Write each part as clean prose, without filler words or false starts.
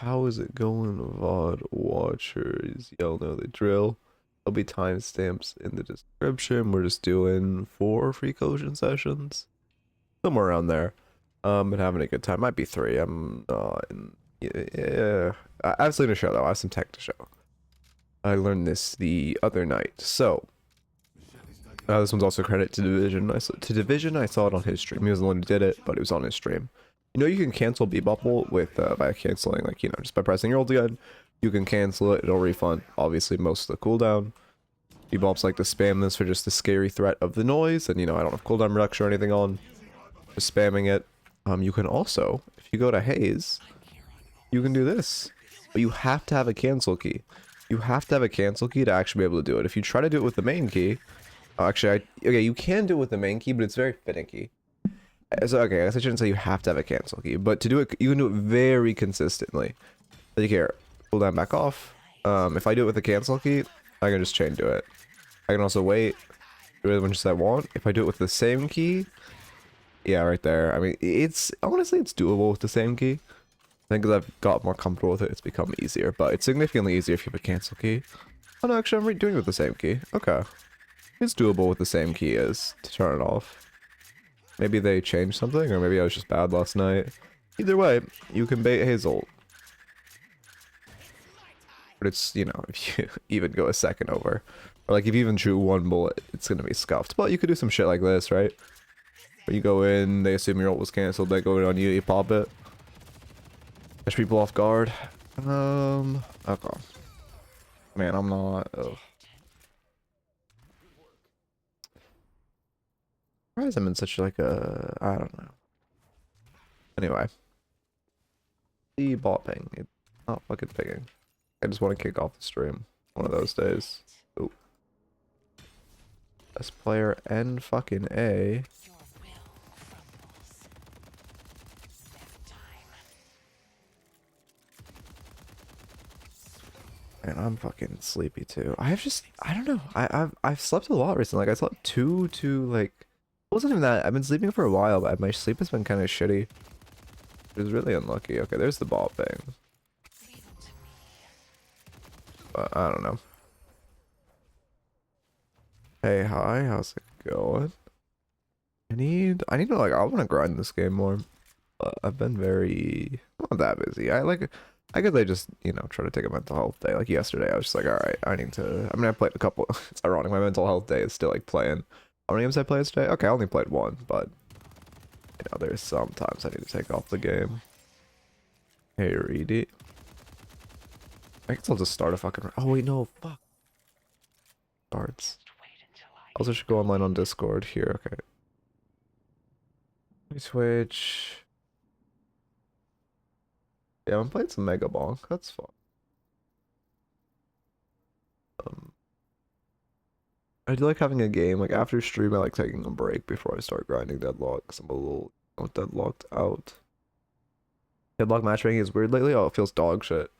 How is it going, VOD watchers? Y'all know the drill. There'll be timestamps in the description. We're just doing 4 free coaching sessions, somewhere around there. Been having a good time. Might be 3. I'm not. Yeah, I've seen a show though. I have some tech to show. I learned this the other night. So this one's also credit to Division. I saw it on his stream. He was the one who did it, but it was on his stream. You know, you can cancel Bebop with by canceling, like, you know, just by pressing your ult again. You can cancel it. It'll refund, obviously, most of the cooldown. Bebop's like to spam this for just the scary threat of the noise, and, you know, I don't have cooldown reduction or anything on. Just spamming it. You can also, if you go to Haze, you can do this. But you have to have a cancel key. You have to have a cancel key to actually be able to do it. If you try to do it with the main key, actually, okay, you can do it with the main key, but it's very finicky. So, okay, I guess I shouldn't say you have to have a cancel key, but to do it, you can do it very consistently. Like here, cooldown back off. If I do it with a cancel key, I can just chain do it. I can also wait, do it when just I want. If I do it with the same key, yeah, right there. I mean, it's honestly it's doable with the same key. I think as I've got more comfortable with it, it's become easier, but it's significantly easier if you have a cancel key. Oh no, actually, I'm doing it with the same key. Okay, it's doable with the same key as to turn it off. Maybe they changed something, or maybe I was just bad last night. Either way, you can bait Hazel. But it's, you know, if you even go a second over, or like if you even shoot 1 bullet, it's gonna be scuffed. But you could do some shit like this, right? Where you go in, they assume your ult was cancelled, they go in on you, you pop it. Catch people off guard. Okay. Man, I'm not. Ugh. Why is I'm in such like a, I don't know. Anyway. The bot ping. It's not fucking pinging. I just want to kick off the stream. One of those days. Ooh. Best player and fucking A. And I'm fucking sleepy too. I don't know. I've slept a lot recently. Like I slept 2 to like, it wasn't even that. I've been sleeping for a while, but my sleep has been kind of shitty. It was really unlucky. Okay, there's the ball thing. But I don't know. Hey, hi, how's it going? I need to like, I want to grind this game more. But I've been very, not that busy. I guess I just, you know, try to take a mental health day. Like yesterday, I was just like, all right, I need to, I mean, I played a couple, it's ironic, my mental health day is still like playing. How many games I played today? Okay, I only played 1, but, you know, there's sometimes I need to take off the game. Hey, Reedy. I guess I'll just start a fucking, oh wait, no, fuck. Starts. I also should go online on Discord here, okay. Let me switch. Yeah, I'm playing some Mega Bonk. That's fun. I do like having a game. Like after stream, I like taking a break before I start grinding Deadlock because I'm a little deadlocked out. Deadlock matchmaking is weird lately. Oh, it feels dog shit.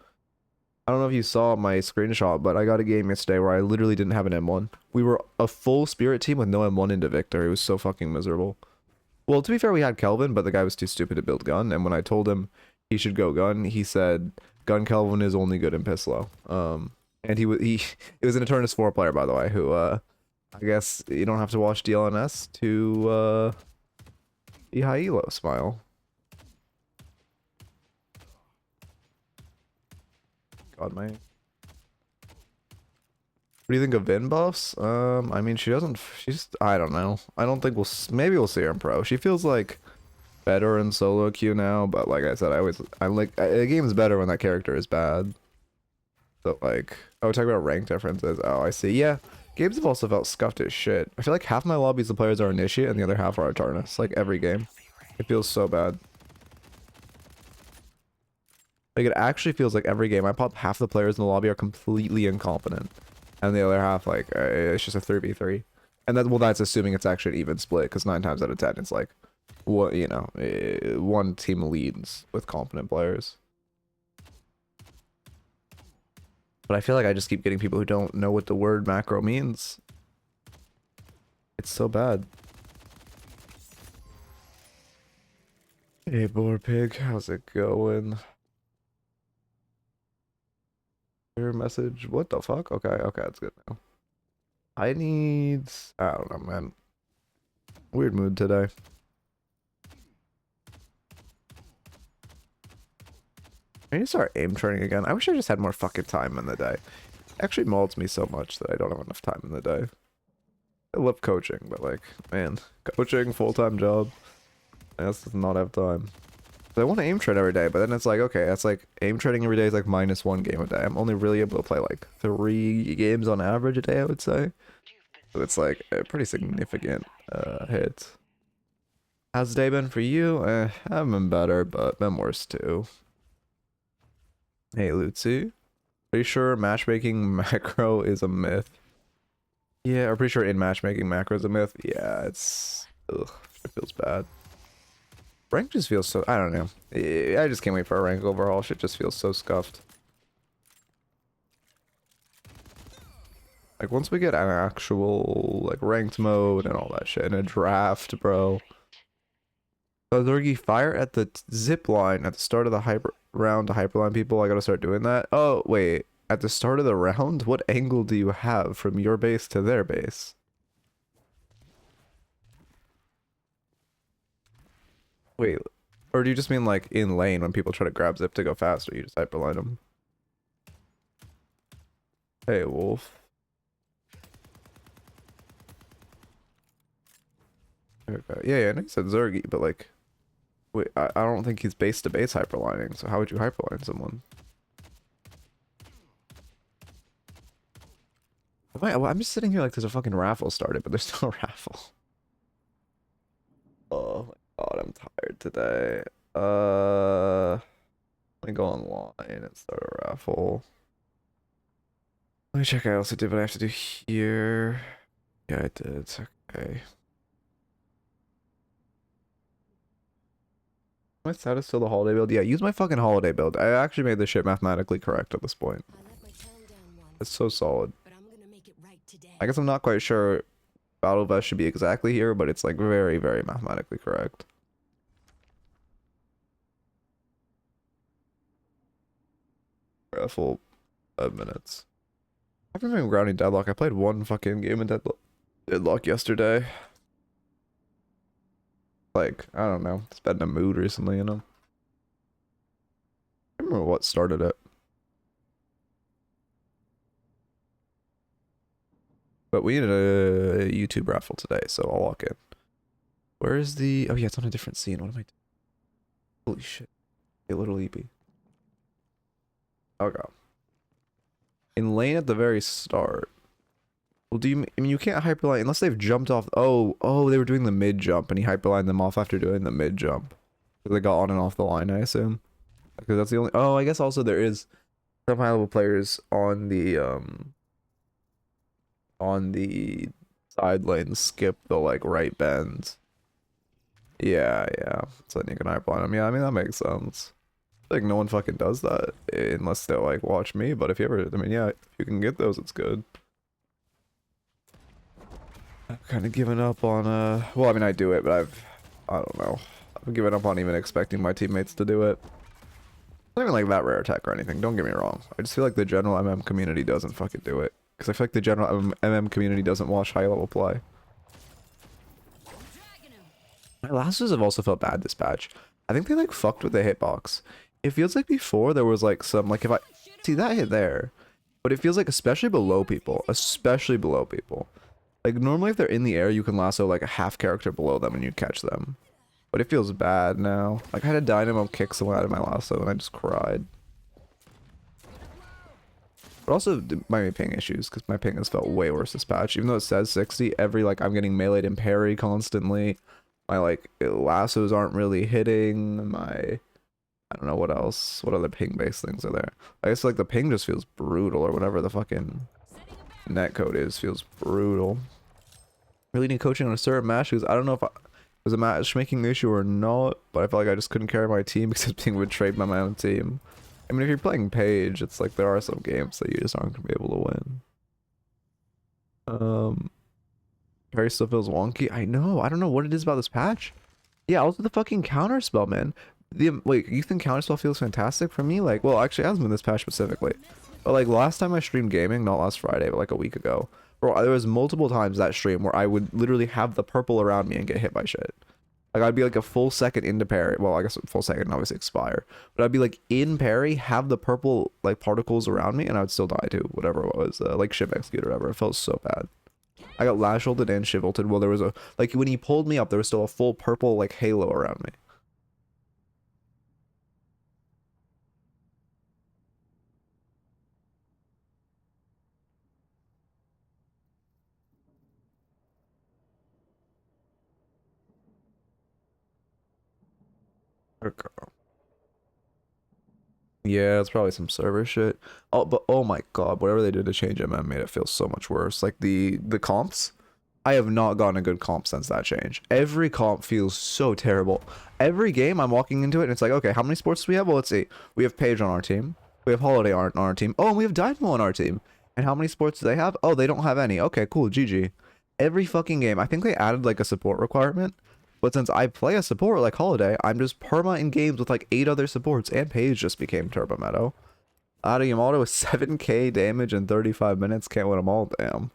I don't know if you saw my screenshot, but I got a game yesterday where I literally didn't have an M1. We were a full spirit team with no M1 into Victor. It was so fucking miserable. Well, to be fair, we had Kelvin, but the guy was too stupid to build gun. And when I told him he should go gun, he said gun Kelvin is only good in Pistolo. And it was an Eternus 4 player, by the way, who I guess you don't have to watch DLNS to be high elo smile. God, man. What do you think of Vin buffs? I mean, she's, I don't know. I don't think maybe we'll see her in pro. She feels like better in solo queue now, but like I said, the game's better when that character is bad. So like, oh, talk about rank differences. Oh, I see. Yeah, games have also felt scuffed as shit. I feel like half my lobbies the players are Initiate and the other half are Eternus. Like every game. It feels so bad. Like it actually feels like every game I pop half the players in the lobby are completely incompetent. And the other half, like, it's just a 3v3. And that, well, that's assuming it's actually an even split, because 9 times out of 10, it's like, what, you know, one team leads with competent players. But I feel like I just keep getting people who don't know what the word macro means. It's so bad. Hey, Boar Pig, how's it going? Error message. What the fuck? Okay, okay, that's good now. I need... I don't know, man. Weird mood today. I need to start aim training again. I wish I just had more fucking time in the day. It actually molds me so much that I don't have enough time in the day. I love coaching, but like, man, coaching, full-time job. I just not have time. I want to aim train every day, but then it's like, okay, that's like, aim training every day is like -1 game a day. I'm only really able to play like 3 games on average a day, I would say. So it's like a pretty significant hit. How's the day been for you? I've been better, but been worse too. Hey, Lucy. Pretty sure matchmaking macro is a myth. Yeah, I'm pretty sure in matchmaking macro is a myth. Yeah, it's... Ugh, it feels bad. Rank just feels so... I don't know. I just can't wait for a rank overhaul. Shit just feels so scuffed. Like, once we get an actual, like, ranked mode and all that shit, and a draft, bro. So, Zergy, fire at the zip line at the start of the round to hyperline people. I gotta start doing that. Oh, wait. At the start of the round? What angle do you have from your base to their base? Wait, or do you just mean like in lane when people try to grab zip to go faster, you just hyperline them? Hey, Wolf. Okay. Yeah, I know you said Zergy, but like, wait, I don't think he's base to base hyperlining, so how would you hyperline someone? I'm just sitting here like there's a fucking raffle started, but there's no raffle. Oh my god, I'm tired today. Let me go online and start a raffle. Let me check. I also did what I have to do here. Yeah, I did. It's okay. My status still the holiday build? Yeah, use my fucking holiday build. I actually made this shit mathematically correct at this point. It's so solid. I guess I'm not quite sure Battle Vest should be exactly here, but it's like very, very mathematically correct. Full 5 minutes. I've been playing grounding Deadlock. I played 1 fucking game in Deadlock yesterday. Like, I don't know. It's been in a mood recently, you know? I don't remember what started it. But we did a YouTube raffle today, so I'll walk in. Where is the... Oh yeah, it's on a different scene. What am I doing? Holy shit. A little EP. Okay. In lane at the very start. Well, do you... I mean, you can't hyperline unless they've jumped off... Oh, they were doing the mid jump, and he hyperlined them off after doing the mid jump. They got on and off the line, I assume. Because that's the only... Oh, I guess also there is some high level players on the side lane skip the like right bend. Yeah, so then you can hyperline them. Yeah, I mean that makes sense. Like no one fucking does that unless they'll like watch me, but if you ever, I mean, yeah, if you can get those, it's good. I've kind of given up on well, I mean I do it, but I don't know, I've given up on even expecting my teammates to do it. Not even like that rare attack or anything, don't get me wrong. I just feel like the general MM community doesn't fucking do it. Because I feel like the general MM community doesn't watch high level play. My lassos have also felt bad this patch. I think they like fucked with the hitbox. It feels like before there was like some, like if I see that hit there, but it feels like especially below people, like normally if they're in the air you can lasso like a half character below them and you catch them, but it feels bad now. Like I had a dynamo kick someone out of my lasso and I just cried. But also might be ping issues because my ping has felt way worse this patch. Even though it says 60, every like I'm getting meleeed and parry constantly. My like lassos aren't really hitting. My I don't know what else. What other ping based things are there? I guess like the ping just feels brutal or whatever the fucking net code is feels brutal. Really need coaching on a certain match because I don't know if it was a matchmaking issue or not, but I felt like I just couldn't carry my team because it's being betrayed by my own team. I mean, if you're playing Page, it's like there are some games that you just aren't gonna be able to win. Parry still feels wonky. I know. I don't know what it is about this patch. Yeah, also the fucking counterspell, man. Wait, you think counterspell feels fantastic for me? Like, well, actually, it hasn't been this patch specifically. But like last time I streamed gaming, not last Friday, but like a week ago, bro, there was multiple times that stream where I would literally have the purple around me and get hit by shit. Like I'd be like a full second into parry. Well, I guess a full second obviously expire, but I'd be like in parry, have the purple like particles around me, and I would still die to whatever it was, like shiv execute or whatever. It felt so bad. I got lash ulted and shiv ulted while there was a like when he pulled me up, there was still a full purple like halo around me. Okay. Yeah, it's probably some server shit. Oh, but oh my god, whatever they did to change MM made it feel so much worse. Like the comps, I have not gotten a good comp since that change. Every comp feels so terrible. Every game I'm walking into it and it's like, okay, how many sports do we have? Well, let's see. We have Paige on our team. We have Holiday on our team. Oh, and we have Dynamo on our team. And how many sports do they have? Oh, they don't have any. Okay, cool. GG. Every fucking game. I think they added like a support requirement. But since I play a support like Holiday, I'm just perma in games with like 8 other supports, and Paige just became Turbo Meadow. Ada Yamato with 7k damage in 35 minutes. Can't win them all, damn.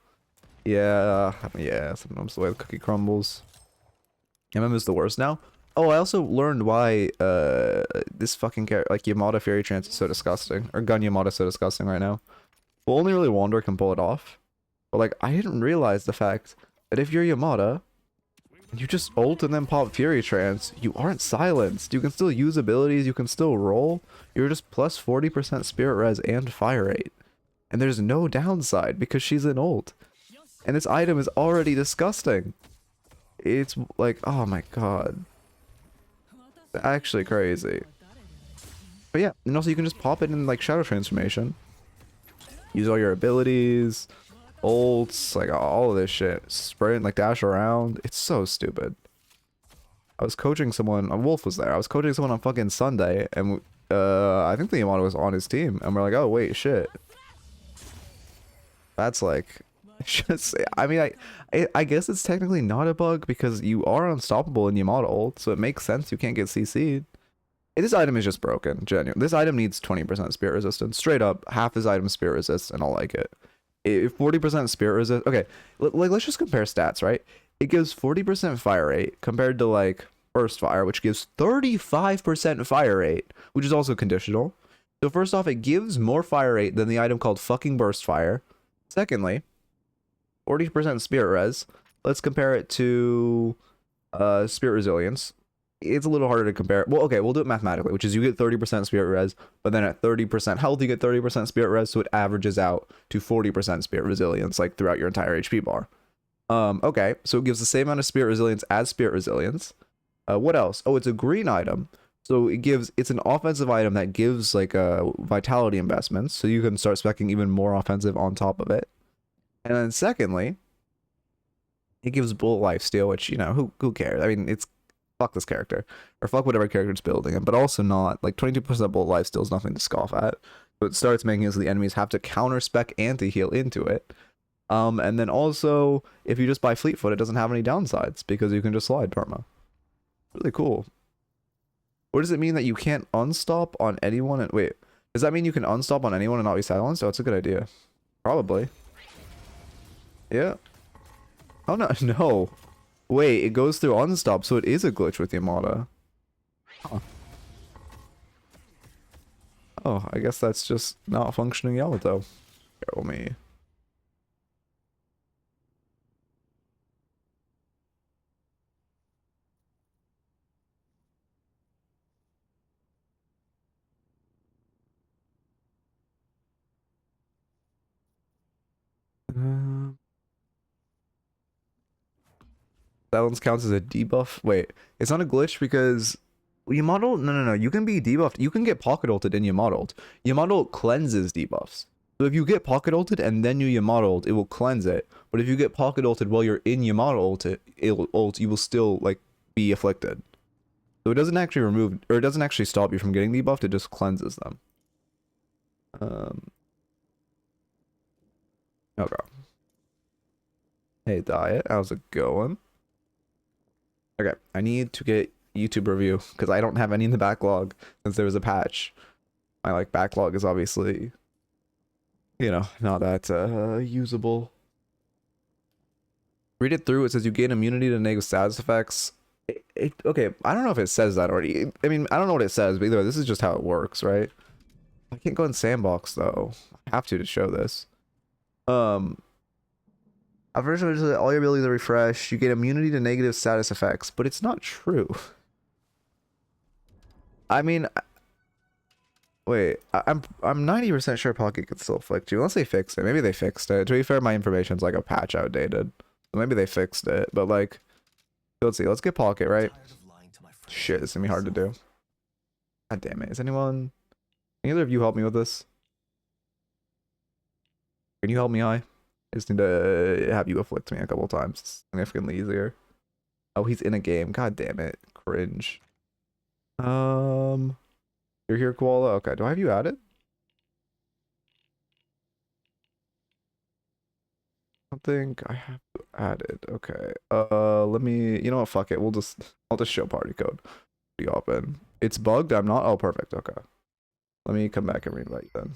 Yeah, sometimes the way the cookie crumbles. MM is the worst now. Oh, I also learned why this fucking character, like Yamato Fury Trance is so disgusting. Or Gun Yamato is so disgusting right now. Well, only really Wander can pull it off. But like, I didn't realize the fact that if you're Yamato, you just ult and then pop Fury Trance, you aren't silenced. You can still use abilities, you can still roll. You're just plus 40% Spirit Res and Fire Rate. And there's no downside because she's an ult. And this item is already disgusting. It's like, oh my god. Actually crazy. But yeah, and also you can just pop it in like Shadow Transformation. Use all your abilities. Ults, like all of this shit. Sprint, like dash around. It's so stupid. I was coaching someone, Wolf was there. I was coaching someone on fucking Sunday, and I think the Yamato was on his team, and we're like, oh wait, shit. That's like, just, I mean, I guess it's technically not a bug because you are unstoppable in Yamato ult, so it makes sense you can't get CC'd. This item is just broken, genuine. This item needs 20% spirit resistance. Straight up, half his item spirit resist, and I'll like it. If 40% spirit resist, okay, like let's just compare stats, right? It gives 40% fire rate compared to like burst fire, which gives 35% fire rate, which is also conditional. So first off, it gives more fire rate than the item called fucking burst fire. Secondly, 40% spirit res. Let's compare it to spirit resilience. It's a little harder to compare. Well, okay, we'll do it mathematically, which is you get 30% spirit res, but then at 30% health, you get 30% spirit res, so it averages out to 40% spirit resilience, like throughout your entire HP bar. Okay, so it gives the same amount of spirit resilience as spirit resilience. What else? Oh, it's a green item. So it's an offensive item that gives like vitality investments, so you can start speccing even more offensive on top of it. And then secondly, it gives bullet lifesteal, which, you know, who cares? I mean, it's fuck this character, or fuck whatever character it's building in, but also not, like 22% bullet lifesteal is nothing to scoff at. So it starts making it so the enemies have to counter spec anti-heal into it. And then also, if you just buy Fleetfoot, it doesn't have any downsides, because you can just slide perma. Really cool. What does it mean that you can't unstop on anyone? And wait, does that mean you can unstop on anyone and not be silenced? Oh, it's a good idea. Probably. Yeah. Oh, no. No. Wait, it goes through unstop, so it is a glitch with Yamato. Huh. Oh, I guess that's just not functioning Yamato. Here, let me... Silence counts as a debuff. Wait, it's not a glitch because Yamato. No. You can be debuffed. You can get pocket ulted in Yamato ult. Yamato ult cleanses debuffs. So if you get pocket ulted and then you Yamato ult, it will cleanse it. But if you get pocket ulted while you're in Yamato ult, you will still like be afflicted. So it doesn't actually remove, or it doesn't actually stop you from getting debuffed. It just cleanses them. Okay. Hey Diet, how's it going? Okay, I need to get YouTube review because I don't have any in the backlog since there was a patch. My like backlog is obviously you know, not that usable. Read it through. It says you gain immunity to negative status effects. Okay, I don't know if it says that already. I mean, I don't know what it says, but either way, this is just how it works, right? I can't go in sandbox though. I have to show this. At first, all your abilities are refreshed. You get immunity to negative status effects, but it's not true. I mean, wait, I'm 90% sure Pocket can still afflict you unless they fixed it. Maybe they fixed it. To be fair, my information's like a patch outdated. Maybe they fixed it, but like, let's see. Let's get Pocket, right? Shit, it's gonna be hard to do. God damn it. Is anyone... Can either of you help me with this? Can you help me, I just need to have you afflict me a couple times. It's significantly easier. Oh, he's in a game. God damn it. Cringe. You're here, Koala? Okay, do I have you added? I don't think I have you added. Okay. Let me... You know what? Fuck it. I'll just show party code. Be open. It's bugged? I'm not? Oh, perfect. Okay. Let me come back and reinvite you then.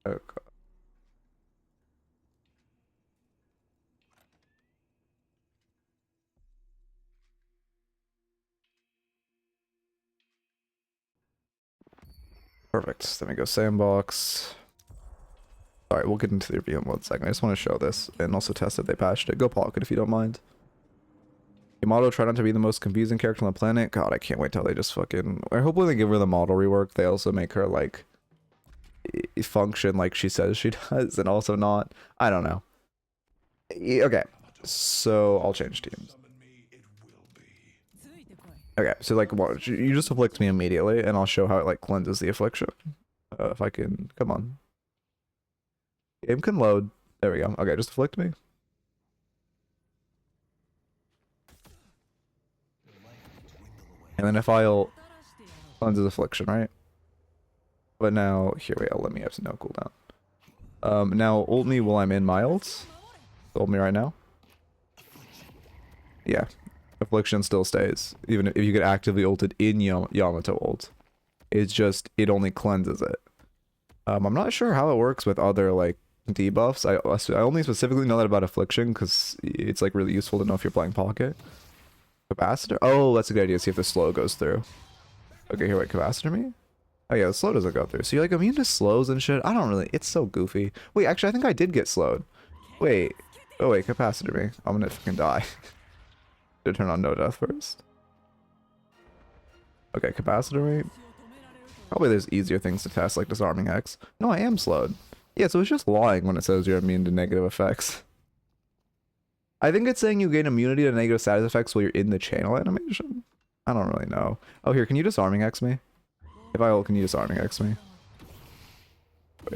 Okay. Perfect. Then we go sandbox. Alright, we'll get into the review in 1 second. I just want to show this and also test if they patched it. Go Pocket if you don't mind. Yamato, try not to be the most confusing character on the planet. God, I can't wait till they just fucking... I hope when they give her the model rework, they also make her, like, function like she says she does, and also not. I don't know. Okay, so I'll change teams. Okay, so like, what? You just afflict me immediately, and I'll show how it like cleanses the affliction. If I can, come on. Game can load. There we go. Okay, just afflict me. And then if I'll cleanses affliction, right? But now, here we go. Let me have no cooldown. Now ult me while I'm in my ults. Ult me right now. Yeah. Affliction still stays, even if you get actively ulted in Yamato ult. It's just, it only cleanses it. I'm not sure how it works with other, like, debuffs. I only specifically know that about Affliction, because it's, like, really useful to know if you're playing Pocket. Capacitor? Oh, that's a good idea. See if the slow goes through. Okay, here, wait, Capacitor me? Oh, yeah, the slow doesn't go through. So you're, like, immune to slows and shit? I don't really... It's so goofy. Wait, actually, I think I did get slowed. Wait. Oh, wait, Capacitor me. I'm gonna fucking die. To turn on no death first. Okay, capacitor rate. Probably there's easier things to test, like disarming X. No, I am slowed. Yeah, so it's just lying when it says you're immune to negative effects. I think it's saying you gain immunity to negative status effects while you're in the channel animation. I don't really know. Oh, here, can you disarming X me? If I ult, can you disarming X me?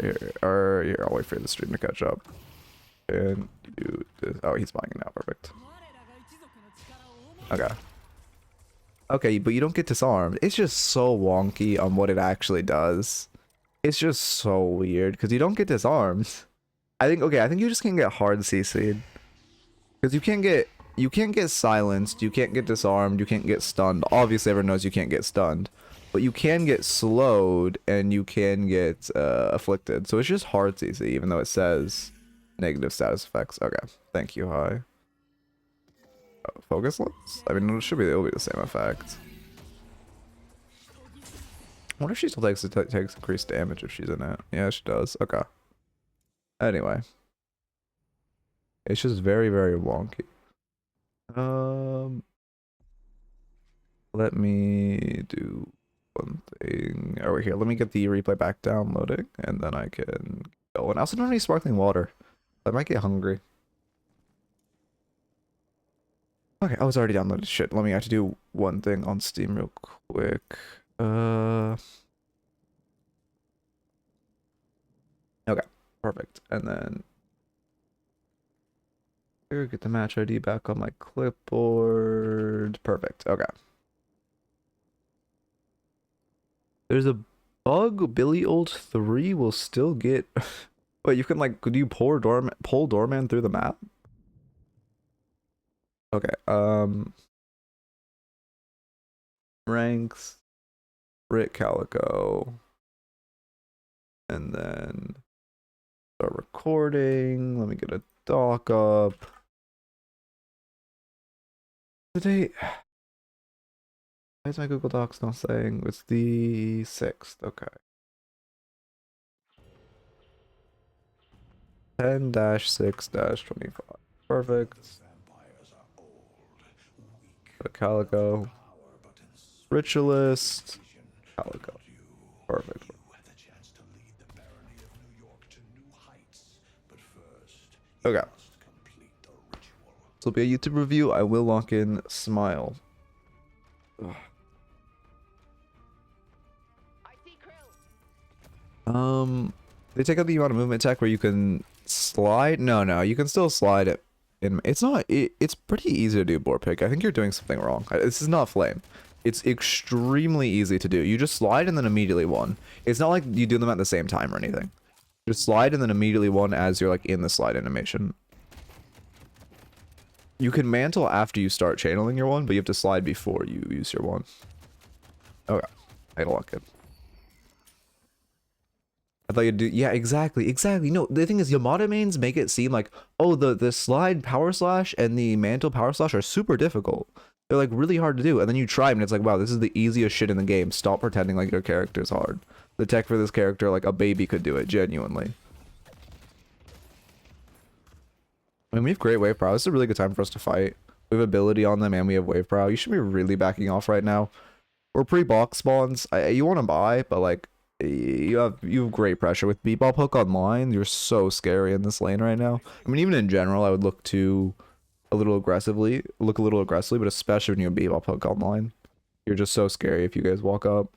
Here, or here, I'll wait for the stream to catch up. And you... Oh, he's buying it now. Perfect. Okay. Okay, but you don't get disarmed. It's just so wonky on what it actually does. It's just so weird because you don't get disarmed. I think you just can't get hard CC'd. Because you can't get silenced, you can't get disarmed, you can't get stunned. Obviously everyone knows you can't get stunned. But you can get slowed and you can get afflicted. So it's just hard CC even though it says negative status effects. Okay. Thank you, hi. Focus lens? I mean, it'll be the same effect. I wonder if she still takes increased damage if she's in it. Yeah, she does. Okay. Anyway. It's just very, very wonky. Let me do one thing over here. Let me get the replay back downloading, and then I can go. And I also don't have any sparkling water. I might get hungry. Okay, I was already downloaded. Shit, let me have to do one thing on Steam real quick. Okay, perfect. And then here, get the match ID back on my clipboard. Perfect. Okay. There's a bug. Billy Ult 3 will still get. Wait, you can like, could you pull Doorman through the map? Okay, ranks, Rit Calico, and then start recording. Let me get a doc up. The date. Why is my Google Docs not saying it's the 6th? Okay. 10-6-25. Perfect. The Calico. Ritualist Calico. Perfect. Okay. This will be a YouTube review. I will lock in Smile. Ugh. They take out the amount of movement tech where you can slide. No, you can still slide it. It's not. It's pretty easy to do board pick. I think you're doing something wrong. This is not flame. It's extremely easy to do. You just slide and then immediately one. It's not like you do them at the same time or anything. Just slide and then immediately one as you're like in the slide animation. You can mantle after you start channeling your one, but you have to slide before you use your one. Okay, I lock it. I thought you'd do, yeah, exactly. No, the thing is, Yamada mains make it seem like, oh, the slide power slash and the mantle power slash are super difficult. They're like really hard to do, and then you try them and it's like, wow, this is the easiest shit in the game. Stop pretending like your character's hard. The tech for this character, like a baby could do it, genuinely. I mean, we have great wave power. This is a really good time for us to fight. We have ability on them and we have wave power. You should be really backing off right now. We're pre-box spawns. You want to buy, but like, you have great pressure with Bebop Hook online. You're so scary in this lane right now. I mean, even in general, I would look a little aggressively, but especially when you have Bebop Hook online. You're just so scary if you guys walk up.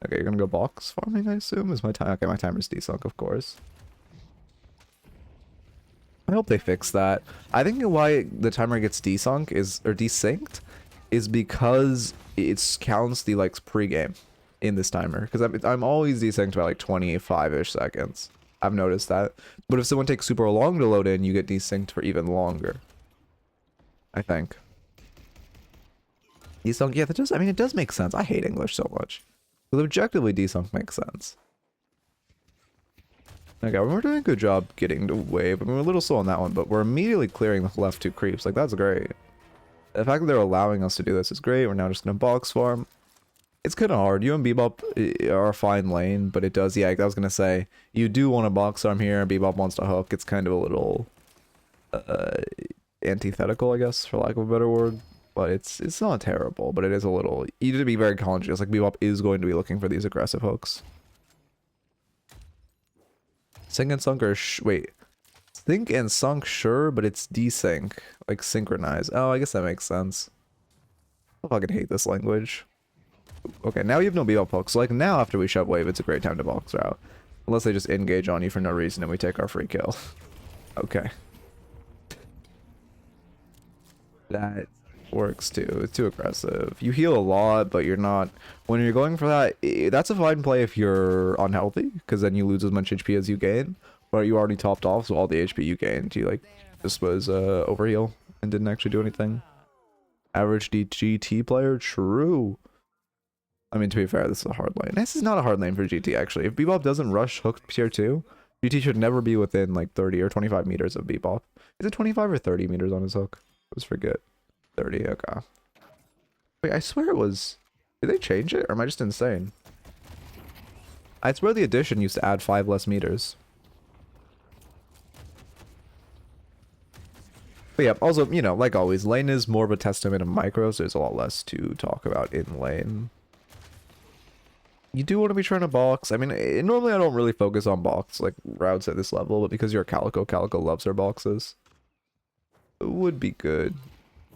Okay, you're gonna go box farming, I assume. Is my time? Okay, my timer's desunk, of course. I hope they fix that. I think why the timer gets desynced is because it counts the like pre-game in this timer, because I'm always desynced by like 25-ish seconds. I've noticed that. But if someone takes super long to load in, you get desynced for even longer, I think. Desync, yeah, that does, I mean, it does make sense. I hate English so much, but objectively desync makes sense. Okay, we're doing a good job getting to wave. I mean, we're a little slow on that one, but we're immediately clearing the left two creeps. Like, that's great. The fact that they're allowing us to do this is great. We're now just gonna box farm. It's kind of hard. You and Bebop are a fine lane, but it does, yeah, I was gonna say, you do want to box farm here, Bebop wants to hook. It's kind of a little antithetical, I guess, for lack of a better word. But it's not terrible, but it is a little, you need to be very conscious. Like, Bebop is going to be looking for these aggressive hooks. Sync and sunk are wait. Sync and sunk, sure, but it's desync. Like synchronize. Oh, I guess that makes sense. I fucking hate this language. Okay, now you have no Bebop hook. So like now after we shove wave, it's a great time to box out. Unless they just engage on you for no reason and we take our free kill. Okay. That works too. It's too aggressive. You heal a lot, but you're not, when you're going for that, that's a fine play if you're unhealthy, because then you lose as much HP as you gain, but you already topped off, so all the HP you gained, you like just was overheal and didn't actually do anything. Average GT player, true. I mean, to be fair, this is a hard lane. This is not a hard lane for GT, actually. If Bebop doesn't rush hooked tier 2, GT should never be within like 30 or 25 meters of Bebop. Is it 25 or 30 meters on his hook? I always forget. 30, okay. Wait, I swear it was... Did they change it? Or am I just insane? I swear the addition used to add 5 less meters. But yeah, also, you know, like always, lane is more of a testament of micros. There's a lot less to talk about in lane. You do want to be trying to box. I mean, normally I don't really focus on box, like, routes at this level, but because you're a Calico, Calico loves their boxes. It would be good.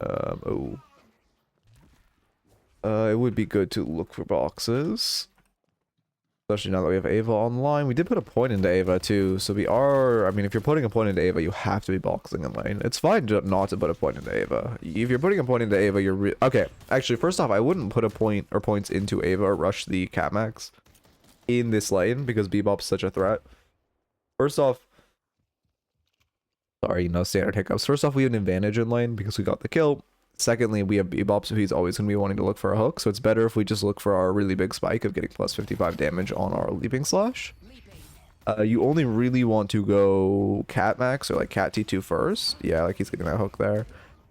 It would be good to look for boxes. Especially now that we have Ava online. We did put a point into Ava too, so we are, I mean, if you're putting a point into Ava, you have to be boxing in lane. It's fine not to put a point into Ava. If you're putting a point into Ava, you're okay, actually, first off, I wouldn't put a point or points into Ava or rush the Catmax in this lane, because Bebop's such a threat. First off, sorry, no standard hiccups. First off, we have an advantage in lane because we got the kill. Secondly, we have Bebop, so he's always going to be wanting to look for a hook. So it's better if we just look for our really big spike of getting plus 55 damage on our Leaping Slash. You only really want to go Cat Max or like Cat T2 first. Yeah, like he's getting that hook there.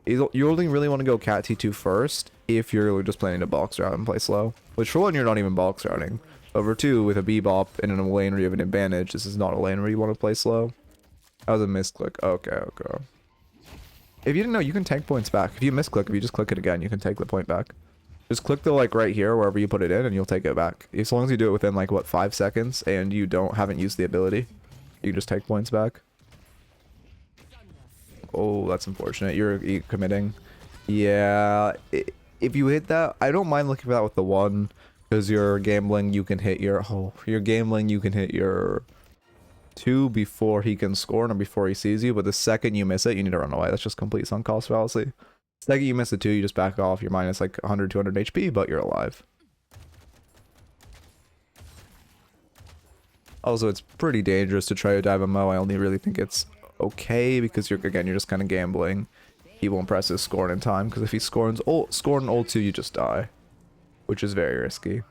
You only really want to go Cat T2 first if you're just planning to box route and play slow. Which for one, you're not even box routing. But for two, with a Bebop and in a lane where you have an advantage, this is not a lane where you want to play slow. That was a misclick. Okay, okay. If you didn't know, you can tank points back. If you misclick, if you just click it again, you can take the point back. Just click the like right here, wherever you put it in, and you'll take it back. As long as you do it within like, what, 5 seconds, and you haven't used the ability, you can just take points back. Oh, that's unfortunate. You're committing. Yeah, if you hit that, I don't mind looking for that with the 1, because you're gambling you can hit your, you're gambling you can hit your 2 before he can score and before he sees you, but the second you miss it, you need to run away. That's just complete sunk cost fallacy. The second you miss the 2, you just back off. You're minus like 100, 200 HP, but you're alive. Also, it's pretty dangerous to try to dive a Mo. I only really think it's okay because you're just kind of gambling. He won't press his score in time, because if he scores an ult 2, you just die, which is very risky.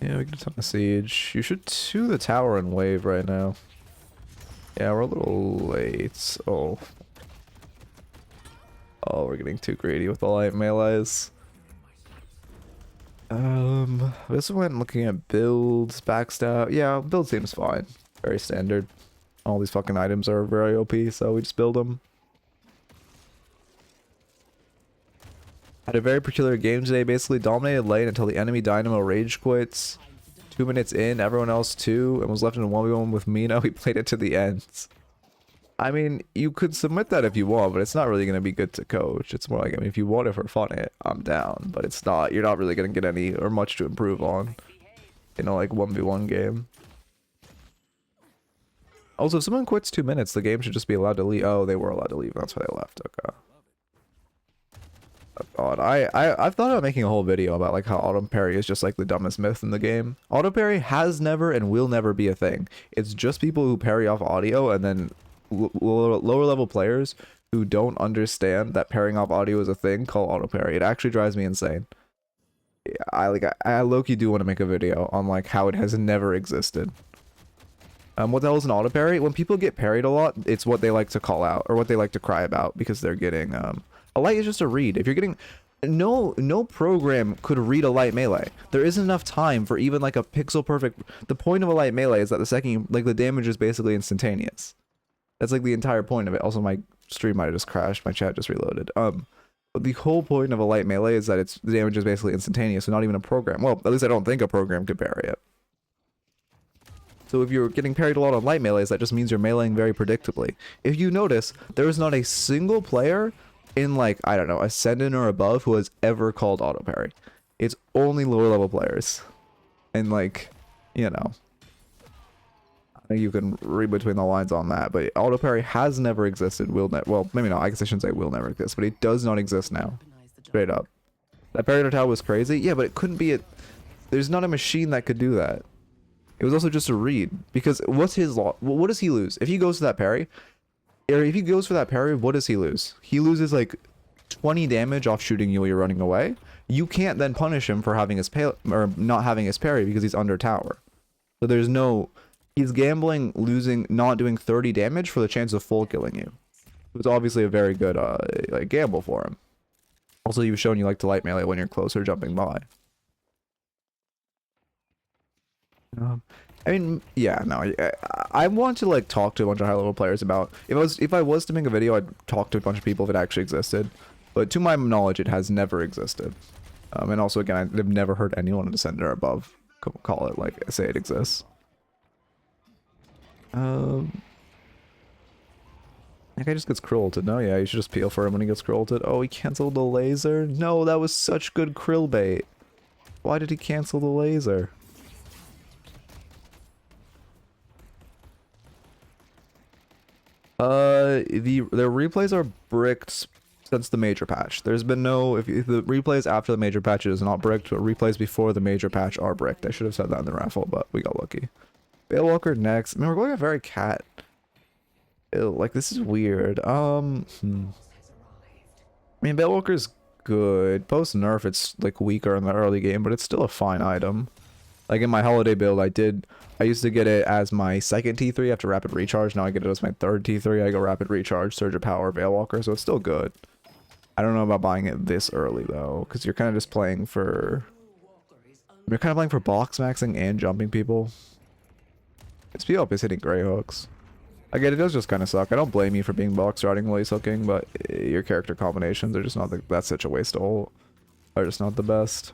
Yeah, we can ton of siege. You should 2 the tower and wave right now. Yeah, we're a little late. Oh, we're getting too greedy with the light melees. This went looking at builds, backstab. Yeah, build seems fine. Very standard. All these fucking items are very OP, so we just build them. Had a very peculiar game today. Basically dominated lane until the enemy Dynamo rage quits. 2 minutes in, everyone else too, and was left in a 1v1 with Mina. We played it to the end. I mean, you could submit that if you want, but it's not really going to be good to coach. It's more like, I mean, if you want it for fun, I'm down, but it's not. You're not really going to get any or much to improve on in a like 1v1 game. Also, if someone quits 2 minutes, the game should just be allowed to leave. Oh, they were allowed to leave. That's why they left. Okay. Oh god, I've thought about making a whole video about like how auto parry is just like the dumbest myth in the game. Auto parry has never and will never be a thing. It's just people who parry off audio, and then lower level players who don't understand that parrying off audio is a thing call auto parry. It actually drives me insane. I low-key do want to make a video on like how it has never existed. What the hell is an auto parry? When people get parried a lot, it's what they like to call out or what they like to cry about because they're getting a light is just a read. If you're getting no program could read a light melee. There isn't enough time for even like a pixel perfect. The point of a light melee is that the second you, like the damage is basically instantaneous. That's like the entire point of it. Also, my stream might have just crashed. My chat just reloaded. But the whole point of a light melee is that the damage is basically instantaneous, so not even a program. Well, at least I don't think a program could parry it. So if you're getting parried a lot on light melees, that just means you're meleeing very predictably. If you notice, there is not a single player in like, I don't know, Ascendant or above who has ever called auto parry. It's only lower level players. And like, you know, I think you can read between the lines on that, but auto parry has never existed, well, maybe not, I guess I shouldn't say will never exist, but it does not exist now. Straight up. That parry to tower was crazy? Yeah, but it couldn't be there's not a machine that could do that. It was also just a read, because what's his law? What does he lose? If he goes to that parry, or if he goes for that parry, what does he lose? He loses like 20 damage off shooting you while you're running away. You can't then punish him for having his or not having his parry because he's under tower. So there's no, he's gambling, losing, not doing 30 damage for the chance of full killing you. It was obviously a very good like gamble for him. Also, you've shown you like to light melee when you're closer jumping by. I mean, yeah, no, I want to like talk to a bunch of high level players about if I was to make a video, I'd talk to a bunch of people if it actually existed, but to my knowledge, it has never existed. And also, again, I've never heard anyone in Ascendant or above call it like say it exists. That guy just gets krill ulted. No, yeah, you should just peel for him when he gets krill ulted. Oh, he canceled the laser. No, that was such good krill bait. Why did he cancel the laser? Their replays are bricked since the major patch. There's been no, if the replays after the major patch is not bricked, but replays before the major patch are bricked. I should have said that in the raffle, but we got lucky. Balewalker next. I mean, we're going a very cat. Ew, like, this is weird. I mean, Veilwalker's good. Post nerf, it's like weaker in the early game, but it's still a fine item. Like in my holiday build, I used to get it as my second T3 after rapid recharge. Now I get it as my third T3. I go rapid recharge, surge of power, Veilwalker, so it's still good. I don't know about buying it this early though, because you're kind of just playing for. You're kind of playing for box maxing and jumping people. This PvP is hitting gray hooks. Again, it does just kind of suck. I don't blame you for being box routing while he's hooking, but your character combinations are just not that's such a waste of ult. Are just not the best.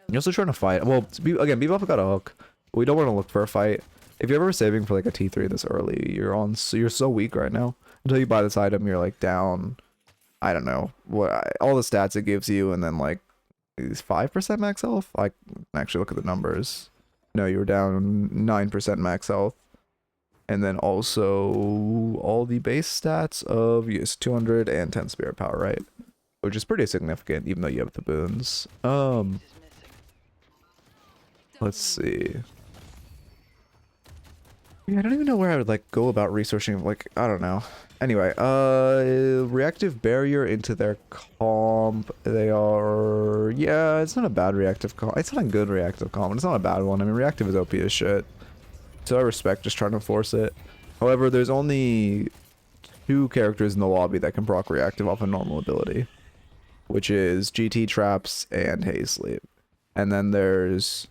You're also trying to fight. Well, again, Bebop got a hook. We don't want to look for a fight. If you're ever saving for like a T3 this early, you're so weak right now. Until you buy this item, you're like down. I don't know what all the stats it gives you, and then like is 5% max health. I can actually look at the numbers. No, you were down 9% max health. And then also all the base stats of 210 spirit power, right? Which is pretty significant, even though you have the boons. Let's see. Yeah, I don't even know where I would like go about researching. Like, I don't know. Anyway, reactive barrier into their comp. They are, yeah, it's not a bad reactive comp. It's not a good reactive comp, but it's not a bad one. I mean, reactive is OP as shit. So I respect just trying to force it. However, there's only 2 characters in the lobby that can proc reactive off a normal ability, which is GT traps and haze sleep. And then there's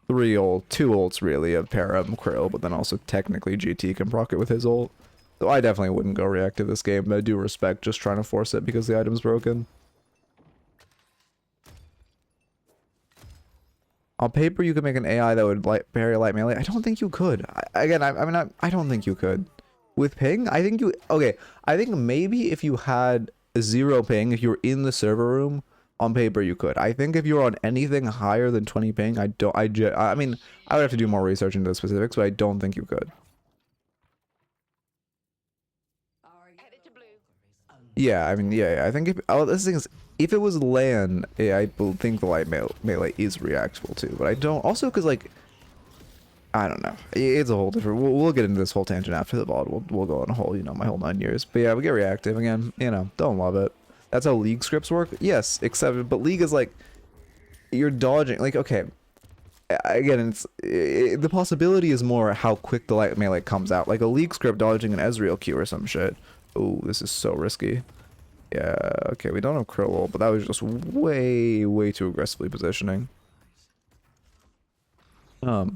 2 ults really of Param, Krill, but then also technically GT can proc it with his ult. So I definitely wouldn't go reactive this game, but I do respect just trying to force it because the item's broken. On paper, you could make an AI that would parry light melee. I don't think you could. I don't think you could. With ping, I think you... Okay, I think maybe if you had 0 ping, if you were in the server room, on paper you could. I think if you were on anything higher than 20 ping, I mean, I would have to do more research into the specifics, but I don't think you could. Yeah, I mean, yeah, I think if... Oh, this thing is... If it was LAN, yeah, I think the light melee is reactable too, but I don't. Also, because like, I don't know, it's a whole different. We'll get into this whole tangent after the VOD. We'll go on a whole, my whole 9 years. But yeah, we get reactive again. Don't love it. That's how League scripts work. Yes, except but League is like, you're dodging. Like, okay, again, the possibility is more how quick the light melee comes out. Like a League script dodging an Ezreal Q or some shit. Oh, this is so risky. Yeah, okay, we don't have Krill, but that was just way too aggressively positioning. A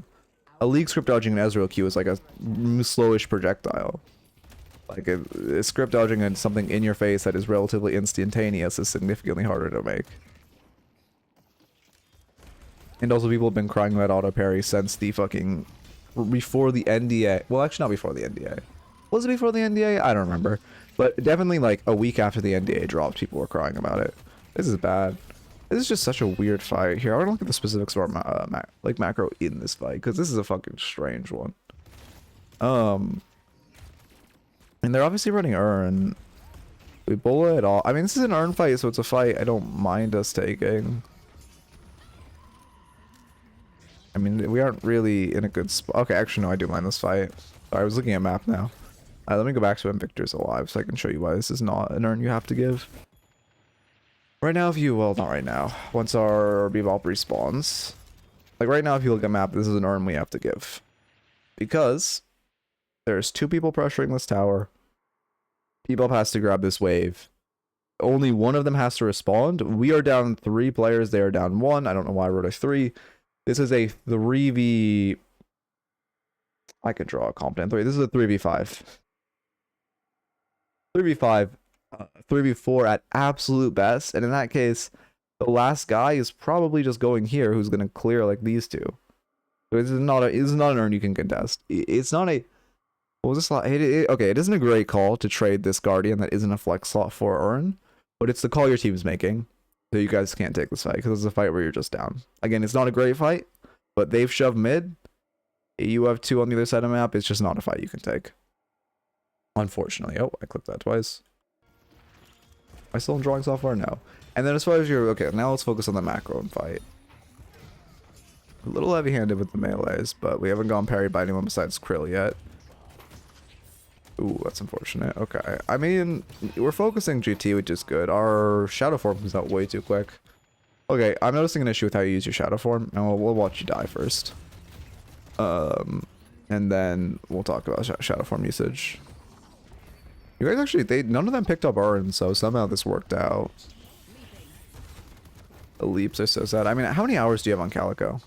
League script dodging an Ezreal Q is like a slowish projectile. Like a script dodging and something in your face that is relatively instantaneous is significantly harder to make. And also people have been crying about auto parry since the fucking... Before the NDA. Well, actually not before the NDA. Was it before the NDA? I don't remember. But definitely like a week after the NDA dropped, people were crying about it. This is bad. This is just such a weird fight here. I want to look at the specifics of our macro in this fight, because this is a fucking strange one. And they're obviously running Urn. We bullet it all. I mean, this is an Urn fight, so it's a fight I don't mind us taking. I mean, we aren't really in a good spot. Okay, actually, no, I do mind this fight. Sorry, I was looking at map now. Let me go back to when Victor's alive so I can show you why this is not an Urn you have to give. Right now, well, not right now. Once our Bebop respawns. Like, right now, if you look at map, this is an Urn we have to give. Because there's 2 people pressuring this tower. Bebop has to grab this wave. Only one of them has to respond. We are down 3 players. They are down 1. I don't know why I wrote a 3. This is a 3v... I could draw a competent 3. This is a 3v5. 3v5, 3v4 at absolute best, and in that case, the last guy is probably just going here, who's going to clear like these 2. So this is not an Urn you can contest. It's not a... What was this slot? Okay, it isn't a great call to trade this Guardian that isn't a flex slot for Urn, but it's the call your team's making, so you guys can't take this fight, because it's a fight where you're just down. Again, it's not a great fight, but they've shoved mid. You have 2 on the other side of the map. It's just not a fight you can take. Unfortunately. Oh, I clicked that twice. Am I still in drawing software? No. And then as far as your... Okay, now let's focus on the macro and fight. A little heavy-handed with the melees, but we haven't gone parried by anyone besides Krill yet. Ooh, that's unfortunate. Okay. I mean, we're focusing GT, which is good. Our shadow form comes out way too quick. Okay, I'm noticing an issue with how you use your shadow form, and we'll watch you die first. And then we'll talk about shadow form usage. You guys actually, none of them picked up Urn, so somehow this worked out. The leaps are so sad. I mean, how many hours do you have on Calico?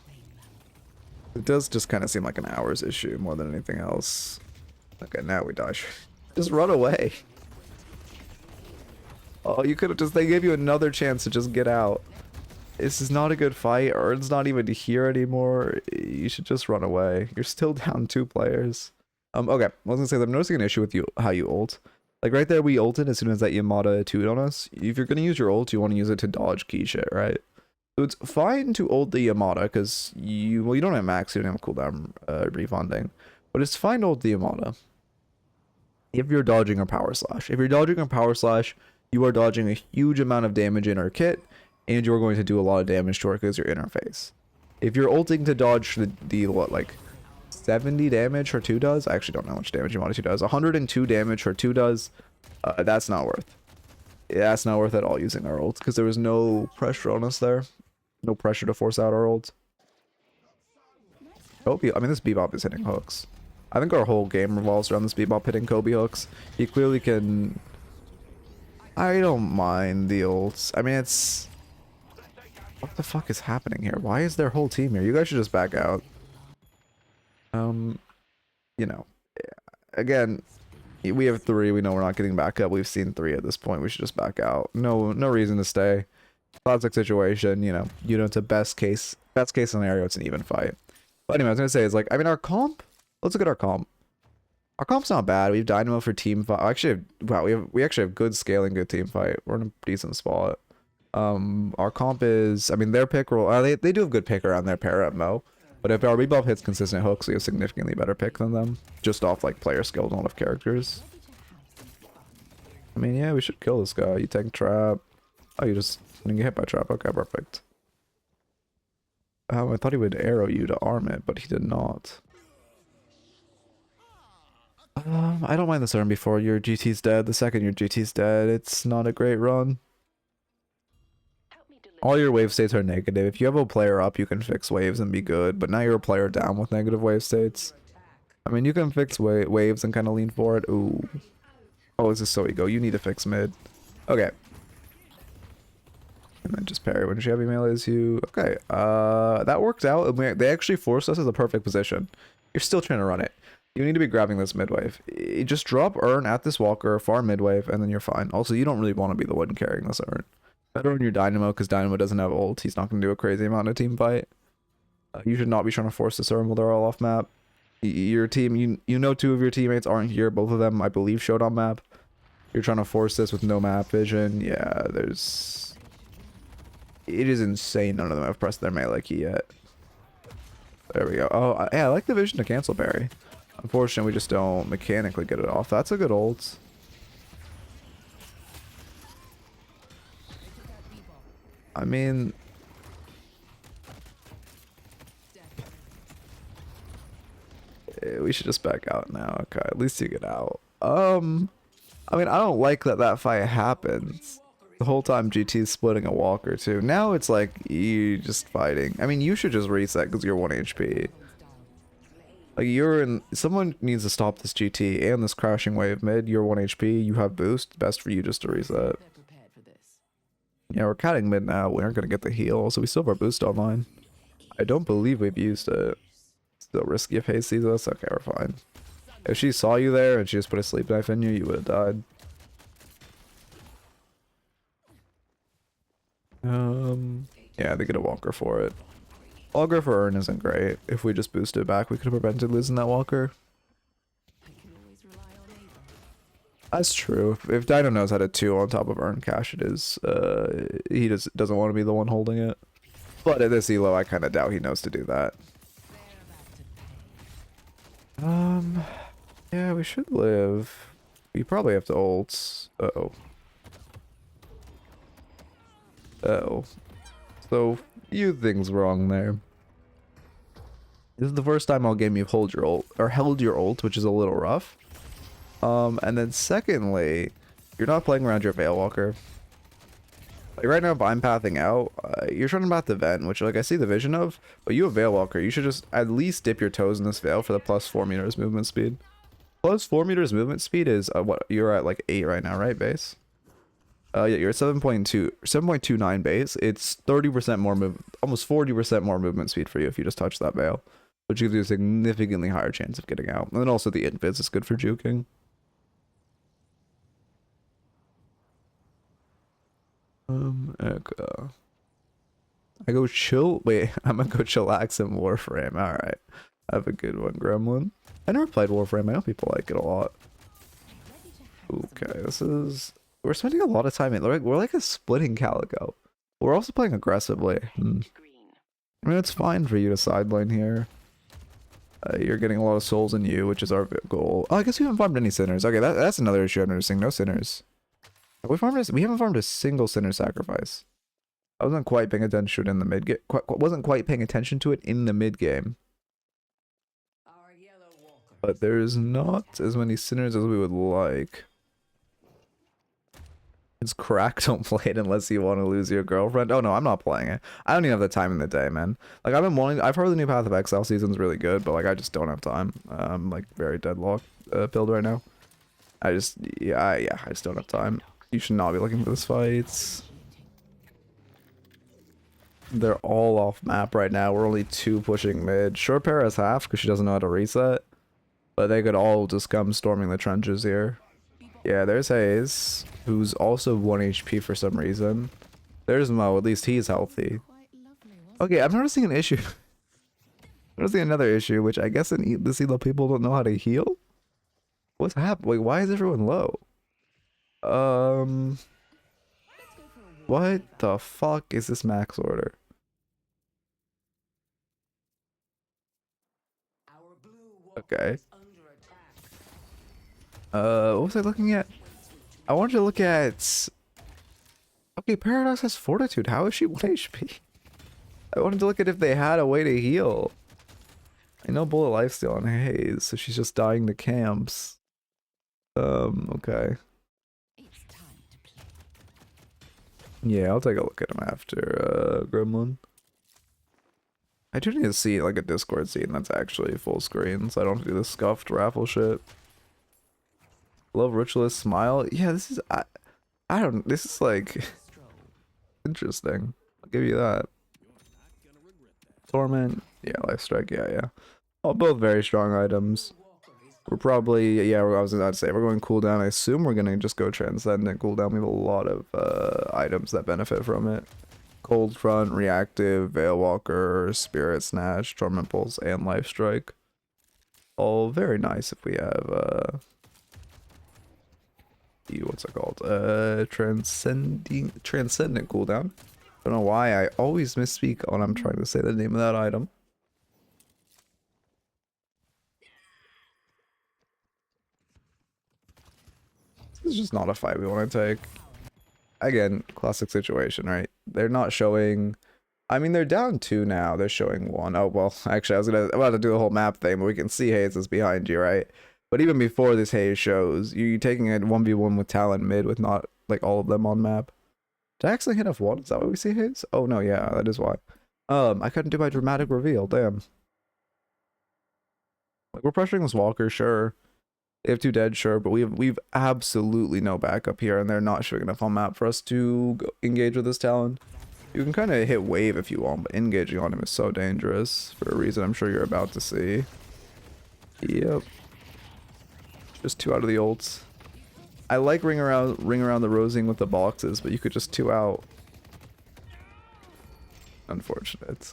It does just kind of seem like an hours issue more than anything else. Okay, now we die. Just run away. Oh, you could have just, they gave you another chance to just get out. This is not a good fight. Urn's not even here anymore. You should just run away. You're still down 2 players. Okay, I was gonna say, I'm noticing an issue with you, how you ult. Like right there, we ulted as soon as that Yamada 2'd on us. If you're gonna use your ult, you want to use it to dodge key shit, right? So it's fine to ult the Yamada because you don't have max, you don't have cooldown refunding. But it's fine to ult the Yamada if you're dodging a power slash. If you're dodging a power slash, you are dodging a huge amount of damage in our kit, and you're going to do a lot of damage to our because your interface. If you're ulting to dodge the what, like 70 damage her 2 does, I actually don't know how much damage Yamada 2 does. 102 damage her 2 does, that's not worth. That's not worth at all using our ult because there was no pressure on us there. No pressure to force out our ult. Kobe, I mean, this Bebop is hitting hooks. I think our whole game revolves around this Bebop hitting Kobe hooks. He clearly can... I don't mind the ults. I mean, it's... What the fuck is happening here? Why is their whole team here? You guys should just back out. You know. Again, we have 3. We know we're not getting back up. We've seen 3 at this point. We should just back out. No reason to stay. Classic situation, you know, it's a best case scenario, it's an even fight. But anyway, I was gonna say is like, I mean, our comp, let's look at our comp. Our comp's not bad. We have Dynamo for team fight. Actually, wow, we actually have good scaling, good team fight. We're in a decent spot. Our comp is, I mean, their pick roll, they do have good pick around their pair at Mo. But if our Bebop hits consistent hooks, we have significantly better pick than them. Just off like player skill and a lot of characters. I mean, yeah, we should kill this guy. You tank trap. Oh, you just didn't get hit by trap. Okay, perfect. I thought he would arrow you to arm it, but he did not. I don't mind this turn before your GT's dead. The second your GT's dead, it's not a great run. All your wave states are negative. If you have a player up, you can fix waves and be good, but now you're a player down with negative wave states. I mean, you can fix waves and kind of lean forward. Ooh. Oh, this is so ego. You need to fix mid. Okay. And then just parry when she heavy melees you. Okay, that worked out. They actually forced us as a perfect position. You're still trying to run it. You need to be grabbing this mid wave. You just drop Urn at this walker, farm mid wave, and then you're fine. Also, you don't really want to be the one carrying this Urn. Better on your Dynamo, because Dynamo doesn't have ult. He's not going to do a crazy amount of team fight. You should not be trying to force this Urn while they're all off map. Your team, you know 2 of your teammates aren't here. Both of them, I believe, showed on map. You're trying to force this with no map vision. Yeah, there's... It is insane none of them have pressed their melee key yet. There we go. Oh, yeah, I like the vision to cancel parry. Unfortunately, we just don't mechanically get it off. That's a good ult. I mean... we should just back out now. Okay, at least you get out. I mean, I don't like that fight happens. The whole time GT's splitting a walker too. Now it's like you just fighting. I mean, you should just reset because you're 1 HP. Like you're in. Someone needs to stop this GT and this crashing wave mid. You're 1 HP. You have boost. Best for you just to reset. Yeah, we're cutting mid now. We aren't gonna get the heal, so we still have our boost online. I don't believe we've used it. Still risky if Hayes sees us. Okay, we're fine. If she saw you there and she just put a sleep knife in you, you would have died. Yeah, they get a walker for it. Walker for Urn isn't great. If we just boosted it back, we could have prevented losing that walker. That's true. If Dino knows how to 2 on top of Urn cash, it is. He doesn't want to be the one holding it. But at this elo, I kind of doubt he knows to do that. Yeah, we should live. We probably have to ult. Uh-oh. Uh-oh. So, few things wrong there. This is the first time all game you've held your ult, which is a little rough. And then secondly, you're not playing around your Veil Walker. Like right now, if I'm pathing out, you're trying to path the vent, which like I see the vision of, but you have Veil Walker. You should just at least dip your toes in this Veil for the plus 4 meters movement speed. Plus 4 meters movement speed is what you're at, like 8 right now, right, base? Yeah, you're at 7.29 base. It's 30% more almost 40% more movement speed for you if you just touch that Veil, which gives you a significantly higher chance of getting out. And then also the invis is good for juking. Okay. I go chill. Wait, I'm gonna go chillax in Warframe. Alright. Have a good one, Gremlin. I never played Warframe. I know people like it a lot. Okay, this is... We're spending a lot of time in... We're like a splitting Calico. We're also playing aggressively. I mean, it's fine for you to sideline here. You're getting a lot of souls in you, which is our goal. Oh, I guess we haven't farmed any sinners. Okay, that's another issue I'm noticing. No sinners. We haven't farmed a single sinner sacrifice. I wasn't quite paying attention to it in the mid game. Wasn't quite paying attention to it in the mid game. But there's not as many sinners as we would like. It's crack, don't play it unless you want to lose your girlfriend. Oh no, I'm not playing it. I don't even have the time in the day, man. Like I've heard the new Path of Exile season's really good, but like I just don't have time. I'm like very Deadlock build right now. I just don't have time. You should not be looking for this fights. They're all off map right now. We're only 2 pushing mid. Sure, Para has half because she doesn't know how to reset. But they could all just come storming the trenches here. Yeah, there's Hayes, who's also 1 HP for some reason. There's Mo, at least he's healthy. Okay, I'm noticing an issue. I'm noticing another issue, which I guess in this elo people don't know how to heal? What's happening? Wait, why is everyone low? What the fuck is this max order? Okay. What was I looking at? I wanted to look at... Okay, Paradox has Fortitude. How is she 1 HP? I wanted to look at if they had a way to heal. I know Bullet Lifesteal on Haze, so she's just dying to camps. Okay. Yeah, I'll take a look at him after, Gremlin. I do need to see, like, a Discord scene that's actually full screen, so I don't have to do the scuffed raffle shit. Love Ritualist Smile. Yeah, this is... I don't... This is, like... interesting. I'll give you that. Torment. Yeah, Life Strike. Yeah. Oh, both very strong items. We're probably... Yeah, I was about to say, we're going cooldown. I assume we're going to just go Transcendent cooldown. We have a lot of items that benefit from it. Cold Front, Reactive, Veil Walker, Spirit Snatch, Torment Pulse, and Life Strike. All very nice if we have... what's it called? Transcendent cooldown. Don't know why I always misspeak when I'm trying to say the name of that item. This is just not a fight we want to take. Again, classic situation, right? They're not showing... I mean, they're down 2 now. They're showing 1. Oh, well, actually, I was about to do the whole map thing, but we can see Hayes is behind you, right? But even before this Hayes shows, you're taking a 1v1 with Talon mid with not, like, all of them on map. Did I actually hit F1? Is that why we see Hayes? Oh, no, yeah, that is why. I couldn't do my dramatic reveal, damn. Like, we're pressuring this Walker, sure. They have 2 dead, sure, but we've absolutely no backup here, and they're not showing enough on map for us to engage with this Talon. You can kind of hit wave if you want, but engaging on him is so dangerous for a reason I'm sure you're about to see. Yep. Just 2 out of the ults. I like ring around the rosing with the boxes, but you could just 2 out. Unfortunate.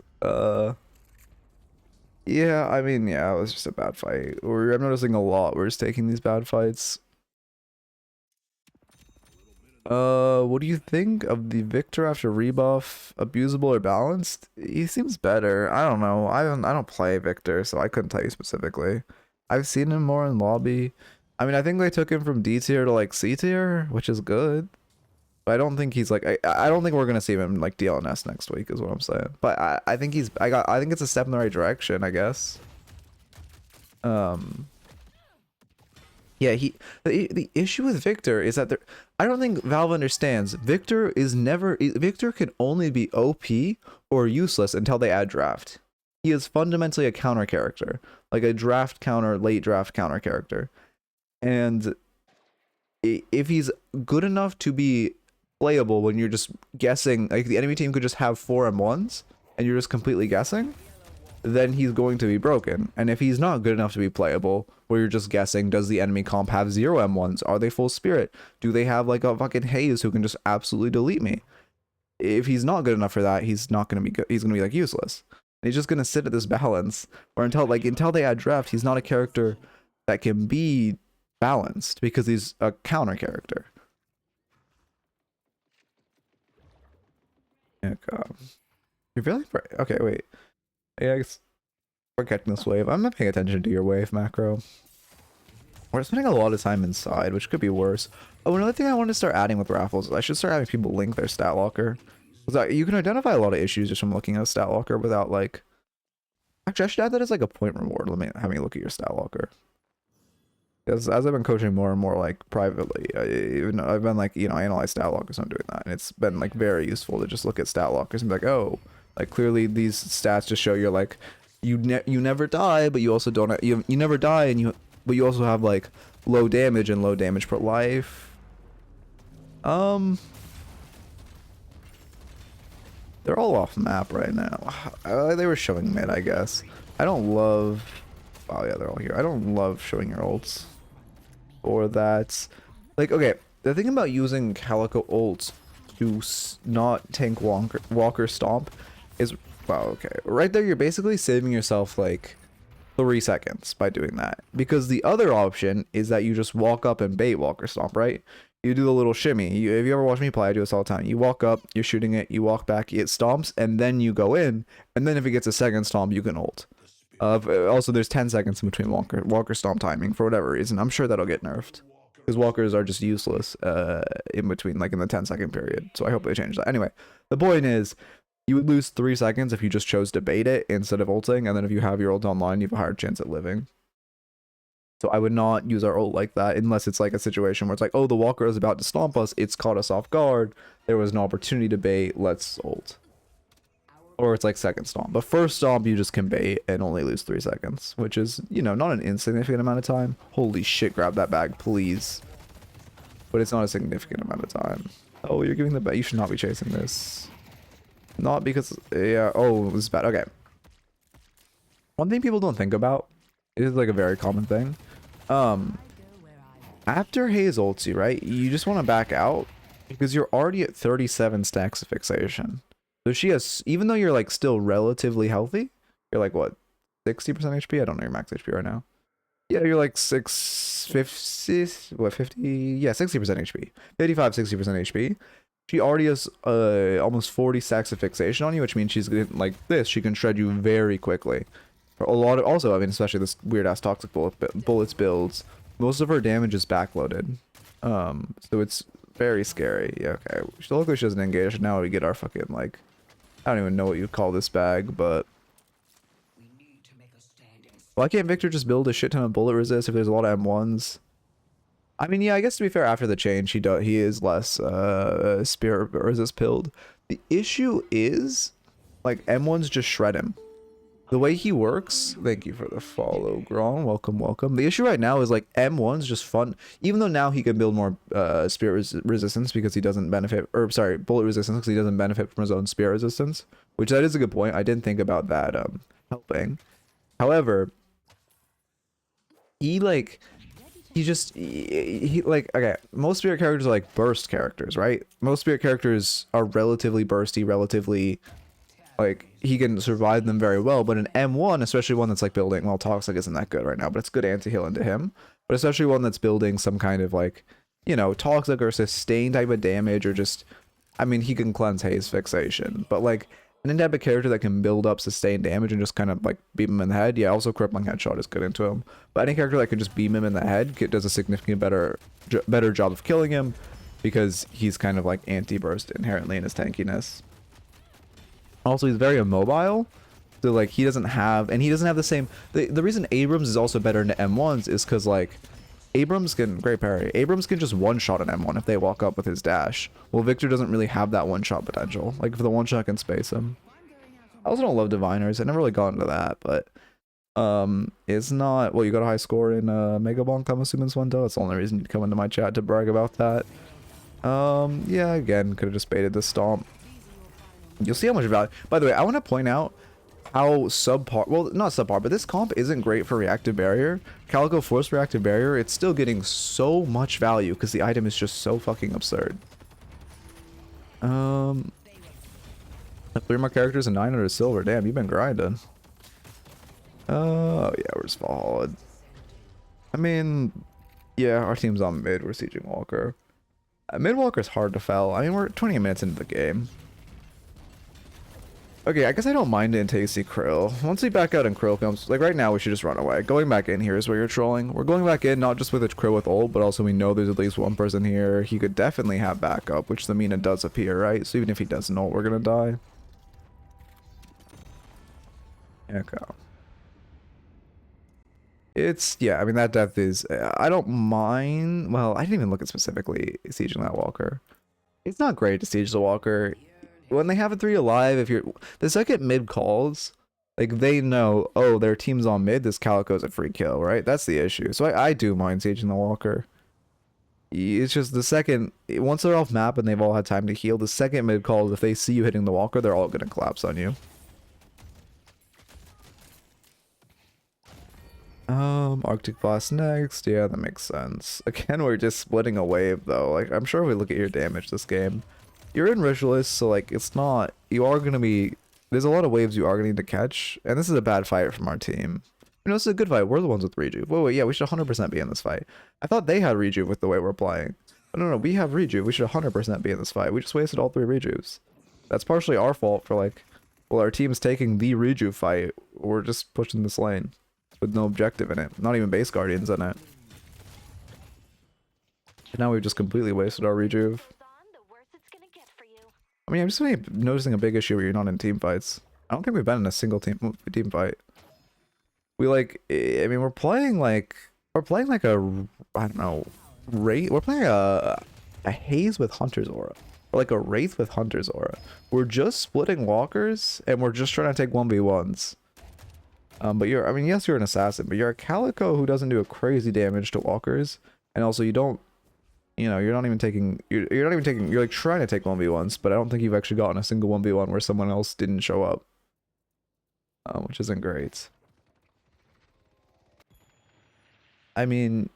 Yeah, I mean, yeah, it was just a bad fight. I'm noticing a lot. We're just taking these bad fights. What do you think of the Victor after rebuff? Abusable or balanced? He seems better. I don't know. I don't play Victor, so I couldn't tell you specifically. I've seen him more in lobby. I mean, I think they took him from D tier to like C tier, which is good. But I don't think he's like I don't think we're gonna see him in like DLNS next week is what I'm saying. But I think I think it's a step in the right direction, I guess. Yeah, the issue with Victor is that I don't think Valve understands. Victor can only be OP or useless until they add draft. He is fundamentally a counter character, like a draft counter, late draft counter character. And if he's good enough to be playable when you're just guessing, like the enemy team could just have 4 M1s and you're just completely guessing, then he's going to be broken. And if he's not good enough to be playable, where you're just guessing, does the enemy comp have 0 M1s? Are they full spirit? Do they have like a fucking haze who can just absolutely delete me? If he's not good enough for that, he's not going to be good. He's going to be like useless. And he's just going to sit at this balance, or until they add draft, he's not a character that can be balanced because he's a counter character. Yeah, God. You're really bright. Okay, wait. Yeah, I guess we're catching this wave. I'm not paying attention to your wave macro. We're spending a lot of time inside, which could be worse. Oh, another thing I want to start adding with raffles is I should start having people link their stat locker. You can identify a lot of issues just from looking at a stat locker without like... Actually, I should add that as like a point reward. Have me look at your stat locker. Because as I've been coaching more and more like privately, I've been like, analyze stat lockers. I'm doing that, and it's been like very useful to just look at stat lockers and be like, oh, like clearly these stats just show you're like, you never die, but you also don't you never die, and but you also have like low damage and low damage per life. They're all off map right now. They were showing mid, I guess. I don't love. Oh yeah, they're all here. I don't love showing your ults. Or that's like, okay, the thing about using Calico ults to not tank Walker Stomp is, wow, okay, right there you're basically saving yourself like 3 seconds by doing that, because the other option is that you just walk up and bait Walker Stomp, right? You do the little shimmy. If you ever watch me play, I do this all the time. You walk up, you're shooting it, you walk back, it stomps, and then you go in, and then if it gets a second stomp, you can ult. Also, there's 10 seconds in between Walker Stomp timing for whatever reason. I'm sure that'll get nerfed, because Walkers are just useless in between, like in the 10-second period. So I hope they change that. Anyway, the point is, you would lose 3 seconds if you just chose to bait it instead of ulting, and then if you have your ult online, you have a higher chance at living. So I would not use our ult like that unless it's like a situation where it's like, oh, the Walker is about to stomp us, it's caught us off guard, there was an opportunity to bait, let's ult. Or it's like second stomp. But first stomp, you just can bait and only lose 3 seconds, which is, not an insignificant amount of time. Holy shit, grab that bag, please. But it's not a significant amount of time. Oh, you're giving the bag. You should not be chasing this. Not because, yeah, oh, this is bad. Okay. One thing people don't think about, it is like a very common thing. After Haze ults you, right, you just want to back out because you're already at 37 stacks of fixation. So she has, even though you're like still relatively healthy, you're like what, 60% HP? I don't know your max HP right now. Yeah, you're like 650, what, 50? Yeah, 60% HP. 55, 60% HP. She already has almost 40 stacks of fixation on you, which means she's like this. She can shred you very quickly. A lot of, also, I mean, especially this weird ass toxic bullets builds. Most of her damage is backloaded. So it's very scary. Yeah, okay. Luckily she doesn't engage. Now we get our fucking like, I don't even know what you'd call this bag, but why can't Victor just build a shit ton of bullet resist if there's a lot of M1s? I mean, yeah, I guess to be fair, after the change, he is less spirit resist pilled. The issue is, like, M1s just shred him. The way he works, thank you for the follow, Gron. Welcome, welcome. The issue right now is like M1's just fun, even though now he can build more spirit resistance because he doesn't benefit, or sorry, bullet resistance because he doesn't benefit from his own spirit resistance, which that is a good point. I didn't think about that helping. However, he like okay, most spirit characters are like burst characters, right? Most spirit characters are relatively bursty, relatively like he can survive them very well, but an M1, especially one that's like building, well, toxic isn't that good right now, but it's good anti-heal into him, but especially one that's building some kind of like, toxic or sustained type of damage, or just, I mean, he can cleanse haze fixation, but like an type of character that can build up sustained damage and just kind of like beam him in the head, yeah, also crippling headshot is good into him, but any character that can just beam him in the head does a significantly better job of killing him, because he's kind of like anti-burst inherently in his tankiness. Also, he's very immobile, so like he doesn't have the same, the reason Abrams is also better into M1s is because like Abrams can, great parry. Abrams can just one-shot an M1 if they walk up with his dash. Well, Victor doesn't really have that one-shot potential. Like, if the one-shot can space him. I also don't love diviners. I never really got into that, but it's not. Well, you got a high score in Mega Bonk, I'm assuming this one though. That's the only reason you'd come into my chat to brag about that. Yeah, again, could have just baited this stomp. You'll see how much value. By the way, I want to point out how subpar, well, not subpar, but this comp isn't great for reactive barrier. Calico force reactive barrier, it's still getting so much value because the item is just so fucking absurd. 3 more characters and 900 silver. Damn, you've been grinding. Oh yeah, we're Valhalla. I mean, yeah, our team's on mid. We're sieging Walker. Mid Walker's hard to fell. I mean, we're 20 minutes into the game. Okay, I guess I don't mind it until you see Krill. Once we back out and Krill comes, like right now, we should just run away. Going back in here is where you're trolling. We're going back in not just with a Krill with ult, but also we know there's at least one person here. He could definitely have backup, which the Mina does appear, right? So even if he doesn't ult, we're gonna die. Okay. It's, yeah, I mean, that death is, I don't mind, well, I didn't even look at specifically sieging that Walker. It's not great to siege the Walker. When they have a 3 alive, if you're, the second mid calls, like, they know, oh, their team's on mid, this Calico's a free kill, right? That's the issue. So I do mind sieging the Walker. It's just the second, once they're off map and they've all had time to heal, the second mid calls, if they see you hitting the Walker, they're all gonna collapse on you. Arctic Blast next. Yeah, that makes sense. Again, we're just splitting a wave though. Like, I'm sure if we look at your damage this game, you're in Ritualist, so like, it's not, you are gonna be, there's a lot of waves you are gonna need to catch, and this is a bad fight from our team. You know, this is a good fight. We're the ones with Rejuve. Wait, yeah, we should 100% be in this fight. I thought they had Rejuve with the way we're playing. But no, we have Rejuve. We should 100% be in this fight. We just wasted all 3 Rejuves. That's partially our fault for like, well, our team's taking the Rejuve fight. We're just pushing this lane with no objective in it. Not even base guardians in it. And now we've just completely wasted our Rejuve. I mean, I'm just really noticing a big issue where you're not in team fights. I don't think we've been in a single team fight. We like, I mean, we're playing like a, I don't know, Wraith. We're playing a Haze with Hunter's Aura. Or like a Wraith with Hunter's Aura. We're just splitting walkers and we're just trying to take 1v1s. But you're, I mean, yes, you're an assassin, but you're a Calico who doesn't do a crazy damage to walkers. And also you don't, you know, you're not even taking, you're not even taking, you're like trying to take 1v1s, but I don't think you've actually gotten a single 1v1 where someone else didn't show up. Which isn't great. I mean,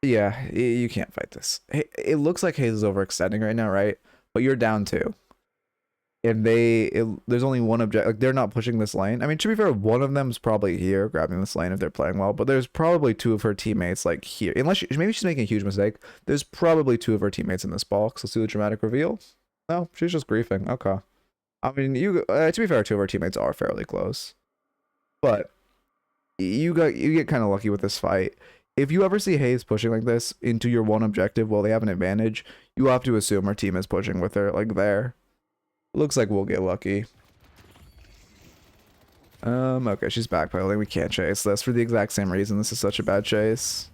yeah, you can't fight this. It looks like Haze is overextending right now, right? But you're down 2. And there's only one object, like they're not pushing this lane. I mean, to be fair, one of them's probably here grabbing this lane if they're playing well, but there's probably 2 of her teammates like here. Unless maybe she's making a huge mistake. There's probably 2 of her teammates in this box. Let's see the dramatic reveal. No, she's just griefing. Okay. I mean, to be fair, 2 of her teammates are fairly close. But you get kind of lucky with this fight. If you ever see Haze pushing like this into your one objective while they have an advantage, you have to assume her team is pushing with her like there. Looks like we'll get lucky. Okay, she's backpedaling. We can't chase this for the exact same reason. This is such a bad chase.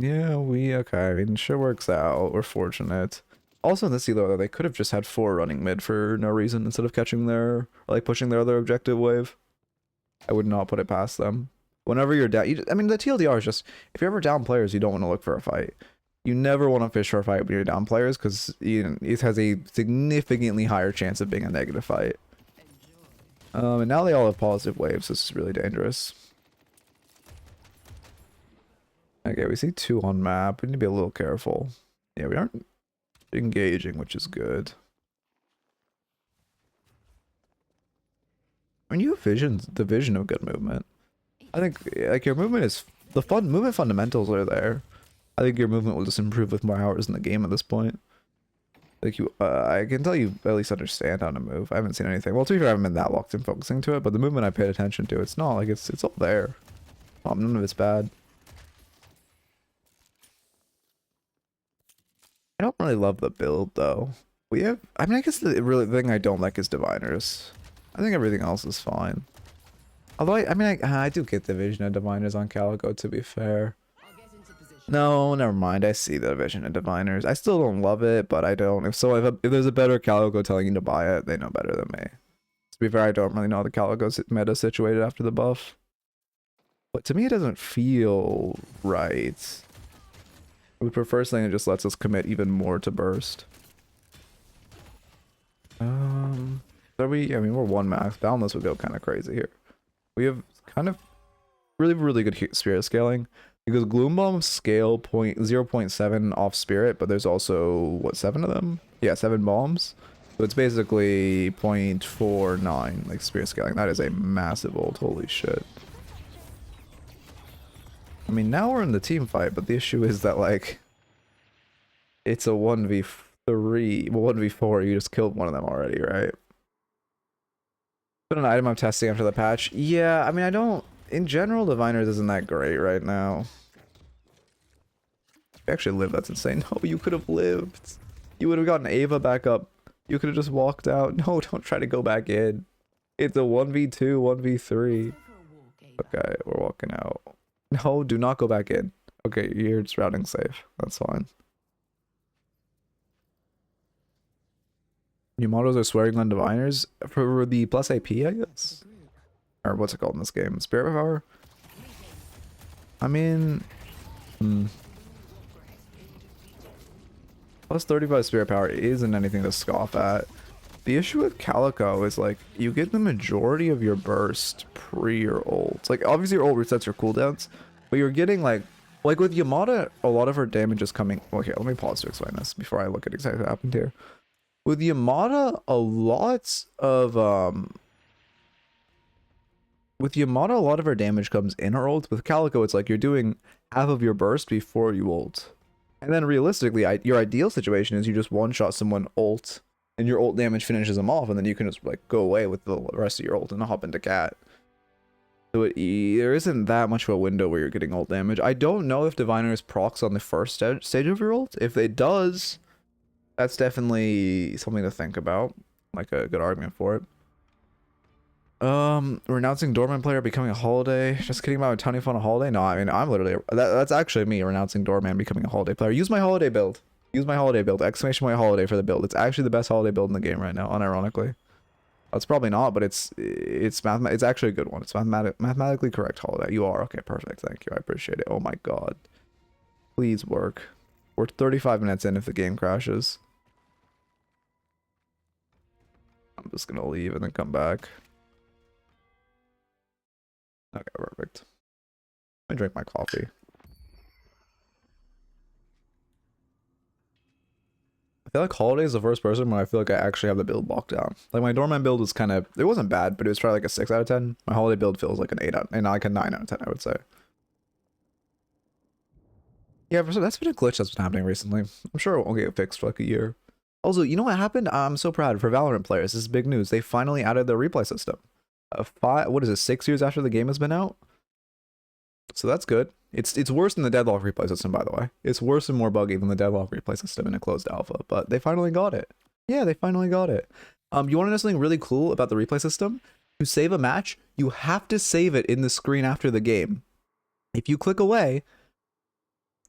Yeah, okay. I mean, sure works out. We're fortunate. Also in this elo, though, they could have just had 4 running mid for no reason instead of catching their, like, pushing their other objective wave. I would not put it past them. Whenever you're down, I mean, the TLDR is just, if you're ever down players, you don't want to look for a fight. You never want to fish for a fight when you're down players because it has a significantly higher chance of being a negative fight. And now they all have positive waves. This is really dangerous. Okay, we see 2 on map. We need to be a little careful. Yeah, we aren't engaging, which is good. I mean, you have the vision of good movement. I think like your movement is movement fundamentals are there. I think your movement will just improve with more hours in the game at this point. Like I can tell you at least understand how to move. I haven't seen anything. Well, to be fair, I haven't been that locked in focusing to it, but the movement I paid attention to, it's not like it's all there. None of it's bad. I don't really love the build though. I mean, I guess the thing I don't like is diviners. I think everything else is fine. Although I mean I do get the Vision of Diviners on Calico, to be fair. No, never mind. I see the Vision of Diviners. I still don't love it, but I don't. If there's a better Calico telling you to buy it, they know better than me. To be fair, I don't really know how the Calico's meta situated after the buff. But to me, it doesn't feel right. We prefer something that just lets us commit even more to burst. Are we? I mean, we're 1 max. Boundless would go kind of crazy here. We have kind of really good spirit scaling because Gloom Bombs scale 0.7 off spirit, but there's also what, 7 of them? Yeah, 7 bombs. So it's basically 0.49 like spirit scaling. That is a massive ult. Holy shit. I mean, now we're in the team fight, but the issue is that like it's a 1v3, well 1v4. You just killed one of them already, right? Been an item I'm testing after the patch. Yeah, I mean, I don't. In general, Diviners isn't that great right now. If you actually live, that's insane. No, you could have lived. You would have gotten Ava back up. You could have just walked out. No, don't try to go back in. It's a 1v2, 1v3. Okay, we're walking out. No, do not go back in. Okay, you're just routing safe. That's fine. New models are swearing on Diviners for the plus AP, I guess? Or what's it called in this game? Spirit Power? I mean... Plus 35 Spirit Power isn't anything to scoff at. The issue with Calico is like, you get the majority of your burst pre your ult. Like, obviously your ult resets your cooldowns, but you're getting like with Yamada, a lot of her damage is coming... Well, here, let me pause to explain this before I look at exactly what happened here. With Yamada, a lot of her damage comes in her ult. With Calico, it's like you're doing half of your burst before you ult. And then realistically, your ideal situation is you just one-shot someone ult, and your ult damage finishes them off, and then you can just like go away with the rest of your ult and hop into cat. So there isn't that much of a window where you're getting ult damage. I don't know if Diviners procs on the first stage of your ult. If it does... That's definitely something to think about. Like a good argument for it. Renouncing Doorman player becoming a holiday. Just kidding about Tony on a holiday? No, I mean, I'm literally... That's actually me renouncing Doorman becoming a holiday player. Use my holiday build. Use my holiday build. Exclamation point holiday for the build. It's actually the best holiday build in the game right now, unironically. It's probably not, but it's actually a good one. It's mathematically correct holiday. You are. Okay, perfect. Thank you. I appreciate it. Oh my god. Please work. We're 35 minutes in if the game crashes. I'm just gonna leave and then come back. Okay, perfect. I drink my coffee. I feel like Holiday is the first person when I feel like I actually have the build locked down. Like my Doorman build was kind of... It wasn't bad, but it was probably like a 6 out of 10. My Holiday build feels like an 8 out... And like a 9 out of 10, I would say. Yeah, that's been a glitch that's been happening recently. I'm sure it won't get fixed for like a year. Also, you know what happened? I'm so proud for Valorant players. This is big news. They finally added the replay system. 6 years after the game has been out? So that's good. It's worse than the Deadlock replay system, by the way. It's worse and more buggy than the Deadlock replay system in a closed alpha, but they finally got it. Yeah, they finally got it. You want to know something really cool about the replay system? To save a match, you have to save it in the screen after the game. If you click away,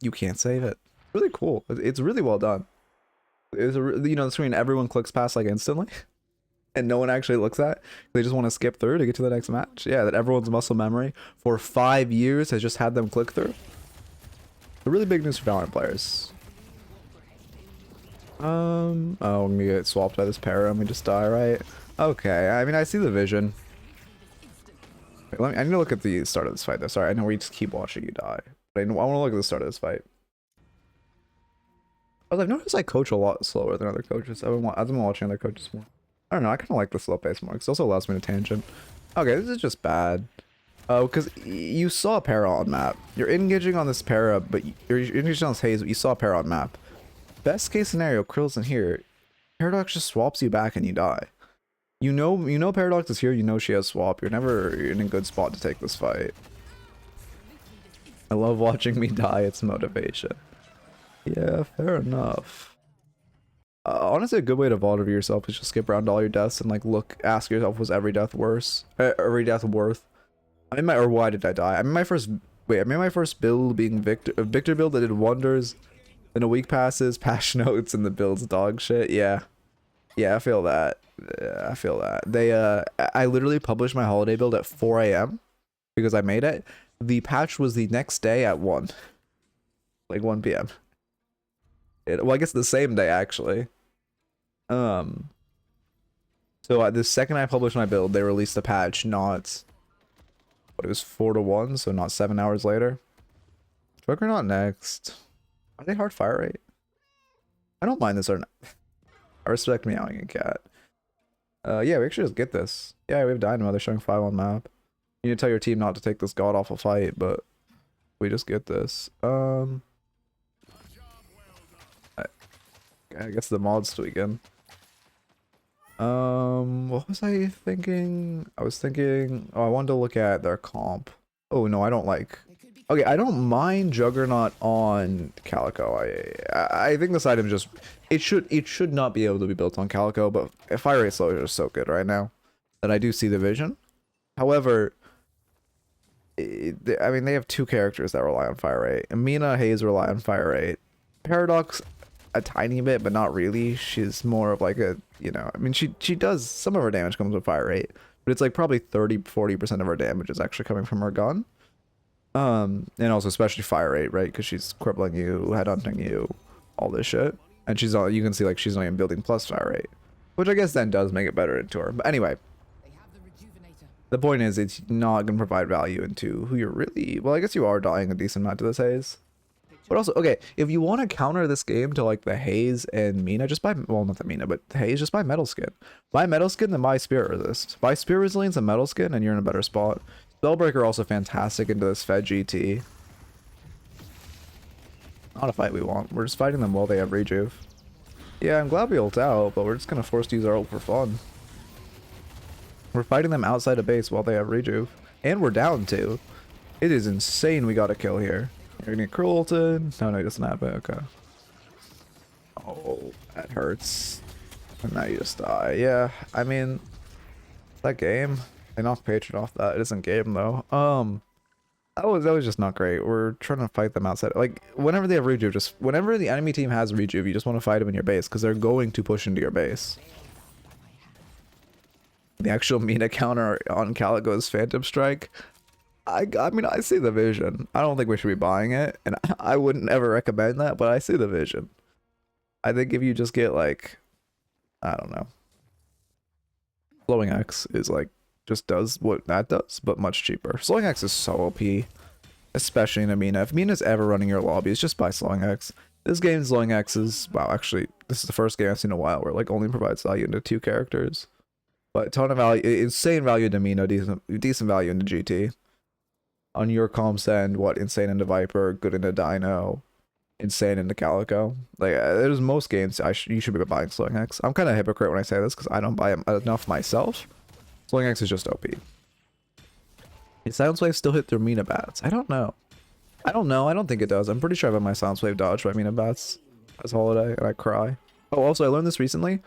you can't save it. Really cool. It's really well done. It's the screen everyone clicks past like instantly, and no one actually looks at. They just want to skip through to get to the next match. Yeah, that everyone's muscle memory for 5 years has just had them click through. A really big news for Valorant players. Oh, I'm gonna get swapped by this para and we just die, right? Okay, I mean, I see the vision. Wait, I need to look at the start of this fight though. Sorry, I know we just keep watching you die. But I want to look at the start of this fight. I've noticed I coach a lot slower than other coaches. I've been watching other coaches more. I don't know, I kind of like the slow pace more because it also allows me to tangent. Okay, this is just bad. Because you saw a para on map. You're engaging on this para, but you're engaging on this haze, but you saw a para on map. Best case scenario, Krill's in here. Paradox just swaps you back and you die. You know Paradox is here, you know she has swap. You're never in a good spot to take this fight. I love watching me die, it's motivation. Yeah, fair enough. Honestly, a good way to vault over yourself is just skip around all your deaths and like ask yourself, was every death worse? Every death worth? I mean, or why did I die? I mean, my first, wait, I mean, my first build being Victor, a Victor build that did wonders. Then a week passes, patch notes, and the build's dog shit. Yeah. Yeah, I feel that. Yeah, I feel that. I literally published my holiday build at 4 a.m. because I made it. The patch was the next day at 1. Like 1 p.m. Well, I guess the same day, actually. So the second I published my build, they released the patch, not... But it was 4 to 1, so not 7 hours later. Joker not next. Are they hard fire rate? I don't mind this or not. I respect meowing and cat. Yeah, we actually just get this. Yeah, we have Dynamo. They're showing 5 on map. You need to tell your team not to take this god awful fight, but we just get this. I guess the mod's tweaking. What was I thinking? I was thinking, oh, I wanted to look at their comp. Oh no, I don't like. Okay, I don't mind Juggernaut on Calico. I think this item just it should not be able to be built on Calico, but fire rate slow is so good right now that I do see the vision. However, I mean, they have 2 characters that rely on fire rate. Mina, Haze rely on fire rate. Paradox a tiny bit, but not really. She's more of like a, you know, I mean, she does, some of her damage comes with fire rate, but it's like probably 30-40% of her damage is actually coming from her gun. And also especially fire rate, right? Because she's crippling you, headhunting you, all this shit. And she's all, you can see like she's not even building plus fire rate, which I guess then does make it better into her. But anyway, the point is it's not going to provide value into who you're really, well, I guess you are dying a decent amount to this Haze. But also, okay, if you want to counter this game to like the Haze and Mina, just buy, well, not the Mina, but the Haze, just buy Metal Skin. Buy Metal Skin, then buy Spirit Resist. Buy Spirit Resilience and Metal Skin, and you're in a better spot. Spellbreaker also fantastic into this Fed GT. Not a fight we want. We're just fighting them while they have Rejuve. Yeah, I'm glad we ult out, but we're just going to force to use our ult for fun. We're fighting them outside of base while they have Rejuve. And we're down too. It is insane we got a kill here. You're gonna get cruelted. No, he doesn't have it. Okay. Oh, that hurts. And now you just die. Yeah, I mean, that game. They knocked Patron off that. It isn't game though. That was just not great. We're trying to fight them outside. Like whenever they have Rejuve, just whenever the enemy team has Rejuve, you just want to fight them in your base because they're going to push into your base. The actual Mina counter on Calico is Phantom Strike. I mean, I see the vision. I don't think we should be buying it, and I wouldn't ever recommend that, but I see the vision. I think if you just get, like, I don't know. Flowing X is, like, just does what that does, but much cheaper. Slowing X is so OP, especially in a Mina. If Mina's ever running your lobbies, just buy Slowing X. This game's Slowing X is, wow, actually, this is the first game I've seen in a while where, like, only provides value into 2 characters. But ton of value, insane value into Mina, decent value into GT. On your comps end, what, insane into Viper, good into Dino, insane into Calico. Like, there's most games you should be buying Slowing X. I'm kind of a hypocrite when I say this because I don't buy them enough myself. Slowing X is just OP. Did Soundwave still hit their Mina bats? I don't know. I don't think it does. I'm pretty sure I have my Soundwave dodged by Mina bats as Holiday, and I cry. Oh, also, I learned this recently.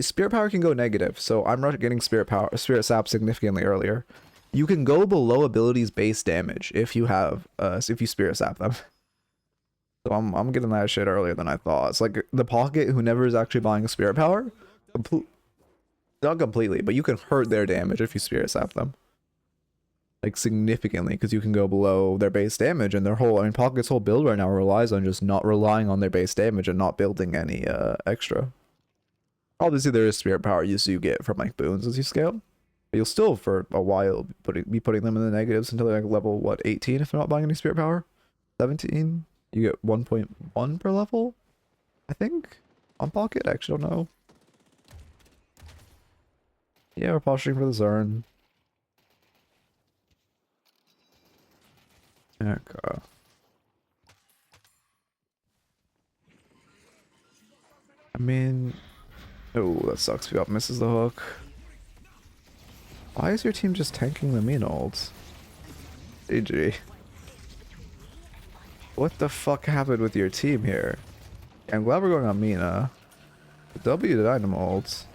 Spirit Power can go negative, so I'm getting Spirit Sap significantly earlier. You can go below abilities base damage if you have if you Spirit Sap them. So I'm getting that shit earlier than I thought. It's like the Pocket who never is actually buying a Spirit Power, not completely, but you can hurt their damage if you Spirit Sap them, like significantly, because you can go below their base damage, and their whole, I mean, Pocket's whole build right now relies on just not relying on their base damage and not building any extra. Obviously, there is Spirit Power use you get from like boons as you scale. But you'll still, for a while, be putting them in the negatives until they're like level, what, 18 if they're not buying any Spirit Power? 17? You get 1.1 per level? I think? On Pocket? I actually don't know. Yeah, we're posturing for the Zern. Okay. I mean... Oh, that sucks. If you misses the hook. Why is your team just tanking the Mina ults? GG. What the fuck happened with your team here? I'm glad we're going on Mina. W to Dynamo ults.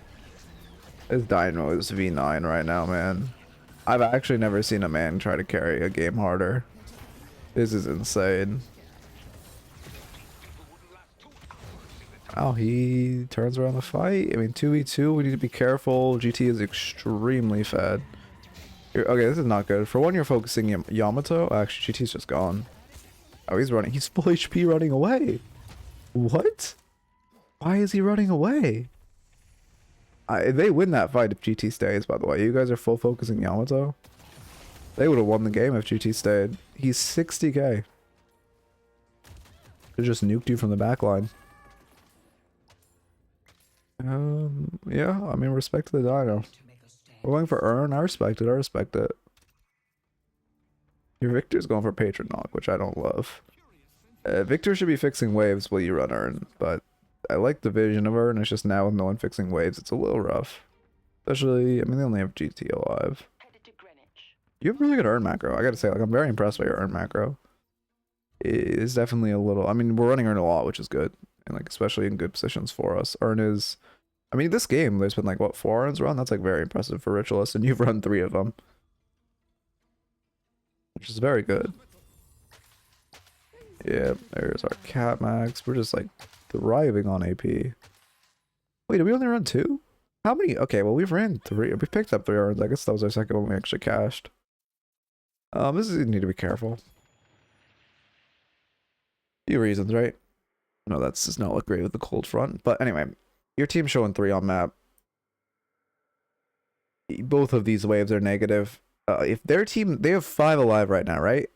This Dynamo is V9 right now, man. I've actually never seen a man try to carry a game harder. This is insane. Oh, he turns around the fight. I mean, 2v2, we need to be careful. GT is extremely fed. Okay, this is not good. For one, you're focusing Yamato. Actually, GT's just gone. Oh, he's running. He's full HP running away. What? Why is he running away? They win that fight if GT stays, by the way. You guys are full focusing Yamato. They would have won the game if GT stayed. He's 60k. They just nuked you from the back line. Yeah, I mean, respect to the dino. We're going for Urn. I respect it. I respect it. Your Victor's going for Patron Knock, which I don't love. Victor should be fixing waves while you run Urn, but I like the vision of Urn. It's just now with no one fixing waves, it's a little rough. Especially, I mean, they only have GT alive. You have really good Urn macro. I gotta say, like, I'm very impressed by your Urn macro. It is definitely a little... I mean, we're running Urn a lot, which is good. And, like, especially in good positions for us. Urn is... I mean, this game, there's been, like, what, 4 Urns run? That's, like, very impressive for Ritualist, and you've run 3 of them. Which is very good. Yeah, there's our Cat Max. We're just, like, thriving on AP. Wait, did we only run 2? How many? Okay, well, we've ran 3. We picked up 3 Urns. I guess that was our second one we actually cashed. This is, you need to be careful. Few reasons, right? No, that's does not look great with the cold front. But anyway, your team's showing 3 on map. Both of these waves are negative. If their team, they have 5 alive right now, right?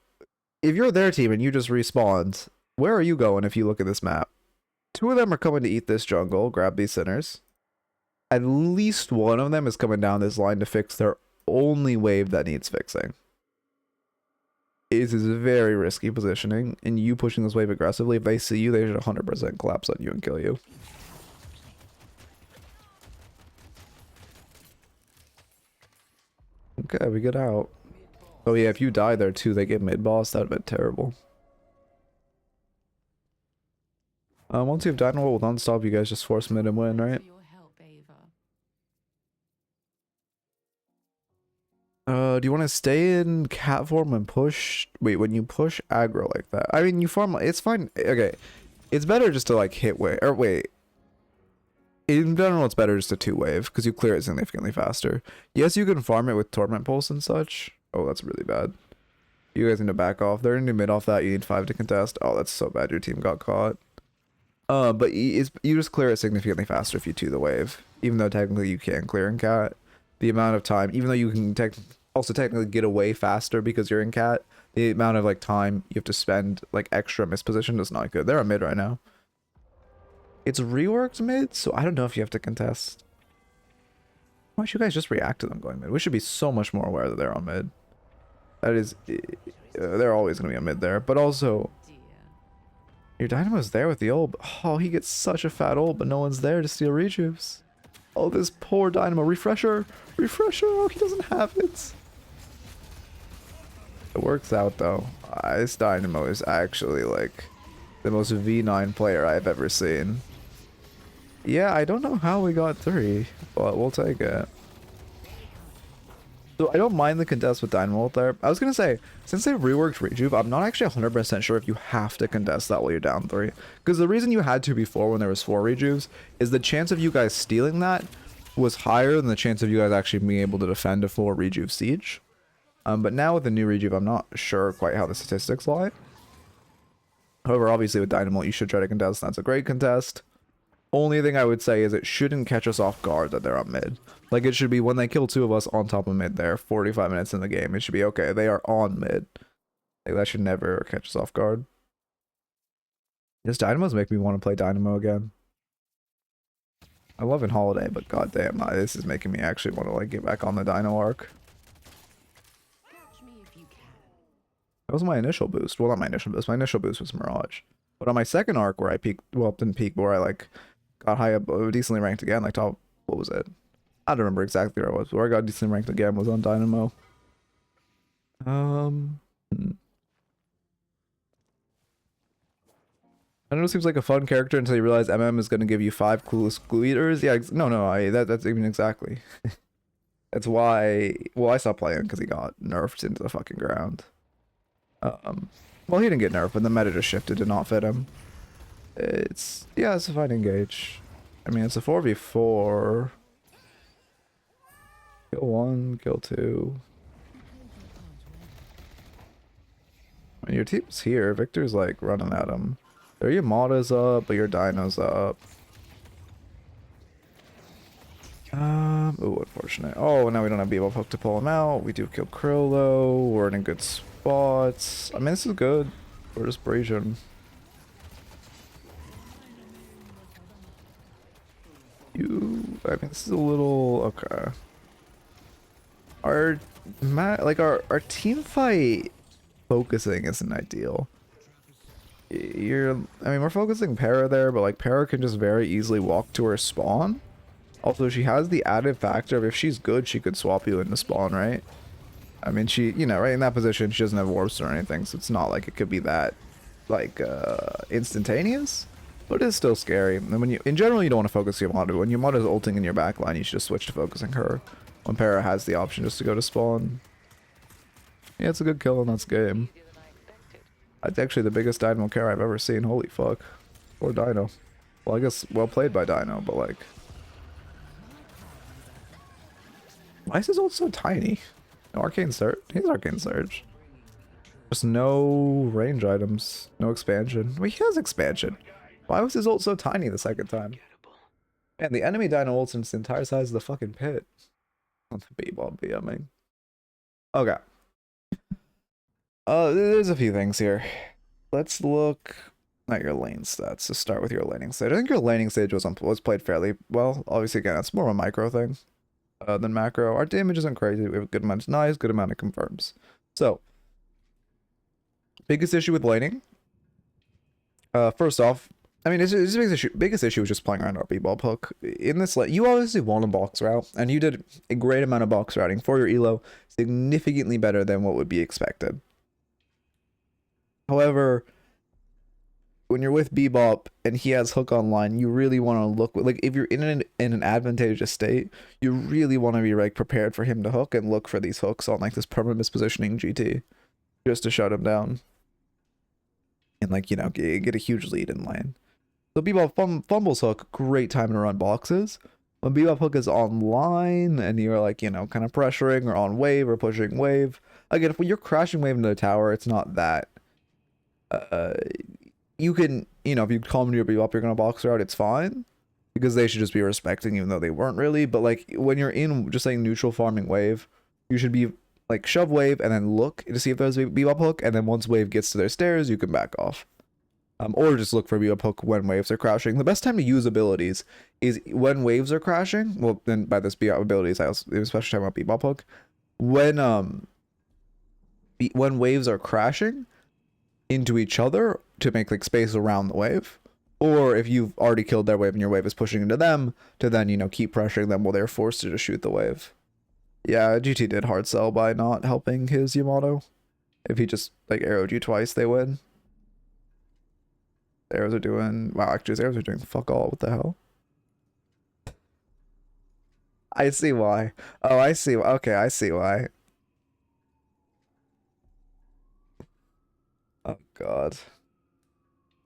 If you're their team and you just respawned, where are you going if you look at this map? 2 of them are coming to eat this jungle, grab these sinners. At least one of them is coming down this line to fix their only wave that needs fixing. This is very risky positioning, and you pushing this wave aggressively, if they see you, they should 100% collapse on you and kill you. Okay, we get out. Oh yeah, if you die there too, they get mid-boss, that would have been terrible. Once you have Dynamo with non-stop, you guys just force mid and win, right? Do you want to stay in cat form and push? Wait, when you push aggro like that, I mean, you farm. It's fine. Okay, it's better just to like hit wave or wait. In general, it's better just a 2-wave because you clear it significantly faster. Yes, you can farm it with Torment Pulse and such. Oh, that's really bad. You guys need to back off. They're into mid off that. You need 5 to contest. Oh, that's so bad. Your team got caught. But you just clear it significantly faster if you 2 the wave. Even though technically you can clear in cat. The amount of time, even though you can also technically get away faster because you're in cat, the amount of like time you have to spend like extra misposition is not good. They're on mid right now. It's reworked mid, so I don't know if you have to contest. Why don't you guys just react to them going mid? We should be so much more aware that they're on mid. That is, they're always going to be on mid there. But also, your Dynamo's there with the ult. Oh, he gets such a fat ult, but no one's there to steal rejuves. Oh, this poor Dynamo. Refresher. Refresher. Oh, he doesn't have it. It works out, though. This Dynamo is actually, like, the most V9 player I've ever seen. Yeah, I don't know how we got 3, but we'll take it. So I don't mind the contest with Dynamo ult there. I was going to say, since they've reworked Rejuve, I'm not actually 100% sure if you have to contest that while you're down 3. Because the reason you had to before when there was 4 Rejuves is the chance of you guys stealing that was higher than the chance of you guys actually being able to defend a 4 Rejuve siege. But now with the new Rejuve, I'm not sure quite how the statistics lie. However, obviously with Dynamo, you should try to contest. That's a great contest. Only thing I would say is it shouldn't catch us off guard that they're on mid. Like, it should be when they kill 2 of us on top of mid there, 45 minutes in the game. It should be, okay, they are on mid. Like, that should never catch us off guard. This Dynamos make me want to play Dynamo again. I love in Holiday, but goddamn, this is making me actually want to, like, get back on the Dino arc. That was my initial boost. Well, not my initial boost. My initial boost was Mirage. But on my second arc where I peaked, well, didn't peak, but where I, like, got high up, decently ranked again, like top, what was it? I don't remember exactly where I was, but where I got decently ranked again was on Dynamo. I don't know, it seems like a fun character until you realize MM is going to give you 5 clueless glue eaters. Yeah, no, that's even exactly. That's why, well, I stopped playing because he got nerfed into the fucking ground. Well, he didn't get nerfed, but the meta just shifted to not fit him. Yeah, it's a fighting gauge. I mean, it's a 4v4. Kill 1, kill 2. When your team's here, Victor's like running at him. Their Yamada's up, but your Dino's up. Oh, unfortunate. Oh, now we don't have Bebop Hook to pull him out. We do kill Krill though. We're in a good spots. I mean, this is good. We're just Brazian. I mean, this is a little okay. Our team fight focusing isn't ideal. I mean, we're focusing Para there, but like Para can just very easily walk to her spawn. Also, she has the added factor of if she's good, she could swap you into spawn, right? I mean, she, you know, right in that position, she doesn't have warps or anything, so it's not like it could be that, like, instantaneous. But it is still scary. And when you, in general, you don't want to focus Yamato. When Yamato's ulting in your backline, you should just switch to focusing her. When Para has the option just to go to spawn. Yeah, it's a good kill in that game. That's actually the biggest Dynamo carry I've ever seen. Holy fuck. Or Dino. Well, I guess well played by Dino, but like... Why is his ult so tiny? No Arcane Surge? He has Arcane Surge. Just no range items. No expansion. Well, he has expansion. Why was his ult so tiny the second time? Man, the enemy Dino ults into the entire size of the fucking pit. On the B-ball BMing. Okay. There's a few things here. Let's look at your lane stats. To start with your laning stage. I think your laning stage was played fairly well. Obviously, again, it's more of a micro thing than macro. Our damage isn't crazy. We have a good amount of denies, good amount of confirms. So, biggest issue with laning. First off, I mean, biggest issue was just playing around our B-ball hook. In this, you obviously want a box route, and you did a great amount of box routing for your elo, significantly better than what would be expected. However, when you're with Bebop and he has hook online, you really want to look like if you're in an advantageous state, you really want to be like prepared for him to hook and look for these hooks on like this permanent mispositioning GT just to shut him down and like, you know, get a huge lead in lane. So Bebop fumbles hook, great time to run boxes. When Bebop hook is online and you're like, you know, kind of pressuring or on wave or pushing wave, again, if you're crashing wave into the tower, it's not that. You can, you know, if you call them to your Bebop, you're gonna box her out, it's fine. Because they should just be respecting, even though they weren't really. But like, when you're in just saying neutral farming wave, you should be like shove wave and then look to see if there's a Bebop hook, and then once wave gets to their stairs, you can back off. Or just look for Bebop hook when waves are crashing. The best time to use abilities is when waves are crashing. Well, then by this Bebop abilities, I also especially talking about Bebop hook. When waves are crashing into each other to make like space around the wave, or if you've already killed their wave and your wave is pushing into them, to then, you know, keep pressuring them while they're forced to just shoot the wave. Yeah, GT did hard sell by not helping his Yamato. If he just like arrowed you twice, they win. The arrows are doing, wow, actually his arrows are doing fuck all. What the hell? I see why. Oh, I see. Okay, I see why. Oh god.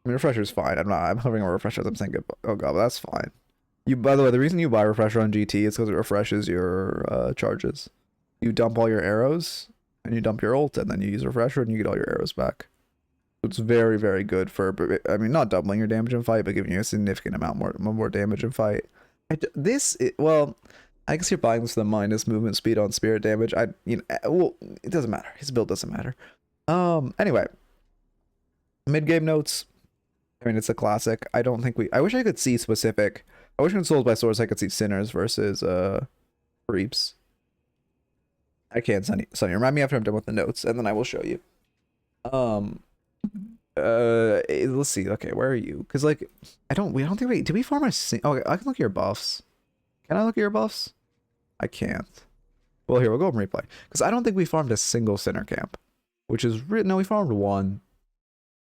I mean, refresher's fine. I'm hovering over refresher. I'm saying good. Oh god, but that's fine. By the way, the reason you buy refresher on GT is because it refreshes your charges. You dump all your arrows and you dump your ult, and then you use refresher and you get all your arrows back. So it's very, very good for, I mean, not doubling your damage in fight, but giving you a significant amount more damage in fight. Well, I guess you're buying this the minus movement speed on spirit damage. Well, it doesn't matter. His build doesn't matter. Anyway, mid game notes. I mean, it's a classic. I wish I could see specific. I wish in Souls by Swords I could see Sinners versus Creeps. I can't, Sunny. Remind me after I'm done with the notes, and then I will show you. Let's see. Okay, where are you? Because like, we don't think did we farm okay, I can look at your buffs. Can I look at your buffs? I can't. Well, here, we'll go over and replay. Because I don't think we farmed a single Sinner camp. Which is, no, we farmed one.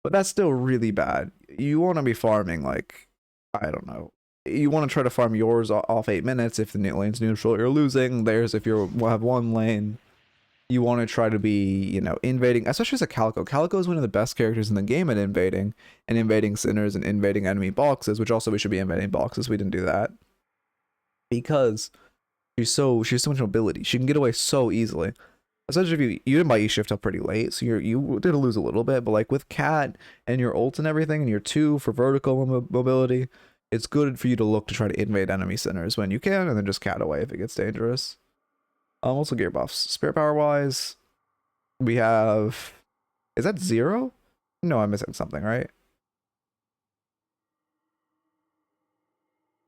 But that's still really bad. You want to be farming, like, I don't know, you want to try to farm yours off 8 minutes. If the lane's neutral, you're losing. Theirs, if you have one lane, you want to try to be, you know, invading, especially as a Calico. Calico is one of the best characters in the game at invading, and invading sinners and invading enemy boxes, which also we should be invading boxes. We didn't do that because she has so much mobility. She can get away so easily. Especially if you didn't buy E shift up pretty late, so you did lose a little bit. But like with Cat and your ult and everything, and your 2 for vertical mobility, it's good for you to look to try to invade enemy centers when you can, and then just Cat away if it gets dangerous. Also gear buffs. Spirit power wise, we have, is that 0? No, I'm missing something, right?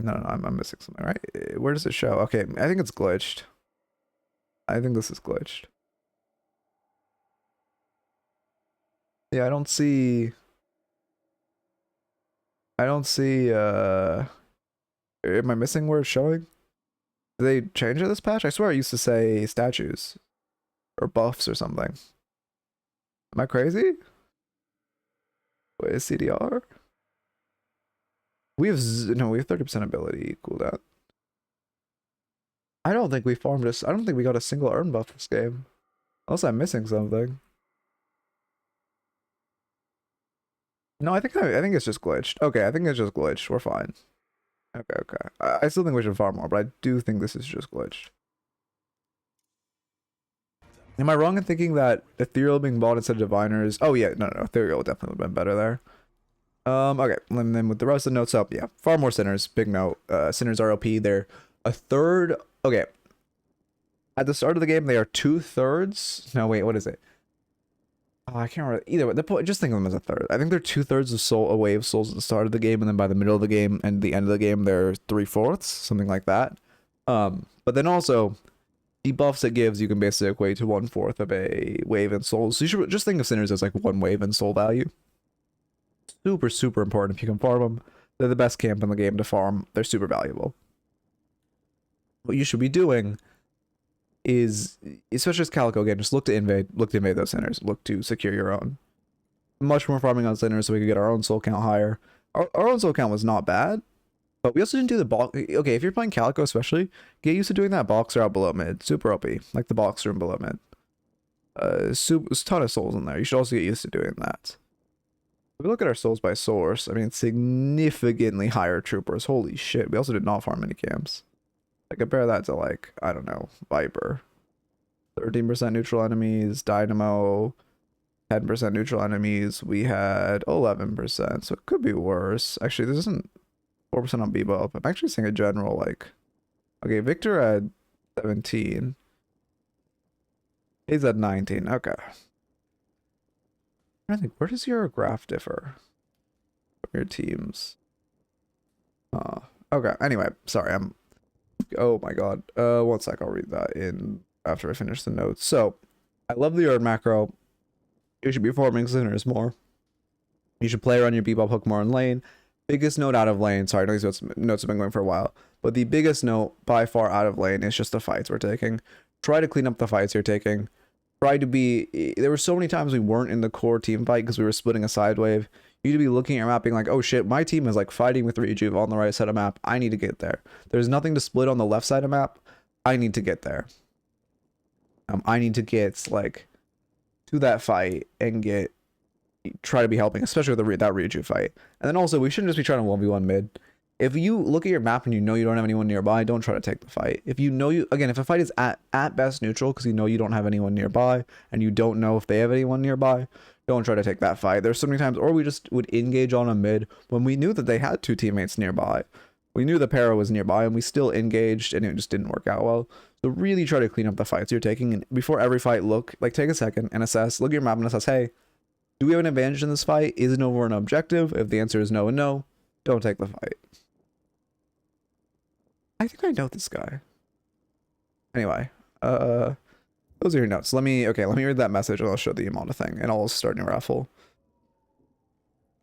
No, I'm missing something, right? Where does it show? Okay, I think it's glitched. I think this is glitched. Yeah, I don't see, am I missing where it's showing? Did they change it this patch? I swear it used to say statues or buffs or something. Am I crazy? Wait, is CDR? We have no, we have 30% ability cooldown. I don't think we farmed this. I don't think we got a single earn buff this game. Unless I'm missing something. No, I think it's just glitched. Okay, I think it's just glitched. We're fine. Okay. I still think we should farm more, but I do think this is just glitched. Am I wrong in thinking that Ethereal being bought instead of Diviners? Oh yeah, no. Ethereal definitely would have been better there. Okay, and then with the rest of the notes up, yeah, far more Sinners. Big note. Sinners RLP, they're a third. Okay. At the start of the game, they are 2/3. No, wait, what is it? Oh, I can't remember either way. Just think of them as a third. I think they're 2/3 of soul, a wave souls at the start of the game, and then by the middle of the game and the end of the game, they're 3/4, something like that. But then also the buffs it gives, you can basically equate to 1/4 of a wave and souls. So you should just think of Sinners as like 1 wave and soul value. Super important if you can farm them. They're the best camp in the game to farm. They're super valuable. What you should be doing is, especially as Calico, again, just look to invade those Sinners. Look to secure your own. Much more farming on Sinners so we could get our own soul count higher. Our own soul count was not bad, but we also didn't do the box. Okay, if you're playing Calico especially, get used to doing that boxer out below mid. Super OP, like the boxer in below mid. There's a ton of souls in there. You should also get used to doing that. If we look at our souls by source, I mean, significantly higher troopers. Holy shit, we also did not farm any camps. I compare that to, like, I don't know, Viper. 13% neutral enemies, Dynamo, 10% neutral enemies. We had 11%, so it could be worse. Actually, this isn't 4% on Bebop. I'm actually seeing a general, like, okay, Victor had 17. He's at 19. Okay. I think, where does your graph differ from your teams? Okay. Anyway, sorry, oh my god. 1 sec, I'll read that in after I finish the notes. So, I love the Earn macro. You should be farming Sinners more. You should play around your Bebop hook more in lane. Biggest note out of lane. Sorry, I know these notes have been going for a while. But the biggest note by far out of lane is just the fights we're taking. Try to clean up the fights you're taking. Try to be... There were so many times we weren't in the core team fight because we were splitting a side wave. You need to be looking at your map being like, oh shit, my team is like fighting with Rejuve on the right side of map. I need to get there. There's nothing to split on the left side of map. I need to get there. I need to get like to that fight and try to be helping, especially with that Rejuve fight. And then also we shouldn't just be trying to 1v1 mid. If you look at your map and you know you don't have anyone nearby, don't try to take the fight. If you know again, if a fight is at best neutral because you know you don't have anyone nearby and you don't know if they have anyone nearby, don't try to take that fight. There's so many times, or we just would engage on a mid when we knew that they had 2 teammates nearby. We knew the para was nearby and we still engaged and it just didn't work out well. So really try to clean up the fights you're taking, and before every fight, take a second and assess, look at your map and assess, hey, do we have an advantage in this fight? Is it over an objective? If the answer is no and no, don't take the fight. I think I know this guy. Anyway, those are your notes. Let me read that message and I'll show the Imana thing and I'll start a new raffle.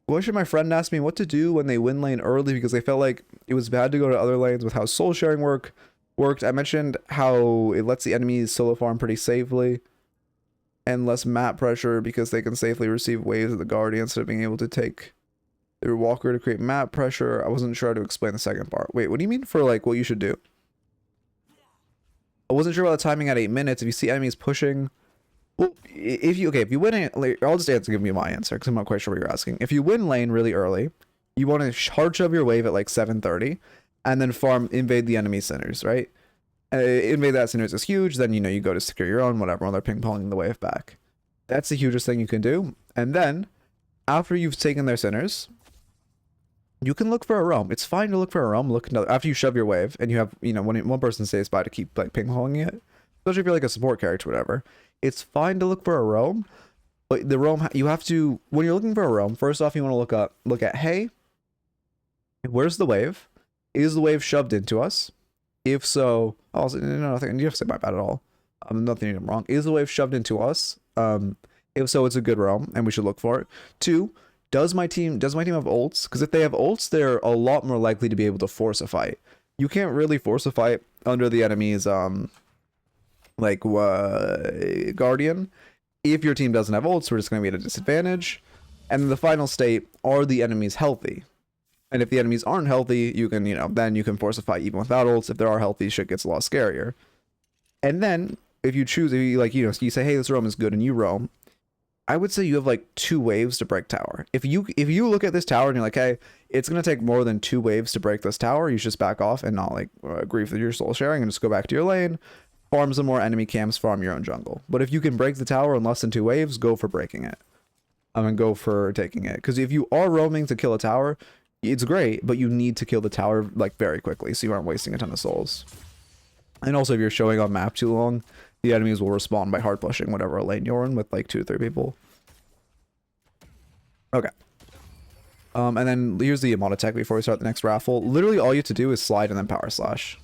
Why should my friend ask me what to do when they win lane early because they felt like it was bad to go to other lanes with how soul sharing worked. I mentioned how it lets the enemies solo farm pretty safely and less map pressure because they can safely receive waves of the Guardian instead of being able to take Their walker to create map pressure. I wasn't sure how to explain the second part. Wait, what do you mean for like what you should do? I wasn't sure about the timing at 8 minutes. If you see enemies pushing, well, if you win it, like, I'll just answer, give you my answer because I'm not quite sure what you're asking. If you win lane really early, you want to hard shove your wave at like 7:30, and then invade the enemy centers, right? Invade that centers is huge. Then you go to secure your own, whatever, while they're ping ponging the wave back. That's the hugest thing you can do. And then after you've taken their centers, you can look for a roam. It's fine to look for a roam. After you shove your wave and you have, one person stays by to keep like ping ponging it, especially if you're like a support character, whatever. It's fine to look for a roam, but the roam you have to, when you're looking for a roam, first off you want to look at, hey, where's the wave? Is the wave shoved into us? If so, also nothing. You have to say my bad at all. Nothing I'm wrong. Is the wave shoved into us? If so, it's a good roam and we should look for it. 2. Does my team have ults? Because if they have ults, they're a lot more likely to be able to force a fight. You can't really force a fight under the enemy's guardian. If your team doesn't have ults, we're just going to be at a disadvantage. And then the final state, are the enemies healthy? And if the enemies aren't healthy, you can, then you can force a fight even without ults. If there are healthy, shit gets a lot scarier. And then if you choose, you say, hey, this roam is good, and you roam, I would say you have like 2 waves to break tower. If you look at this tower and you're like, hey, it's gonna take more than 2 waves to break this tower, you should just back off and not grieve with your soul sharing and just go back to your lane, farm some more enemy camps, farm your own jungle. But if you can break the tower in less than 2 waves, go for breaking it. And go for taking it. Because if you are roaming to kill a tower, it's great, but you need to kill the tower like very quickly so you aren't wasting a ton of souls. And also if you're showing on map too long, the enemies will respond by hard pushing whatever lane you're in with like 2 to 3 people. Okay. And then here's the Yamada tech before we start the next raffle. Literally all you have to do is slide and then power slash.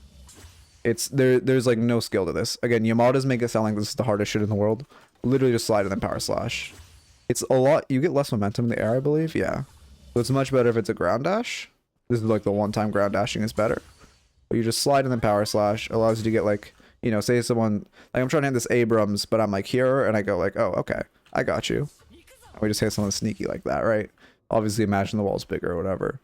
There's like no skill to this. Again, Yamadas make it sound like this is the hardest shit in the world. Literally just slide and then power slash. It's a lot, you get less momentum in the air, I believe, yeah. So it's much better if it's a ground dash. This is like the one-time ground dashing is better. But you just slide and then power slash, allows you to get like, say someone, like I'm trying to hit this Abrams, but I'm like here, and I go like, oh, okay, I got you. And we just hit someone sneaky like that, right? Obviously imagine the wall's bigger or whatever.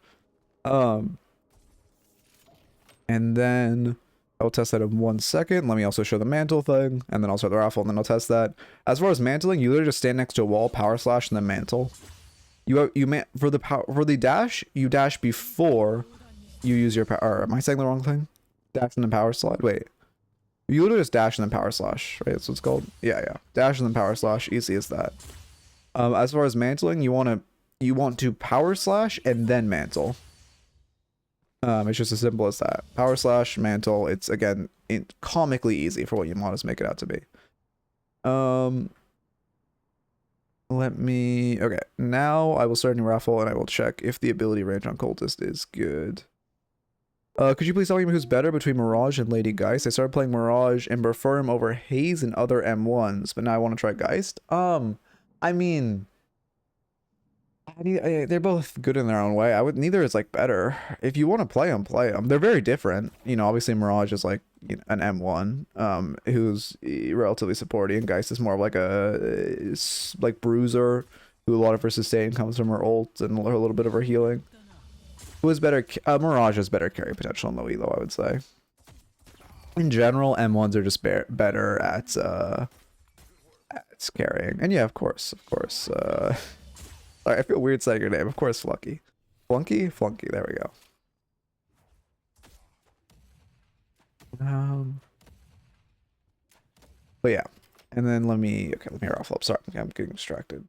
And then I'll test that in 1 second. Let me also show the mantle thing, and then I'll start the raffle, and then I'll test that. As far as mantling, you literally just stand next to a wall, power slash, and then mantle. For the dash, you dash before you use your power. Or am I saying the wrong thing? Dash and then power slide. Wait, you literally just dash and then power slash, right? That's what it's called. Yeah. Dash and then power slash. Easy as that. As far as mantling, you want to power slash and then mantle. It's just as simple as that. Power slash, mantle. It's again comically easy for what you want to make it out to be. Okay, now I will start a new raffle and I will check if the ability range on Cultist is good. Could you please tell me who's better between Mirage and Lady Geist? I started playing Mirage and prefer him over Haze and other M1s, but now I want to try Geist. I mean, they're both good in their own way. Neither is like better. If you want to play them, play them. They're very different. Obviously Mirage is like an M1, who's relatively supporty, and Geist is more of like a bruiser, who a lot of her sustain comes from her ult and a little bit of her healing. Who is better? Mirage has better carry potential in low elo, I would say. In general, M1s are just better at carrying. And yeah, of course. Sorry, I feel weird saying your name. Of course, Flunky. Flunky? Flunky, there we go. But yeah. And then let me raffle up. Sorry, I'm getting distracted.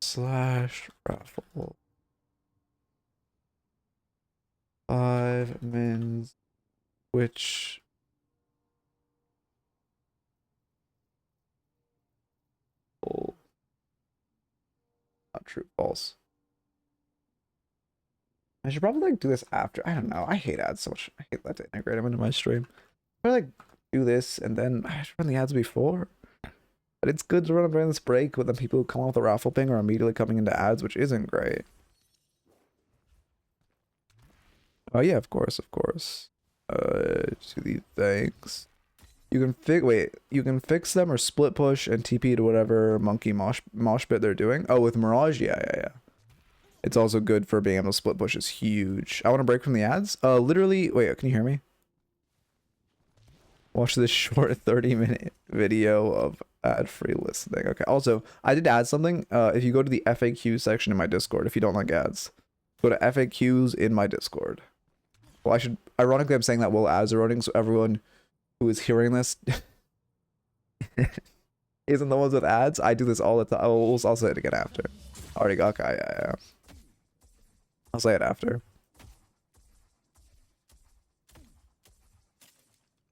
Slash raffle. 5 mins. Which... Not true, false. I should probably do this after. I don't know. I hate ads so much. I hate that to integrate them into my stream. I do this and then I should run the ads before. But it's good to run them during this break with the people who come off the raffle ping are immediately coming into ads, which isn't great. Oh yeah, of course. To the thanks. You can you can fix them or split push and TP to whatever monkey mosh pit they're doing. Oh, with Mirage, yeah. It's also good for being able to split push. Is huge. I want to break from the ads. Literally, wait, can you hear me? Watch this short 30-minute video of ad-free listening. Okay. Also, I did add something. If you go to the FAQ section in my Discord, if you don't like ads, go to FAQs in my Discord. Well, ironically, I'm saying that while ads are running, so everyone who is hearing this isn't the ones with ads. I do this all the time. I'll say it again after. Already got, okay, yeah. I'll say it after.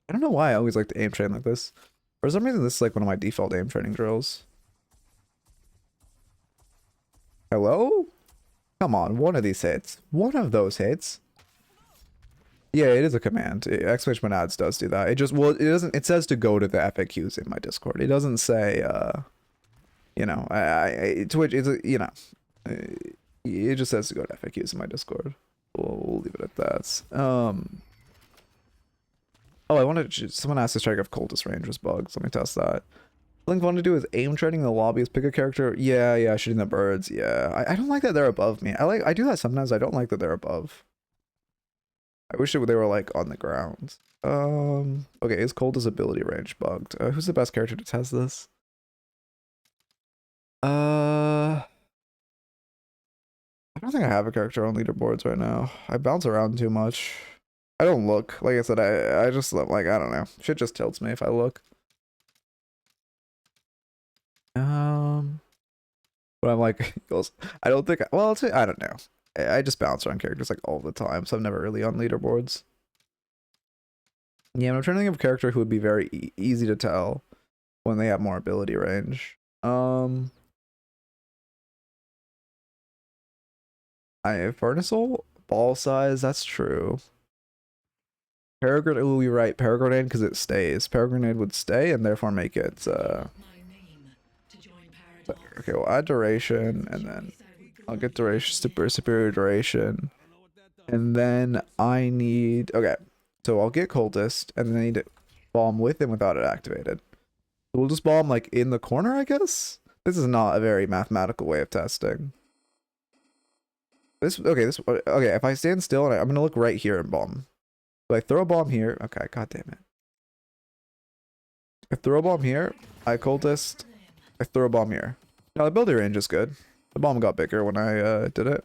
I don't know why I always like to aim train like this. For some reason, this is like one of my default aim training drills. Hello? Come on, one of these hits. One of those hits. Yeah, it is a command. Exclamation ads does do that. It just, well, it doesn't, it says to go to the FAQs in my Discord. It doesn't say, you know, Twitch is, you know, it just says to go to FAQs in my Discord. We'll leave it at that. Oh, I wanted to, someone asked to check if Cultist range was bugged. Let me test that. I think want to do is aim training in the lobbies, pick a character. Yeah, shooting the birds. Yeah, I don't like that they're above me. I do that sometimes. I don't like that they're above. I wish they were like on the ground. Okay, is Cultist ability range bugged? Who's the best character to test this? I don't think I have a character on leaderboards right now. I bounce around too much. I don't look. Like I said, I just like, I don't know. Shit just tilts me if I look. But I'm like, I don't think, well, I'll say, I don't know. I just bounce around characters like all the time, so I'm never really on leaderboards. Yeah, I'm trying to think of a character who would be very easy to tell when they have more ability range. Furnaceal? Ball size, that's true. Peregrine, oh, you're right. Peregrine because it stays. Peregrine would stay and therefore make it, okay, we'll add duration and then I'll get duration, superior duration. And then I need, okay, so I'll get Cultist and then I need to bomb with him without it activated. So we'll just bomb like in the corner, I guess? This is not a very mathematical way of testing. Okay, if I stand still and I'm gonna look right here and bomb. So I throw a bomb here. Okay, god damn it. I throw a bomb here. I Cultist. I throw a bomb here. Now the ability range is good. The bomb got bigger when I did it.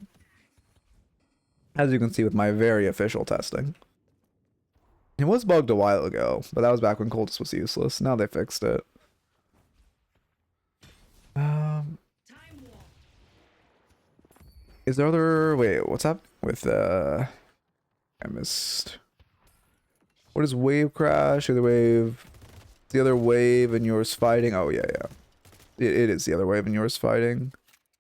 As you can see with my very official testing. It was bugged a while ago, but that was back when Cultist was useless. Now they fixed it. Is there other, wait, what's up with I missed. What is wave crash? The wave, the other wave and yours fighting. Oh yeah. It is the other wave and yours fighting.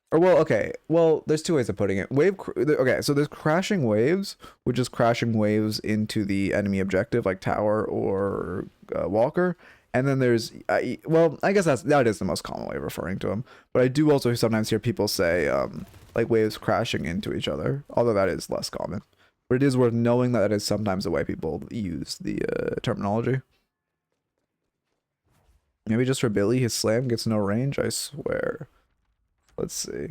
Or well, okay. Well, there's two ways of putting it. Okay, so there's crashing waves, which is crashing waves into the enemy objective, like tower or walker. And then there's, well, I guess that is the most common way of referring to them. But I do also sometimes hear people say, like waves crashing into each other, although that is less common. But it is worth knowing that is sometimes the way people use the terminology. Maybe just for Billy, his slam gets no range, I swear. Let's see.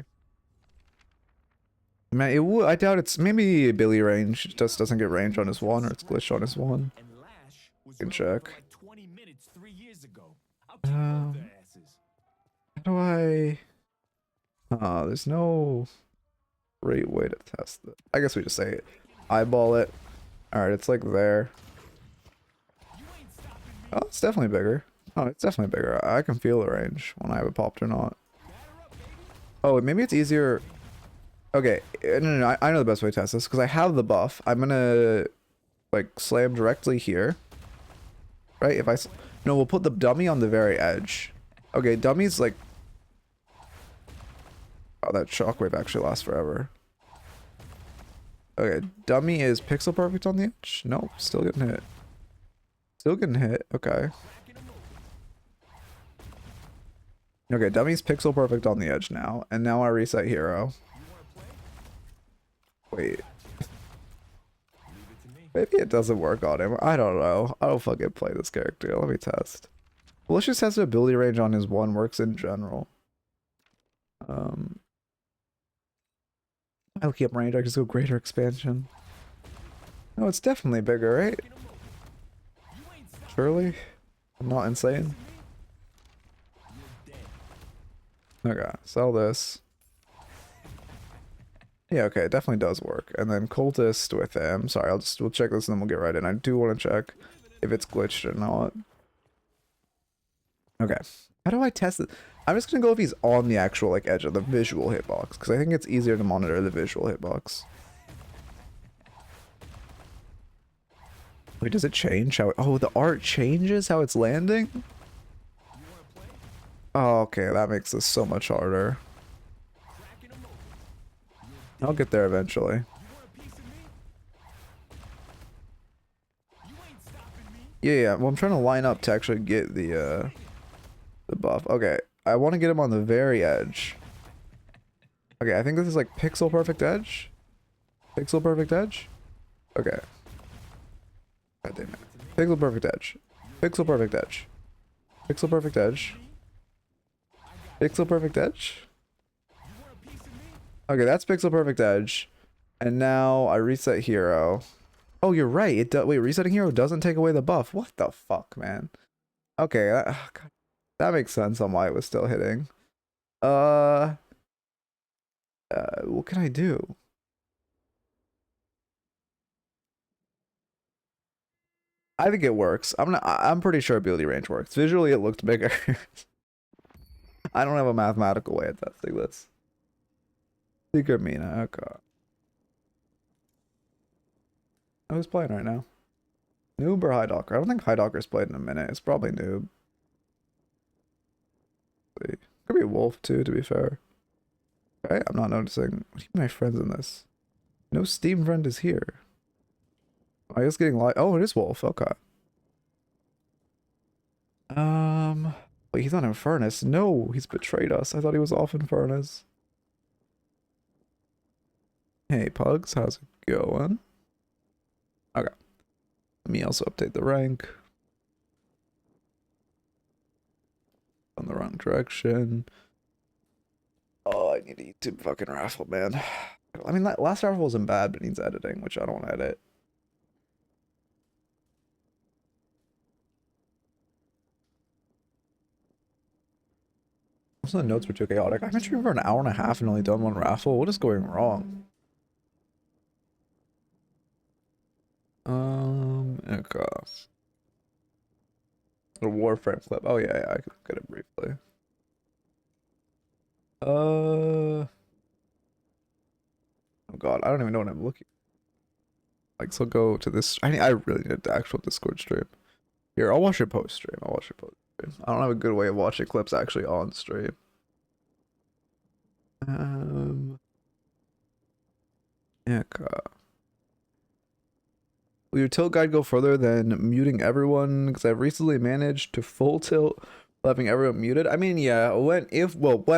Man, I doubt it's, maybe Billy range just doesn't get range on his one, or it's glitched on his one. I can check. How do I... there's no great way to test it. I guess we just say eyeball it. Alright, it's like there. Oh, it's definitely bigger. Oh, it's definitely bigger. I can feel the range when I have it popped or not. Oh, maybe it's easier. Okay, no, I know the best way to test this because I have the buff. I'm gonna like slam directly here. Right? If I no, we'll put the dummy on the very edge. Okay, dummy's like. Oh, that shockwave actually lasts forever. Okay, dummy is pixel perfect on the edge. Nope, still getting hit. Still getting hit. Okay. Okay, dummy's pixel perfect on the edge now, and now I reset hero. Wait. Maybe it doesn't work on him. I don't know. I don't fucking play this character. Let me test. Well, let's just test the ability range on his one works in general. I'll keep range. I just go greater expansion. No, it's definitely bigger, right? Surely? I'm not insane. Okay, sell this. Yeah, okay, it definitely does work. And then cultist with him. Sorry, we'll check this and then we'll get right in. I do want to check if it's glitched or not. Okay. How do I test it? I'm just gonna go if he's on the actual like edge of the visual hitbox, because I think it's easier to monitor the visual hitbox. Wait, does it change how oh, the art changes how it's landing? Oh, okay, that makes this so much harder. I'll get there eventually. Yeah, well, I'm trying to line up to actually get the buff. Okay, I want to get him on the very edge. Okay, I think this is like pixel perfect edge. Pixel perfect edge. Okay. God damn it. Pixel perfect edge. Pixel perfect edge. Pixel perfect edge. Pixel perfect edge. Okay, that's pixel perfect edge. And now I reset hero. Oh, you're right. It wait, resetting hero doesn't take away the buff. What the fuck, man? Okay, that makes sense on why it was still hitting. What can I do? I think it works. I'm pretty sure ability range works. Visually, it looked bigger. I don't have a mathematical way of testing this. Secret Mina, okay. Who's playing right now? Noob or High Docker? I don't think High Docker's played in a minute. It's probably Noob. Could be Wolf too, to be fair. Okay, I'm not noticing. What do you mean my friends in this? No Steam friend is here. I guess getting light. Oh, it is Wolf. Okay. Wait, he's on Infernus. No, he's betrayed us. I thought he was off Infernus. Hey, Pugs, how's it going? Okay. Let me also update the rank. On the wrong direction. Oh, I need a YouTube fucking raffle, man. I mean, that last raffle wasn't bad, but it needs editing, which I don't want to edit. Also, the notes were too chaotic. I've been streaming for an hour and a half and only done one raffle. What is going wrong? Okay. A Warframe clip. Oh yeah, I could look at it briefly. Oh god, I don't even know what I'm looking. Like, so go to this. I really need the actual Discord stream. Here, I'll watch it post stream. I'll watch it post stream. I don't have a good way of watching clips actually on stream. Yeah. Will your tilt guide go further than muting everyone? Because I've recently managed to full tilt, having everyone muted. I mean, yeah, when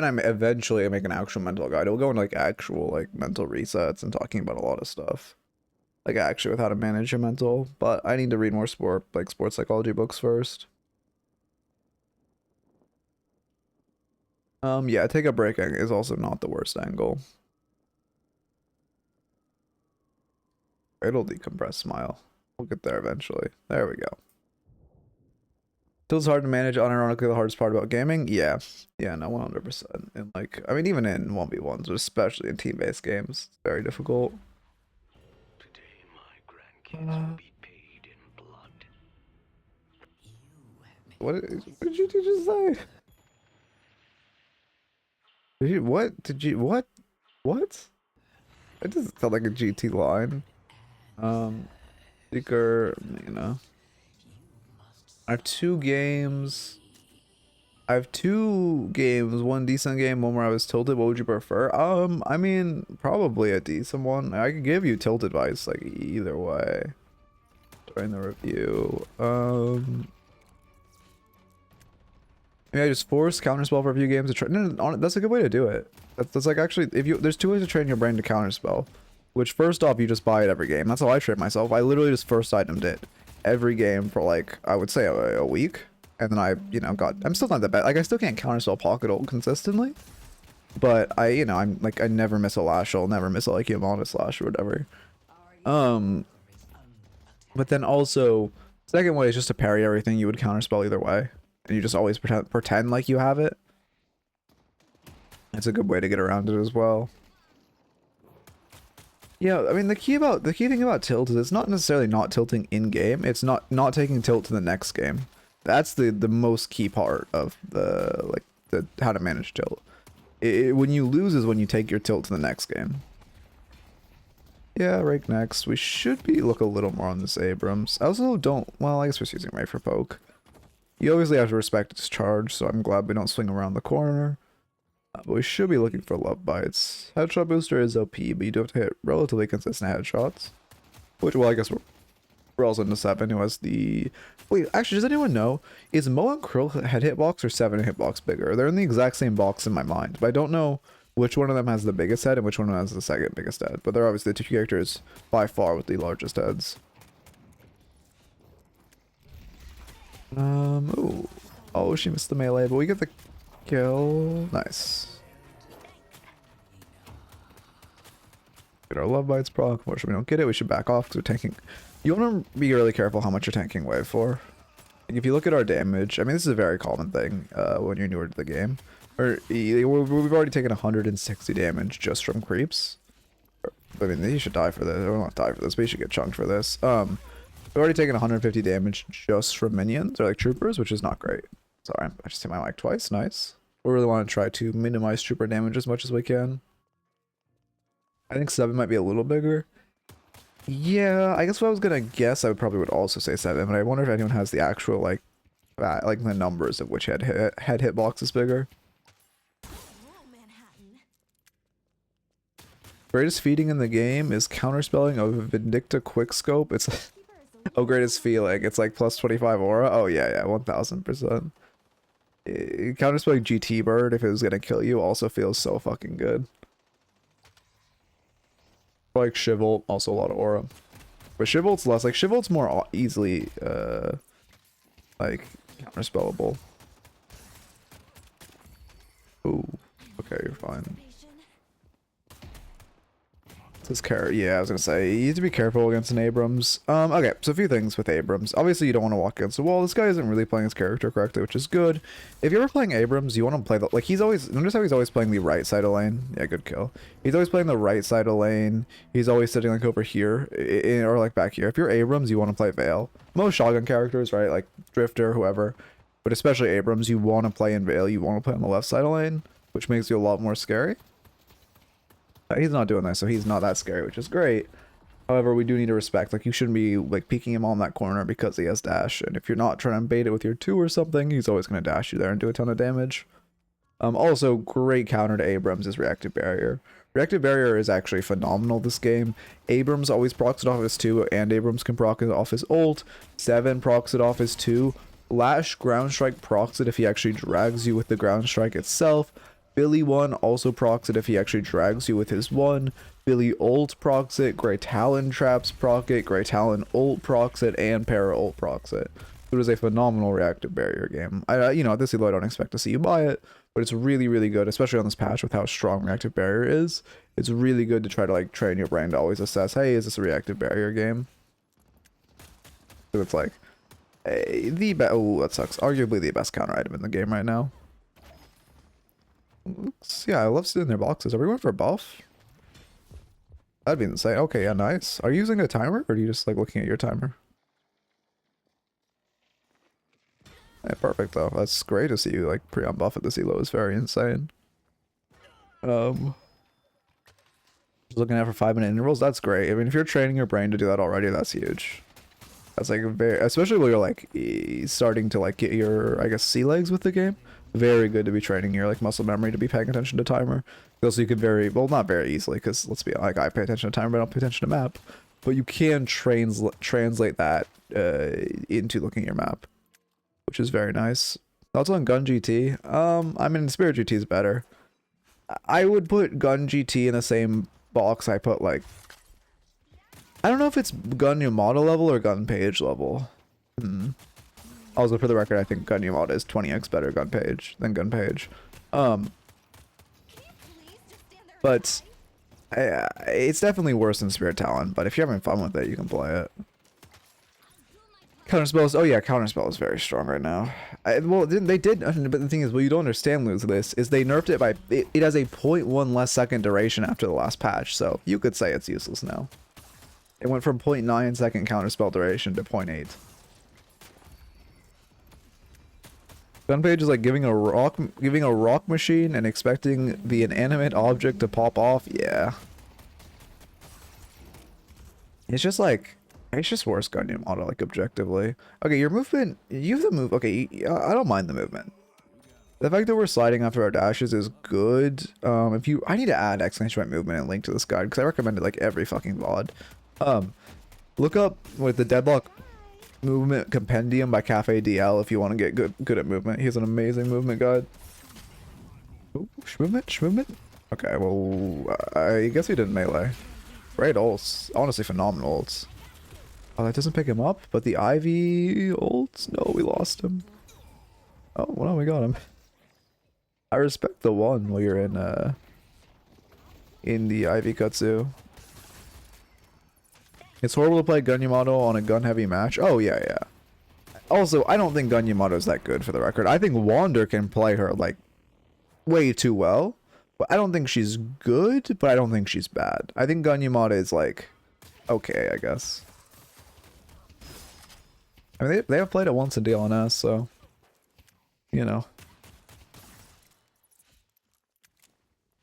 I'm eventually make an actual mental guide, it'll go into like actual like mental resets and talking about a lot of stuff. Like actually with how to manage your mental. But I need to read more sports psychology books first. Yeah, take a break is also not the worst angle. It'll decompress smile. We'll get there eventually. There we go. Feels hard to manage, unironically the hardest part about gaming. Yeah, no, 100%. And like, I mean, even in 1v1s, but especially in team-based games, it's very difficult. Today my grandkids will be paid in blood. What did you just say? Did you what? It doesn't sound like a GT line. Seeker, you know. I have two games. One decent game, one where I was tilted. What would you prefer? I mean, probably a decent one. I could give you tilt advice, like either way during the review. Maybe I just force counterspell for a few games to try. No, that's a good way to do it. That's like actually, there's two ways to train your brain to counterspell. which first off, you just buy it every game. That's how I trade myself. I literally just first itemed it every game for like, I would say a week. And then I, you know, I'm still not that bad. Like, I still can't counterspell Pocket Ult consistently. But I'm like, I never miss a Lash. I'll never miss a, like, Eternus Lash or whatever. But then also, second way is just to parry everything you would counterspell either way. And you just always pretend like you have it. It's a good way to get around it as well. Yeah, I mean, the key thing about tilt is it's not necessarily not tilting in game. It's not taking tilt to the next game. That's the most key part of the how to manage tilt. When you lose is when you take your tilt to the next game. Yeah, Rake next. We should look a little more on this Abrams. I also don't, well, I guess we're just using Ray for poke. You obviously have to respect its charge, so I'm glad we don't swing around the corner. But we should be looking for love bites. Headshot booster is OP, but you do have to hit relatively consistent headshots. Which, well, I guess we're also into 7, who has the... Wait, actually, does anyone know? Is Mo and Krill head hitbox or 7 hitbox bigger? They're in the exact same box in my mind, but I don't know which one of them has the biggest head and which one has the second biggest head. But they're obviously the two characters by far with the largest heads. Ooh. Oh, she missed the melee, but we get the kill. Nice. Get our love bites proc. Unfortunately, we don't get it. We should back off because we're tanking. You want to be really careful how much you're tanking wave for. Like if you look at our damage, I mean, this is a very common thing when you're newer to the game. We've already taken 160 damage just from creeps. I mean, you should die for this. Or not die for this, but you should get chunked for this. We've already taken 150 damage just from minions, or like troopers, which is not great. Sorry, I just hit my mic twice. Nice. We really want to try to minimize trooper damage as much as we can. I think 7 might be a little bigger. Yeah, I guess what I was gonna guess, I probably would also say 7, but I wonder if anyone has the actual, like the numbers of which head hitbox is bigger. Greatest feeding in the game is counterspelling of Vindicta Quickscope. It's oh, greatest feeling. It's like plus 25 aura. Oh yeah, 1000%. Counterspelling GT Bird if it was gonna kill you also feels so fucking good. Like Shivult, also a lot of aura. But Shivolt's less. Like Shivolt's more easily like counterspellable. Ooh. Okay, you're fine. This carrot, yeah, I was gonna say, you need to be careful against an Abrams. Okay, so a few things with Abrams. Obviously, you don't want to walk against the wall. This guy isn't really playing his character correctly, which is good. If you're ever playing Abrams, you want to play the, like, notice how he's always playing the right side of lane? Yeah, good kill. He's always playing the right side of lane. He's always sitting, like, over here, or, like, back here. If you're Abrams, you want to play Vale. Most shotgun characters, right, like, Drifter, whoever, but especially Abrams, you want to play in Vale. You want to play on the left side of lane, which makes you a lot more scary. He's not doing that, so he's not that scary, which is great. However, we do need to respect, like, you shouldn't be, like, peeking him on that corner because he has dash. And if you're not trying to bait it with your 2 or something, he's always going to dash you there and do a ton of damage. Also, great counter to Abrams is Reactive Barrier. Reactive Barrier is actually phenomenal this game. Abrams always procs it off his 2, and Abrams can proc it off his ult. 7 procs it off his 2. Lash Ground Strike procs it if he actually drags you with the Ground Strike itself. Billy 1 also procs it if he actually drags you with his 1. Billy ult procs it. Grey Talon traps proc it. Grey Talon ult procs it. And Para ult procs it. It is a phenomenal Reactive Barrier game. You know, at this elo I don't expect to see you buy it, but it's really, really good, especially on this patch with how strong Reactive Barrier is. It's really good to try to, like, train your brain to always assess, hey, is this a Reactive Barrier game? So it's like, hey, oh, that sucks. Arguably the best counter item in the game right now. Yeah, I love seeing their boxes. Are we going for a buff? That'd be insane. Okay, yeah, nice. Are you using a timer, or are you just, like, looking at your timer? Yeah, perfect, though. That's great to see you, like, pre-on buff at this elo is very insane. Just looking at for 5-minute intervals, that's great. I mean, if you're training your brain to do that already, that's huge. That's, like, very... Especially when you're, like, starting to, like, get your, I guess, sea legs with the game. Very good to be training your, like, muscle memory to be paying attention to timer. Also, you could not very easily, because let's be like, I pay attention to timer, but I don't pay attention to map. But you can translate that into looking at your map, which is very nice. Also on Gun GT, I mean, Spirit GT is better. I would put Gun GT in the same box I put, like, I don't know if it's gun Yamato level or gun page level. Also, for the record, I think gun Yamato is 20x better gun page than gun page. But it's definitely worse than Spirit Talon. But if you're having fun with it, you can play it. Counterspells. Oh yeah, Counterspell is very strong right now. Well, they did, but the thing is, what you don't understand, Lose, this is they nerfed it by it has a 0.1 less second duration after the last patch, so you could say it's useless now. It went from 0.9 second counterspell duration to 0.8. Gunpage is like giving a rock machine and expecting the inanimate object to pop off. Yeah, it's just like. It's just worse gun Yamato, like, objectively. Okay, your movement, you have the move. Okay, I don't mind the movement. The fact that we're sliding after our dashes is good. I need to add exclamation point movement and link to this guide, because I recommend it, like, every fucking VOD. Look up with the Deadlock Movement Compendium by Cafe DL if you want to get good at movement. He has an amazing movement guide. Ooh, movement? Okay, well, I guess he did melee. Great ults. Honestly, phenomenal ults. Oh, that doesn't pick him up, but the Ivy ults? No, we lost him. Oh, well, we got him. I respect the one while you're in the Ivy Kutsu. It's horrible to play Gun Yamato on a gun-heavy match. Oh, yeah. Also, I don't think Gun Yamato is that good, for the record. I think Wander can play her, like, way too well. But I don't think she's good, but I don't think she's bad. I think Gun Yamato is, like, okay, I guess. I mean, they have played it once in DLNS, so, you know.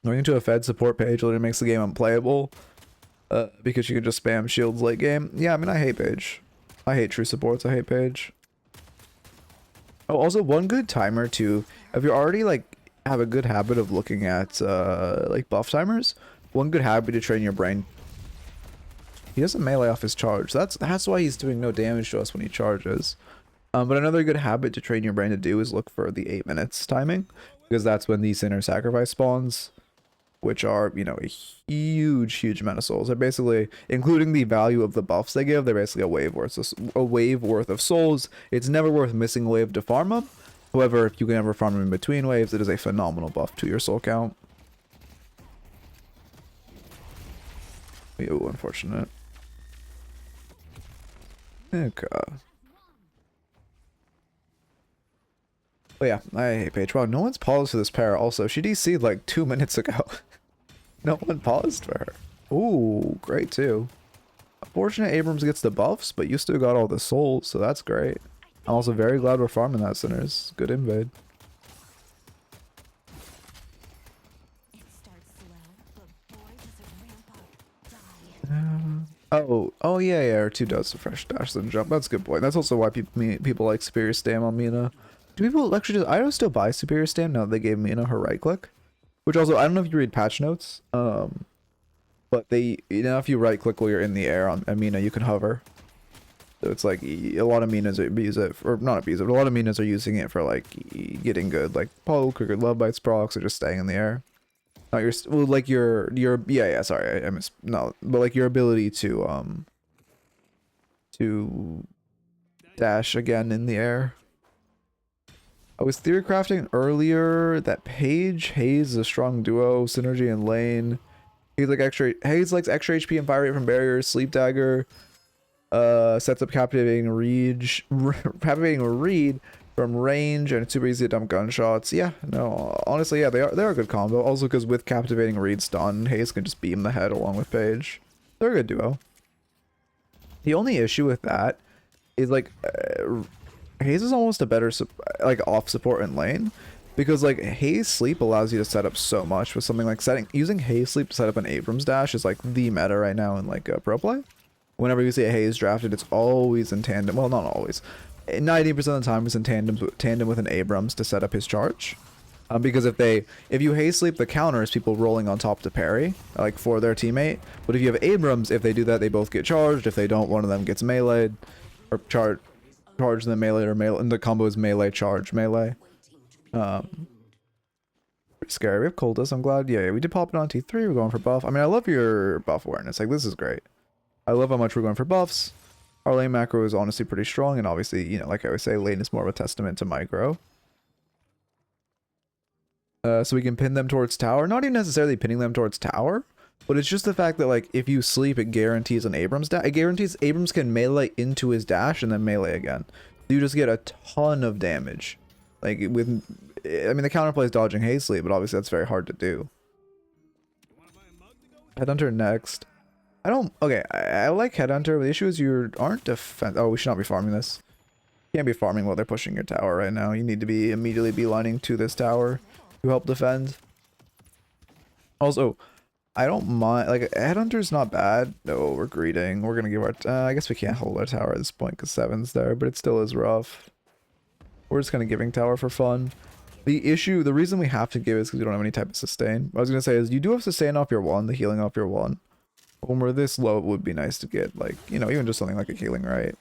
Going into a Fed support page literally makes the game unplayable, because you can just spam shields late game. Yeah, I mean, I hate page. I hate true supports. I hate page. Oh, also, one good timer, too. If you're already, like, have a good habit of looking at, like, buff timers, one good habit to train your brain. He doesn't melee off his charge. That's why he's doing no damage to us when he charges. But another good habit to train your brain to do is look for the 8 minutes timing, because that's when the Sinner Sacrifice spawns, which are, you know, a huge amount of souls. They're basically, including the value of the buffs they give, they're basically a wave worth of souls. It's never worth missing a wave to farm them. However, if you can ever farm them in between waves, it is a phenomenal buff to your soul count. Ooh, unfortunate. Okay. Oh yeah, I hate Paige. Wow, no one's paused for this pair. Also, she DC'd like 2 minutes ago. No one paused for her. Ooh, great too. Unfortunate Abrams gets the buffs, but you still got all the souls, so that's great. I'm also very glad we're farming that, Sinners. Good invade. Oh yeah, R2 does the fresh dash and jump. That's a good point. That's also why people like Superior Stam on Mina. Do people actually just, I don't still buy Superior Stam now that they gave Mina her right click? Which also, I don't know if you read patch notes, but they, you know, if you right click while you're in the air on Mina, you can hover. So it's like, a lot of Minas abuse it, or not abuse it, but a lot of Minas are using it for like, getting good, like poke or Love Bites procs, or just staying in the air. Not your, well, like your yeah, sorry, I missed, no, but like your ability to dash again in the air. I was theory crafting earlier that Paige Hayes is a strong duo, synergy in lane. Hayes likes extra HP and fire rate from barriers, sleep dagger, sets up captivating read from range, and it's super easy to dump gunshots. Yeah, no, honestly, yeah, they're a good combo. Also, because with captivating read stun, Hayes can just beam the head along with Paige. They're a good duo. The only issue with that is like Hayes is almost a better like off support in lane, because like Hayes sleep allows you to set up so much with something like using Hayes sleep to set up an Abrams dash is like the meta right now in like pro play. Whenever you see a Hayes drafted, it's always in tandem. Well, not always. 90% of the time it's in tandem with an Abrams to set up his charge. Because if you Hayes sleep, the counter is people rolling on top to parry, like for their teammate. But if you have Abrams, if they do that, they both get charged. If they don't, one of them gets meleeed, or charge and then melee, or melee, and the combo is melee charge melee. Pretty scary. We have Coldus. I'm glad. Yeah, we did pop it on T3. We're going for buff. I mean, I love your buff awareness. Like, this is great. I love how much we're going for buffs. Our lane macro is honestly pretty strong, and obviously, you know, like I always say, lane is more of a testament to micro. So we can pin them towards tower. Not even necessarily pinning them towards tower, but it's just the fact that, like, if you sleep, it guarantees an Abrams dash. It guarantees Abrams can melee into his dash and then melee again. So you just get a ton of damage. Like, with, I mean, the counterplay is dodging hastily, but obviously that's very hard to do. Headhunter next. Okay, I like Headhunter, but the issue is you aren't defense. Oh, we should not be farming this. You can't be farming while they're pushing your tower right now. You need to be immediately beelining to this tower to help defend. Also, I don't mind, like, Headhunter's not bad. No, we're greeting. We're gonna give our, I guess we can't hold our tower at this point because 7's there, but it still is rough. We're just kind of giving tower for fun. The reason we have to give is because we don't have any type of sustain. What I was gonna say is you do have sustain off your 1, the healing off your 1. When we're this low, it would be nice to get, like, you know, even just something like a healing, right?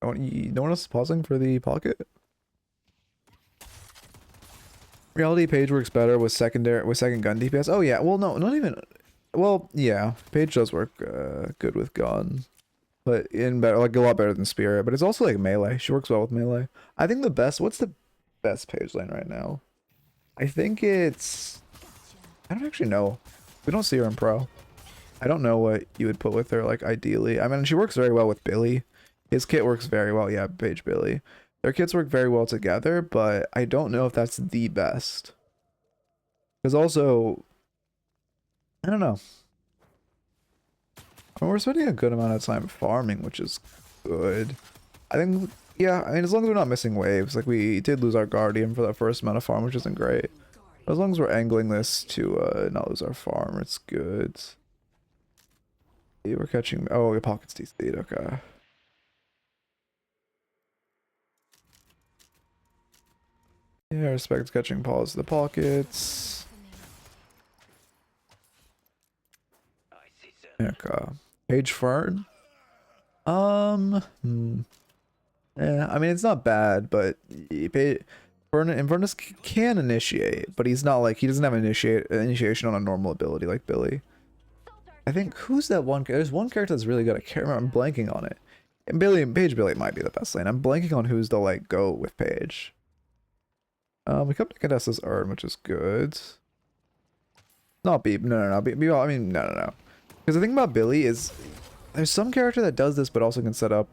No one else is pausing for the pocket? Reality Page works better with second gun DPS. Oh yeah, well no, not even. Well yeah, Page does work good with gun, but like a lot better than Spirit. But it's also like melee. She works well with melee. I think the best. What's the best Page lane right now? I think it's. I don't actually know. We don't see her in pro. I don't know what you would put with her, like, ideally. I mean, she works very well with Billy. His kit works very well. Yeah, Page Billy. Their kits work very well together, but I don't know if that's the best. Because also, I don't know. I mean, we're spending a good amount of time farming, which is good. I think, yeah, I mean, as long as we're not missing waves. Like, we did lose our Guardian for that first amount of farm, which isn't great. As long as we're angling this to not lose our farm, it's good. Yeah, we're catching. Oh, your pocket's DC'd. Okay. Yeah, respect catching pause the pockets. Okay. Page Fern. Yeah, I mean, it's not bad, but Inverness can initiate, but he's not like, he doesn't have initiation on a normal ability like Billy. I think, who's that one? There's one character that's really good. I can't remember. I'm blanking on it. And Page Billy might be the best lane. I'm blanking on who's the, like, go with Page. We come to Cadessa's Urn, which is good. Not Beep. No. Beep. I mean, no. Because the thing about Billy is, there's some character that does this, but also can set up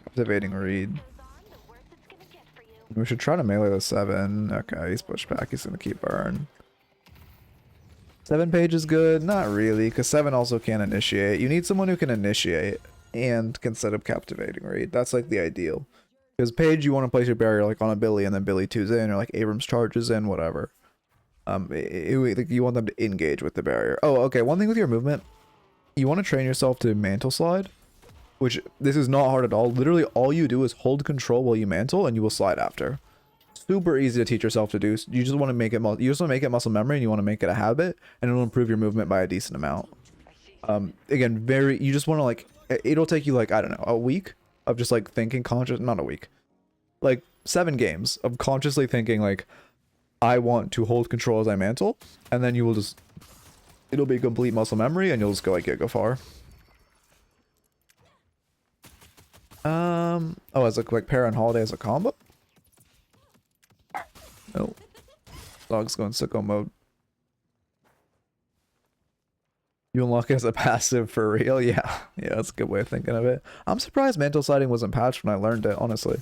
Captivating Read. We should try to melee the 7. Okay, he's pushed back. He's gonna keep Urn. 7 Page is good. Not really, because 7 also can initiate. You need someone who can initiate and can set up Captivating Read. That's like the ideal. Because Page, you want to place your barrier like on a Billy, and then Billy 2's in, or like Abrams charges in, whatever. You want them to engage with the barrier. Oh, okay. One thing with your movement, you want to train yourself to mantle slide, which this is not hard at all. Literally, all you do is hold control while you mantle, and you will slide after. Super easy to teach yourself to do. You just want to make it. You just want to make it muscle memory, and you want to make it a habit, and it'll improve your movement by a decent amount. Again, you just want to, like, it'll take you, like, I don't know, a week of just, like, thinking not a week, like 7 games of consciously thinking, like, I want to hold control as I mantle, and then you will just, it'll be complete muscle memory, and you'll just go like go far. Oh, as a like Para and Holiday as a combo? No. Dog's going sicko mode. You unlock it as a passive for real? Yeah, that's a good way of thinking of it. I'm surprised mantle sliding wasn't patched when I learned it, honestly.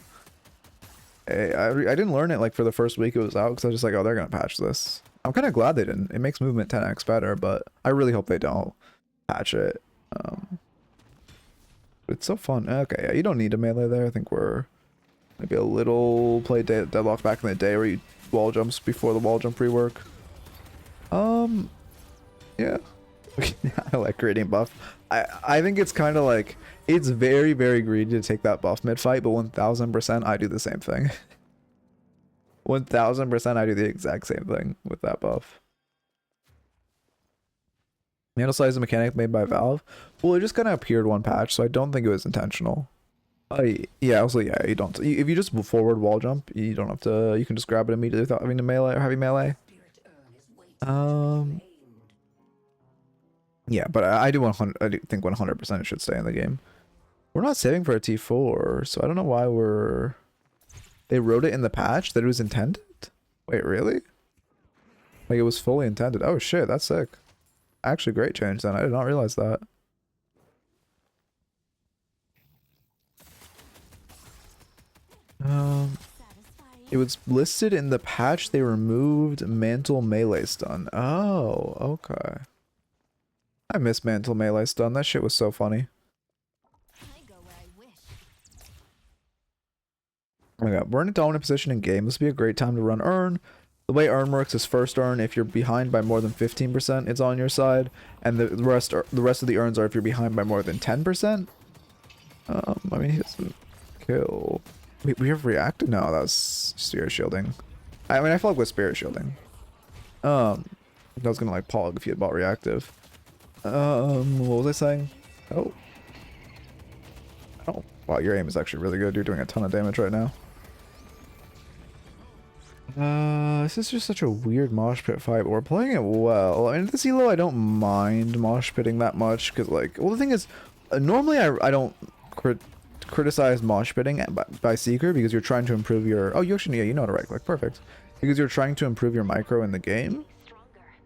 I didn't learn it like for the first week it was out because I was just like, oh, they're gonna patch this. I'm kind of glad they didn't. It makes movement 10x better, but I really hope they don't patch it. It's so fun. Okay, yeah, you don't need a melee there. I think we're maybe a little play Deadlock back in the day where you wall jumps before the wall jump rework. Yeah. I like creating buff. I think it's kind of like, it's very, very greedy to take that buff mid-fight, but 1000% I do the same thing. 1000% I do the exact same thing with that buff. Mantle slide is a mechanic made by Valve. Well, it just kind of appeared one patch, so I don't think it was intentional. Yeah, also, yeah, you don't. If you just forward wall jump, you don't have to, you can just grab it immediately without having to melee or heavy melee. Yeah, but I do 100. I do think 100% it should stay in the game. We're not saving for a T4, so I don't know why we're. They wrote it in the patch that it was intended. Wait, really? Like it was fully intended. Oh shit, that's sick. Actually, great change then. I did not realize that. It was listed in the patch. They removed mantle melee stun. Oh, okay. I miss mantle melee stun. That shit was so funny. Oh my god, we're in a dominant position in game. This would be a great time to run Earn. The way Earn works is first Earn, if you're behind by more than 15%, it's on your side, and the rest of the Earns are if you're behind by more than 10%. I mean, he doesn't kill. We have reacted? No, that was spirit shielding. I mean, I feel like with spirit shielding. I was gonna like pog if you had bought reactive. What was I saying? Oh. Oh, wow, your aim is actually really good. You're doing a ton of damage right now. This is just such a weird mosh pit fight, but we're playing it well. I mean, at this elo, I don't mind mosh pitting that much, because, like, well, the thing is, normally I don't criticize mosh pitting by Seeker, because you're trying to improve your, oh, you actually, yeah, you know how to right click, perfect. Because you're trying to improve your micro in the game.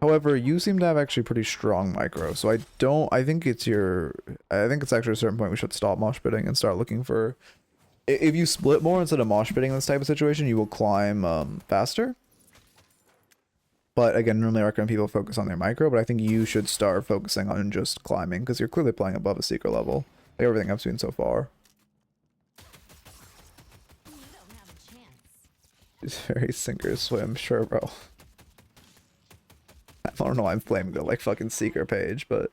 However, you seem to have actually pretty strong micro, so I think it's actually a certain point we should stop mosh pitting and start looking for, if you split more instead of mosh pitting in this type of situation, you will climb faster. But again, normally I recommend people focus on their micro, but I think you should start focusing on just climbing, because you're clearly playing above a secret level. Like everything I've seen so far. It's very sink or swim, sure, bro. I don't know why I'm blaming the like fucking Seeker page, but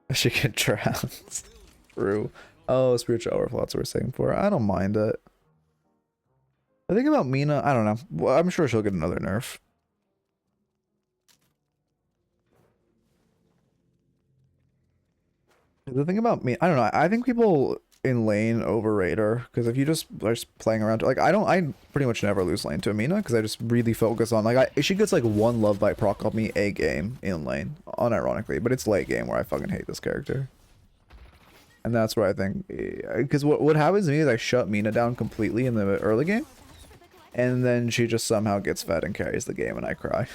I should get drowned. True. Oh, spiritual overflow, that's what we're saying for. I don't mind it. I think about Mina, I don't know. Well, I'm sure she'll get another nerf. The thing about me, I don't know. I think people in lane overrate her, because if you just are just playing around, like I pretty much never lose lane to Mina, because I just really focus on like she gets like one love bite proc on me a game in lane, unironically, but it's late game where I fucking hate this character, and that's where I think, because what happens to me is I shut Mina down completely in the early game, and then she just somehow gets fed and carries the game, and I cry.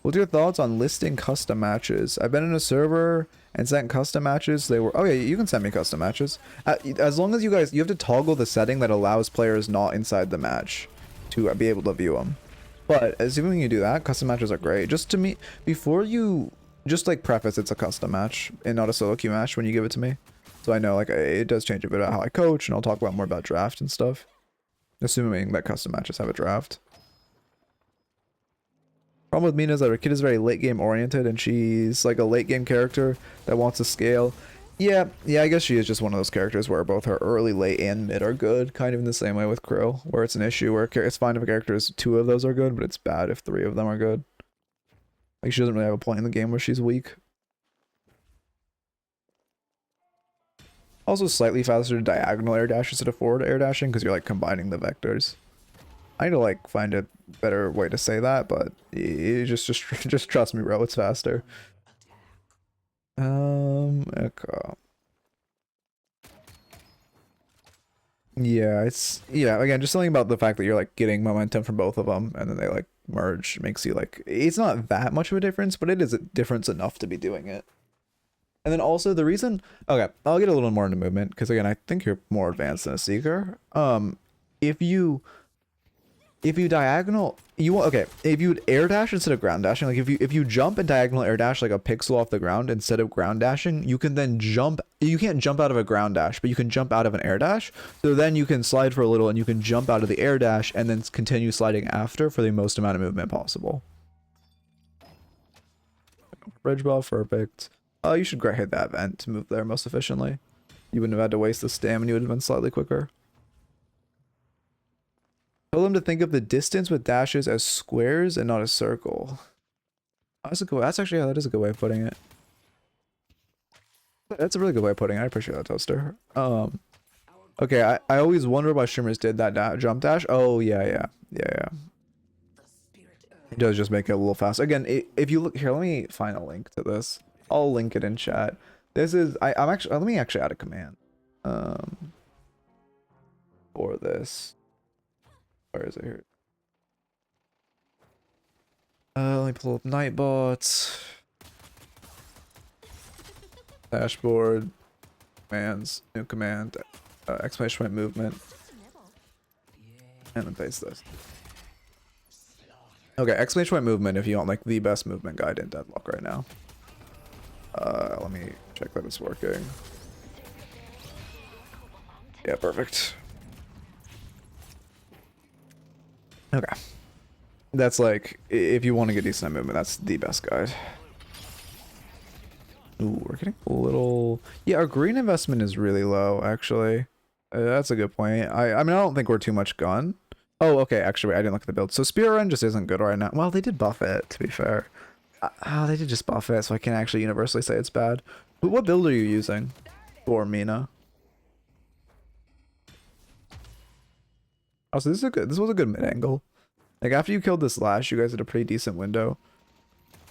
What's your thoughts on listing custom matches? I've been in a server and sent custom matches. They were, oh yeah, you can send me custom matches. As long as you have to toggle the setting that allows players not inside the match to be able to view them. But assuming you do that, custom matches are great. Just to me, before you, just like preface it's a custom match and not a solo queue match when you give it to me. So I know like it does change a bit about how I coach, and I'll talk about more about draft and stuff. Assuming that custom matches have a draft. Problem with Mina is that her kid is very late game oriented, and she's like a late game character that wants to scale. Yeah, I guess she is just one of those characters where both her early, late, and mid are good, kind of in the same way with Krill, where it's an issue where it's fine if a character's 2 of those are good, but it's bad if 3 of them are good. Like she doesn't really have a point in the game where she's weak. Also slightly faster to diagonal air dash instead of forward air dashing, because you're like combining the vectors. I need to like find a better way to say that, but you just trust me, bro. It's faster. Okay. Yeah, again, just something about the fact that you're like getting momentum from both of them, and then they like merge makes you like, it's not that much of a difference, but it is a difference enough to be doing it. And then also the reason, okay, I'll get a little more into movement, because again, I think you're more advanced than a Seeker. If you diagonal, if you would air dash instead of ground dashing, like if you jump and diagonal air dash like a pixel off the ground instead of ground dashing, you can then jump. You can't jump out of a ground dash, but you can jump out of an air dash. So then you can slide for a little, and you can jump out of the air dash and then continue sliding after for the most amount of movement possible. Bridge buff, perfect. You should hit that vent to move there most efficiently. You wouldn't have had to waste the stamina, you would have been slightly quicker. Tell them to think of the distance with dashes as squares and not a circle. That's a good way. That's actually, yeah, that is a good way of putting it. That's a really good way of putting it. I appreciate that, Toaster. Okay, I always wonder why streamers did that jump dash. Oh, yeah. It does just make it a little faster. Again, if you look here, let me find a link to this. I'll link it in chat. This is I'm actually let me actually add a command for this. Where is it here? Let me pull up Nightbot. Dashboard. Commands. New command. Exclamation point movement. And then paste this. Okay, exclamation point movement if you want like the best movement guide in Deadlock right now. Let me check that it's working. Yeah, perfect. Okay. That's like, if you want to get decent movement, that's the best guide. Ooh, we're getting a little... Yeah, our green investment is really low, actually. That's a good point. I mean, I don't think we're too much gone. Oh, okay, actually, I didn't look at the build. So Spear Run just isn't good right now. Well, they did buff it, to be fair. They did just buff it, so I can't actually universally say it's bad. But what build are you using for Mina? Also, this was a good mid angle. Like after you killed this Lash, you guys had a pretty decent window.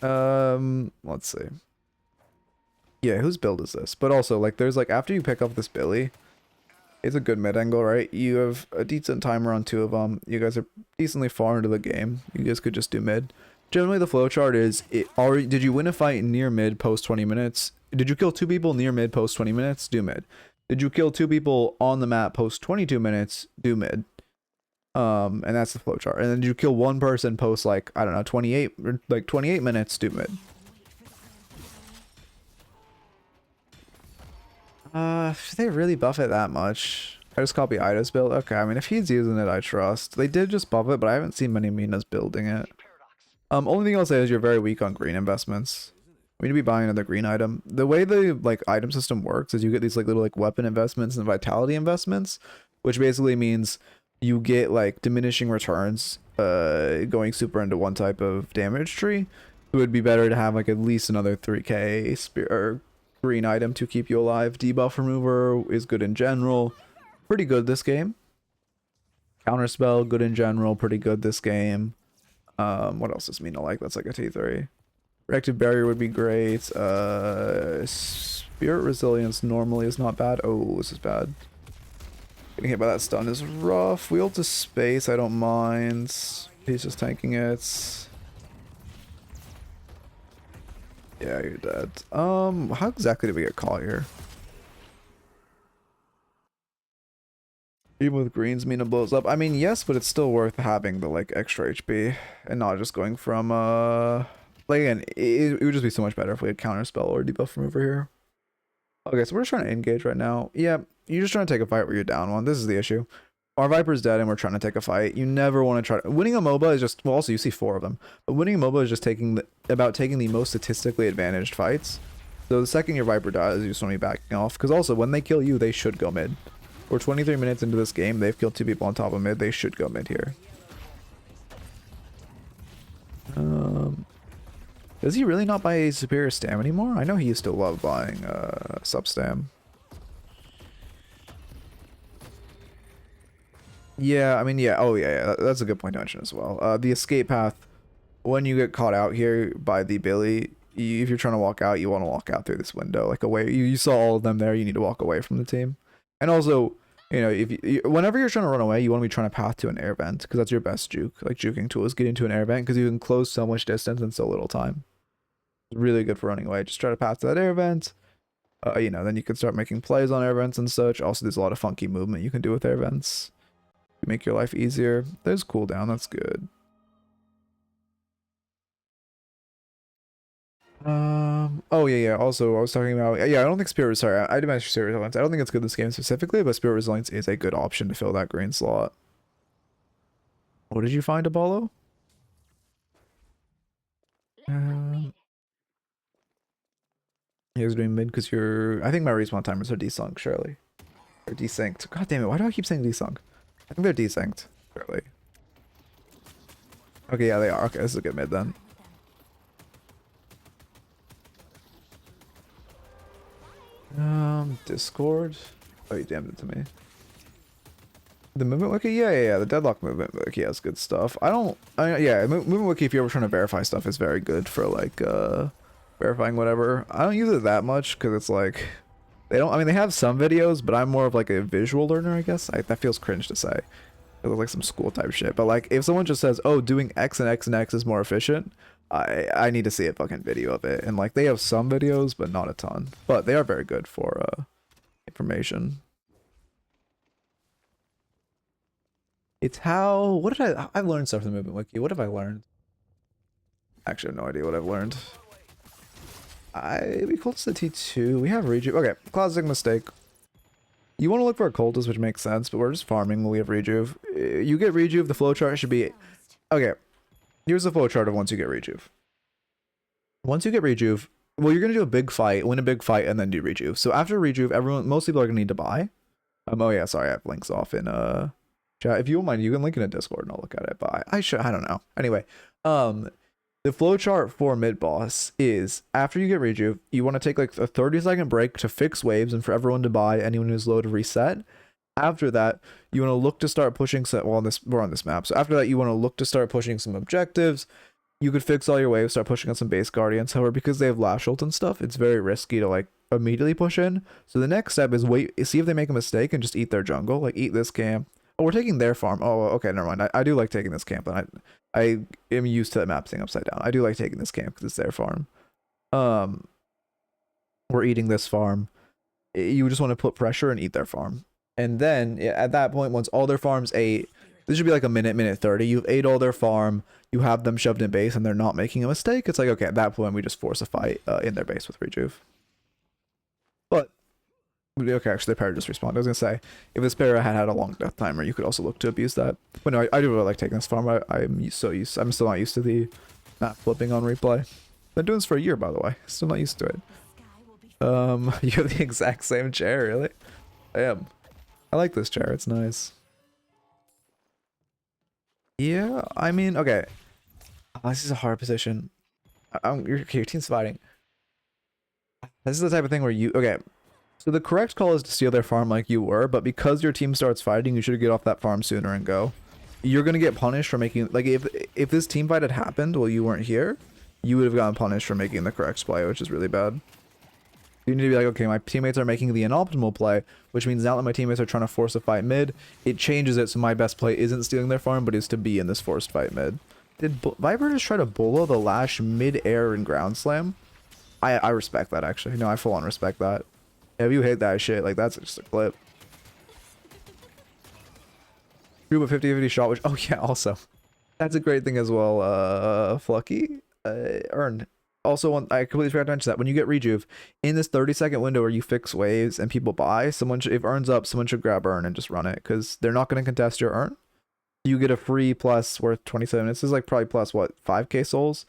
Let's see. Yeah, whose build is this? But also, like, there's like after you pick up this Billy, it's a good mid angle, right? You have a decent timer on 2 of them. You guys are decently far into the game. You guys could just do mid. Generally, the flowchart is: did you win a fight near mid post 20 minutes? Did you kill 2 people near mid post 20 minutes? Do mid. Did you kill 2 people on the map post 22 minutes? Do mid. And that's the flowchart. And then you kill 1 person post like, I don't know, 28 or like 28 minutes, do mid. Should they really buff it that much? I just copy Ida's build. Okay, I mean if he's using it, I trust. They did just buff it, but I haven't seen many Minas building it. Only thing I'll say is you're very weak on green investments. We need to be buying another green item. The way the like item system works is you get these like little like weapon investments and vitality investments, which basically means you get like diminishing returns going super into one type of damage tree. It would be better to have like at least another 3k spear or green item to keep you alive. Debuff remover is good in general. Pretty good this game. Counterspell, good in general, pretty good this game. What else does Mina like? That's like a T3. Reactive barrier would be great. Spirit resilience normally is not bad. Oh, this is bad. Getting hit by that stun is rough. Wheel to space, I don't mind. He's just tanking it. Yeah, you're dead. How exactly did we get caught here? Even with greens, Mina blows up. I mean, yes, but it's still worth having the like extra HP and not just going from like again, it would just be so much better if we had counterspell or debuff remover here. Okay, so we're just trying to engage right now. Yeah, you're just trying to take a fight where you're down 1. This is the issue. Our Viper's dead and we're trying to take a fight. You never want to try to... Winning a MOBA is just... Well, also you see 4 of them. But winning a MOBA is just about taking the most statistically advantaged fights. So the second your Viper dies, you just want to be backing off. Because also, when they kill you, they should go mid. We're 23 minutes into this game. They've killed 2 people on top of mid. They should go mid here. Does he really not buy a superior stam anymore? I know he used to love buying sub-stam. Yeah, I mean, yeah. Oh, yeah, that's a good point to mention as well. The escape path, when you get caught out here by the Billy, if you're trying to walk out, you want to walk out through this window, like away. You saw all of them there. You need to walk away from the team. And also, you know, if whenever you're trying to run away, you want to be trying to path to an air vent because that's your best juke. Like juking tool is get into an air vent because you can close so much distance in so little time. It's really good for running away. Just try to path to that air vent. You know, then you can start making plays on air vents and such. Also, there's a lot of funky movement you can do with air vents. You make your life easier. There's cooldown. That's good. Oh yeah. Also, I was talking about... Yeah, I don't think Spirit... Sorry, I did mention Spirit Resilience. I don't think it's good this game specifically, but Spirit Resilience is a good option to fill that green slot. What did you find, Apollo? You guys are doing mid because you're... I think my respawn timers are desynced, surely. Or desynced. God damn it, why do I keep saying desynced? I think they're desynced, surely. Okay, yeah, they are. Okay, this is a good mid then. Discord. Oh, you damned it to me. The movement wiki, yeah. The Deadlock movement wiki has good stuff. Movement wiki, if you're ever trying to verify stuff, is very good for like verifying whatever. I don't use it that much because it's like they don't. I mean, they have some videos, but I'm more of like a visual learner, I guess. That feels cringe to say. It looks like some school type shit. But like, if someone just says, "Oh, doing X and X and X is more efficient," I need to see a fucking video of it. And like, they have some videos, but not a ton. But they are very good for information. It's how. What did I've learned stuff from the movement wiki. What have I learned? Actually, I have no idea what I've learned. We close to T2. We have rejuve. Okay, classic mistake. You want to look for a cultist, which makes sense, but we're just farming when we have rejuve. You get rejuve, the flowchart should be... Okay, here's the flowchart of once you get rejuve. Once you get rejuve, well, you're going to do a big fight, win a big fight, and then do rejuve. So after rejuve, most people are going to need to buy. Oh yeah, sorry, I have links off in chat. If you don't mind, you can link in a Discord and I'll look at it, but I don't know. Anyway, the flowchart for mid boss is after you get rejuve, you want to take like a 30-second break to fix waves and for everyone to buy, anyone who's low to reset. After that, you want to look to start pushing we're on this map. So after that, you want to look to start pushing some objectives. You could fix all your waves, start pushing on some base guardians. However, because they have lash ult and stuff, it's very risky to like immediately push in. So the next step is see if they make a mistake and just eat their jungle, like eat this camp. Oh, we're taking their farm. Oh, okay, never mind. I do like taking this camp, and I am used to the map staying upside down. I do like taking this camp because it's their farm. We're eating this farm. You just want to put pressure and eat their farm. And then at that point, once all their farms ate, this should be like a minute 30. You've ate all their farm. You have them shoved in base, and they're not making a mistake. It's like, okay, at that point, we just force a fight in their base with rejuve. But okay, actually, the parrot just respawned. I was gonna say, if this parrot had a long death timer, you could also look to abuse that. But no, I do really like taking this farm. I'm still not used to the map flipping on replay. Been doing this for a year, by the way. Still not used to it. You have the exact same chair, really? I am. I like this chair. It's nice. Yeah, I mean, okay. Oh, this is a hard position. Your team's fighting. This is the type of thing where okay. So the correct call is to steal their farm like you were, but because your team starts fighting, you should get off that farm sooner and go. You're gonna get punished for making, like, if this team fight had happened while you weren't here, you would have gotten punished for making the correct play, which is really bad. You need to be like, okay, my teammates are making the inoptimal play, which means now that my teammates are trying to force a fight mid, it changes it so my best play isn't stealing their farm, but is to be in this forced fight mid. Did Viper just try to bolo the Lash mid-air and ground slam? I respect that, actually. No, I full on respect that. If you hate that shit, like, that's just a clip. Group of 50-50 shot, which, oh yeah, also. That's a great thing as well, Flucky. Earned. Also, I completely forgot to mention that when you get rejuve, in this 30-second window where you fix waves and people buy, if Earn's up, someone should grab Earn and just run it, because they're not going to contest your Earn. You get a free plus worth 27. This is like probably plus, what, 5k souls?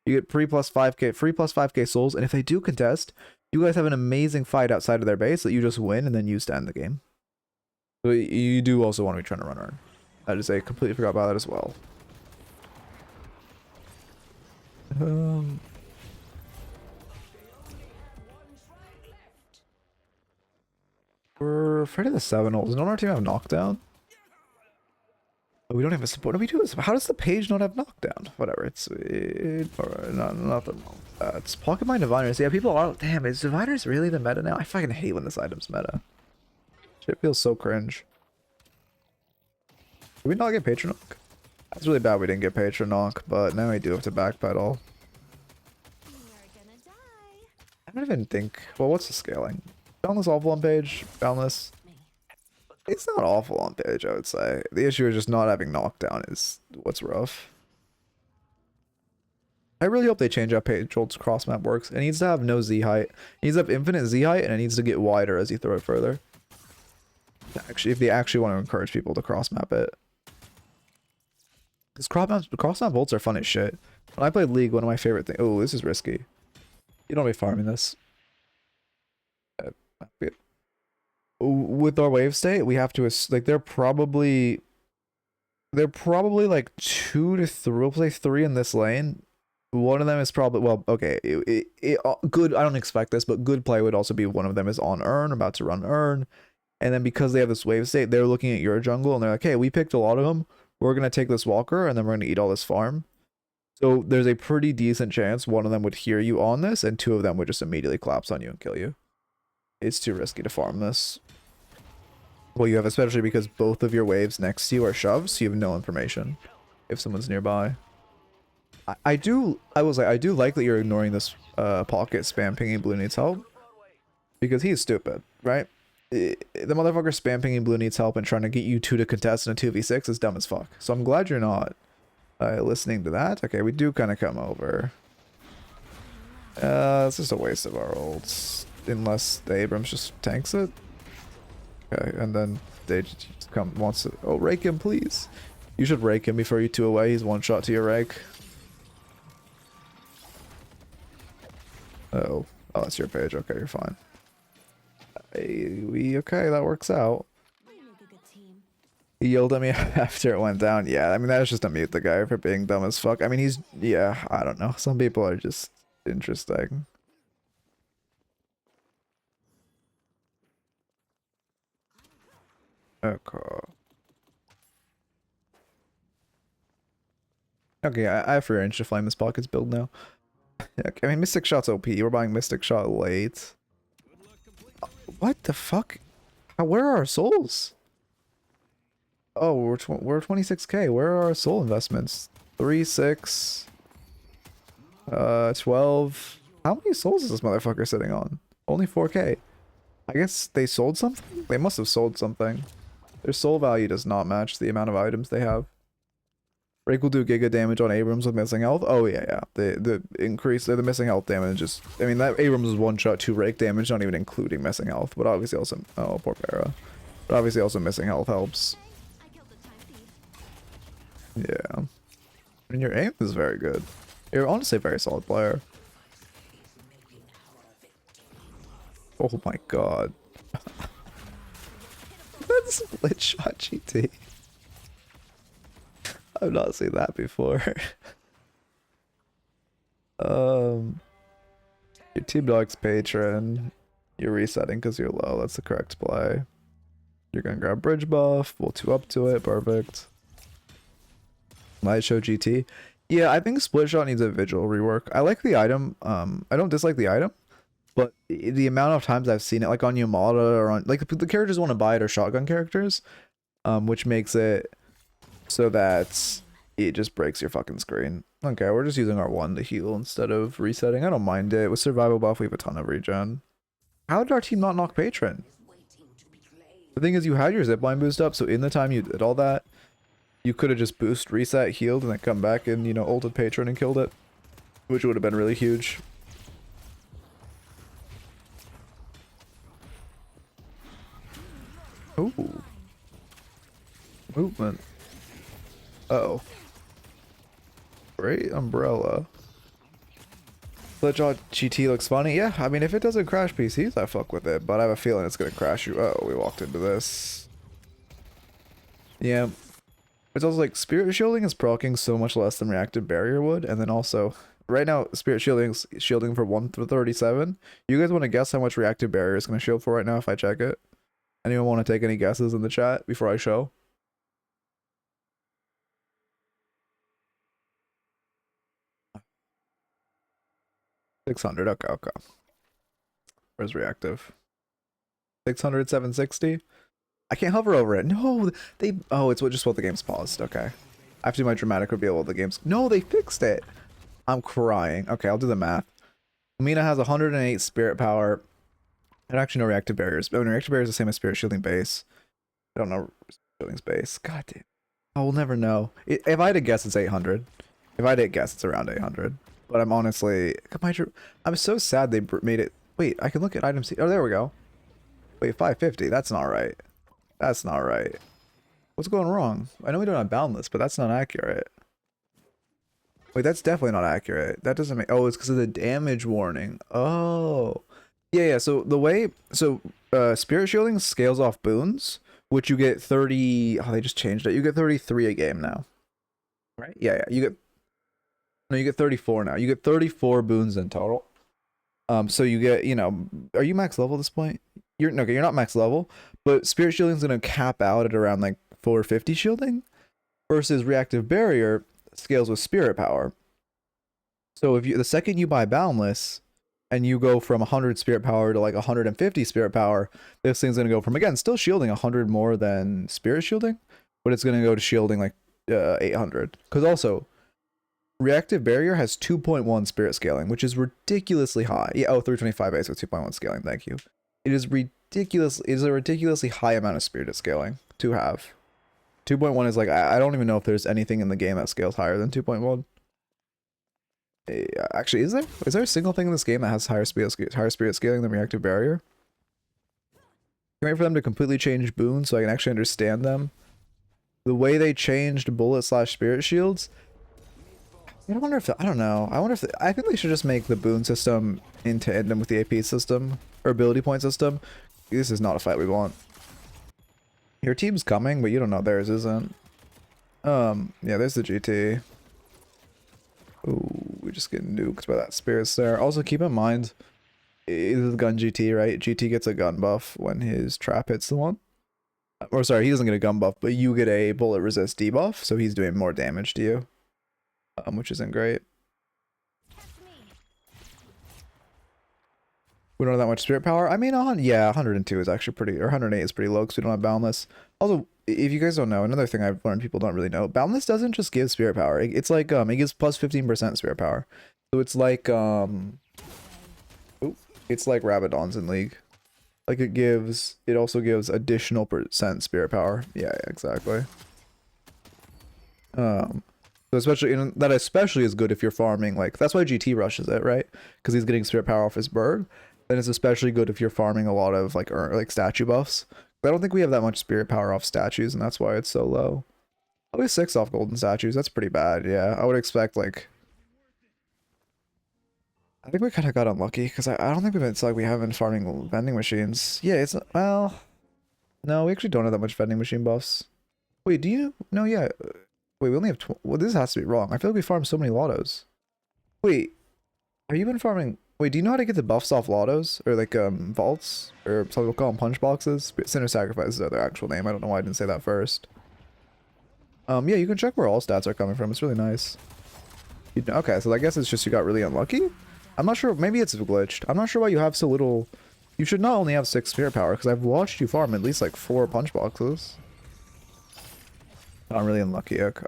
You get free plus 5k souls, and if they do contest, you guys have an amazing fight outside of their base that you just win and then use to end the game. So you do also want to be trying to run Earn. I completely forgot about that as well. We're afraid of the 7 holes. Does our team have knockdown? Oh, we don't have a support. No, we do. How does the page not have knockdown? Whatever. Nothing wrong. It's Pocket Mine Diviners. Yeah, people are. Damn, is Diviners really the meta now? I fucking hate when this item's meta. Shit feels so cringe. Did we not get Patron Knock? That's really bad we didn't get Patron Knock, but now we do have to backpedal. I don't even think. Well, what's the scaling? Boundless awful on page. Boundless. It's not awful on page, I would say. The issue is just not having knockdown is what's rough. I really hope they change how page hold's cross map works. It needs to have no Z height. It needs to have infinite Z height, and it needs to get wider as you throw it further. Actually, if they actually want to encourage people to cross map it. Because cross map bolts are fun as shit. When I played League, one of my favorite things. Oh, this is risky. You don't be farming this. With our wave state, we have to, like, they're probably like 2 to 3. We'll play 3 in this lane. One of them is probably, well, okay, good. I don't expect this, but good play would also be one of them is on Earn, about to run Earn. And then because they have this wave state, they're looking at your jungle and they're like, hey, we picked a lot of them. We're going to take this walker and then we're going to eat all this farm. So there's a pretty decent chance one of them would hear you on this and two of them would just immediately collapse on you and kill you. It's too risky to farm this. Well, you have, especially because both of your waves next to you are shoves, so you have no information if someone's nearby. I do like that you're ignoring this pocket spam pinging blue needs help. Because he's stupid, right? The motherfucker spam pinging blue needs help and trying to get you two to contest in a 2v6 is dumb as fuck. So I'm glad you're not listening to that. Okay, we do kind of come over. It's just a waste of our ults. Unless the Abrams just tanks it. Okay, and then they just wants to... Oh, rake him, please. You should rake him before you two away. He's one shot to your rake. Oh, that's your page. Okay, you're fine. Okay, that works out. He yelled at me after it went down. Yeah, I mean, that was just to mute the guy for being dumb as fuck. I mean, yeah, I don't know. Some people are just interesting. Okay. Okay, I have free range to flame this pockets build now. Okay, I mean, Mystic Shot's OP. We're buying Mystic Shot late. What the fuck? Where are our souls? Oh, we're 26k. Where are our soul investments? 3, 6, 12. How many souls is this motherfucker sitting on? Only 4k. I guess they sold something? They must have sold something. Their soul value does not match the amount of items they have. Rake will do giga damage on Abrams with missing health. Oh yeah. The missing health damage is... I mean, that Abrams is one shot, 2 rake damage, not even including missing health. But obviously also... Oh, poor Para. But obviously also missing health helps. Yeah. I mean, your aim is very good. You're honestly a very solid player. Oh my god. That's split shot GT. I've not seen that before. Your team dog's patron. You're resetting because you're low. That's the correct play. You're gonna grab bridge buff. We'll 2-up to it. Perfect. Light show GT. Yeah, I think split shot needs a visual rework. I like the item. I don't dislike the item, but the amount of times I've seen it, like on Yamada or on like the characters want to buy it are shotgun characters, which makes it so that it just breaks your fucking screen. Okay, we're just using our 1 to heal instead of resetting. I don't mind it. With survival buff, we have a ton of regen. How did our team not knock patron? The thing is, you had your zipline boost up, so in the time you did all that, you could have just boost, reset, healed, and then come back and, you know, ulted patron and killed it. Which would have been really huge. Ooh. Movement. Uh-oh. Great umbrella. Glitch GT looks funny. Yeah, I mean, if it doesn't crash PCs, I fuck with it. But I have a feeling it's going to crash you. Oh, we walked into this. Yeah. It's also like Spirit Shielding is proccing so much less than Reactive Barrier would. And then also, right now, Spirit Shielding's shielding for 137. You guys want to guess how much Reactive Barrier is going to shield for right now if I check it? Anyone want to take any guesses in the chat before I show? $600. Okay. Where's reactive? 600, 760. I can't hover over it. No, they... Oh, it's just what the game's paused. Okay. I have to do my dramatic reveal of the game's... No, they fixed it. I'm crying. Okay, I'll do the math. Mina has 108 spirit power. And actually no reactive barriers. But reactive barriers is the same as spirit shielding base. I don't know shielding's base. God damn. I will never know. If I had to guess, it's 800. If I had to guess, it's around 800. But I'm honestly... I'm so sad they made it... Wait, I can look at items... Oh, there we go. Wait, 550. That's not right. That's not right. What's going wrong? I know we don't have boundless, but that's not accurate. Wait, that's definitely not accurate. That doesn't make... Oh, it's because of the damage warning. Oh. Yeah, so the way... So, Spirit Shielding scales off boons, which you get 30... Oh, they just changed it. You get 33 a game now. Right? Yeah, you get... No, you get 34 now. You get 34 boons in total. So you get, you know... Are you max level at this point? you're okay, you're not max level, but spirit shielding is going to cap out at around like 450 shielding versus reactive barrier scales with spirit power. So if you the second you buy boundless and you go from 100 spirit power to like 150 spirit power, this thing's going to go from, again, still shielding 100 more than spirit shielding, but it's going to go to shielding like 800. Because also reactive barrier has 2.1 spirit scaling, which is ridiculously high. Yeah, oh, 325 base with 2.1 scaling, thank you. It is ridiculous. It is a ridiculously high amount of spirit scaling to have. 2.1 is like, I don't even know if there's anything in the game that scales higher than 2.1. Actually, is there a single thing in this game that has higher spirit scaling than reactive barrier? Can I wait for them to completely change boons so I can actually understand them? The way they changed bullet / spirit shields. I wonder if I don't know. I wonder if I think they should just make the boon system in tandem with the AP system or ability point system. This is not a fight we want. Your team's coming, but you don't know theirs isn't. Yeah, there's the GT. Ooh, we just get nuked by that spirit there. Also, keep in mind, it is a gun GT, right? GT gets a gun buff when his trap hits the one. Or sorry, he doesn't get a gun buff, but you get a bullet resist debuff, so he's doing more damage to you, which isn't great. We don't have that much spirit power. I mean, yeah, 102 is actually pretty, or 108 is pretty low because we don't have boundless. Also, if you guys don't know, another thing I've learned people don't really know, boundless doesn't just give spirit power. It's like it gives plus 15% spirit power. So it's like it's like Rabadon's in League. Like it also gives additional percent spirit power. Yeah, exactly. So especially that especially is good if you're farming, like that's why GT rushes it, right? Because he's getting spirit power off his bird. Then it's especially good if you're farming a lot of like statue buffs. I don't think we have that much spirit power off statues, and that's why it's so low. Only 6 off golden statues. That's pretty bad. Yeah, I would expect like. I think we kind of got unlucky because I don't think it's like we have been farming vending machines. Yeah, it's well, no, we actually don't have that much vending machine buffs. Wait, do you? No, yeah. Wait, we only have. Well, this has to be wrong. I feel like we farmed so many lottos. Wait, have you been farming? Wait, do you know how to get the buffs off lottos or like vaults or some people call them punch boxes? Sinner sacrifices are their actual name. I don't know why I didn't say that first. Yeah, you can check where all stats are coming from. It's really nice. Okay, so I guess it's just you got really unlucky. I'm not sure. Maybe it's glitched. I'm not sure why you have so little. You should not only have 6 spirit power because I've watched you farm at least like 4 punch boxes. I'm really unlucky. Okay.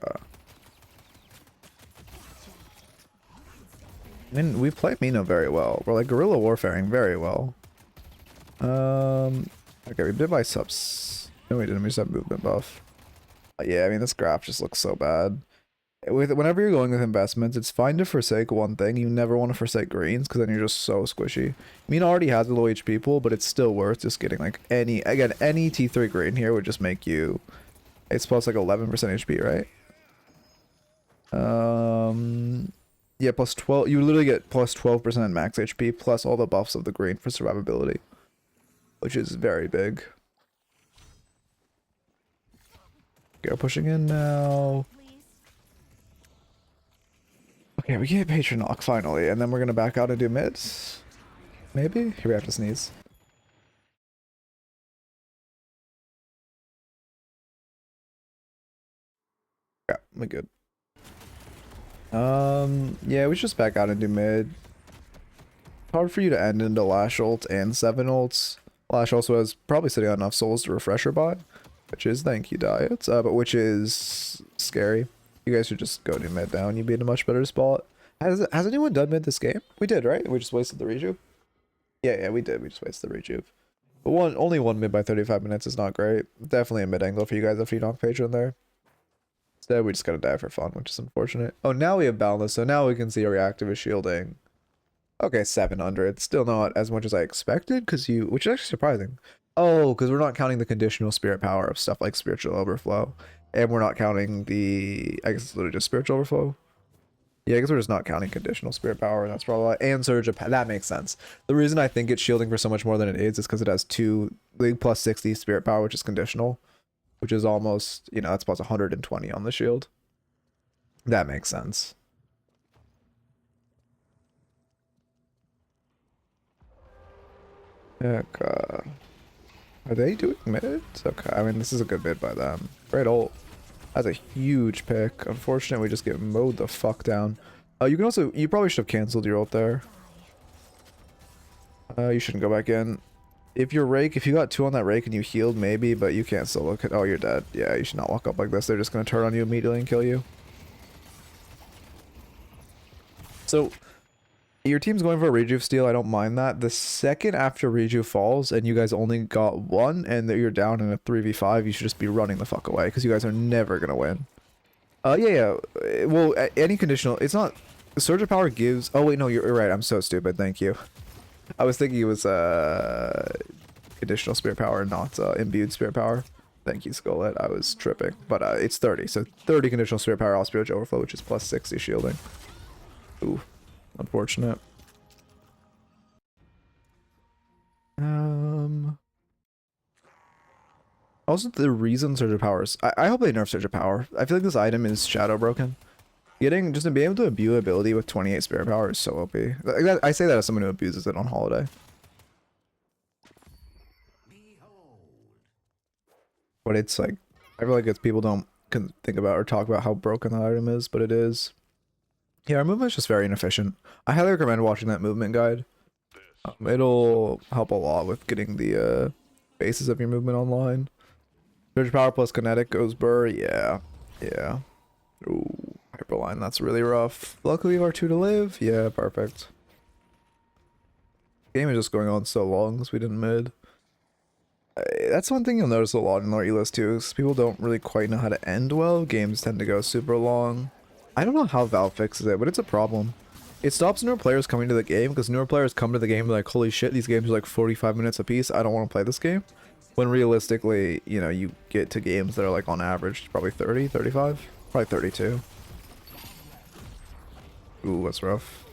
I mean, we play Mina very well. We're like guerrilla warfaring very well. Okay, we did buy subs. No, we didn't. We just have movement buff. Yeah, I mean, this graph just looks so bad. Whenever you're going with investments, it's fine to forsake one thing. You never want to forsake greens because then you're just so squishy. Mina already has a low HP pool, but it's still worth just getting like any T3 green here would just make you. It's plus like 11% HP, right? Yeah, plus 12. You literally get plus 12% max HP plus all the buffs of the green for survivability, which is very big. Okay, we're pushing in now. Okay, we get Patron Knock finally, and then we're gonna back out and do mids. Maybe? Here we have to sneeze. Yeah, we good. Yeah, we should just back out and do mid. Hard for you to end into Lash ult and 7 ults. Lash also has probably sitting on enough souls to refresh her bot, which is thank you diets, but which is scary. You guys should just go do mid down. You'd be in a much better spot. Has anyone done mid this game? We did, right? We just wasted the rejuve. Yeah, we did. We just wasted the rejuve. But only one mid by 35 minutes is not great. Definitely a mid angle for you guys if you knock Patron there. Instead, we just gotta die for fun, which is unfortunate. Oh, now we have boundless, so now we can see our reactive is shielding. Okay, 700. Still not as much as I expected, which is actually surprising. Oh, because we're not counting the conditional spirit power of stuff like spiritual overflow. And we're not counting I guess it's literally just spiritual overflow. Yeah, I guess we're just not counting conditional spirit power, and that's probably why. And surge of that makes sense. The reason I think it's shielding for so much more than it is because it has 2 plus 60 spirit power, which is conditional. Which is almost, that's plus 120 on the shield. That makes sense. Okay. Are they doing mid? Okay, I mean, this is a good mid by them. Great ult. That's a huge pick. Unfortunately, we just get mowed the fuck down. You can also, you probably should have canceled your ult there. You shouldn't go back in. If your rake, if you got 2 on that rake and you healed, maybe, but you can't still look at, oh, you're dead. Yeah, you should not walk up like this. They're just going to turn on you immediately and kill you. So, your team's going for a rejuve steal. I don't mind that. The second after rejuve falls and you guys only got 1 and that you're down in a 3v5, you should just be running the fuck away because you guys are never going to win. Yeah. Well, any conditional, it's not, Surge of Power gives, oh wait, no, you're right. I'm so stupid. Thank you. I was thinking it was conditional spirit power, not imbued spirit power. Thank you, Skullet. I was tripping. But it's 30. So 30 conditional spirit power off spiritual overflow, which is plus 60 shielding. Ooh, unfortunate. Also, the reason Surge of Powers. I hope they nerf Surge of Power. I feel like this item is shadow broken. Getting just to be able to imbue ability with 28 spirit power is so OP. Like I say that as someone who abuses it on holiday. But it's like, I feel like it's people don't think about or talk about how broken that item is, but it is. Yeah, our movement's just very inefficient. I highly recommend watching that movement guide. It'll help a lot with getting the basis of your movement online. Surge power plus kinetic goes burr. Yeah. Ooh. Hyperline, that's really rough. Luckily we have our 2 to live. Yeah, perfect. Game is just going on so long because we didn't mid. That's one thing you'll notice a lot in lore elos too, is people don't really quite know how to end well. Games tend to go super long. I don't know how Valve fixes it, but it's a problem. It stops newer players coming to the game because newer players come to the game like, holy shit, these games are like 45 minutes a piece. I don't want to play this game. When realistically, you know, you get to games that are like on average probably 30, 35, probably 32. Ooh, that's rough.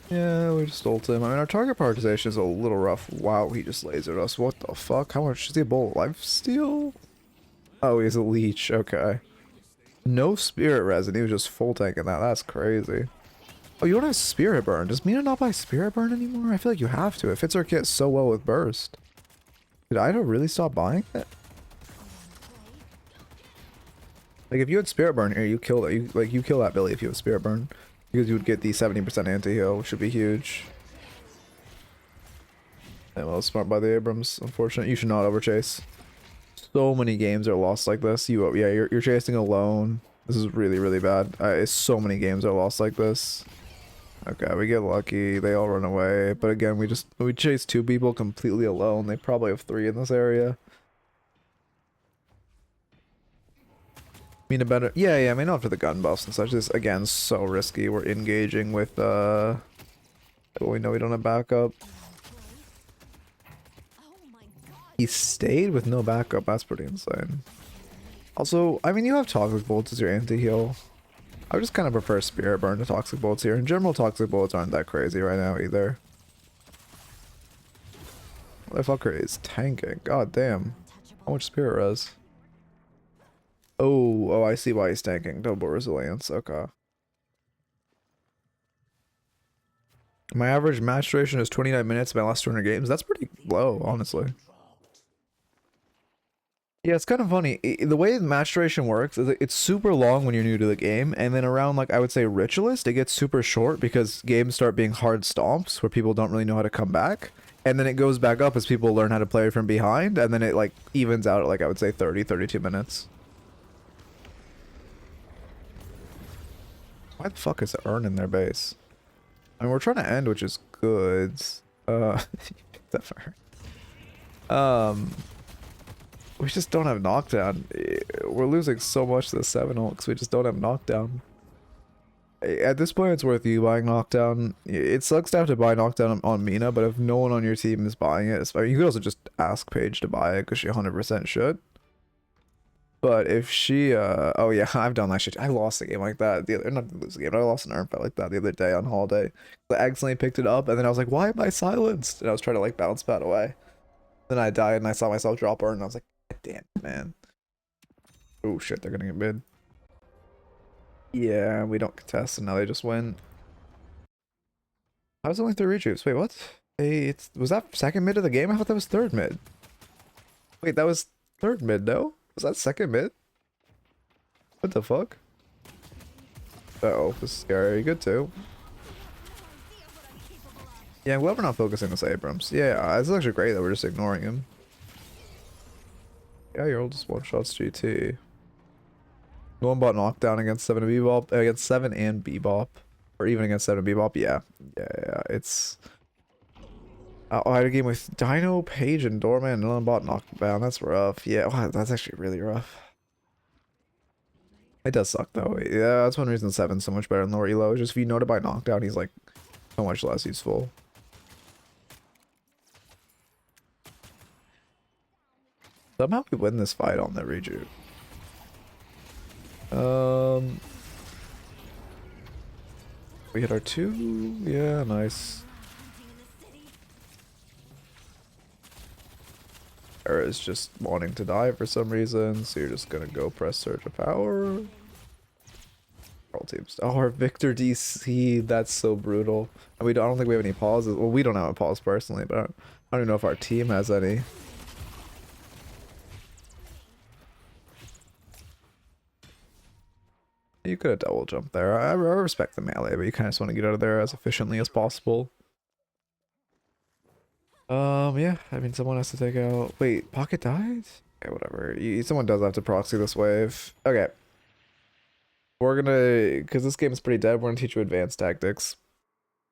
Yeah, we just ult him. I mean, our target prioritization is a little rough. Wow, he just lasered us. What the fuck? How much is he a bull lifesteal? Oh, he's a leech. Okay. No spirit resin. He was just full tanking that. That's crazy. Oh, you don't have spirit burn. Does Mina not buy spirit burn anymore? I feel like you have to. It fits our kit so well with burst. Did Ida really stop buying it? Like if you had spirit burn here, you kill that. You kill that Billy if you have spirit burn, because you would get the 70% anti-heal, which would be huge. Yeah, well, smart by the Abrams. Unfortunate. You should not overchase. So many games are lost like this. You're chasing alone. This is really, really bad. So many games are lost like this. Okay, we get lucky. They all run away. But again, we chase 2 people completely alone. They probably have 3 in this area. Mina better. Yeah, I mean, not for the gun buffs and such. This, again, so risky. We're engaging with, well, we know we don't have backup. He stayed with no backup. That's pretty insane. Also, I mean, you have Toxic Bolts as your anti-heal. I would just kind of prefer Spirit Burn to Toxic Bolts here. In general, Toxic Bolts aren't that crazy right now either. Motherfucker is tanking. God damn. How much Spirit Res? Oh, I see why he's tanking. Double resilience. Okay. My average match duration is 29 minutes in my last 200 games. That's pretty low, honestly. Yeah, it's kind of funny. The way match duration works is it's super long when you're new to the game, and then around, like, I would say Ritualist, it gets super short because games start being hard stomps where people don't really know how to come back. And then it goes back up as people learn how to play from behind, and then it, like, evens out at, like, I would say 30, 32 minutes. Why the fuck is the urn in their base? I mean, we're trying to end, which is good. Except for her. We just don't have knockdown. We're losing so much to the 7 ult because we just don't have knockdown. At this point, it's worth you buying knockdown. It sucks to have to buy knockdown on Mina, but if no one on your team is buying it, I mean, you could also just ask Paige to buy it because she 100% should. But if she, oh yeah, I've done that shit. I lost a game like that not to lose a game, but I lost an arm fight like that the other day on holiday. I accidentally picked it up, and then I was like, why am I silenced? And I was trying to like bounce pad away. Then I died, and I saw myself drop her, and I was like, damn it, man. Oh shit, they're gonna get mid. Yeah, we don't contest, and now they just win. I was only 3 rejuves. Wait, what? Hey, was that second mid of the game? I thought that was third mid. Wait, that was third mid, no? Was that second mid? What the fuck? Uh-oh, this is scary. Good too. Yeah, I'm glad we're not focusing this Abrams. Yeah, it's actually great that we're just ignoring him. Yeah, your oldest one-shots GT. No one bought knockdown against 7 and Bebop, against 7 and Bebop. Or even against 7 and Bebop, yeah. Yeah, it's... I had a game with Dino, Page, and Doorman, and no one bought knockdown. That's rough. Yeah, wow, that's actually really rough. It does suck, though. Yeah, that's one reason 7's so much better than lower elo. Just if you know to buy knockdown, he's like so much less useful. Somehow we win this fight on the rejuve. We hit our 2. Yeah, nice. Era is just wanting to die for some reason, so you're just gonna go press Surge of Power. All teams. Oh, our Victor DC, that's so brutal. And I don't think we have any pauses. Well, we don't have a pause personally, but I don't even know if our team has any. You could have double jumped there. I respect the melee, but you kind of just want to get out of there as efficiently as possible. Yeah, I mean, someone has to take out... Wait, Pocket died? Okay, whatever. Someone does have to proxy this wave. Okay. We're gonna... Because this game is pretty dead, we're gonna teach you advanced tactics.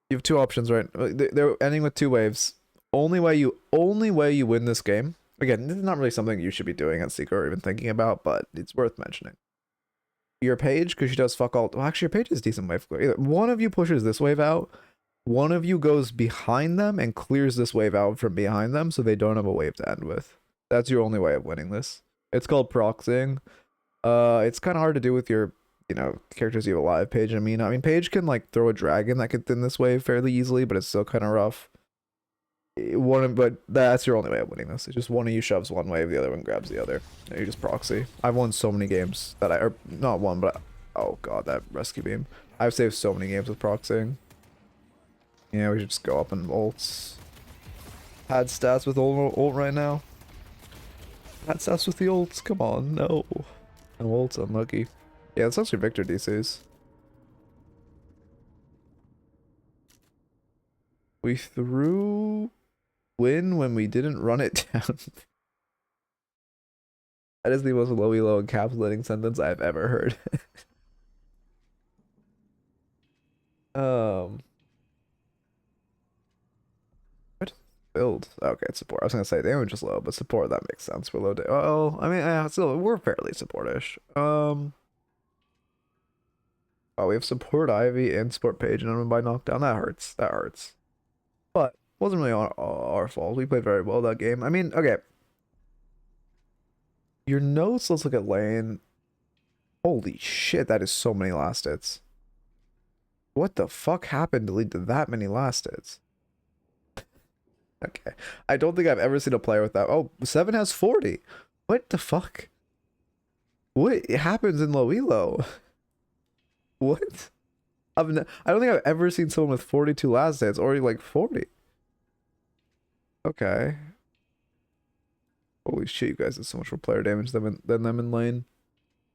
You have 2 options, right? They're ending with 2 waves. Only way you win this game... Again, this is not really something you should be doing at Secret or even thinking about, but it's worth mentioning. Your Page, because she does fuck all... Well, actually, your Page is decent wave clear. Either one of you pushes this wave out, one of you goes behind them and clears this wave out from behind them so they don't have a wave to end with. That's your only way of winning this. It's called proxying. It's kind of hard to do with your, characters you have alive, Page and Mina. I mean, Page can, like, throw a dragon that could thin this wave fairly easily, but it's still kind of rough. But that's your only way of winning this. It's just one of you shoves one wave, the other one grabs the other. And you just proxy. I've won so many games that or not one, but oh god, that rescue beam. I've saved so many games with proxying. Yeah, we should just go up and ults. Had stats with ult right now. Had stats with the ults. Come on, no. No ults, unlucky. Yeah, it's actually Victor DCs. We threw win when we didn't run it down. That is the most low elo encapsulating sentence I've ever heard. What? Build. Okay, it's support. I was gonna say damage is low, but support, that makes sense. We're low. Well, I mean, still, we're fairly support-ish. Oh, we have support Ivy and support Page, and I'm by knockdown. That hurts. That hurts. But wasn't really our fault. We played very well that game. I mean, okay. Your notes, let's look at lane. Holy shit, that is so many last hits. What the fuck happened to lead to that many last hits? Okay. I don't think I've ever seen a player with that. Oh, 7 has 40. What the fuck? What happens in low elo? What? I don't think I've ever seen someone with 42 last hits or like 40. Okay. Holy shit, you guys did so much more player damage than them in lane.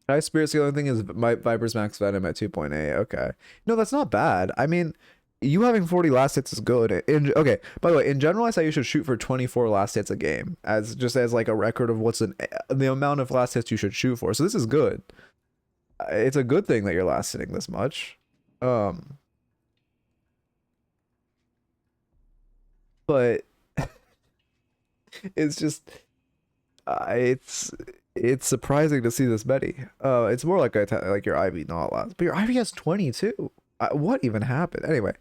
High spirits, the only thing is my Viper's max venom at 2.8. Okay. No, that's not bad. I mean, you having 40 last hits is good. Okay, by the way, in general, I say you should shoot for 24 last hits a game, as like a record of what's the amount of last hits you should shoot for. So this is good. It's a good thing that you're last hitting this much. But it's just it's surprising to see this many. It's more like like your Ivy not last, but your Ivy has 22. What even happened? Anyway.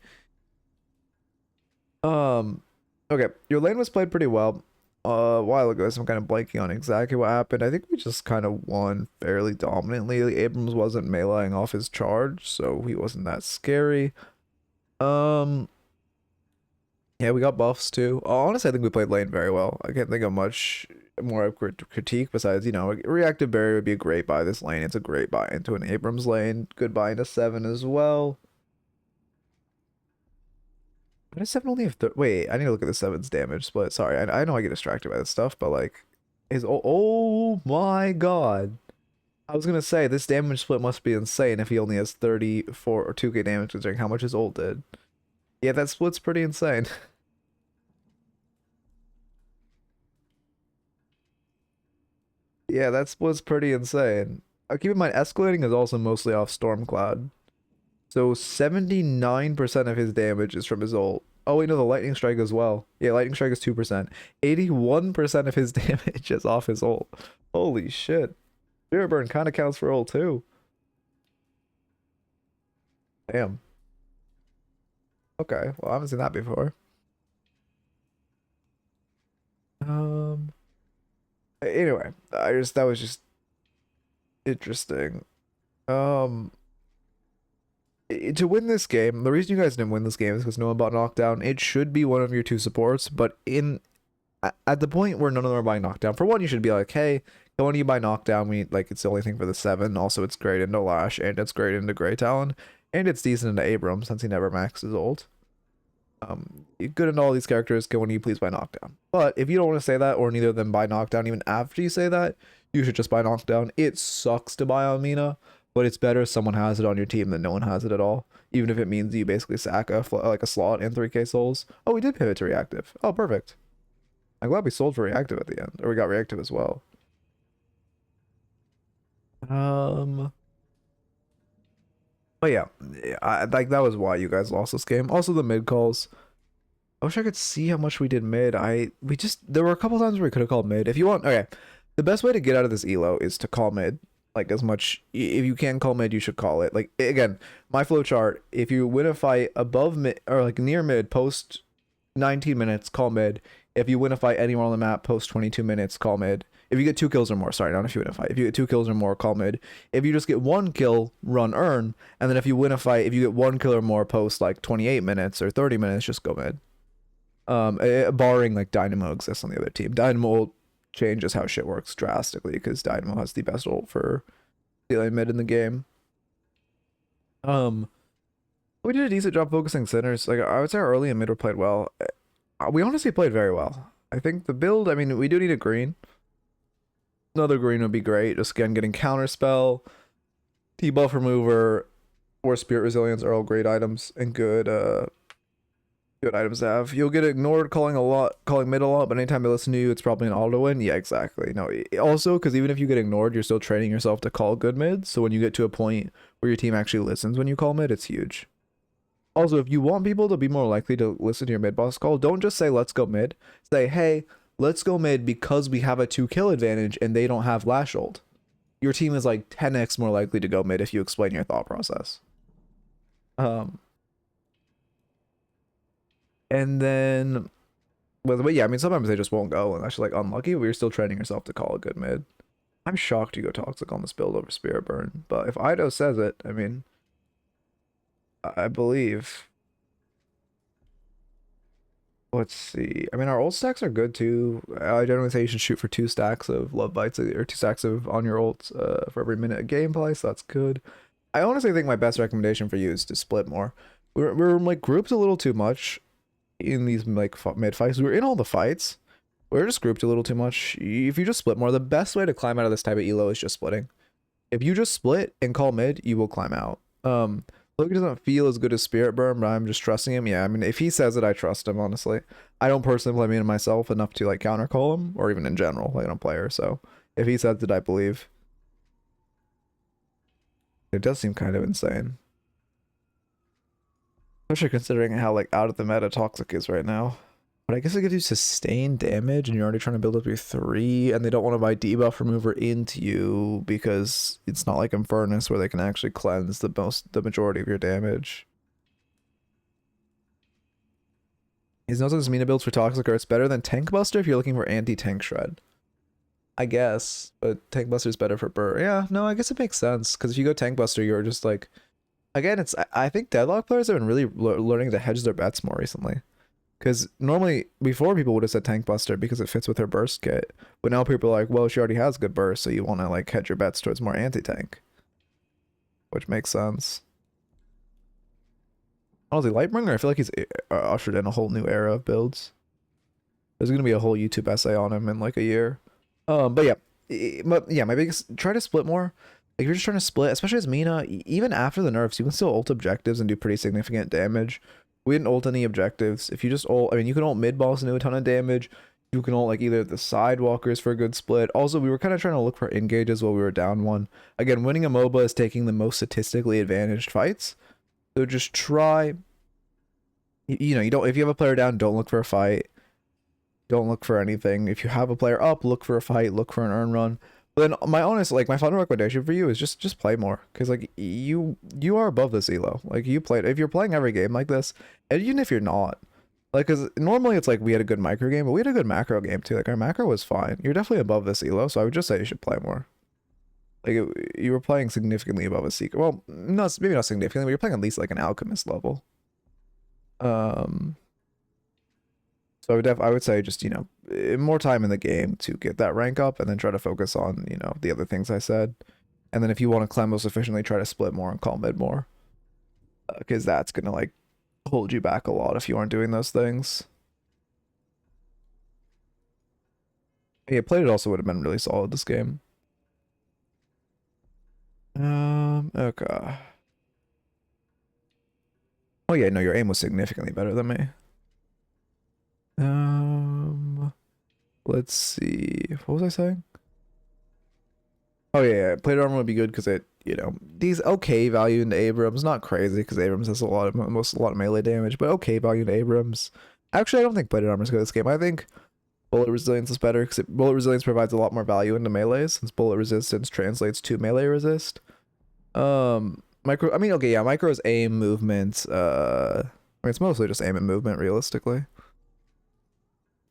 Okay, your lane was played pretty well a while ago, so I'm kind of blanking on exactly what happened. I think we just kind of won fairly dominantly. Abrams wasn't meleeing off his charge, so he wasn't that scary. Yeah, we got buffs too. Honestly, I think we played lane very well. I can't think of much more critique besides, reactive barrier would be a great buy this lane. It's a great buy into an Abrams lane. Good buy into 7 as well. Why does 7 only have wait, I need to look at the 7's damage split. Sorry, I know I get distracted by this stuff, but like his oh my god. I was gonna say this damage split must be insane if he only has 34 or 2k damage considering how much his ult did. Yeah, that split's pretty insane. Yeah, that split's pretty insane. Keep in mind, escalating is also mostly off Stormcloud. So 79% of his damage is from his ult. Oh wait, no, the lightning strike as well. Yeah, lightning strike is 2%. 81% of his damage is off his ult. Holy shit. Spirit burn kind of counts for ult too. Damn. Okay, well I haven't seen that before. Anyway, that was just interesting. To win this game, the reason you guys didn't win this game is because no one bought knockdown. It should be one of your two supports, but at the point where none of them are buying knockdown, for one, you should be like, hey, when you buy knockdown, it's the only thing for the 7. Also, it's great into Lash, and it's great into Grey Talon, and it's decent into Abram since he never maxes ult. Good into all these characters, can when you please buy knockdown. But if you don't want to say that, or neither of them buy knockdown even after you say that, you should just buy knockdown. It sucks to buy on Mina, but it's better if someone has it on your team than no one has it at all. Even if it means you basically sack a slot and 3k souls. Oh, we did pivot to reactive. Oh, perfect. I'm glad we sold for reactive at the end, or we got reactive as well. But yeah, like that was why you guys lost this game. Also the mid calls. I wish I could see how much we did mid. There were a couple times where we could have called mid. If you want, okay, the best way to get out of this elo is to call mid. Like as much, if you can call mid, you should call it. Like again, my flow chart. If you win a fight above mid or like near mid, post 19 minutes, call mid. If you win a fight anywhere on the map, post 22 minutes, call mid. If you get 2 kills or more, sorry, not if you win a fight. If you get 2 kills or more, call mid. If you just get 1 kill, run earn. And then if you win a fight, if you get 1 kill or more, post like 28 minutes or 30 minutes, just go mid. Barring like Dynamo exists on the other team. Dynamo changes how shit works drastically because Dynamo has the best ult for dealing mid in the game. We did a decent job focusing centers. Like I would say our early and mid were played well. We honestly played very well. I think the build, I mean, we do need a green. Another green would be great. Just again, getting counterspell, debuff remover, or spirit resilience are all great items and good items to have. You'll get ignored calling mid a lot, but anytime they listen to you, it's probably an auto win. Yeah, exactly. No, also because even if you get ignored, you're still training yourself to call good mid. So when you get to a point where your team actually listens when you call mid, it's huge. Also, if you want people to be more likely to listen to your mid boss call, don't just say let's go mid. Say, hey, let's go mid because we have a 2 kill advantage and they don't have Lash ult. Your team is like 10x more likely to go mid if you explain your thought process. And then, but yeah, I mean, sometimes they just won't go and that's like unlucky, but you're still training yourself to call a good mid. I'm shocked you go toxic on this build over Spirit Burn, but if Ido says it, I mean, I believe. Let's see. I mean, our ult stacks are good too. I generally say you should shoot for 2 stacks of love bites or 2 stacks of on your ults for every minute of gameplay, so that's good. I honestly think my best recommendation for you is to split more. We're like grouped a little too much in these like mid fights. We're in all the fights. We're just grouped a little too much. If you just split more, the best way to climb out of this type of elo is just splitting. If you just split and call mid, you will climb out. Loki doesn't feel as good as Spirit Burn, but I'm just trusting him. Yeah, I mean, if he says it, I trust him, honestly. I don't personally play Mina myself enough to, like, counter call him, or even in general, like, I don't play her, so if he says it, I believe. It does seem kind of insane. Especially considering how, like, out of the meta Toxic is right now. But I guess it gives you sustained damage, and you're already trying to build up your 3, and they don't want to buy debuff remover into you because it's not like Infernus where they can actually cleanse the majority of your damage. His Noz's Mina builds for Toxic are it's better than Tank Buster if you're looking for anti-tank shred. I guess, but Tank Buster is better for Burr. Yeah, no, I guess it makes sense, because if you go Tank Buster, you're just like... Again, I think Deadlock players have been really learning to hedge their bets more recently. Because normally, before people would have said Tank Buster because it fits with her burst kit. But now people are like, well, she already has good burst, so you want to like hedge your bets towards more anti-tank. Which makes sense. Honestly, Lightbringer, I feel like he's ushered in a whole new era of builds. There's gonna be a whole YouTube essay on him in like a year. But yeah, my biggest, try to split more. Like if you're just trying to split, especially as Mina, even after the nerfs, you can still ult objectives and do pretty significant damage. We didn't ult any objectives. If you just ult, I mean, you can ult mid boss and do a ton of damage. You can ult like either the sidewalkers for a good split. Also, we were kind of trying to look for engages while we were down one. Again, winning a MOBA is taking the most statistically advantaged fights. So just try. You know, you don't. If you have a player down, don't look for a fight. Don't look for anything. If you have a player up, look for a fight. Look for an earn run. But then my honest, like my final recommendation for you is just play more, because like you are above this elo. Like you played. If you're playing every game like this, and even if you're not. Like, because normally it's like we had a good micro game, but we had a good macro game too. Like, our macro was fine. You're definitely above this elo, so I would just say you should play more. Like, you were playing significantly above a Seeker. Well, no, maybe not significantly, but you're playing at least like an Alchemist level. So I would say just, you know, more time in the game to get that rank up, and then try to focus on, you know, the other things I said. And then if you want to climb most efficiently, try to split more and call mid more. Because that's going to, like, hold you back a lot if you aren't doing those things. Yeah, Plated also would have been really solid this game. Okay. Oh yeah, no, your aim was significantly better than me. Let's see. What was I saying? Oh yeah, Plated armor would be good because it, you know, these okay value into Abrams, not crazy because Abrams has a lot of melee damage, but okay value into Abrams. Actually, I don't think Plated armor is good this game. I think bullet resilience is better because bullet resilience provides a lot more value into melees, since bullet resistance translates to melee resist. Micro, I mean, okay, yeah, micro is aim, movement. I mean, it's mostly just aim and movement, realistically.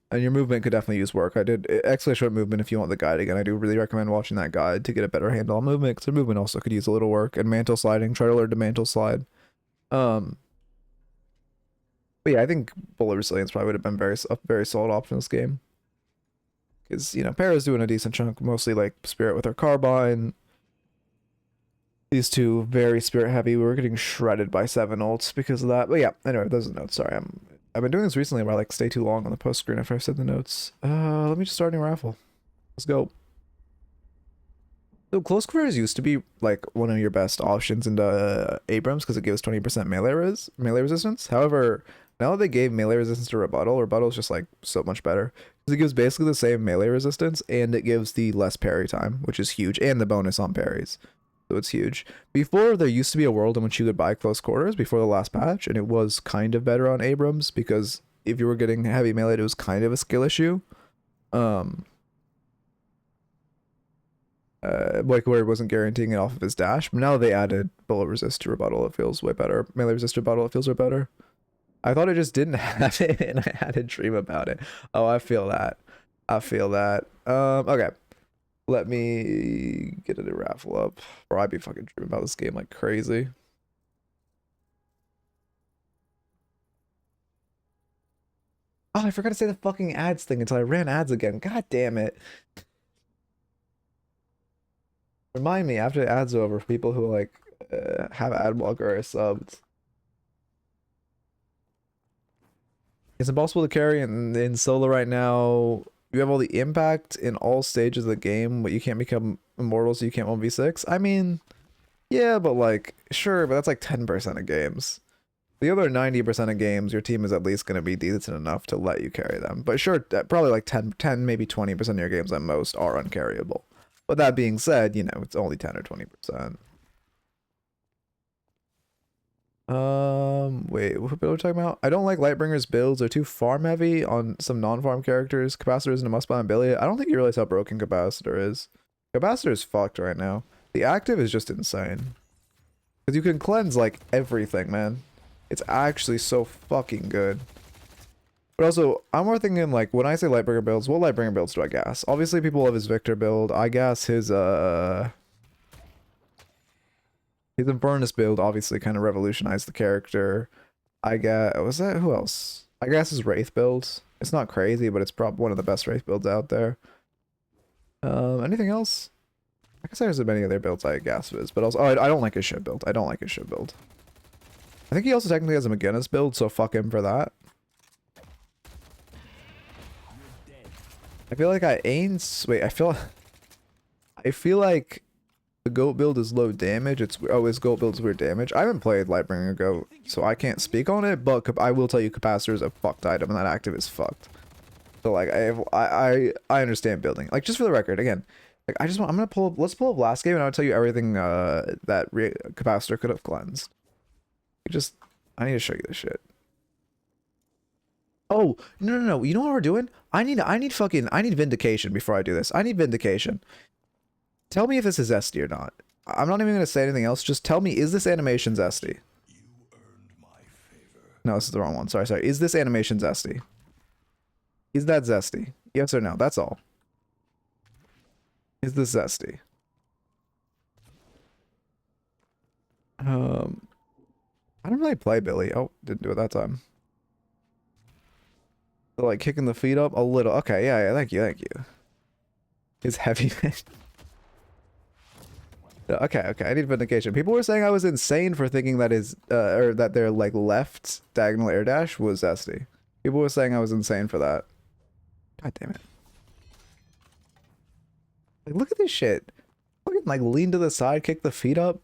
And your movement could definitely use work. I did excellent short movement if you want the guide again. I do really recommend watching that guide to get a better handle on movement, because the movement also could use a little work. And mantle sliding, try to learn to mantle slide. But yeah, I think bullet resilience probably would have been a very solid option in this game. Because, you know, Para's doing a decent chunk, mostly like Spirit with her carbine. These two very Spirit heavy. We were getting shredded by 7 ults because of that. But yeah, anyway, those are the notes. Sorry, I've been doing this recently where I like stay too long on the post screen after I've said the notes. Let me just start a new raffle. Let's go. So close quarters used to be like one of your best options into Abrams because it gives 20% melee resistance. However, now that they gave melee resistance to rebuttal is just like so much better because it gives basically the same melee resistance and it gives the less parry time, which is huge, and the bonus on parries. So it's huge. Before, there used to be a world in which you could buy close quarters before the last patch, and it was kind of better on Abrams because if you were getting heavy melee, it was kind of a skill issue. Like where it wasn't guaranteeing it off of his dash. But now they added bullet resist to rebuttal. It feels way better. Melee resist to rebuttal, it feels way better. I thought it just didn't have it, and I had a dream about it. Oh, I feel that. Okay. Let me get a new raffle up, or I'd be fucking dreaming about this game like crazy. Oh, I forgot to say the fucking ads thing until I ran ads again. God damn it. Remind me after the ads are over for people who like have ad blocker or subbed. It's impossible to carry in solo right now. You have all the impact in all stages of the game, but you can't become immortal, so you can't 1v6. I mean, yeah, but like, sure, but that's like 10% of games. The other 90% of games, your team is at least going to be decent enough to let you carry them. But sure, probably like 10, maybe 20% of your games at most are uncarryable. But that being said, you know, it's only 10 or 20%. Wait, what build are we talking about? I don't like Lightbringer's builds. They're too farm heavy on some non-farm characters. Capacitor isn't a must-buy on Billy. I don't think you realize how broken Capacitor is. Capacitor is fucked right now. The active is just insane. Because you can cleanse, like, everything, man. It's actually so fucking good. But also, I'm more thinking, like, when I say Lightbringer builds, what Lightbringer builds do I gas? Obviously, people love his Victor build. I gas his Infernus build obviously kind of revolutionized the character. I guess, was that, who else? I guess his Wraith build. It's not crazy, but it's probably one of the best Wraith builds out there. Anything else? I guess there's many other builds I guess his, but also, oh, I don't like his ship build. I don't like his ship build. I think he also technically has a McGinnis build, so fuck him for that. I feel like wait, I feel like the goat build is low damage. His goat build is weird damage. I haven't played Lightbringer Goat, so I can't speak on it, but I will tell you Capacitor is a fucked item and that active is fucked. So like I understand building. Like just for the record, again, like I'm gonna pull up, let's pull up last game and I'll tell you everything that Capacitor could have cleansed. I need to show you this shit. Oh, no. You know what we're doing? I need Vindication before I do this. I need Vindication. Tell me if this is zesty or not. I'm not even going to say anything else. Just tell me, is this animation zesty? No, this is the wrong one. Sorry. Is this animation zesty? Is that zesty? Yes or no? That's all. Is this zesty? I don't really play Billy. Oh, didn't do it that time. Like kicking the feet up a little. Okay, yeah, thank you. His heavy. Okay, I need Vindication. People were saying I was insane for thinking that or that their like left diagonal air dash was zesty. People were saying I was insane for that. God damn it. Like, look at this shit. Fucking like lean to the side, kick the feet up.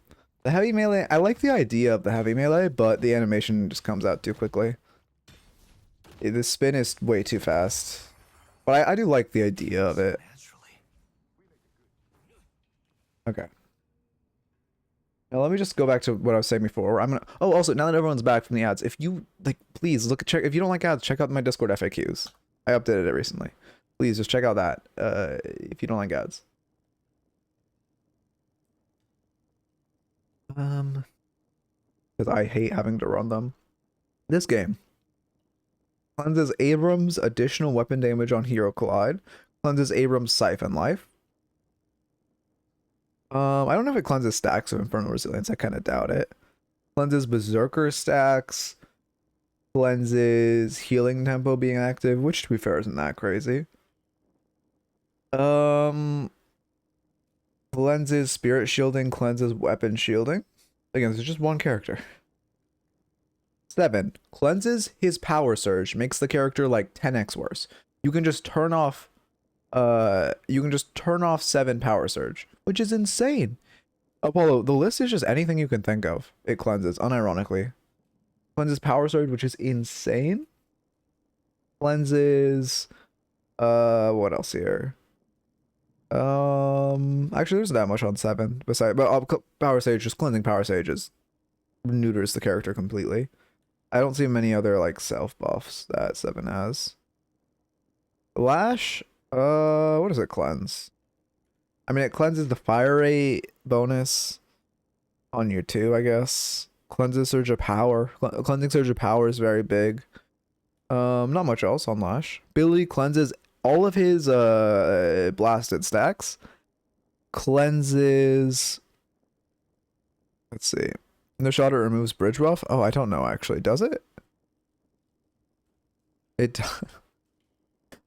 The heavy melee, I like the idea of the heavy melee, but the animation just comes out too quickly. The spin is way too fast. But I do like the idea of it. Okay. Now let me just go back to what I was saying before. Oh, also, now that everyone's back from the ads, if you like, please check. If you don't like ads, check out my Discord FAQs. I updated it recently. Please just check out that. If you don't like ads. Because I hate having to run them. This game cleanses Abrams additional weapon damage on Hero Collide. Cleanses Abrams Siphon Life. I don't know if it cleanses stacks of Infernal Resilience. I kind of doubt it. Cleanses Berserker stacks. Cleanses Healing Tempo being active, which to be fair isn't that crazy. Cleanses Spirit Shielding. Cleanses Weapon Shielding. Again, this is just one character. 7. Cleanses his Power Surge. Makes the character like 10x worse. You can just turn off 7 Power Surge, which is insane. Apollo, the list is just anything you can think of. It cleanses, unironically. Cleanses Power Surge, which is insane. Cleanses what else here? Actually there's not much on 7 besides, but Power Sage, just cleansing Power Sage is neuters the character completely. I don't see many other like self buffs that 7 has. Lash, what does it cleanse? I mean, it cleanses the fire rate bonus on your 2, I guess. Cleanses Surge of Power. Cleansing Surge of Power is very big. Not much else on Lash. Billy cleanses all of his blasted stacks. Cleanses, let's see. No shot, it removes bridge buff. Oh, I don't know actually. Does it? It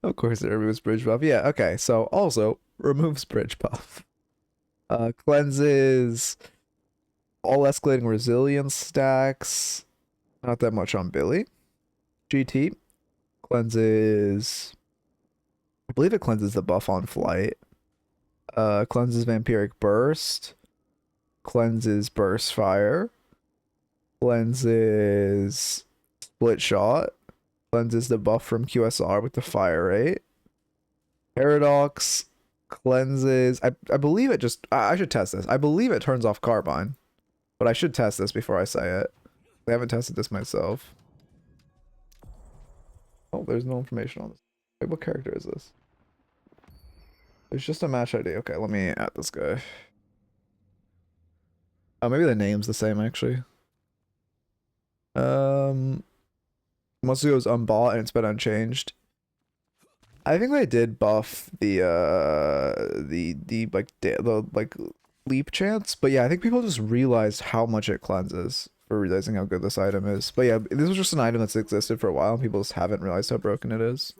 of course it removes bridge buff. Yeah, okay. So also removes bridge buff. Cleanses all escalating resilience stacks. Not that much on Billy. GT cleanses, I believe it cleanses the buff on flight. Cleanses Vampiric Burst. Cleanses Burst Fire. Cleanses Split Shot. Cleanses the buff from QSR with the fire rate. Paradox cleanses, I believe it just, I should test this. I believe it turns off Carbine, but I should test this before I say it. I haven't tested this myself. Oh, there's no information on this. Wait, what character is this? There's just a match ID. Okay, let me add this guy. Oh, maybe the name's the same actually. Once it goes unbought and it's been unchanged. I think they did buff the leap chance, but yeah, I think people just realized how much it cleanses for realizing how good this item is. But yeah, this was just an item that's existed for a while and people just haven't realized how broken it is.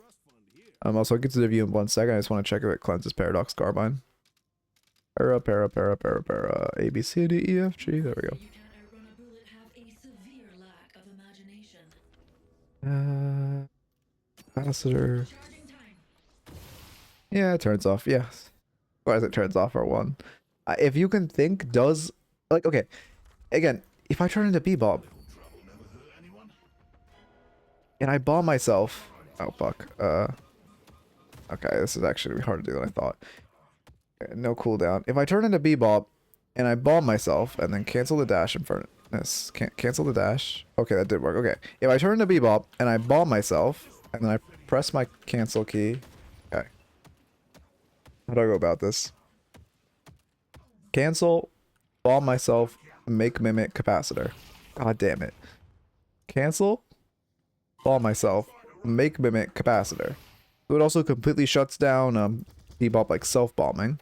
Also, I'll get to the review in 1 second. I just want to check if it cleanses Paradox Carbine. Para, A, B, C, D, E, F, G. There we go. Capacitor. Yeah, it turns off. Yes. Or as it turns off R1. If you can think, does like okay. Again, if I turn into Bebop and I bomb myself. Oh fuck. Okay, this is actually harder to do than I thought. Okay, no cooldown. If I turn into Bebop and I bomb myself and then cancel the dash in front of this. Can't cancel the dash. Okay, that did work. Okay. If I turn into Bebop and I bomb myself and then I press my cancel key. Okay. How do I go about this? Cancel, bomb myself, make mimic capacitor. God damn it. Cancel, bomb myself, make mimic capacitor. So it also completely shuts down Bebop like self-bombing.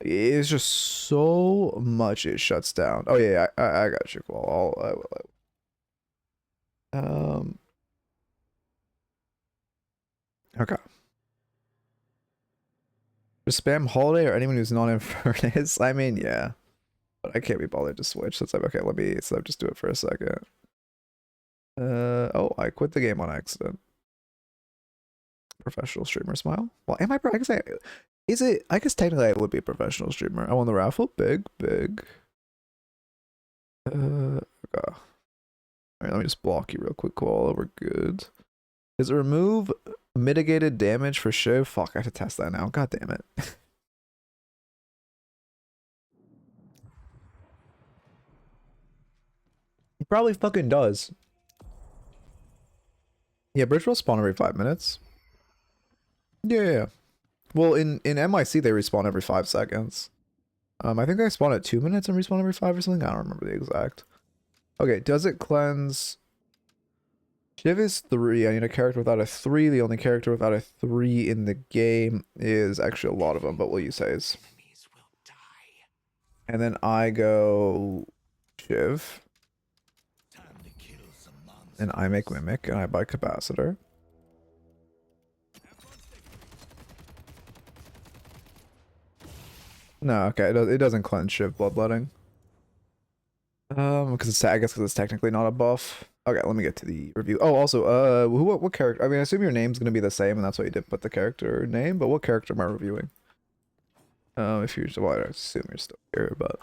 It's just so much it shuts down. Oh yeah, I got you. Cool. Okay. Just spam holiday or anyone who's not in furnace. I mean, yeah, but I can't be bothered to switch. So it's like, okay, let me just do it for a second. Oh, I quit the game on accident. Professional streamer smile. Well, am I? I guess is it? I guess technically I would be a professional streamer. I won the raffle. Big. Okay. All right, let me just block you real quick. Cool, we're good. Is it remove mitigated damage for Shiv? Fuck, I have to test that now. God damn it. He probably fucking does. Yeah, bridge will spawn every 5 minutes. Yeah. Well, in MIC they respawn every 5 seconds. I think they spawn at 2 minutes and respawn every 5 or something. I don't remember the exact. Okay, does it cleanse? Shiv is 3. I need a character without a 3. The only character without a 3 in the game is actually a lot of them, but what you say is. And then I go Shiv. And I make Mimic, and I buy Capacitor. No, okay, it doesn't cleanse Shiv Bloodletting. Because I guess because it's technically not a buff. Okay, let me get to the review. Oh, also, what character? I mean, I assume your name's gonna be the same, and that's why you didn't put the character name. But what character am I reviewing? If you're, well, I assume you're still here, but.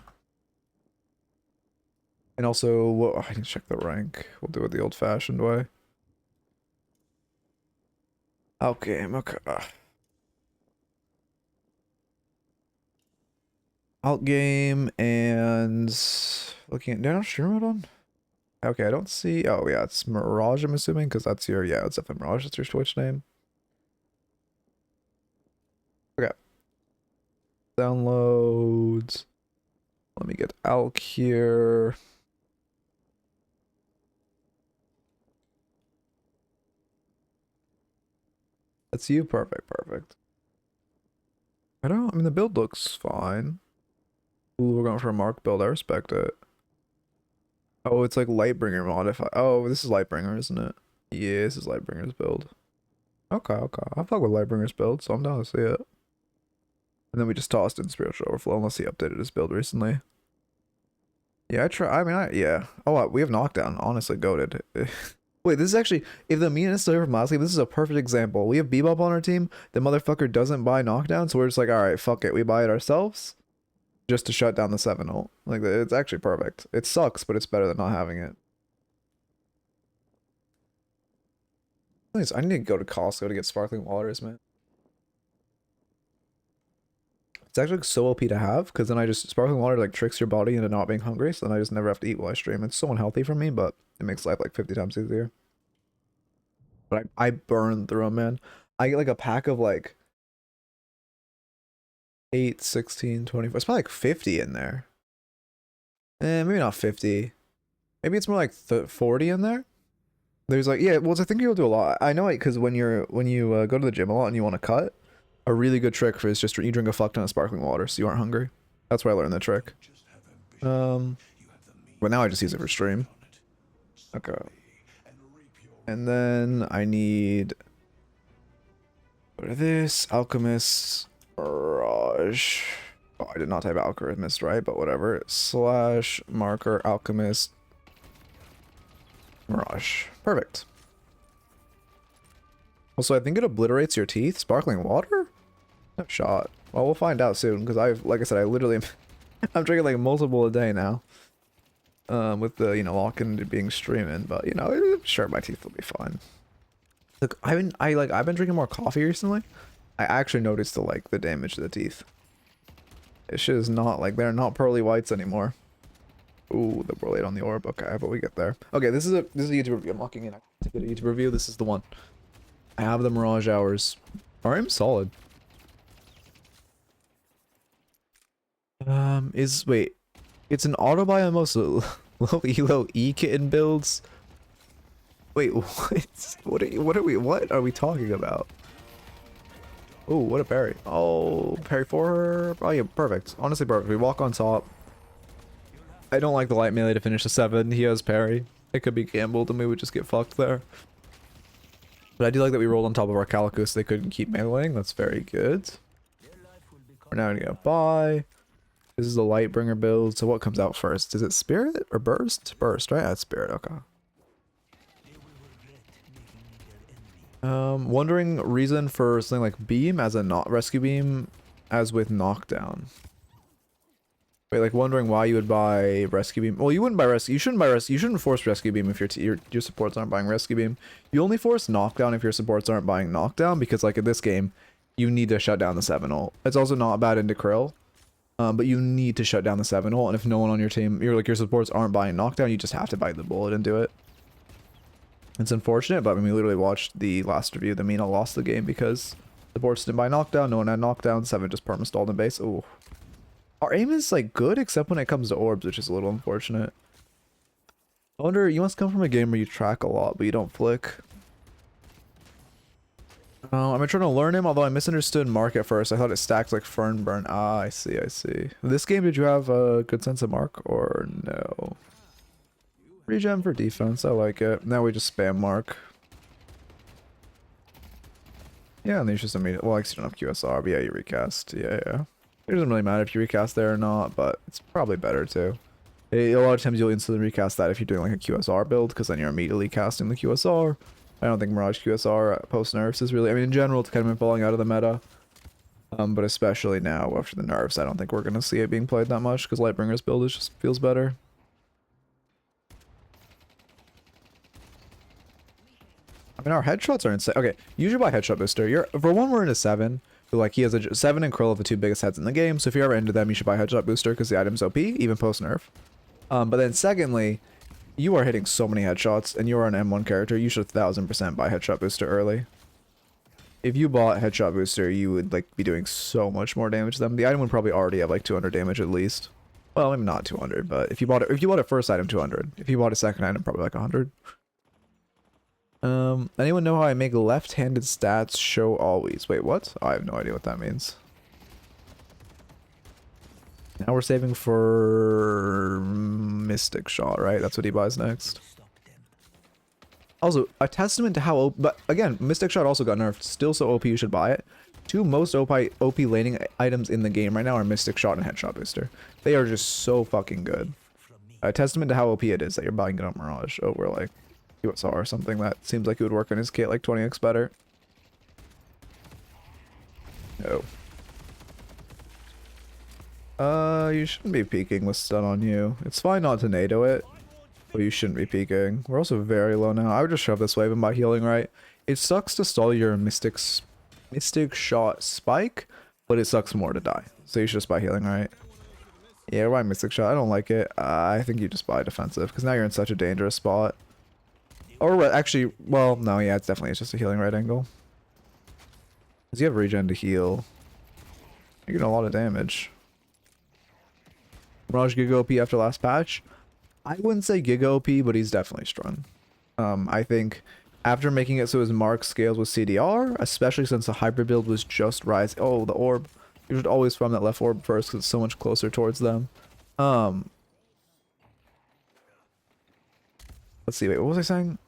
And also, what? I need to check the rank. We'll do it the old-fashioned way. Okay, okay. Alt game and looking at. Do I not stream mode on? Okay, I don't see. Oh yeah, it's Mirage. I'm assuming because that's your. Yeah, it's definitely Mirage. That's your Twitch name. Okay. Downloads. Let me get Alk here. That's you. Perfect. I mean, the build looks fine. Ooh, we're going for a Mark build. I respect it. Oh, it's like Lightbringer modify. Oh, this is Lightbringer, isn't it? Yeah, this is Lightbringer's build. Okay. I fuck with Lightbringer's build, so I'm down to see it. And then we just tossed in Spiritual Overflow, unless he updated his build recently. Yeah, yeah. Oh, we have Knockdown. Honestly, goated. Wait, this is actually, if the Mina is still here from last game, this is a perfect example. We have Bebop on our team. The motherfucker doesn't buy Knockdown, so we're just like, alright, fuck it. We buy it ourselves. Just to shut down the 7-ult. Like, it's actually perfect. It sucks, but it's better than not having it. I need to go to Costco to get sparkling waters, man. It's actually so OP to have, because then sparkling water like tricks your body into not being hungry, so then I just never have to eat while I stream. It's so unhealthy for me, but it makes life like 50 times easier. But I burn through them, man. I get like a pack of like 8, 16, 24. It's probably like 50 in there. Maybe not 50. Maybe it's more like 40 in there. There's like, yeah, well, I think you'll do a lot. I know it because when you go to the gym a lot and you want to cut, a really good trick is just you drink a fuck ton of sparkling water so you aren't hungry. That's where I learned the trick. But now I just use it for stream. Okay. And then I need, what are this? Alchemist Mirage. Oh, I did not type Alchemist right, but whatever. / marker Alchemist Mirage. Perfect. Also, I think it obliterates your teeth. Sparkling water? No shot. Well, we'll find out soon, because like I said, I literally, I'm drinking like multiple a day now. With the, lock into being streaming, but, sure, my teeth will be fine. Look, I've been drinking more coffee recently. I actually noticed the damage to the teeth. This shit is not, they're not pearly whites anymore. Ooh, the we're late on the orb. Okay, but we get there. Okay, this is a YouTube review. I'm locking in to get a YouTube review. This is the one. I have the Mirage hours. RM solid. Wait, it's an auto buy on most low elo E kitten builds. Wait, what are we talking about? Oh, what a parry. Oh, parry for her. Oh yeah, perfect. Honestly perfect. We walk on top. I don't like the light melee to finish a 7. He has parry. It could be gambled and we would just get fucked there. But I do like that we rolled on top of our Calico so they couldn't keep meleeing. That's very good. We're now gonna go buy. This is the Lightbringer build. So what comes out first? Is it Spirit or Burst? Burst, right? That's Spirit, okay. Wondering reason for something like Beam as a not rescue beam as with Knockdown. Wait, wondering why you would buy Rescue Beam. Well, you wouldn't buy Rescue. You shouldn't buy Rescue. You shouldn't force Rescue Beam if your supports aren't buying Rescue Beam. You only force Knockdown if your supports aren't buying Knockdown because, in this game, you need to shut down the 7 ult. It's also not bad into Krill, but you need to shut down the 7 ult. And if no one on your team, your supports aren't buying Knockdown, you just have to bite the bullet and do it. It's unfortunate, but we literally watched the last review. The Mina lost the game because supports didn't buy Knockdown. No one had Knockdown. 7 just perma-stalled in base. Ooh. Our aim is good except when it comes to orbs, which is a little unfortunate. I wonder, you must come from a game where you track a lot, but you don't flick. I'm trying to learn him, although I misunderstood Mark at first. I thought it stacked like Fern Burn. Ah, I see. This game, did you have a good sense of Mark or no? Regen for defense, I like it. Now we just spam Mark. Yeah, and there's just immediate. Well, you don't have QSR, but yeah, you recast. Yeah. It doesn't really matter if you recast there or not, but it's probably better too. A lot of times you'll instantly recast that if you're doing a QSR build, because then you're immediately casting the QSR. I don't think Mirage QSR post nerfs is really. In general, it's kind of been falling out of the meta. But especially now after the nerfs, I don't think we're gonna see it being played that much because Lightbringer's build just feels better. Our headshots are insane. Okay, you should buy Headshot Booster. For one, we're in a 7. He has a 7 and Krill are the 2 biggest heads in the game, so if you're ever into them, you should buy Headshot Booster because the item's OP, even post-nerf. But then secondly, you are hitting so many headshots, and you are an M1 character, you should 1000% buy Headshot Booster early. If you bought Headshot Booster, you would be doing so much more damage to them. The item would probably already have 200 damage at least. Well, maybe not 200, but if you bought a first item, 200. If you bought a second item, probably 100. Anyone know how I make left-handed stats show always? Wait, what? I have no idea what that means. Now we're saving for Mystic Shot, right? That's what he buys next. Also, a testament to how but again, Mystic Shot also got nerfed. Still so OP, you should buy it. 2 most OP laning items in the game right now are Mystic Shot and Headshot Booster. They are just so fucking good. A testament to how OP it is that you're buying it on Mirage. Oh, we're QSR or something that seems like it would work on his kit 20x better. No. You shouldn't be peeking with stun on you. It's fine not to NATO it, but you shouldn't be peeking. We're also very low now. I would just shove this wave and buy healing right. It sucks to stall your Mystic Shot spike, but it sucks more to die. So you should just buy healing right. Yeah, why Mystic Shot? I don't like it. I think you just buy defensive because now you're in such a dangerous spot. Or actually, well, no, yeah, it's just a healing right angle. Because you have regen to heal. You're getting a lot of damage. Mirage Giga OP after last patch? I wouldn't say Giga OP, but he's definitely strong. I think after making it so his mark scales with CDR, especially since the hybrid build was just rising. Oh, the orb. You should always farm that left orb first because it's so much closer towards them. Let's see, wait, what was I saying?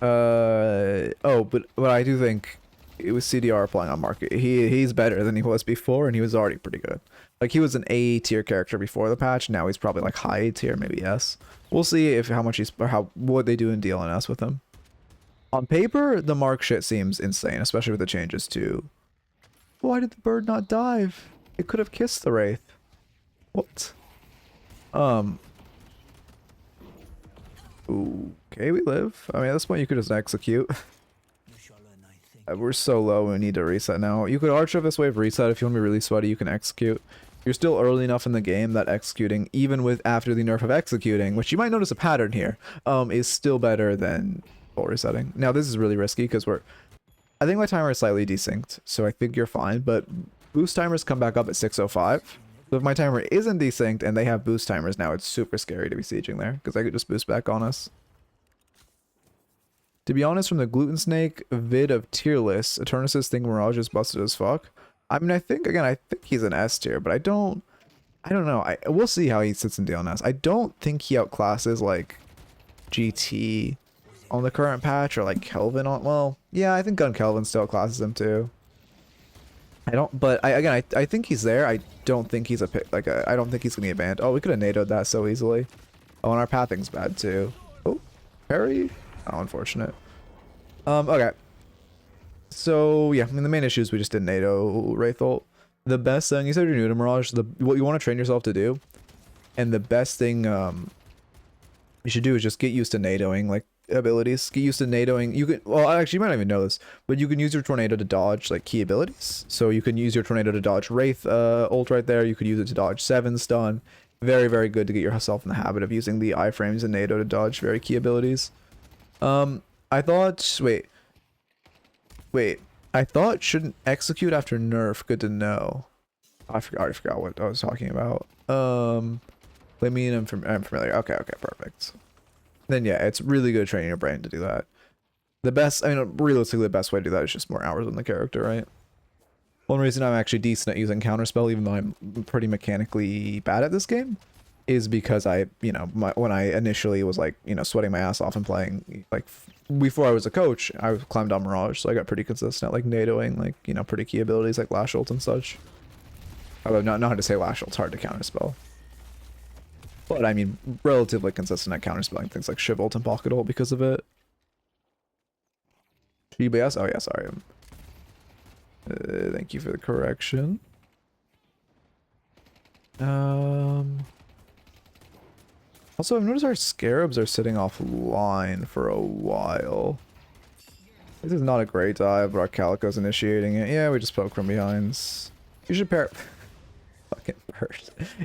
Oh, but I do think it was CDR applying on market. He's better than he was before, and he was already pretty good. Like he was an A tier character before the patch. Now he's probably like high A tier, maybe S. We'll see if how much he's or how what they do in DLNS with him. On paper, the Mark shit seems insane, especially with the changes to. Why did the bird not dive? It could have kissed the Wraith. What? Okay, we live. I mean, at this point, you could just execute. We're so low, we need to reset now. You could archer this wave reset if you want to be really sweaty, you can execute. You're still early enough in the game that executing, even with after the nerf of executing, which you might notice a pattern here, is still better than full resetting. Now, this is really risky because I think my timer is slightly desynced, so I think you're fine, but boost timers come back up at 6:05. So if my timer isn't desynced and they have boost timers now, it's super scary to be sieging there, because I could just boost back on us. To be honest, from the Gluten Snake vid of tier lists, Eternus' thing Mirage is busted as fuck. I mean, I think he's an S tier, but I don't know. We'll see how he sits in DLNS. I don't think he outclasses, like, GT on the current patch, or, like, Kelvin on... Well, yeah, I think Gun Kelvin still outclasses him, too. I think he's there. I don't think he's a pick. Like, I don't think he's gonna get banned. Oh, we could have NATO'd that so easily. Oh, and our pathing's bad too. Oh, parry. Oh, unfortunate. Okay. So yeah, I mean the main issue is we just did NATO Wraith ult. The best thing, you said you're new to Mirage. What you want to train yourself to do, and the best thing you should do is just get used to NATOing like abilities. Get used to NATOing. You can, well, actually, you might not even know this, but you can use your tornado to dodge like key abilities. So you can use your tornado to dodge Wraith ult right there. You could use it to dodge 7 stun. Very, very good to get yourself in the habit of using the iframes and NATO to dodge very key abilities. I thought, wait, I thought shouldn't execute after nerf. Good to know. I already forgot what I was talking about. I mean, I'm familiar. Okay, perfect. Then yeah, it's really good training your brain to do that. The best, I mean, realistically, the best way to do that is just more hours on the character, right? One reason I'm actually decent at using counterspell, even though I'm pretty mechanically bad at this game, is because I, when I initially was like, sweating my ass off and playing, like, before I was a coach, I climbed on Mirage, so I got pretty consistent at, like, NATOing, like, pretty key abilities like Lash ult and such. Although, not hard to say Lash ult's hard to counterspell. But, I mean, relatively consistent at counterspelling things like Shiv ult and Pocket ult because of it. GBS? Oh, yeah, sorry. Thank you for the correction. Also, I've noticed our scarabs are sitting offline for a while. This is not a great dive, but our Calico's initiating it. Yeah, we just poke from behind. You should parry... Fucking bird.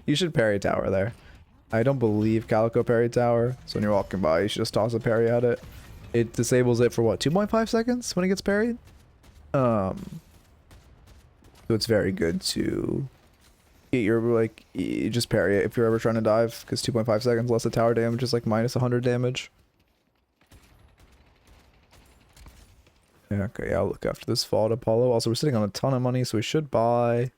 You should parry tower there. I don't believe Calico parry tower, so when you're walking by, you should just toss a parry at it. It disables it for what, 2.5 seconds when it gets parried? So it's very good to get your, like, you just parry it if you're ever trying to dive, because 2.5 seconds less of tower damage is like minus 100 damage. Yeah, okay, I'll look after this fall to Apollo. Also, we're sitting on a ton of money, so we should buy.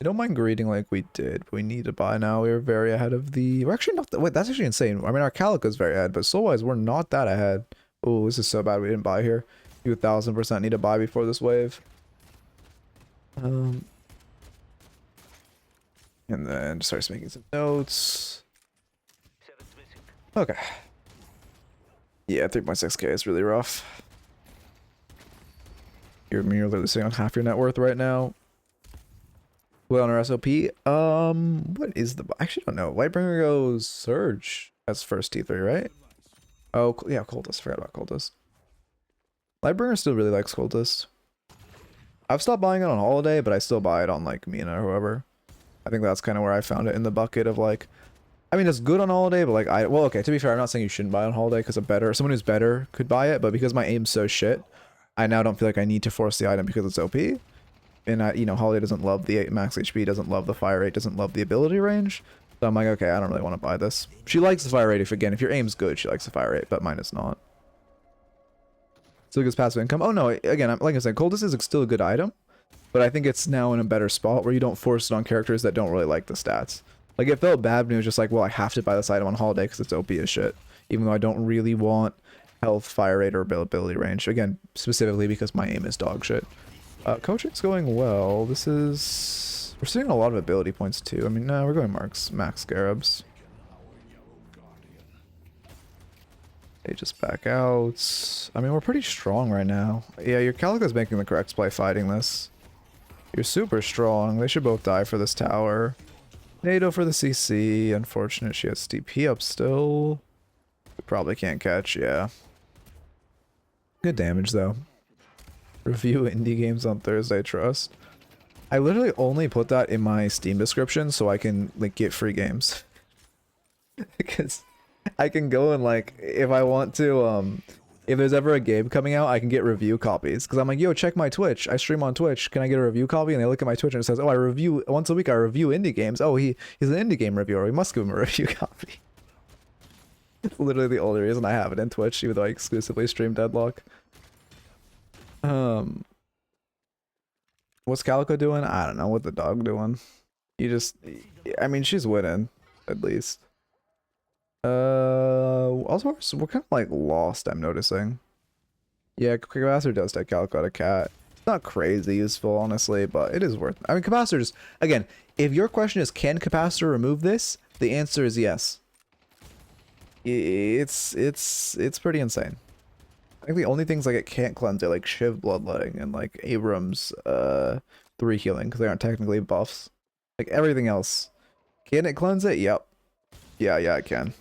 I don't mind greeting like we did, but we need to buy now. We're very ahead of the... We're actually not... Wait, that's actually insane. I mean, our Calico's very ahead, but soul-wise, we're not that ahead. Oh, this is so bad we didn't buy here. You 1000% need to buy before this wave. And then starts making some notes. Okay. Yeah, 3.6k is really rough. You're literally sitting on half your net worth right now. Well, on our SOP, what is the... I actually don't know. Lightbringer goes Surge as first T3, right? Oh, yeah, Cultist. Forgot about Cultist. Lightbringer still really likes Cultist. I've stopped buying it on Holiday, but I still buy it on, like, Mina or whoever. I think that's kind of where I found it in the bucket of, like... I mean, it's good on Holiday, but, like, well, okay, to be fair, I'm not saying you shouldn't buy it on Holiday, because someone who's better could buy it, but because my aim's so shit, I now don't feel like I need to force the item because it's OP. And, Holiday doesn't love the max HP, doesn't love the fire rate, doesn't love the ability range. So I'm like, okay, I don't really want to buy this. She likes the fire rate if your aim's good, she likes the fire rate, but mine is not. Still gets passive income. Oh no, again, like I said, Cultist is still a good item, but I think it's now in a better spot where you don't force it on characters that don't really like the stats. Like, it felt bad when it was just like, well, I have to buy this item on Holiday because it's OP as shit, even though I don't really want health, fire rate, or ability range. Again, specifically because my aim is dog shit. Coaching's going well. This is... We're seeing a lot of ability points too. I mean, no, we're going max scarabs. They just back out. I mean, we're pretty strong right now. Yeah, your Calico's making the correct play fighting this. You're super strong. They should both die for this tower. NATO for the CC. Unfortunate she has DP up still. We probably can't catch, yeah. Good damage though. Review indie games on Thursday, trust. I literally only put that in my Steam description so I can like get free games. Because I can go and like if I want to if there's ever a game coming out, I can get review copies. Because I'm like, yo, check my Twitch. I stream on Twitch. Can I get a review copy? And they look at my Twitch and it says, oh, I review once a week. I review indie games. Oh, he's an indie game reviewer. We must give him a review copy. It's literally the only reason I have it in Twitch, even though I exclusively stream Deadlock. What's Calico doing? I don't know what the dog doing. I mean, she's winning, at least. Also, we're kind of like lost, I'm noticing. Yeah, Capacitor does take Calico to cat. It's not crazy useful, honestly, but it is worth it. I mean, Capacitors, again, if your question is, can Capacitor remove this? The answer is yes. It's pretty insane. I think the only things like it can't cleanse are like Shiv Bloodletting and like Abrams 3 healing because they aren't technically buffs. Like everything else. Can it cleanse it? Yep. Yeah, it can.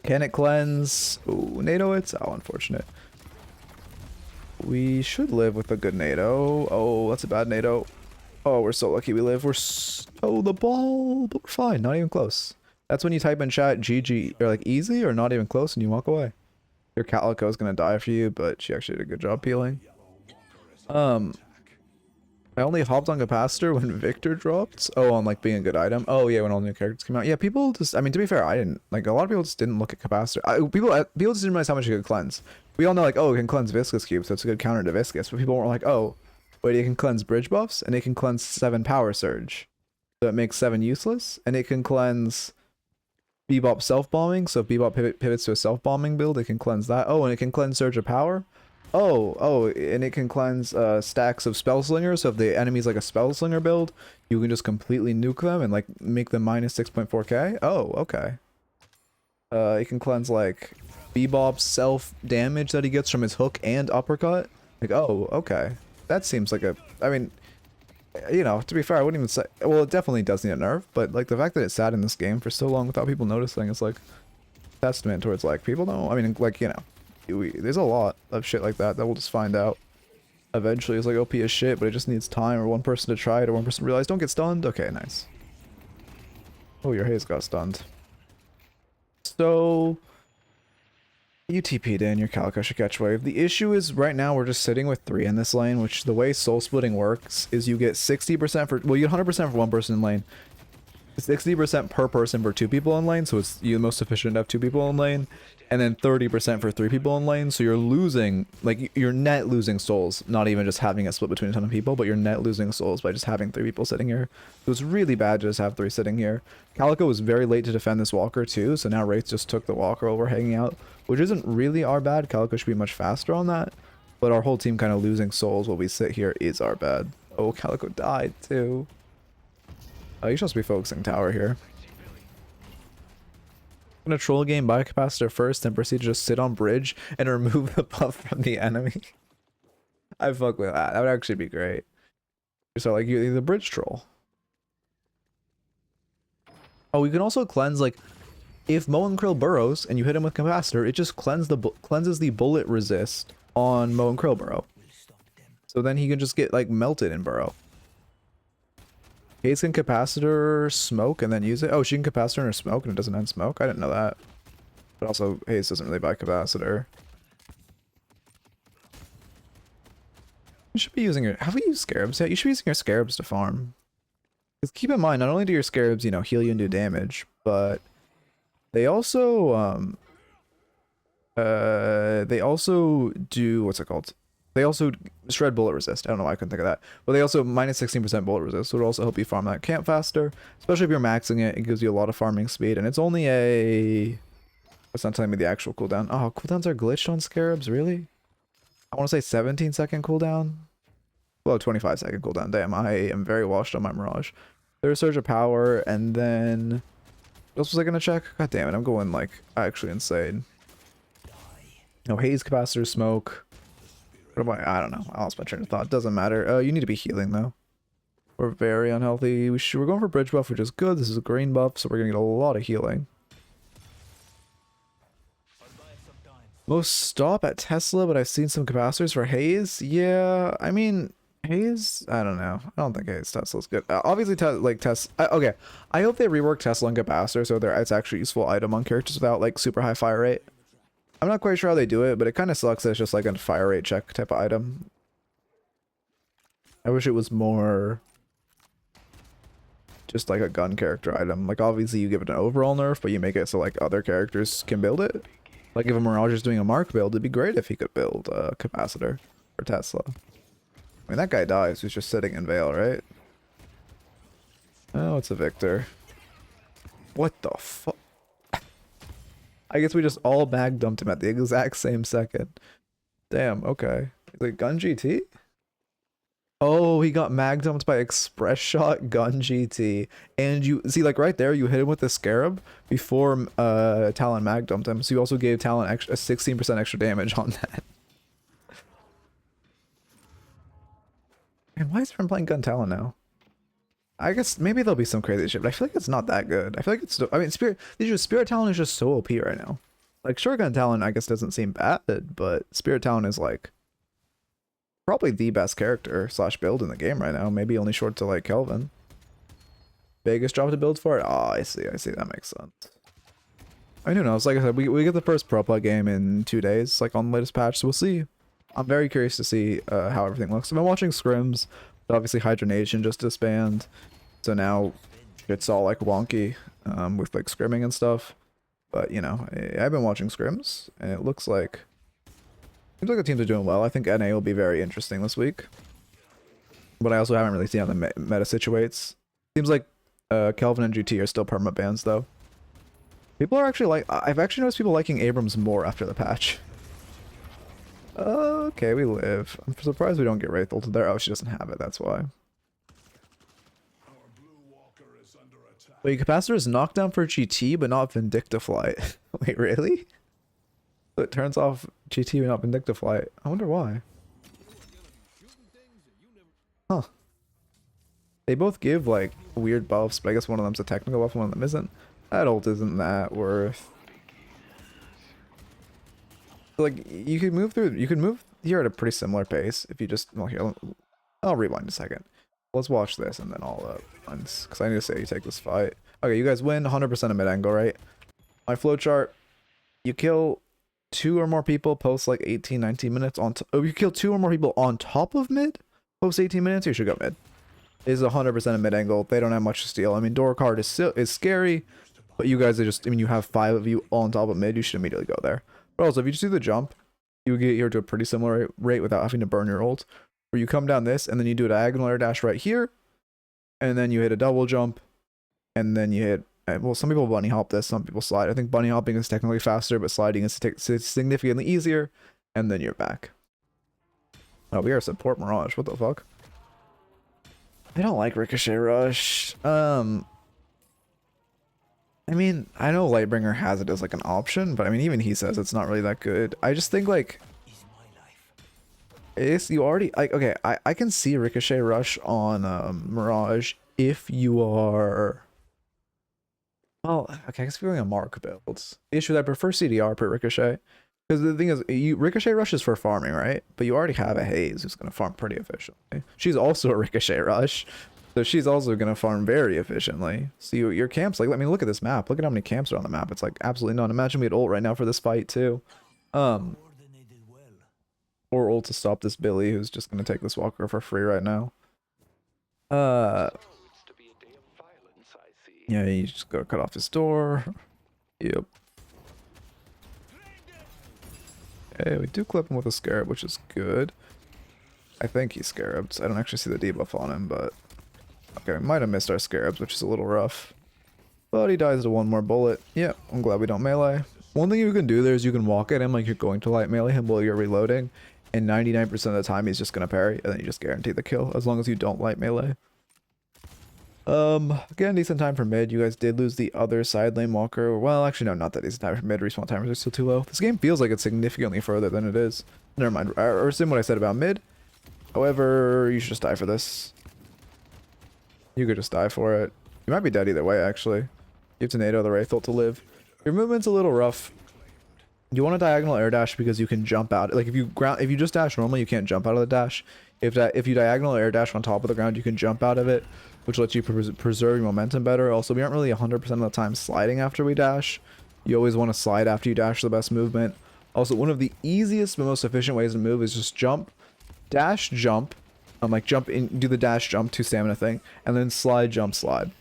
Can it cleanse? Ooh, NATO it's? Oh, unfortunate. We should live with a good NATO. Oh, that's a bad NATO. Oh, we're so lucky we live. Oh, the ball, but we're fine. Not even close. That's when you type in chat GG or like easy or not even close and you walk away. Your Calico is gonna die for you, but she actually did a good job peeling. I only hopped on Capacitor when Victor dropped. Oh, on like being a good item. Oh yeah, when all new characters came out. Yeah, people just. I mean, to be fair, I didn't like a lot of people just didn't look at Capacitor. People just didn't realize how much it could cleanse. We all know like, oh, it can cleanse Viscous Cube, so it's a good counter to Viscous. But people weren't like, oh, wait, it can cleanse Bridge buffs and it can cleanse 7 Power Surge, so it makes 7 useless, and it can cleanse Bebop self-bombing, so if Bebop pivots to a self-bombing build, it can cleanse that. Oh, and it can cleanse Surge of Power. Oh, and it can cleanse stacks of Spellslinger, so if the enemy's like a Spellslinger build, you can just completely nuke them and like make them minus 6.4k. Oh, okay. It can cleanse like Bebop's self-damage that he gets from his hook and uppercut. Like, oh, okay. That seems like a... I mean, you know, to be fair, I wouldn't even say... Well, it definitely does need a nerf, but like the fact that it sat in this game for so long without people noticing is like testament towards like people don't... I mean, like, you know, there's a lot of shit like that we'll just find out eventually. It's like OP as shit, but it just needs time or one person to try it or one person to realize, don't get stunned. Okay, nice. Oh, your haze got stunned. So... You TP'd in, your Calico should catch wave. The issue is right now we're just sitting with 3 in this lane, which the way soul splitting works is you get 60% for, well, you get 100% for 1 person in lane, 60% per person for 2 people in lane, so it's you're most efficient to have 2 people in lane, and then 30% for 3 people in lane, so you're losing, like, you're net losing souls, not even just having it split between a ton of people, but you're net losing souls by just having 3 people sitting here. So it's really bad to just have 3 sitting here. Calico was very late to defend this walker too, so now Wraith just took the walker while we're hanging out, which isn't really our bad. Calico should be much faster on that, but our whole team kind of losing souls while we sit here is our bad. Oh, Calico died too. You're supposed to be focusing tower here. I'm gonna troll game, buy a capacitor first, and proceed to just sit on bridge and remove the buff from the enemy. I fuck with that. That would actually be great. So like you're the bridge troll. Oh, we can also cleanse, like, if Moen Krill burrows and you hit him with capacitor, it just cleanses the bullet resist on Moen Krill burrow. So then he can just get like melted in burrow. Haze can capacitor smoke and then use it. Oh, she can capacitor in her smoke and it doesn't end smoke. I didn't know that. But also, Haze doesn't really buy capacitor. You should be using your... Have we used scarabs yet? You should be using your scarabs to farm. Because keep in mind, not only do your scarabs, you know, heal you and do damage, but they also do... What's it called? They also shred bullet resist. I don't know why I couldn't think of that. But they also minus 16% bullet resist, so it'll also help you farm that camp faster. Especially if you're maxing it, it gives you a lot of farming speed. And it's only a... It's not telling me the actual cooldown. Oh, cooldowns are glitched on scarabs? Really? I want to say 17-second cooldown. Well, 25-second cooldown. Damn, I am very washed on my Mirage. There's Surge of Power, and then... What else was I gonna check? God damn it, I'm going, like, actually insane. No, Haze, Capacitor, Smoke. What am I don't know. I lost my train of thought. Doesn't matter. You need to be healing, though. We're very unhealthy. We're going for Bridge buff, which is good. This is a green buff, so we're gonna get a lot of healing. Most stop at Tesla, but I've seen some capacitors for Haze. Yeah, I mean, Haze, I don't know. I don't think Haze Tesla's good. Obviously, okay. I hope they rework Tesla and capacitor so it's actually a useful item on characters without like super high fire rate. I'm not quite sure how they do it, but it kind of sucks that it's just like a fire rate check type of item. I wish it was more just like a gun character item. Like obviously you give it an overall nerf, but you make it so like other characters can build it. Like if a Mirage is doing a Mark build, it'd be great if he could build a capacitor for Tesla. I mean, that guy dies who's just sitting in Veil, right? Oh, it's a Victor. What the fuck? I guess we just all bag dumped him at the exact same second. Damn, okay. Is it Gun GT? Oh, he got mag dumped by Express Shot Gun GT. And you see, like right there, you hit him with the Scarab before Talon mag dumped him. So you also gave Talon a 16% extra damage on that. And why is everyone playing Gun Talon now? I guess maybe there'll be some crazy shit, but I feel like it's not that good. I feel like it's still, I mean, Spirit Talon is just so OP right now. Like, sure, Gun Talon, I guess, doesn't seem bad, but Spirit Talon is, like, probably the best character / build in the game right now. Maybe only short to, like, Kelvin. Biggest job to build for it? Oh, I see. That makes sense. I don't know. It's like I said, we get the first Pro Play game in 2 days, like, on the latest patch, so we'll see. I'm very curious to see how everything looks. I've been watching scrims, but obviously Hydra Nation just disbanded. So now it's all like wonky with like scrimming and stuff. But you know, I've been watching scrims and it looks like seems like the teams are doing well. I think NA will be very interesting this week. But I also haven't really seen how the meta situates. Seems like Kelvin and GT are still permanent bans though. People are actually like I've actually noticed people liking Abrams more after the patch. Okay, we live. I'm surprised we don't get Wraith ulted there. Oh, she doesn't have it, that's why. Wait, Capacitor is knockdown for GT, but not Vindicta Flight. Wait, really? So it turns off GT, but not Vindicta Flight. I wonder why. Huh. They both give, like, weird buffs, but I guess one of them's a technical buff, one of them isn't. That ult isn't that worth... Like, you can move here at a pretty similar pace if you just... Well, here, I'll rewind a second. Let's watch this and then I'll because I need to say you take this fight. Okay, you guys win 100% of mid angle, right? My flowchart, you kill 2 or more people post like 18, 19 minutes on you kill 2 or more people on top of mid post 18 minutes, you should go mid. It is 100% of mid angle. They don't have much to steal. I mean, door card is scary, but you guys are just, I mean, you have 5 of you on top of mid, you should immediately go there. But also, if you just do the jump, you get here to a pretty similar rate without having to burn your ult. Where you come down this, and then you do a diagonal air dash right here, and then you hit a double jump, and then you hit, well, some people bunny hop this, some people slide. I think bunny hopping is technically faster, but sliding is significantly easier, and then you're back. Oh, we are support Mirage, what the fuck? I don't like Ricochet Rush. I mean, I know Lightbringer has it as like an option, but I mean, even he says it's not really that good. I just think like, you already like okay, I can see Ricochet Rush on Mirage if you are well okay, I guess if you're going a Mark builds. The issue is I prefer CDR per Ricochet because the thing is Ricochet Rush is for farming, right? But you already have a Haze who's going to farm pretty efficiently. She's also a Ricochet Rush, so she's also going to farm very efficiently. So your camps, like, I mean, look at this map, look at how many camps are on the map. It's like absolutely none. Imagine we had ult right now for this fight too. Or ult to stop this Billy who's just gonna take this walker for free right now. Yeah, you just gotta cut off his door. Yep. Okay, we do clip him with a Scarab, which is good. I think he's Scarabs. I don't actually see the debuff on him, but... Okay, we might have missed our Scarabs, which is a little rough. But he dies to 1 more bullet. Yeah, I'm glad we don't melee. One thing you can do there is you can walk at him like you're going to light melee him while you're reloading. and 99% of the time he's just gonna parry, and then you just guarantee the kill as long as you don't light melee. Again, decent time for mid. You guys did lose the other side lane walker. Well, actually, no, not that decent time for mid. Respawn timers are still too low. This game feels like it's significantly further than it is. Never mind. I assume what I said about mid. However, you should just die for this. You could just die for it. You might be dead either way, actually. You have to NATO the Wraith ult to live. Your movement's a little rough. You want a diagonal air dash because you can jump out. Like if you just dash normally, you can't jump out of the dash. If you diagonal air dash on top of the ground, you can jump out of it, which lets you preserve your momentum better. Also, we aren't really 100% of the time sliding after we dash. You always want to slide after you dash, the best movement. Also, one of the easiest but most efficient ways to move is just jump, dash, jump. Like jump in, do the dash jump 2 stamina thing, and then slide, jump, slide.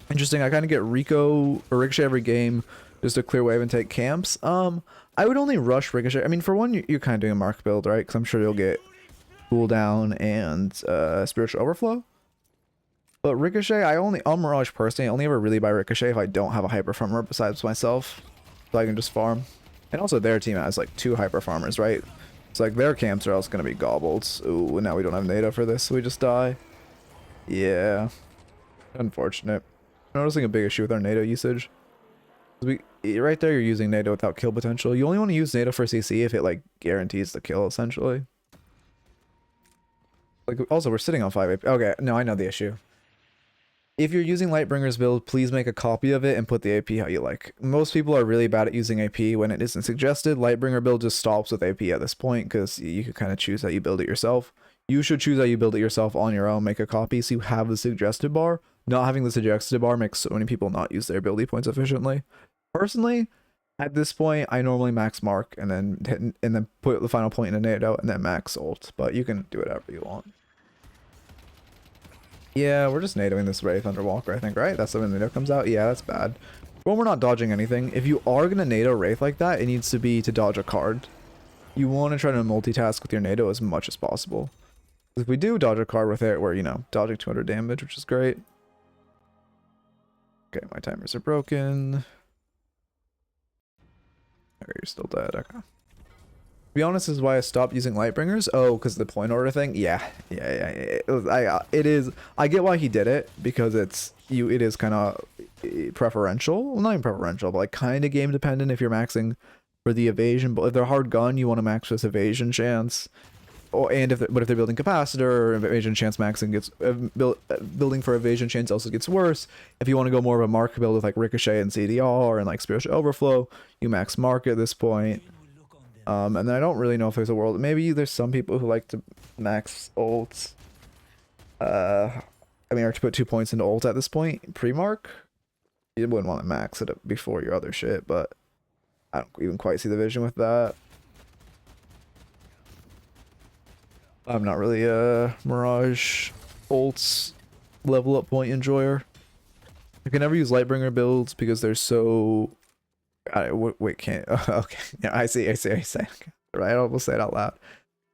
Interesting. I kind of get Rico or Ricochet every game just to clear wave and take camps. I would only rush Ricochet. I mean, for one, you're kind of doing a mark build, right? Because I'm sure you'll get cooldown and spiritual overflow. But Ricochet, on Mirage personally, I only ever really buy Ricochet if I don't have a hyper farmer besides myself, so I can just farm. And also their team has like 2 hyper farmers, right? It's like their camps are also gonna be gobbled. Ooh, and now we don't have NATO for this, so we just die. Yeah, unfortunate. I'm noticing a big issue with our NATO usage. Right there, you're using NATO without kill potential. You only want to use NATO for CC if it like guarantees the kill, essentially. Like, also, we're sitting on 5 AP. Okay, no, I know the issue. If you're using Lightbringer's build, please make a copy of it and put the AP how you like. Most people are really bad at using AP when it isn't suggested. Lightbringer build just stops with AP at this point because you can kind of choose how you build it yourself. You should choose how you build it yourself on your own. Make a copy so you have the suggested bar. Not having the suggested bar makes so many people not use their ability points efficiently. Personally, at this point, I normally max mark and then put the final point in a NATO and then max ult. But you can do whatever you want. Yeah, we're just NATOing this Wraith under Walker, I think, right? That's when NATO comes out? Yeah, that's bad. Well, we're not dodging anything. If you are going to NATO Wraith like that, it needs to be to dodge a card. You want to try to multitask with your NATO as much as possible. If we do dodge a card with it, we're, you know, dodging 200 damage, which is great. Okay, my timers are broken. Okay, you're still dead. Okay. To be honest, this is why I stopped using Lightbringers. Oh, because the point order thing. Yeah. It is. I get why he did it because it is kind of preferential. Well, not even preferential, but like kind of game dependent. If you're maxing for the evasion, but if they're hard gun, you want to max this evasion chance. And if they're building capacitor, evasion chance maxing gets building for evasion chance also gets worse. If you want to go more of a mark build with like Ricochet and CDR and like spiritual overflow, you max mark at this point. And then I don't really know if there's a world. Maybe there's some people who like to max ults. I mean, or to put 2 points into ult at this point pre-mark. You wouldn't want to max it before your other shit, but I don't even quite see the vision with that. I'm not really a Mirage ults level up point enjoyer. I can never use Lightbringer builds because they're so... wait, can't... okay, yeah, I see. Right, I almost say it out loud.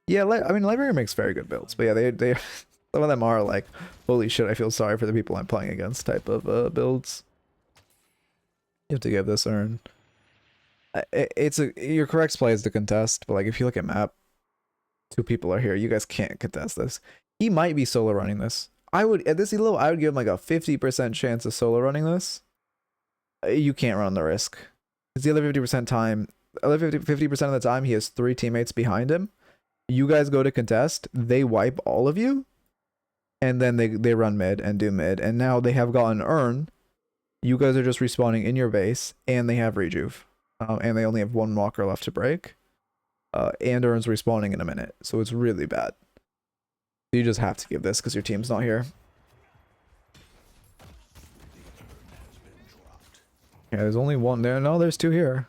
Yeah, I mean, Lightbringer makes very good builds, but yeah, they some of them are like, holy shit, I feel sorry for the people I'm playing against type of builds. You have to give this urn. Your correct play is to contest, but like if you look at map, 2 people are here. You guys can't contest this. He might be solo running this. I would, at this elo, I would give him like a 50% chance of solo running this. You can't run the risk. It's the other 50% time. The other 50% of the time, he has 3 teammates behind him. You guys go to contest. They wipe all of you. And then they run mid and do mid. And now they have gotten urn. You guys are just respawning in your base. And they have rejuve. And they only have 1 walker left to break. And Urn's respawning in a minute, so it's really bad. You just have to give this because your team's not here. Yeah, there's only 1 there. No, there's 2 here.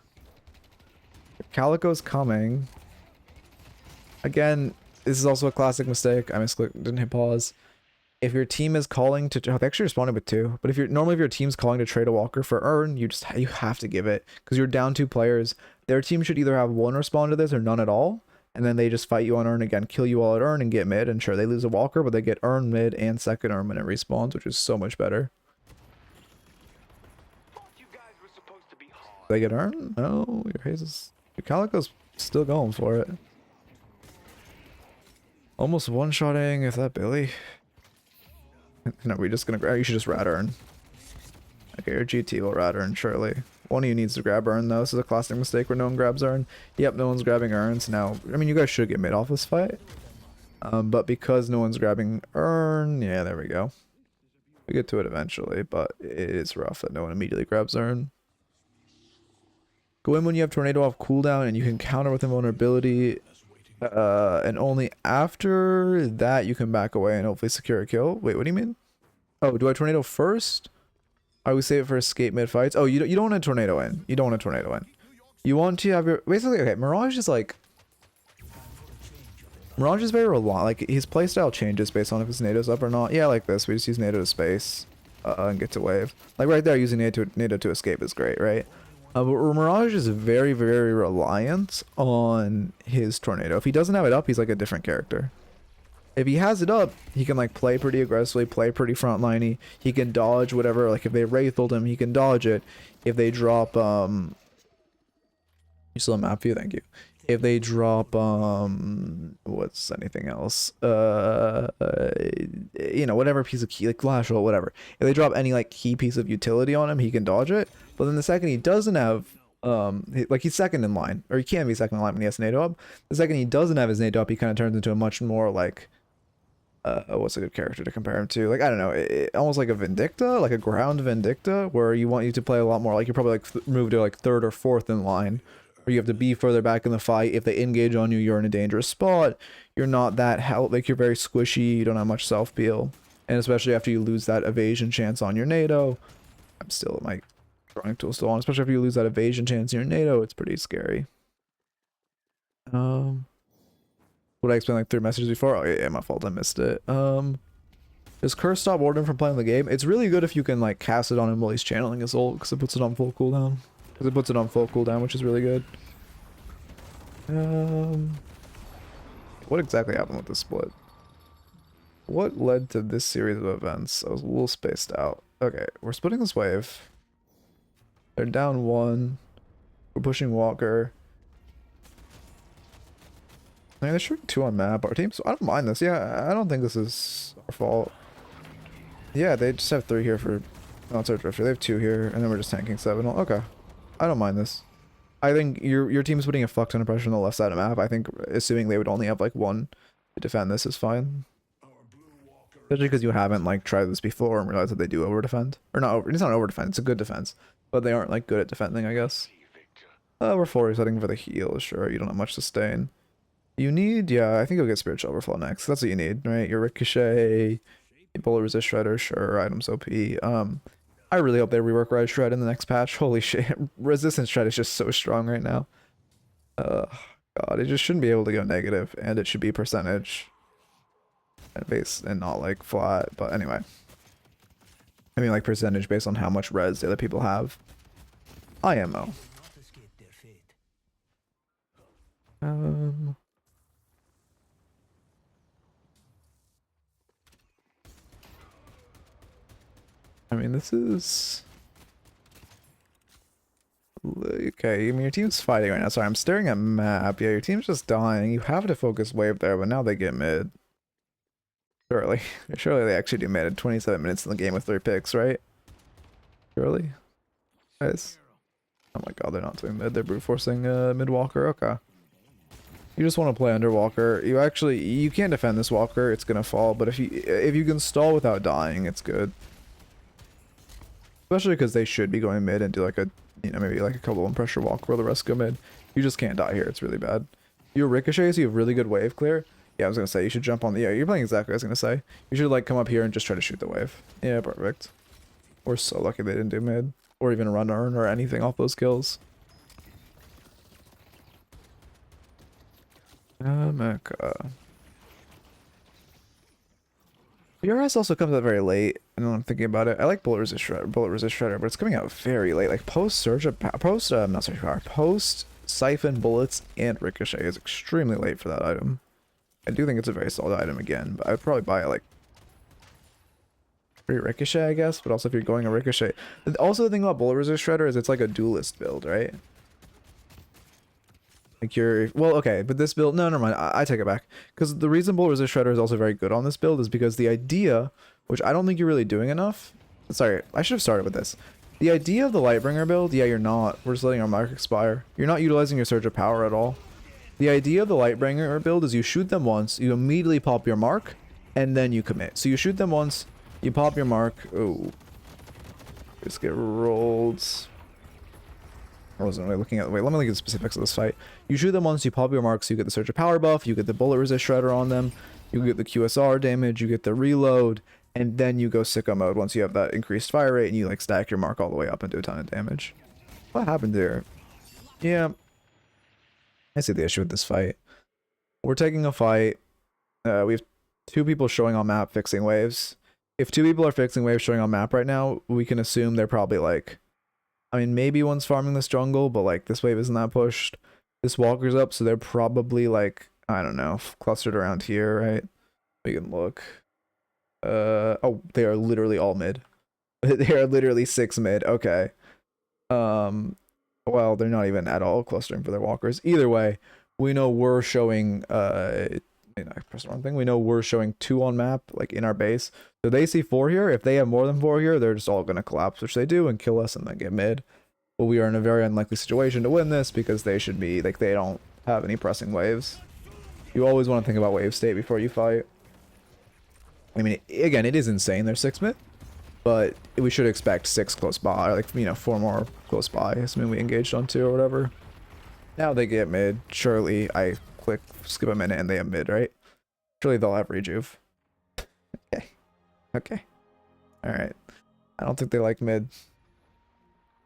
Calico's coming. Again, this is also a classic mistake. I misclicked, didn't hit pause. If your team is calling to... Oh, they actually responded with 2. But if your team's calling to trade a walker for Urn, you have to give it. Because you're down 2 players. Their team should either have 1 respond to this or none at all. And then they just fight you on Urn again, kill you all at Urn and get mid. And sure, they lose a walker, but they get Urn mid and second Urn when it respawns, which is so much better. They get Urn? No, your Calico's still going for it. Almost one-shotting, if that Billy. No, we're just gonna grab. You should just rat Urn. Okay, your GT will rat Urn, surely. One of you needs to grab Urn, though. This is a classic mistake where no one grabs Urn. Yep, no one's grabbing Urns. Now, I mean, you guys should get mid off this fight. But because no one's grabbing Urn, yeah, there we go. We get to it eventually, but it is rough that no one immediately grabs Urn. Go in when you have Tornado off cooldown and you can counter with invulnerability. And only after that you can back away and hopefully secure a kill. Wait, what do you mean? Oh, do I Tornado first? I would save it for escape mid fights. Oh, you don't want a Tornado in. You don't want a Tornado in. You want to have your basically okay. Mirage is like Mirage is very reliant. Like his playstyle changes based on if his NATO's up or not. Yeah, like this. We just use NATO to space and get to wave. Like right there, using NATO to escape is great, right? But Mirage is very, very reliant on his Tornado. If he doesn't have it up, he's like a different character. If he has it up, he can like play pretty aggressively, play pretty frontliney. He can dodge whatever. Like if they Wraithled him, he can dodge it. If they drop you still a map view, thank you. If they drop what's anything else? You know, whatever piece of key, like Lash or whatever. If they drop any like key piece of utility on him, he can dodge it. But then the second he doesn't have like he's second in line, or he can be second in line when he has NATO up. The second he doesn't have his NATO up, he kind of turns into a much more like what's a good character to compare him to? Like, I don't know, almost like a Vindicta, like a ground Vindicta, where you want you to play a lot more like you're probably like move to like third or fourth in line, or you have to be further back in the fight. If they engage on you, you're in a dangerous spot. You're not that like you're very squishy. You don't have much self peel, and especially after you lose that evasion chance on your NATO. I'm still my drawing tool still on, especially if you lose that evasion chance in your NATO. It's pretty scary. Would I explain like 3 messages before? Oh yeah, my fault, I missed it. Does Curse stop Warden from playing the game? It's really good if you can like cast it on him while he's channeling his ult, because it puts it on full cooldown. Which is really good. What exactly happened with the split? What led to this series of events? I was a little spaced out. Okay, we're splitting this wave. They're down 1. We're pushing Walker. I mean, they're shooting 2 on map. Our team, so I don't mind this. Yeah, I don't think this is our fault. Yeah, they just have 3 here for... Oh, it's our drifter. They have 2 here, and then we're just tanking 7. Okay. I don't mind this. I think your team's putting a fuck ton of pressure on the left side of the map. I think assuming they would only have like 1 to defend this is fine. Especially because you haven't like tried this before and realized that they do over defend. Or not over, it's not over defense, it's a good defense. But they aren't like good at defending, I guess. We're full resetting for the heal, sure. You don't have much sustain. You need, yeah, I think you'll get Spiritual Overflow next. That's what you need, right? Your Ricochet, Bullet Resist Shredder, sure, items OP. I really hope they rework Rise Shred in the next patch. Holy shit, Resistance Shred is just so strong right now. God, it just shouldn't be able to go negative, and it should be percentage. And base, and not like flat, but anyway. I mean like percentage based on how much res the other people have. IMO. I mean, this is... Okay, I mean, your team's fighting right now. Sorry, I'm staring at map. Yeah, your team's just dying. You have to focus wave there, but now they get mid. Surely. Surely they actually do mid at 27 minutes in the game with 3 picks, right? Surely? Guys. Oh my god, they're not doing mid. They're brute forcing mid walker. Okay. You just want to play under walker. You can't defend this walker. It's gonna fall. But if you can stall without dying, it's good. Especially because they should be going mid and do like a, you know, maybe like a couple of pressure walk where the rest go mid. You just can't die here. It's really bad. Your ricochets, you have really good wave clear. Yeah, I was gonna say you should jump on the. Yeah, you're playing exactly what I was gonna say. You should like come up here and just try to shoot the wave. Yeah, perfect. We're so lucky they didn't do mid or even run Urn or anything off those kills. BRS also comes out very late. I know I'm thinking about it. I like Bullet Resist Shredder, but it's coming out very late. Like post Siphon Bullets and Ricochet is extremely late for that item. I do think it's a very solid item again, but I'd probably buy it like free Ricochet, I guess. But also if you're going a Ricochet. Also the thing about Bullet Resist Shredder is it's like a duelist build, right? Like you're well, okay, but this build, no, never mind. I take it back because the reason Bullet Resist Shredder is also very good on this build is because the idea, which I don't think you're really doing enough. Sorry, I should have started with this. The idea of the Lightbringer build, yeah, you're not. We're just letting our mark expire. You're not utilizing your Surge of Power at all. The idea of the Lightbringer build is you shoot them once, you immediately pop your mark, and then you commit. So you shoot them once, you pop your mark. Oh, just get rolled. I wasn't really looking at. Wait, let me look at the specifics of this fight. You shoot them once, you pop your marks, you get the Surge of Power buff, you get the Bullet Resist Shredder on them, you get the QSR damage, you get the reload, and then you go sicko mode once you have that increased fire rate and you like stack your mark all the way up and do a ton of damage. What happened there? Yeah, I see the issue with this fight. We're taking a fight. We have 2 people showing on map fixing waves. If 2 people are fixing waves showing on map right now, we can assume they're probably like, I mean, maybe one's farming this jungle, but like this wave isn't that pushed. This walker's up, so they're probably like, I don't know, clustered around here, right? We can look. Oh, they are literally all mid. They are literally 6 mid. Okay. Well, they're not even at all clustering for their walkers. Either way, we know we're showing I pressed the wrong thing. We know we're showing 2 on map, like in our base. So they see 4 here. If they have more than 4 here, they're just all gonna collapse, which they do, and kill us and then get mid. But we are in a very unlikely situation to win this because they should be like they don't have any pressing waves. You always want to think about wave state before you fight. I mean, again, it is insane. They're 6 mid, but we should expect 6 close by, or like 4 more close by. Assuming we engaged on 2 or whatever. Now they get mid. Surely I click skip a minute and they have mid, right? Surely they'll have rejuve. Okay. Okay. Alright. I don't think they like mid.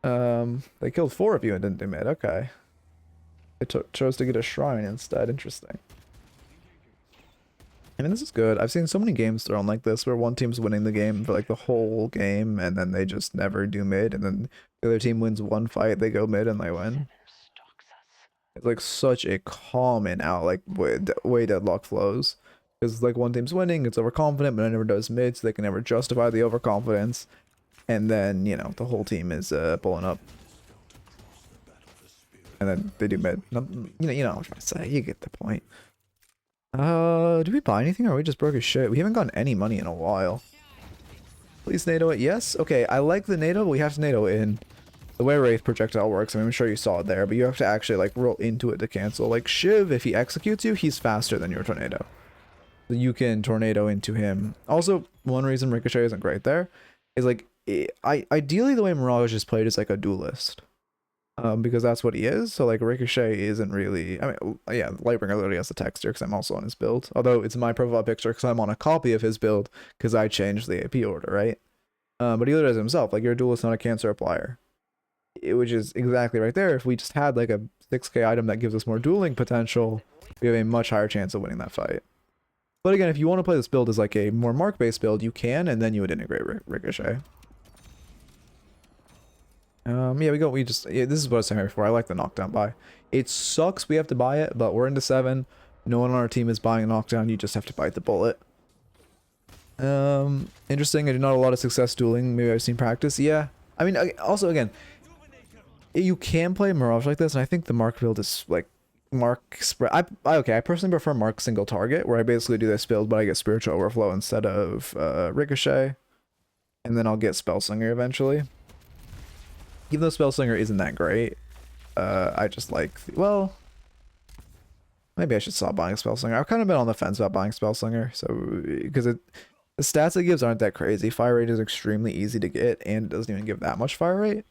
They killed 4 of you and didn't do mid. Okay. They chose to get a shrine instead. Interesting. I mean, this is good. I've seen so many games thrown like this where one team's winning the game for like the whole game and then they just never do mid, and then the other team wins one fight, they go mid and they win. It's like such a common out like way Deadlock flows. Because like one team's winning, it's overconfident, but it never does mid, so they can never justify the overconfidence. And then, you know, the whole team is pulling up. And then they do mid. You know what I'm trying to say. You get the point. Do we buy anything or are we just broke as shit? We haven't gotten any money in a while. Please NATO it. Yes? Okay, I like the NATO, but we have to NATO in. The way Wraith projectile works, I mean, I'm sure you saw it there, but you have to actually like roll into it to cancel. Like Shiv, if he executes you, he's faster than your tornado. So you can tornado into him. Also, one reason Ricochet isn't great there is like, ideally the way Mirage is played is like a duelist. Because that's what he is. So like Ricochet isn't really, I mean, yeah, Lightbringer literally has the texture because I'm also on his build. Although it's my profile picture because I'm on a copy of his build because I changed the AP order, right? But he literally does it himself. Like you're a duelist, not a cancer applier. Which is exactly right there. If we just had like a 6k item that gives us more dueling potential, we have a much higher chance of winning that fight. But again, if you want to play this build as like a more mark-based build, you can, and then you would integrate Ricochet. Yeah, this is what I was saying before. I like the knockdown buy. It sucks we have to buy it, but we're into 7. No one on our team is buying a knockdown. You just have to bite the bullet. Interesting. I did not have a lot of success dueling. Maybe I've seen practice. Yeah. I mean, also again, you can play Mirage like this, and I think the mark build is like mark spread. I personally prefer mark single target, where I basically do this build, but I get spiritual overflow instead of Ricochet, and then I'll get Spellslinger eventually. Even though Spellslinger isn't that great, I just like, well, maybe I should stop buying Spellslinger. I've kind of been on the fence about buying Spellslinger, so because the stats it gives aren't that crazy. Fire rate is extremely easy to get, and it doesn't even give that much fire rate.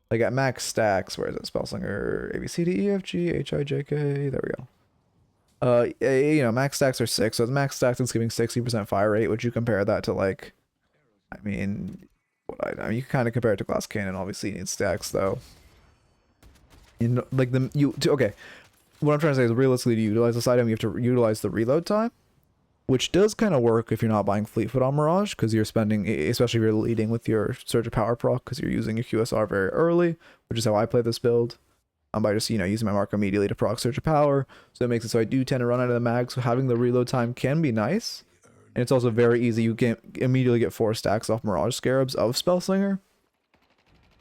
Like at max stacks, where is it? Spellslinger, A, B, C, D, E, F, G, H, I, J, K. There we go. You know, max stacks are 6, so it's max stacks it's giving 60% fire rate. Would you compare that to like, I mean, you can kind of compare it to Glass Cannon. Obviously, you need stacks though. You know, like okay. What I'm trying to say is, realistically, to utilize this item, you have to utilize the reload time, which does kind of work if you're not buying Fleetfoot on Mirage, because you're spending, especially if you're leading with your Surge of Power proc, because you're using your QSR very early, which is how I play this build. By just, you know, using my mark immediately to proc Surge of Power, so it makes it so I do tend to run out of the mag, so having the reload time can be nice. And it's also very easy. You can immediately get 4 stacks off Mirage Scarabs of Spellslinger.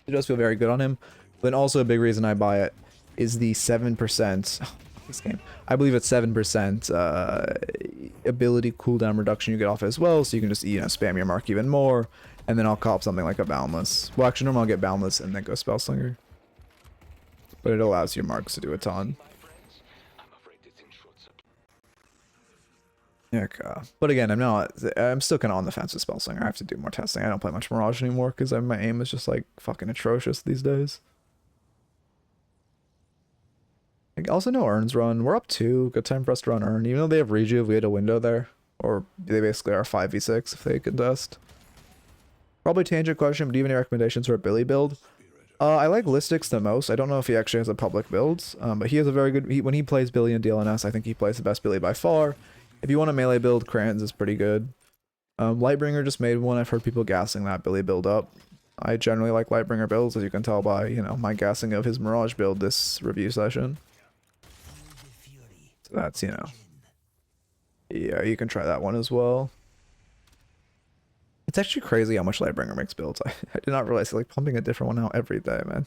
It does feel very good on him. Then also a big reason I buy it is the 7%. this game. I believe it's 7% ability cooldown reduction you get off as well, so you can just, you know, spam your mark even more, and then I'll cop something like a Boundless. Well, actually, normally I'll get Boundless and then go Spellslinger. But it allows your marks to do a ton. Okay. But again, I'm still kind of on the fence with Spellslinger. I have to do more testing. I don't play much Mirage anymore because my aim is just like fucking atrocious these days. Also, no Urns run. We're up 2. Good time for us to run Urn. Even though they have Rejuve, we had a window there. Or they basically are 5v6 if they contest. Probably tangent question, but do you have any recommendations for a Billy build? I like Listix the most. I don't know if he actually has a public build, but he has a very good... when he plays Billy in DLNS, I think he plays the best Billy by far. If you want a melee build, Crayons is pretty good. Lightbringer just made one. I've heard people gassing that Billy build up. I generally like Lightbringer builds, as you can tell by, you know, my gassing of his Mirage build this review session. So that's, you know... yeah, you can try that one as well. It's actually crazy how much Lightbringer makes builds. I did not realize, like, pumping a different one out every day, man.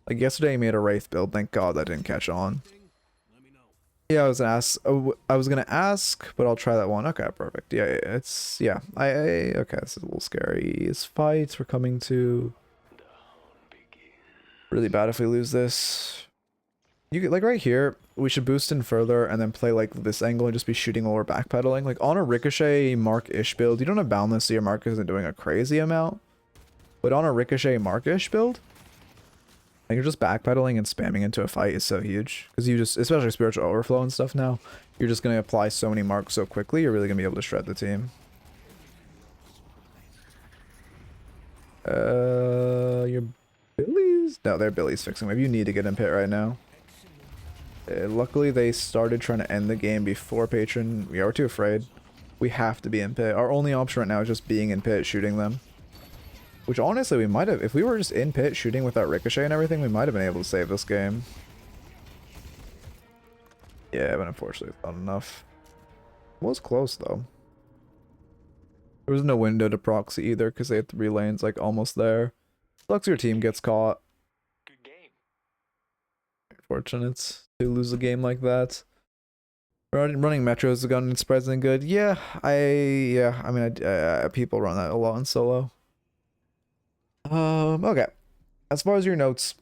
Like, yesterday he made a Wraith build. Thank God that didn't catch on. Yeah, I was gonna ask, but I'll try that one. Okay, perfect. Yeah, it's... yeah. Okay, this is a little scary. His fights, we're coming to... really bad if we lose this. You could, like, right here, we should boost in further and then play, like, this angle and just be shooting while we're backpedaling. Like, on a Ricochet Mark-ish build, you don't have Boundless, so your Mark isn't doing a crazy amount. But on a Ricochet Mark-ish build, like, you're just backpedaling and spamming into a fight is so huge. Because you just, especially Spiritual Overflow and stuff now, you're just going to apply so many marks so quickly, you're really going to be able to shred the team. Your Billies? No, they're Billies fixing. Maybe you need to get in pit right now. Luckily, they started trying to end the game before Patron. Yeah, we're too afraid. We have to be in pit. Our only option right now is just being in pit, shooting them. Which, honestly, we might have... if we were just in pit, shooting without Ricochet and everything, we might have been able to save this game. Yeah, but unfortunately, it's not enough. It was close, though. There was no window to proxy either, because they had 3 lanes, like, almost there. Sucks your team gets caught. Good game. Unfortunate to lose a game like that. Running Metros has gone surprisingly good. Yeah, I mean, people run that a lot in solo. Okay. As far as your notes,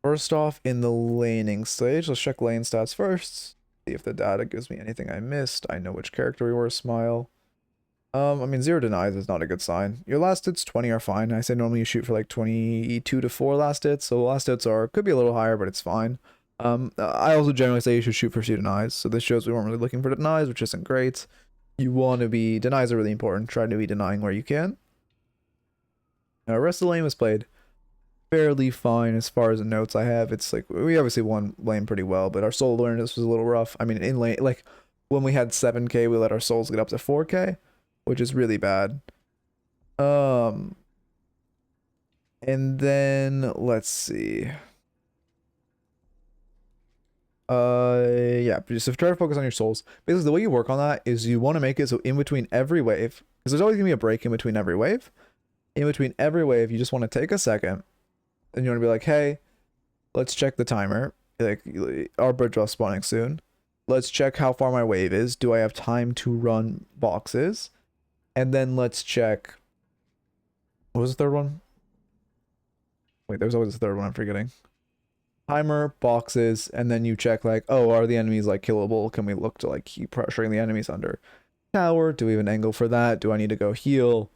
first off, in the laning stage, let's check lane stats first. See if the data gives me anything I missed. I know which character we were. Smile. I mean, 0 denies is not a good sign. Your last hits 20 are fine. I say normally you shoot for like 22 to 4 last hits, so last hits could be a little higher, but it's fine. I also generally say you should shoot for 2 denies, so this shows we weren't really looking for denies, which isn't great. You want to be... denies are really important. Try to be denying where you can. Now, the rest of the lane was played fairly fine as far as the notes I have. It's like, we obviously won lane pretty well, but our soul awareness was a little rough. I mean, in lane, like, when we had 7k, we let our souls get up to 4k. Which is really bad. And then let's see. Yeah, just try to focus on your souls. Basically, the way you work on that is you want to make it so in between every wave, because there's always gonna be a break in between every wave. In between every wave, you just want to take a second, and you want to be like, hey, let's check the timer. Like, our bridge was spawning soon. Let's check how far my wave is. Do I have time to run boxes? And then let's check... what was the third one? Wait, there's always a third one I'm forgetting. Timer, boxes, and then you check like, oh, are the enemies like killable? Can we look to like keep pressuring the enemies under tower? Do we have an angle for that? Do I need to go heal?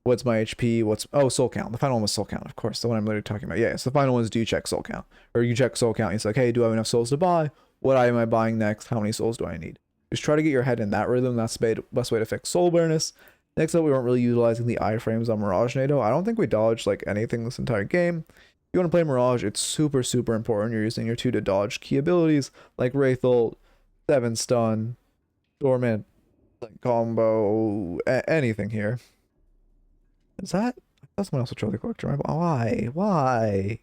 What's my HP? What's... oh, soul count. The final one was soul count, of course. The one I'm literally talking about. Yeah, so the final one is, do you check soul count? Or you check soul count. It's like, hey, do I have enough souls to buy? What item am I buying next? How many souls do I need? Just try to get your head in that rhythm. That's the best way to fix soul awareness. Next up, we weren't really utilizing the iframes on Mirage NATO. I don't think we dodged like anything this entire game. If you want to play Mirage, it's super, super important. You're using your 2 to dodge key abilities like Wraith Ult, 7 Stun, Dormant, like combo, anything here. Is that... that's someone else with Trophy Collector. Why? Why?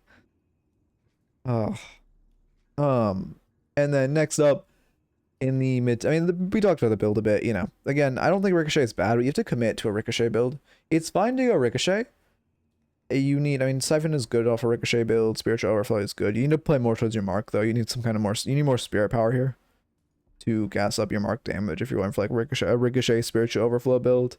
Oh. And then next up, in the mid... I mean, we talked about the build a bit, you know. Again, I don't think Ricochet is bad, but you have to commit to a Ricochet build. It's fine to go Ricochet, You need, I mean, Siphon is good off a Ricochet build. Spiritual Overflow is good. You need to play more towards your mark, though. You need some kind of more, you need more spirit power here to gas up your mark damage if you're going for like a Ricochet Spiritual Overflow build.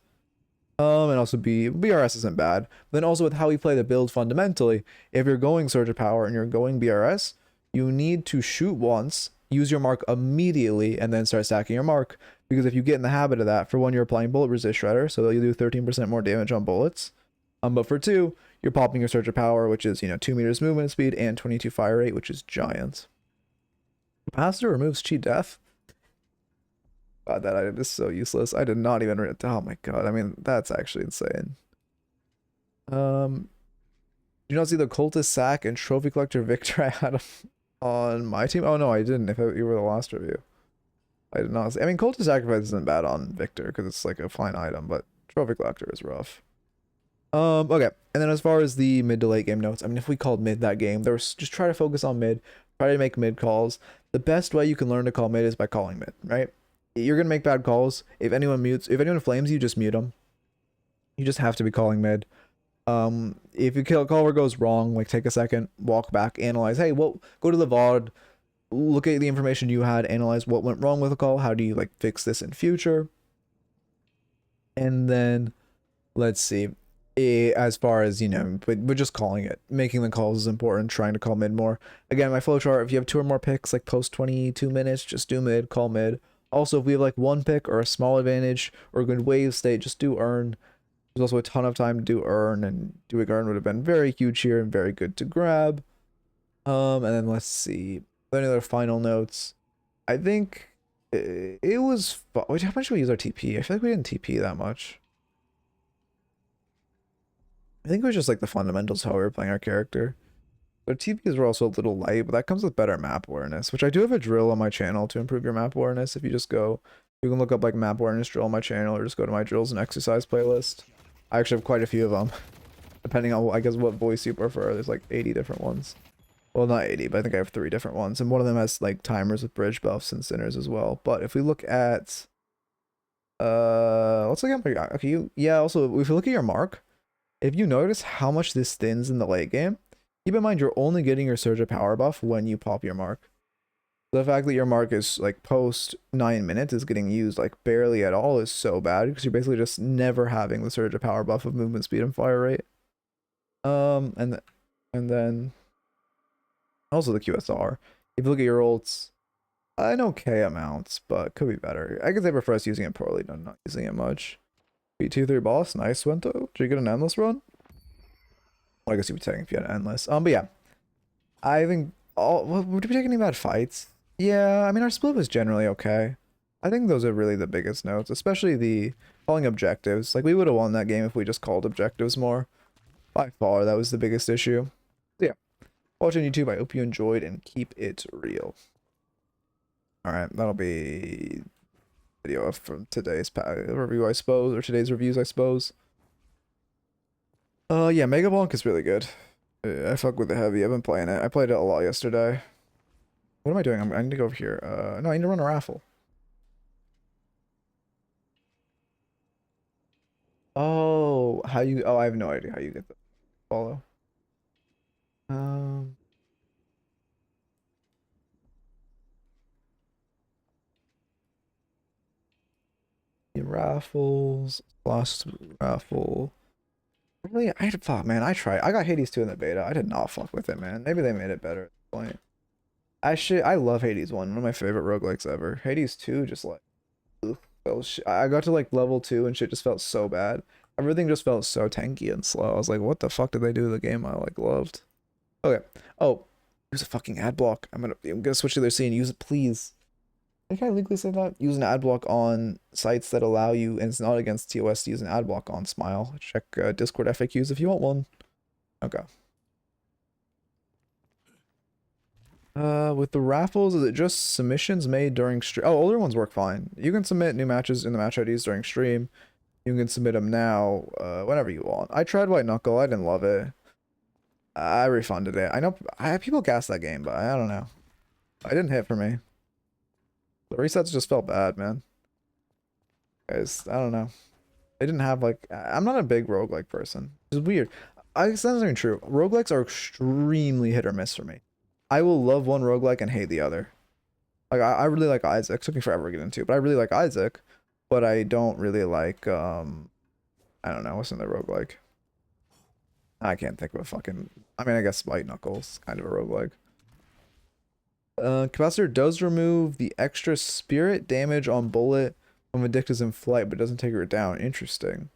And also BRS isn't bad. But then also with how we play the build fundamentally, if you're going Surge of Power and you're going BRS, you need to shoot once, use your mark immediately, and then start stacking your mark. Because if you get in the habit of that, for one, you're applying Bullet Resist Shredder, so you do 13% more damage on bullets. But for two, you're popping your Surge of Power, which is, 2 meters movement speed, and 22 fire rate, which is giant. Capacitor removes Cheat Death. God, that item is so useless. I did not even read it. Oh my god, I mean, that's actually insane. Do you not see the Cultist Sack and Trophy Collector Victor I had on my team? Oh no, I didn't, you were the last review. I did not see. I mean, Cultist Sacrifice isn't bad on Victor, because it's like a fine item, but Trophy Collector is rough. Okay, and then as far as the mid to late game notes, I mean, if we called mid that game, there was just try to focus on mid, try to make mid calls. The best way you can learn to call mid is by calling mid, right? You're gonna make bad calls. If anyone flames you, just mute them. You just have to be calling mid. If your caller goes wrong, like take a second, walk back, analyze. Hey, go to the VOD, look at the information you had, analyze what went wrong with the call. How do you like fix this in future? And then let's see. As far as but we're just calling it. Making the calls is important. Trying to call mid more. Again, my flowchart. If you have 2 or more picks, like post 22 minutes, just do mid. Call mid. Also, if we have like 1 pick or a small advantage or a good wave state, just do earn. There's also a ton of time to do earn, and doing earn would have been very huge here and very good to grab. And then let's see. Any other final notes? I think it was. Wait, how much did we use our TP? I feel like we didn't TP that much. I think it was just like the fundamentals how we were playing our character. Their TPs were also a little light, but that comes with better map awareness, which I do have a drill on my channel to improve your map awareness. If you just go, you can look up like map awareness drill on my channel, or just go to my drills and exercise playlist. I actually have quite a few of them, depending on, I guess, what voice you prefer. There's like 80 different ones. Well, not 80, but I think I have 3 different ones, and one of them has like timers with bridge buffs and sinners as well. But if we look at, let's look at, okay, also, if you look at your mark, if you notice how much this thins in the late game, keep in mind you're only getting your Surge of Power buff when you pop your mark. The fact that your mark is like post 9 minutes is getting used like barely at all is so bad, because you're basically just never having the Surge of Power buff of movement speed and fire rate. And then also the QSR. If you look at your ults, an okay amounts, but could be better. I could say prefer us using it poorly than not using it much. B2-3 boss, nice Swento. Did you get an endless run? Well, I guess you would take if you had an endless. But yeah, I think would we take any bad fights? Yeah, I mean our split was generally okay. I think those are really the biggest notes, especially the calling objectives. Like we would have won that game if we just called objectives more. By far, that was the biggest issue. So yeah, watching YouTube. I hope you enjoyed and keep it real. All right, that'll be video from today's review, I suppose, or today's reviews, I suppose. Yeah, Mega Bonk is really good. I fuck with the heavy. I've been playing it. I played it a lot yesterday. What am I doing? I need to go over here. No, I need to run a raffle. Oh, how you? Oh, I have no idea how you get the follow. Raffles, lost raffle. Really, I fuck, man. I tried. I got Hades 2 in the beta. I did not fuck with it, man. Maybe they made it better at this point. I love Hades 1. One of my favorite roguelikes ever. Hades 2 just like, I got to like level 2 and shit just felt so bad. Everything just felt so tanky and slow. I was like, what the fuck did they do to the game I like loved? Okay. Oh, use a fucking ad block. I'm gonna switch to their scene. Use it, please. I think I legally said that. Use an ad block on sites that allow you, and it's not against TOS, to use an ad block on Smile. Check Discord FAQs if you want one. Okay. With the raffles, is it just submissions made during stream? Oh, older ones work fine. You can submit new matches in the match IDs during stream. You can submit them now, whenever you want. I tried White Knuckle. I didn't love it. I refunded it. I know people gas that game, but I don't know. It didn't hit for me. The resets just felt bad, man. Guys, I don't know. They didn't have like, I'm not a big roguelike person. It's weird. That's not even true. Roguelikes are extremely hit or miss for me. I will love one roguelike and hate the other. Like I really like Isaac. It took me forever to get into, but I really like Isaac. But I don't really like I don't know, what's in the roguelike? I can't think of a fucking, I mean I guess White Knuckles, kind of a roguelike. Capacitor does remove the extra spirit damage on bullet when Vindicta's in flight, but doesn't take her down. Interesting.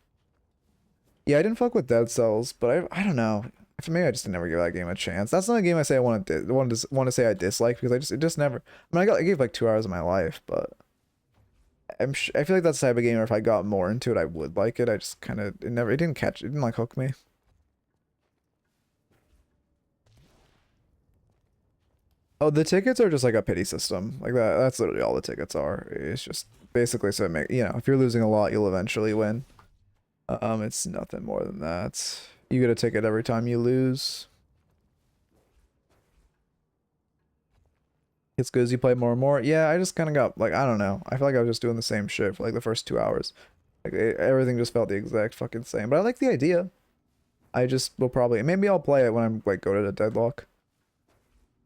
Yeah, I didn't fuck with Dead Cells, but I don't know. For me, I just never give that game a chance. That's not a game I say I want to say I dislike because it just never. I mean, I gave like 2 hours of my life, but I feel like that's the type of game where if I got more into it, I would like it. I just kind of it didn't like hook me. Oh, the tickets are just like a pity system. Like that's literally all the tickets are. It's just basically so if you're losing a lot, you'll eventually win. It's nothing more than that. You get a ticket every time you lose. It's good as you play more and more. Yeah, I just kind of got like, I don't know. I feel like I was just doing the same shit for like the first 2 hours. Like everything just felt the exact fucking same. But I like the idea. I just will probably, maybe I'll play it when I'm like go to the Deadlock.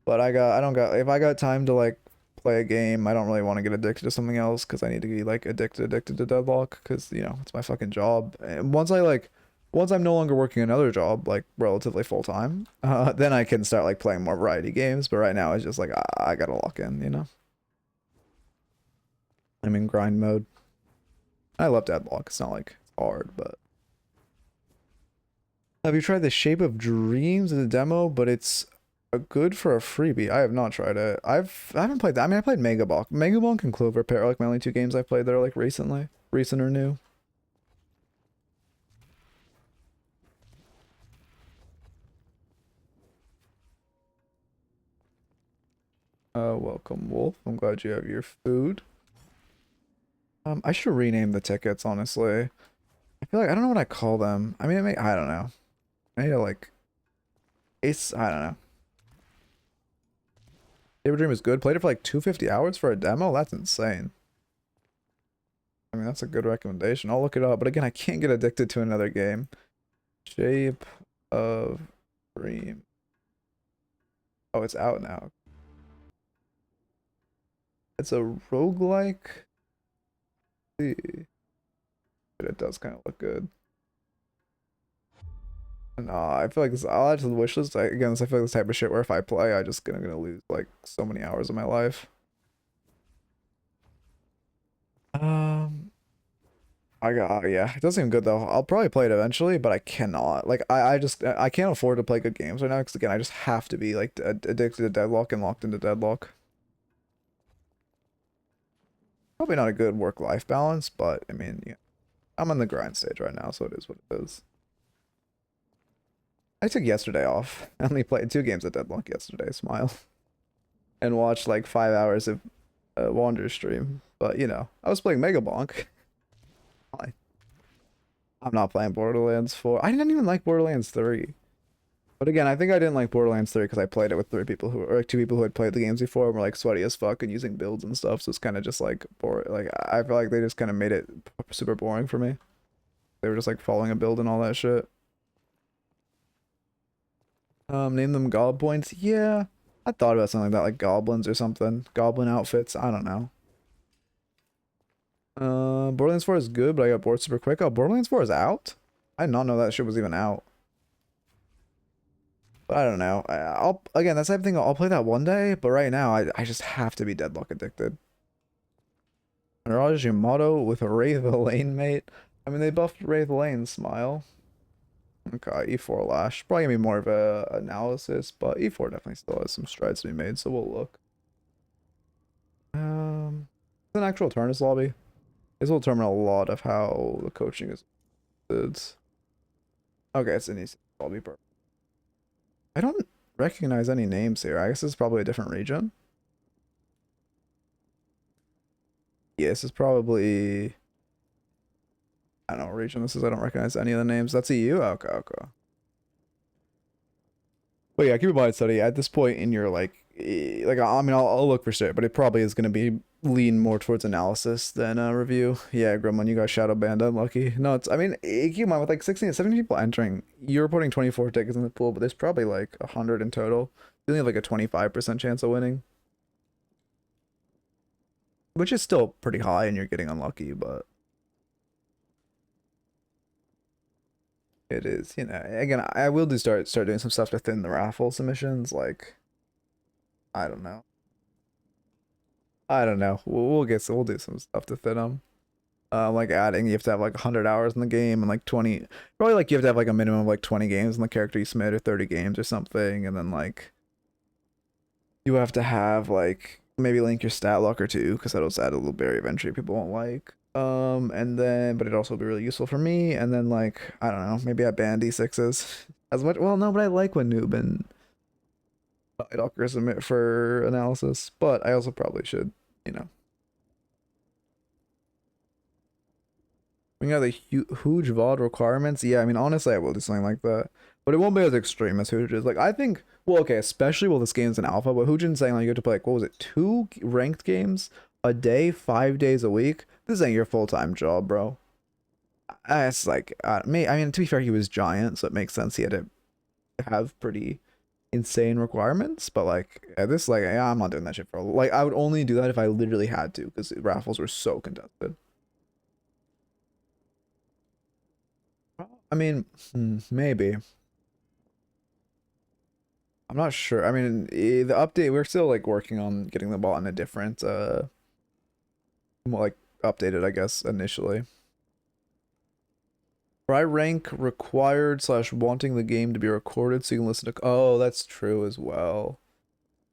But if I got time to like play a game, I don't really want to get addicted to something else because I need to be like addicted to Deadlock because it's my fucking job. And once I'm no longer working another job like relatively full time, then I can start like playing more variety games. But right now it's just like I gotta lock in. I'm in grind mode. I love Deadlock. It's not like it's hard, but have you tried the Shape of Dreams as a demo? But it's good for a freebie. I have not tried it. I haven't played that. I mean, I played Megabonk and Clover Pair are like my only two games I've played that are like recent or new. Welcome, Wolf. I'm glad you have your food. I should rename the tickets, honestly. I feel like I don't know what I call them. I mean, I don't know. I need to like, I don't know. Shape of Dream is good. Played it for like 250 hours for a demo? That's insane. I mean, that's a good recommendation. I'll look it up. But again, I can't get addicted to another game. Shape of Dream. Oh, it's out now. It's a roguelike. Let's see. But it does kind of look good. Nah, I feel like I'll add to the wish list. Again, I feel like this type of shit where if I play, I just gonna lose like so many hours of my life. Yeah, it does seem good though. I'll probably play it eventually, but I cannot. Like I can't afford to play good games right now because again, I just have to be like addicted to Deadlock and locked into Deadlock. Probably not a good work-life balance, but I mean, yeah, I'm on the grind stage right now, so it is what it is. I took yesterday off. I only played 2 games of Deadlock yesterday. Smile. And watched like 5 hours of Wander stream. But I was playing Megabonk. I'm not playing Borderlands 4. I didn't even like Borderlands 3. But again, I think I didn't like Borderlands 3 because I played it with 2 people who had played the games before and were like sweaty as fuck and using builds and stuff. So it's kind of just like boring. Like I feel like they just kind of made it super boring for me. They were just like following a build and all that shit. Name them gob points. Yeah, I thought about something like that, like goblins or something. Goblin outfits. I don't know. Borderlands 4 is good, but I got bored super quick. Oh, Borderlands 4 is out? I did not know that shit was even out. But I don't know. Again, that's the type of thing. I'll play that one day, but right now I just have to be Deadlock addicted. Mirage Yamato with a Wraith Lane mate. I mean, they buffed Wraith Lane. Smile. Okay, E4 Lash. Probably gonna be more of a analysis, but E4 definitely still has some strides to be made, so we'll look. It's an actual Eternus lobby. This will determine a lot of how the coaching is. Okay, it's an easy lobby. I don't recognize any names here. I guess it's probably a different region. Yeah, this is probably, I don't know what region this is. I don't recognize any of the names. That's EU? Okay. But yeah, keep in mind, study at this point in your like, I mean, I'll look for shit, but it probably is gonna be lean more towards analysis than review. Yeah, Gremlin, you got shadow banned. Unlucky. No, it's. I mean, keep in mind with like 16, 17 people entering, you're putting 24 tickets in the pool, but there's probably like 100 in total. You only have like a 25% chance of winning, which is still pretty high, and you're getting unlucky, but it is. You know, again, I will do start doing some stuff to thin the raffle submissions, like. I don't know. I don't know. We'll do some stuff to fit them. Like adding, you have to have like 100 hours in the game and like 20. Probably like you have to have like a minimum of like 20 games in the character you submit or 30 games or something, and then like you have to have like maybe link your stat locker too, because that'll add a little barrier of entry people won't like. And then but it'd also be really useful for me. And then like I don't know, maybe I ban D6s as much. Well, no, but I like when noob and Docker submit for analysis, but I also probably should, you know. We got the huge VOD requirements. Yeah, I mean, honestly, I will do something like that, but it won't be as extreme as Woohoojin is. Like, I think, well, okay, especially while this game's in alpha, but Woohoojin's saying like you have to play like what was it, 2 ranked games a day, 5 days a week. This ain't your full-time job, bro. It's like me. I mean, to be fair, he was giant, so it makes sense he had to have pretty insane requirements, but like this, like yeah, I'm not doing that shit for like I would only do that if I literally had to, because raffles were so contested. I mean, maybe. I'm not sure. I mean, the update, we're still like working on getting the bot in a different more like updated, I guess, initially. Try rank required / wanting the game to be recorded so you can listen to. Oh, that's true as well.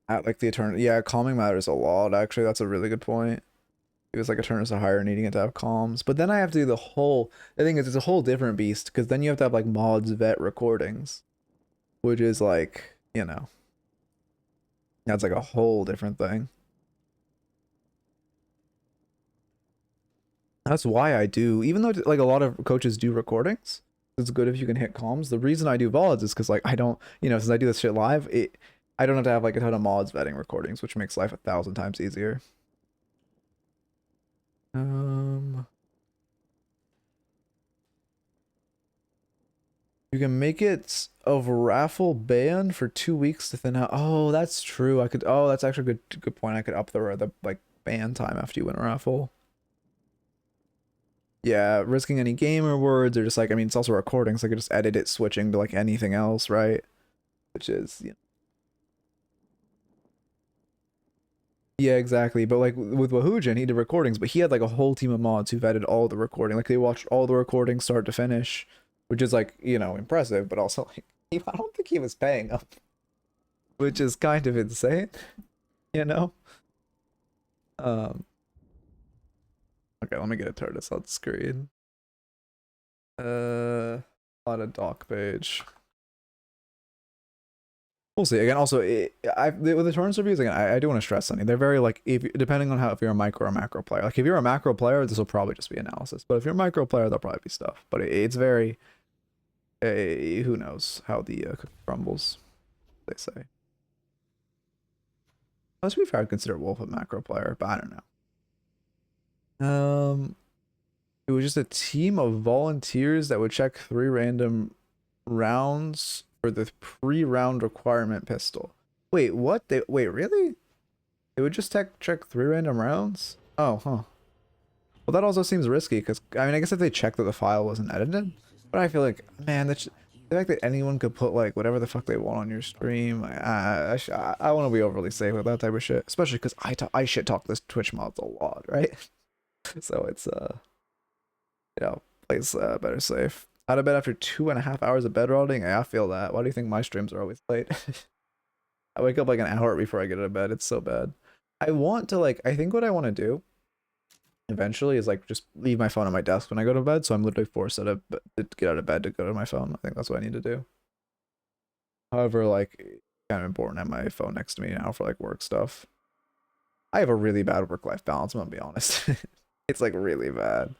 At like the Eternus, yeah, calming matters a lot. Actually, that's a really good point. It was like Eternus a higher needing it to have calms, but then I have to do the whole. The thing is, it's a whole different beast because then you have to have like mods vet recordings, which is like, you know, that's like a whole different thing. That's why I do, even though like a lot of coaches do recordings, it's good if you can hit calms. The reason I do VODs is because like I don't, you know, since I do this shit live, I don't have to have like a ton of mods vetting recordings, which makes life 1,000 times easier. You can make it a raffle ban for 2 weeks to thin out. Oh, that's true. I could. Oh, that's actually a good point. I could up the like ban time after you win a raffle. Yeah, risking any gamer words or just like, I mean, it's also recording, so I could just edit it switching to like anything else, right? Which is, you know. Yeah, exactly. But like with Woohoojin, he did recordings, but he had like a whole team of mods who vetted all the recording. Like they watched all the recordings start to finish, which is like, you know, impressive, but also like, I don't think he was paying up, which is kind of insane, you know? Okay, let me get a Eternus on screen. On a doc page. We'll see. Again, also, with the Eternus reviews, again, I do want to stress something. They're very like, depending on if you're a micro or macro player. Like if you're a macro player, this will probably just be analysis. But if you're a micro player, there'll probably be stuff. But it's very, who knows how the cookie crumbles, they say. To be fair, I'd consider Wolf a macro player, but I don't know. It was just a team of volunteers that would check 3 random rounds for the pre-round requirement pistol. Wait, what? Wait, really? They would just check 3 random rounds? Oh, huh. Well, that also seems risky because, I mean, I guess if they checked that the file wasn't edited, but I feel like, man, the fact that anyone could put like whatever the fuck they want on your stream, I want to be overly safe with that type of shit, especially because I shit talk this Twitch mods a lot, right? So it's you know, plays better safe. Out of bed after 2.5 hours of bed rotting. Yeah, I feel that. Why do you think my streams are always late? I wake up like an hour before I get out of bed. It's so bad. I want to like, I think what I want to do eventually is like just leave my phone on my desk when I go to bed, so I'm literally forced to get out of bed to go to my phone. I think that's what I need to do. However, like, it's kind of important to have my phone next to me now for like work stuff. I have a really bad work-life balance, I'm gonna be honest. It's like really bad.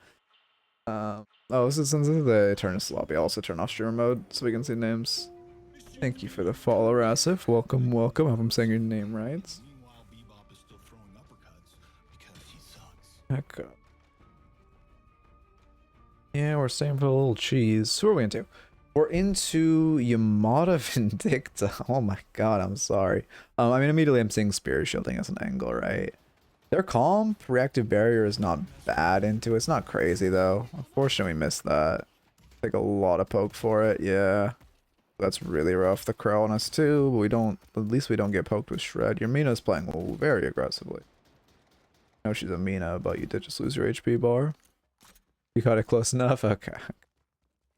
Oh, since this is the Eternus lobby, I'll also turn off streamer mode so we can see names. Thank you for the follow, Rasif. Welcome, welcome. I hope I'm saying your name right. Heck up. Yeah, we're staying for a little cheese. Who are we into? We're into Yamada Vindicta. Oh my god, I'm sorry. I mean, immediately I'm seeing Spirit Shielding as an angle, right? Their comp, Reactive Barrier is not bad into it. It's not crazy, though. Unfortunately, we missed that. Take a lot of poke for it, yeah. That's really rough. The Crow on us, too, but we don't... At least we don't get poked with Shred. Your Mina's playing very aggressively. I know she's a Mina, but you did just lose your HP bar. You got it close enough? Okay.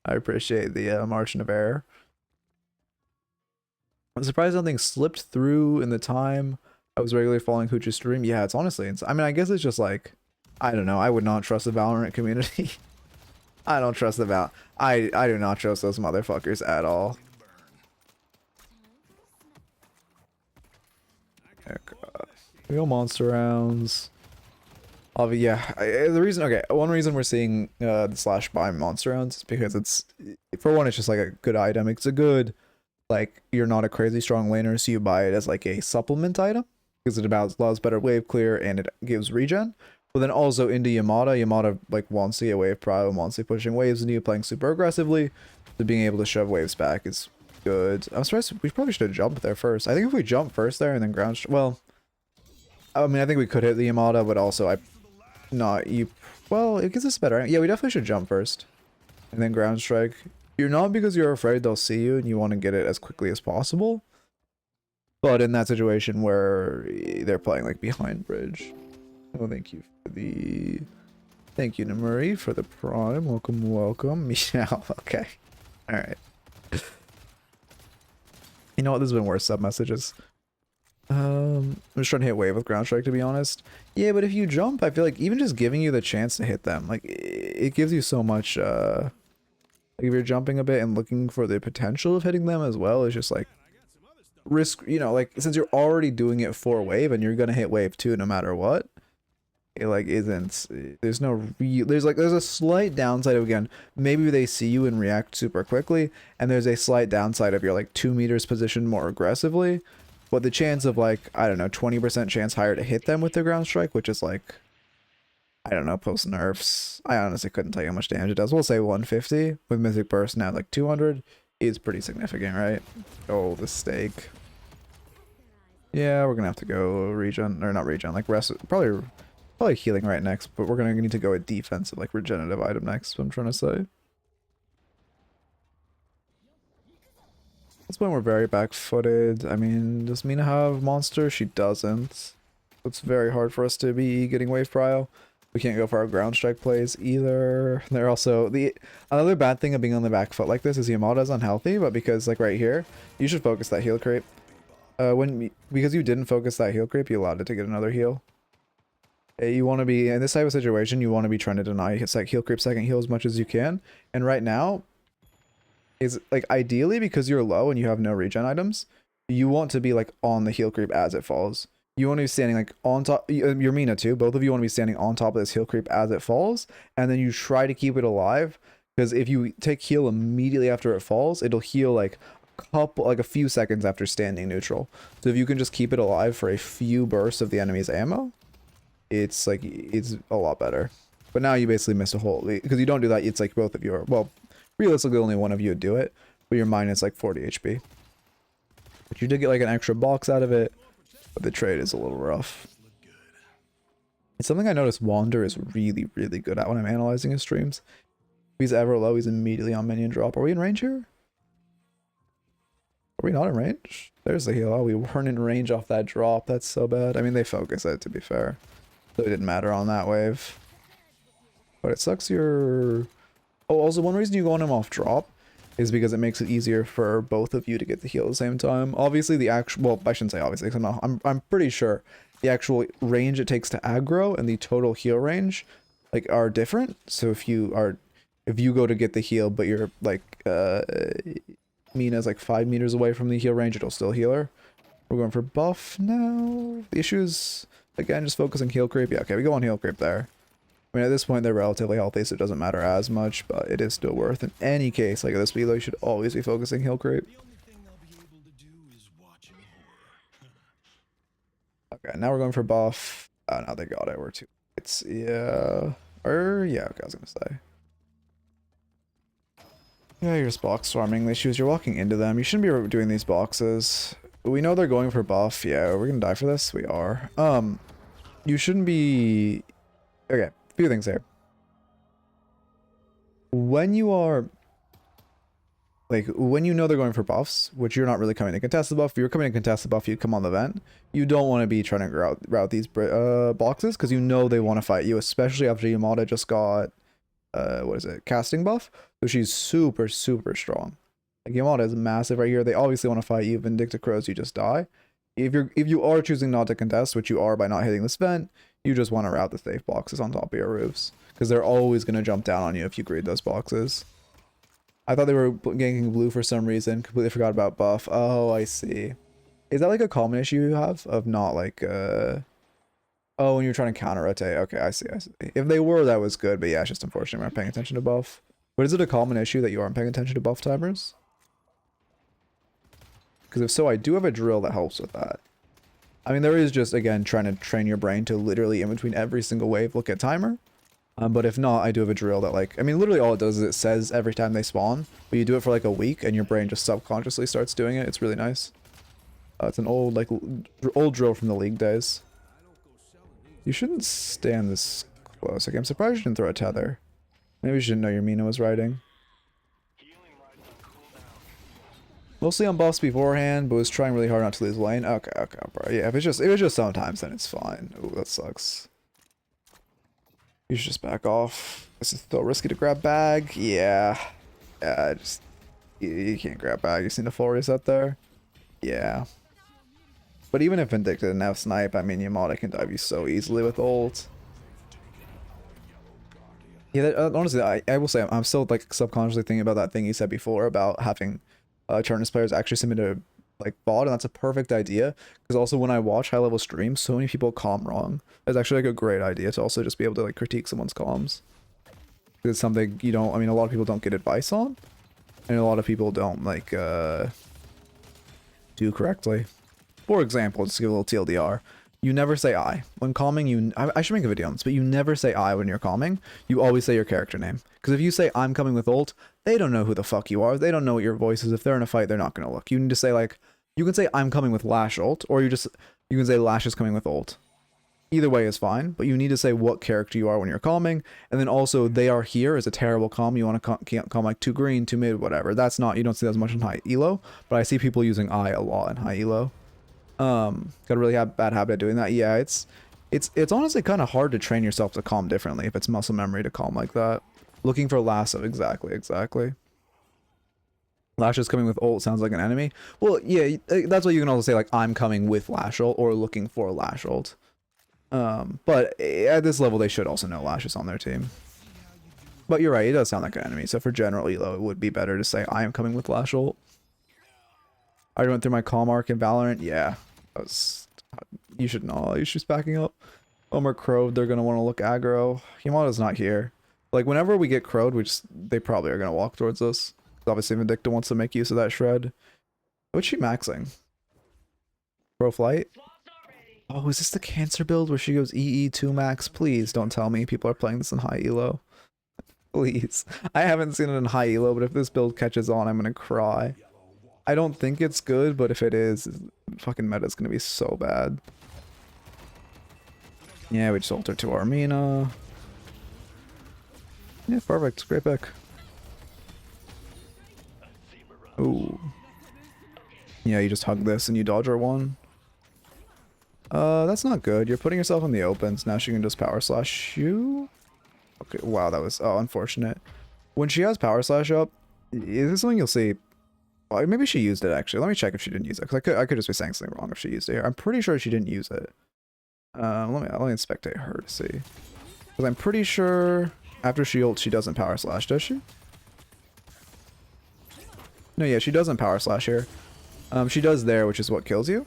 I appreciate the margin of error. I'm surprised nothing slipped through in the time I was regularly following Hooch's stream. Yeah, it's honestly... I mean, I guess it's just like... I don't know. I would not trust the Valorant community. I don't trust the I do not trust those motherfuckers at all. Real monster rounds. Yeah, the reason, okay, one reason we're seeing the slash buy monster rounds is because it's, for one, it's just like a good item. It's a good, like, you're not a crazy strong laner, so you buy it as like a supplement item because it allows better wave clear and it gives regen. But then also into Yamada like wants to get wave prio and wants to be pushing waves and you playing super aggressively, so being able to shove waves back is good. I'm surprised we probably should have jumped there first. I think if we jump first there and then ground, well, I mean, I think we could hit the Yamada, but also well, it gives us better. Yeah, we definitely should jump first and then ground strike. You're not because you're afraid they'll see you and you want to get it as quickly as possible, but in that situation where they're playing like behind bridge. Well, thank you for the... Thank you, Namuri, for the prime. Welcome, welcome. Meow. Okay. Alright. You know what? There's been worse sub messages. I'm just trying to hit wave with ground strike, to be honest. Yeah, but if you jump, I feel like even just giving you the chance to hit them, like, it gives you so much, like, if you're jumping a bit and looking for the potential of hitting them as well, it's just like, risk, you know, like, since you're already doing it for wave and you're gonna hit wave 2 no matter what, it like isn't, there's no there's a slight downside of, again, maybe they see you and react super quickly, and there's a slight downside of you're like 2 meters positioned more aggressively, but the chance of like, I don't know, 20% chance higher to hit them with the ground strike, which is like, I don't know, post nerfs, I honestly couldn't tell you how much damage it does. We'll say 150 with Mythic Burst now like 200 is pretty significant, right? Oh, the stake. Yeah, we're gonna have to go regen, or not regen, like rest, probably healing right next, but we're gonna need to go a defensive, like regenerative item next, what I'm trying to say. That's when we're very back-footed. I mean, does Mina have monster? She doesn't. It's very hard for us to be getting wave prio. We can't go for our ground strike plays either. They're also another bad thing of being on the back foot like this is Yamada's unhealthy, but because like right here, you should focus that heal creep. Because you didn't focus that heal creep, you allowed it to get another heal. You want to be in this type of situation, you want to be trying to deny heal creep second heal as much as you can. And right now, is like ideally because you're low and you have no regen items, you want to be like on the heal creep as it falls. You want to be standing like on top, your Mina too, both of you want to be standing on top of this heal creep as it falls, and then you try to keep it alive, because if you take heal immediately after it falls, it'll heal like a few seconds after standing neutral. So if you can just keep it alive for a few bursts of the enemy's ammo, it's like, it's a lot better. But now you basically miss a whole, because you don't do that, it's like both of you are, well, realistically only one of you would do it, but your minus like 40 HP. But you did get like an extra box out of it, but the trade is a little rough. It's something I noticed Wander is really, really good at when I'm analyzing his streams. If he's ever low, he's immediately on minion drop. Are we in range here? Are we not in range? There's the heal. Oh, we weren't in range off that drop. That's so bad. I mean, they focus it, to be fair. So it didn't matter on that wave. But it sucks you're... Oh, also one reason you go on him off drop is because it makes it easier for both of you to get the heal at the same time. Obviously the actual, well, I shouldn't say obviously, because I'm pretty sure the actual range it takes to aggro and the total heal range like are different. So if you go to get the heal but you're like Mina's like 5 meters away from the heal range, it'll still heal her. We're going for buff now. The issue is again just focusing heal creep. Yeah, okay, we go on heal creep there. I mean, at this point, they're relatively healthy, so it doesn't matter as much, but it is still worth. In any case, like this elo, you should always be focusing heal creep. Okay, now we're going for buff. Oh, no, they got it. We're two. It's, yeah. Or, yeah, okay, I was gonna say. Yeah, you're just box farming the issues. You're walking into them. You shouldn't be doing these boxes. We know they're going for buff. Yeah, we're gonna die for this. We are. You shouldn't be... Okay, a few things here. When you are... Like, when you know they're going for buffs, which you're not really coming to contest the buff, if you're coming to contest the buff, you come on the vent. You don't want to be trying to route these boxes, because you know they want to fight you, especially after Yamada just got, what is it, casting buff? So she's super, super strong. Like, Yamada is massive right here. They obviously want to fight you. Vindicta Crows, you just die. If you are choosing not to contest, which you are by not hitting this vent, you just want to route the safe boxes on top of your roofs, because they're always going to jump down on you if you greed those boxes. I thought they were ganking blue for some reason. Completely forgot about buff. Oh, I see. Is that like a common issue you have of not like oh, when you're trying to counter rotate? Okay, I see. If they were, that was good, but yeah, it's just unfortunate we're not paying attention to buff. But is it a common issue that you aren't paying attention to buff timers? Because if so, I do have a drill that helps with that. I mean, there is just, again, trying to train your brain to literally, in between every single wave, look at timer. But if not, I do have a drill that, like, I mean, literally all it does is it says every time they spawn, but you do it for like a week and your brain just subconsciously starts doing it. It's really nice. It's an old, like, old drill from the League days. You shouldn't stand this close. Like, I'm surprised you didn't throw a tether. Maybe you didn't know your Mina was riding. Mostly on buffs beforehand, but was trying really hard not to lose lane. Okay, bro. Yeah, if it was just sometimes, then it's fine. Ooh, that sucks. You should just back off. This is still risky to grab bag. Yeah. Yeah, just... You can't grab bag. You seen the full reset there? Yeah. But even if Vindicta didn't have snipe, I mean, Yamada can dive you so easily with ult. Yeah, that, honestly, I will say, I'm still, like, subconsciously thinking about that thing you said before about having Eternus players actually submit a like bot, and that's a perfect idea, because also when I watch high level streams, so many people comm wrong. It's actually like a great idea to also just be able to like critique someone's comms. It's something you don't, I mean, a lot of people don't get advice on, and a lot of people don't like do correctly. For example, just to give a little TLDR, you never say I when calming. I should make a video on this, but you never say I when you're calming. You always say your character name, because if you say I'm coming with ult, they don't know who the fuck you are. They don't know what your voice is. If they're in a fight, they're not gonna look. You need to say, like, you can say I'm coming with Lash ult, or you can say Lash is coming with ult. Either way is fine, but you need to say what character you are when you're calming, and then also they are here is a terrible calm. You want to calm like 2 green, 2 mid, whatever. That's not, you don't see that as much in high elo, but I see people using I a lot in high elo. Got a really bad habit of doing that. Yeah, it's honestly kind of hard to train yourself to calm differently if it's muscle memory to calm like that. Looking for lasso, exactly. Lash is coming with ult sounds like an enemy. Well, yeah, that's what you can also say, like, I'm coming with Lash ult or looking for Lash ult. But at this level, they should also know Lash is on their team. But you're right, it does sound like an enemy. So for general elo, it would be better to say I am coming with Lash ult. I went through my calm arc in Valorant. Yeah, you should know. You should be backing up. Omer crowed. They're gonna want to look aggro. Yamada's not here. Like, whenever we get crowed, they probably are gonna walk towards us. Obviously, Vindicta wants to make use of that shred. What's she maxing? Pro flight? Oh, is this the cancer build where she goes EE2 max? Please don't tell me people are playing this in high elo. Please. I haven't seen it in high elo, but if this build catches on, I'm gonna cry. I don't think it's good, but if it is, fucking meta's gonna be so bad. Yeah, we just ult her to our Mina. Yeah, perfect. Great pick. Ooh. Yeah, you just hug this and you dodge her one. That's not good. You're putting yourself in the opens. Now she can just power slash you. Okay, wow, that was unfortunate. When she has power slash up, is this something you'll see? Well, maybe she used it actually. Let me check if she didn't use it, because I could just be saying something wrong if she used it here. I'm pretty sure she didn't use it. Let me spectate her to see, because I'm pretty sure after she ults she doesn't power slash, does she? No, yeah, she doesn't power slash here. She does there, which is what kills you.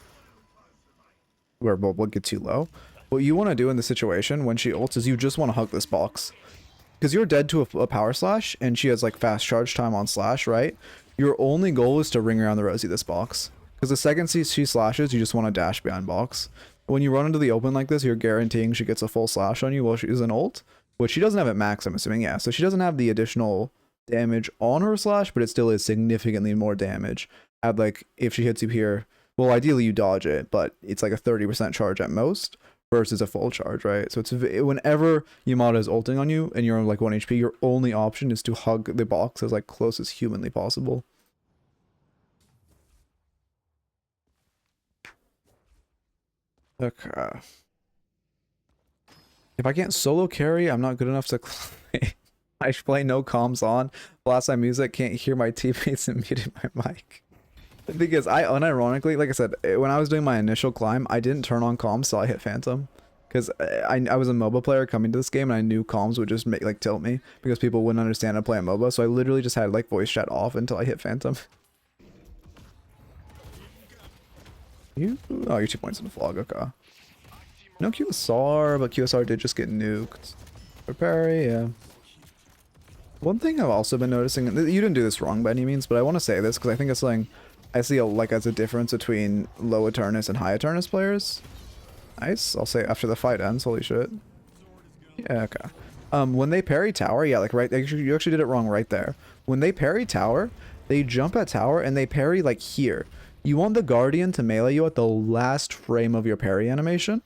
Where we'll get too low. What you want to do in the situation when she ults is you just want to hug this box, because you're dead to a power slash, and she has like fast charge time on slash, right? Your only goal is to ring around the Rosie this box, because the second she slashes, you just want to dash behind box. When you run into the open like this, you're guaranteeing she gets a full slash on you while she's an ult, which she doesn't have at max, I'm assuming. Yeah, so she doesn't have the additional damage on her slash, but it still is significantly more damage. At like, if she hits you here, well, ideally you dodge it, but it's like a 30% charge at most versus a full charge, right? So it's whenever Yamada is ulting on you and you're on like 1 HP, your only option is to hug the box as like close as humanly possible. Okay. If I can't solo carry, I'm not good enough to play. I should play no comms on. Blast my music, can't hear my teammates and muted my mic. Because I unironically, like I said, when I was doing my initial climb, I didn't turn on comms till I hit Phantom. Because I was a MOBA player coming to this game and I knew comms would just make like tilt me because people wouldn't understand how to play a MOBA. So I literally just had like voice chat off until I hit Phantom. Oh, you're 2 points in the flag, okay. No QSR, but QSR did just get nuked. For parry, yeah. One thing I've also been noticing, you didn't do this wrong by any means, but I want to say this because I think it's something I see like as a difference between low Eternus and high Eternus players. Nice, I'll say after the fight ends, holy shit. Yeah, okay. When they parry tower, yeah, like right, you actually did it wrong right there. When they parry tower, they jump at tower and they parry like here. You want the Guardian to melee you at the last frame of your parry animation.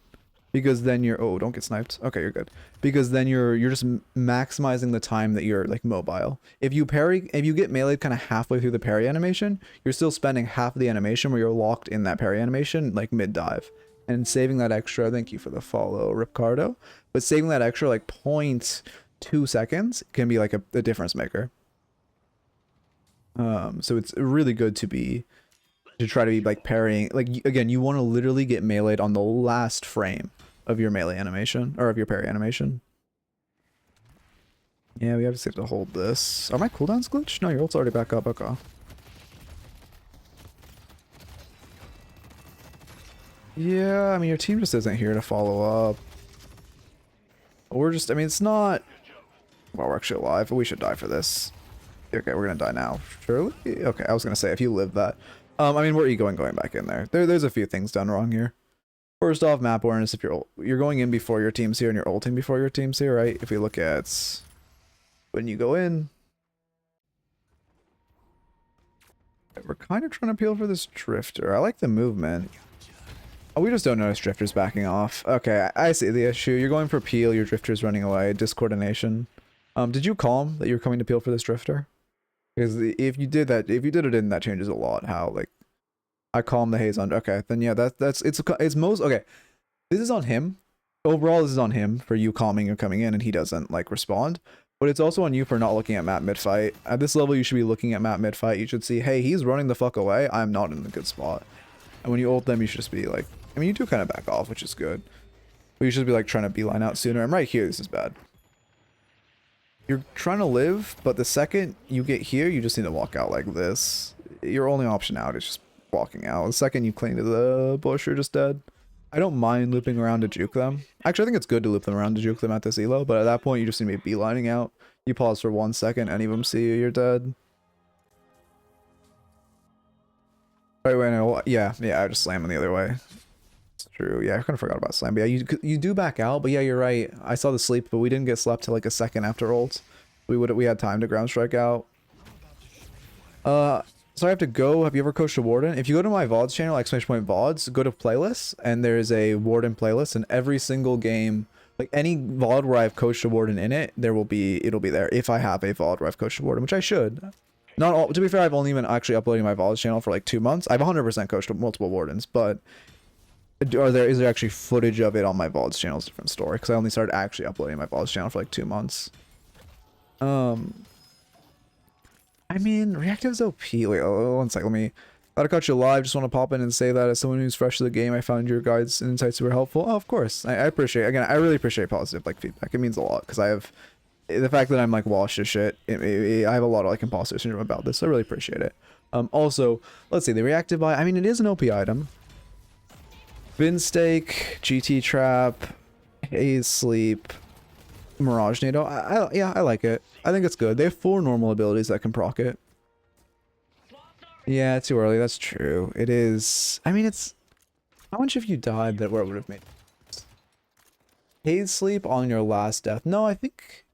Because then you're, oh, don't get sniped. Okay, you're good. Because then you're just maximizing the time that you're like mobile. If you get meleeed kind of halfway through the parry animation, you're still spending half of the animation where you're locked in that parry animation, like mid dive. And saving that extra, thank you for the follow, Ricardo. But saving that extra like 0.2 seconds can be like a difference maker. So it's really good to try to be like parrying. Like again, you want to literally get meleeed on the last frame of your melee animation or of your parry animation. Yeah, we obviously have to hold this. Are my cooldowns glitched? No, your ult's already back up. Okay. Yeah, I mean your team just isn't here to follow up. We're just, I mean, it's not. Well, we're actually alive, but we should die for this. Okay, we're gonna die now. Surely? Okay, I was gonna say if you live that. I mean, we're going back in there. There's a few things done wrong here. First off, map awareness. If you're going in before your team's here and you're ulting before your team's here, right? If we look at when you go in, we're kind of trying to peel for this drifter. I like the movement. Oh, we just don't notice drifters backing off. Okay, I see the issue. You're going for peel, your drifter's running away. Discoordination. Did you calm that you were coming to peel for this drifter? Because if you did it in, that changes a lot. How like I calm the haze under. Okay, then yeah, it's most okay. This is on him. Overall, this is on him for you calming or coming in, and he doesn't like respond. But it's also on you for not looking at map mid fight. At this level, you should be looking at map mid fight. You should see, hey, he's running the fuck away. I'm not in a good spot. And when you ult them, you should just be like, I mean, you do kind of back off, which is good. But you should be like trying to beeline out sooner. And right here, this is bad. You're trying to live, but the second you get here, you just need to walk out like this. Your only option out is just walking out. The second you cling to the bush, you're just dead. I don't mind looping around to juke them. Actually, I think it's good to loop them around to juke them at this elo, but at that point, you just need to be beelining out. You pause for 1 second, any of them see you, you're dead. Wait, no, yeah, I just slam them the other way. It's true. Yeah, I kind of forgot about slam. But yeah, you do back out, but yeah, you're right. I saw the sleep, but we didn't get slept till like a second after ult. We had time to ground strike out. So I have to go. Have you ever coached a Warden? If you go to my VODs channel, !VODs, go to playlists, and there's a Warden playlist, and every single game, like any VOD where I've coached a Warden in it, it'll be there. If I have a VOD where I've coached a Warden, which I should. Not all, to be fair, I've only been actually uploading my VODs channel for like 2 months. I've 100% coached multiple Wardens, but is there actually footage of it on my VODs channel? It's a different story, because I only started actually uploading my VODs channel for like 2 months. I mean, reactive's OP. Wait, 1 sec. Let me. Glad I caught you live. Just want to pop in and say that as someone who's fresh to the game, I found your guides and insights super helpful. Oh, of course. I appreciate. Again, I really appreciate positive like feedback. It means a lot because I have the fact that I'm like washed as shit. I have a lot of like imposter syndrome about this. So I really appreciate it. Also, let's see the reactive buy. I mean, it is an OP item. Bin steak, GT trap, haze sleep. Mirage NATO. Yeah, I like it. I think it's good. They have 4 normal abilities that can proc it. Yeah, too early. That's true. It is. I mean, it's How much if you died that where it would have made? Paid sleep on your last death. No, I think...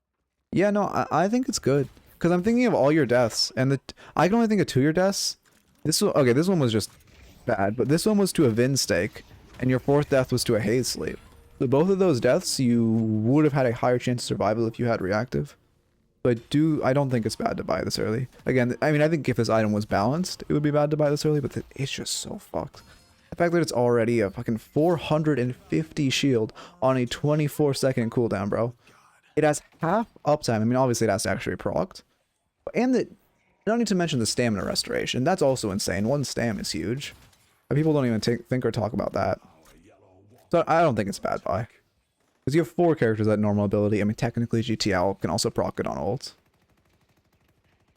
Yeah, no, I think it's good. Because I'm thinking of all your deaths. And I can only think of 2 of your deaths. This one, okay, this one was just bad. But this one was to a Vin stake. And your 4th death was to a haze sleep. So both of those deaths, you would have had a higher chance of survival if you had reactive. But I don't think it's bad to buy this early. Again, I mean, I think if this item was balanced, it would be bad to buy this early, but it's just so fucked. The fact that it's already a fucking 450 shield on a 24-second cooldown, bro. It has half uptime. I mean, obviously it has to actually be procced. And I don't need to mention the stamina restoration. That's also insane. 1 stam is huge. People don't even think or talk about that. So I don't think it's bad buy. Because you have 4 characters at normal ability. I mean, technically GTL can also proc it on ult.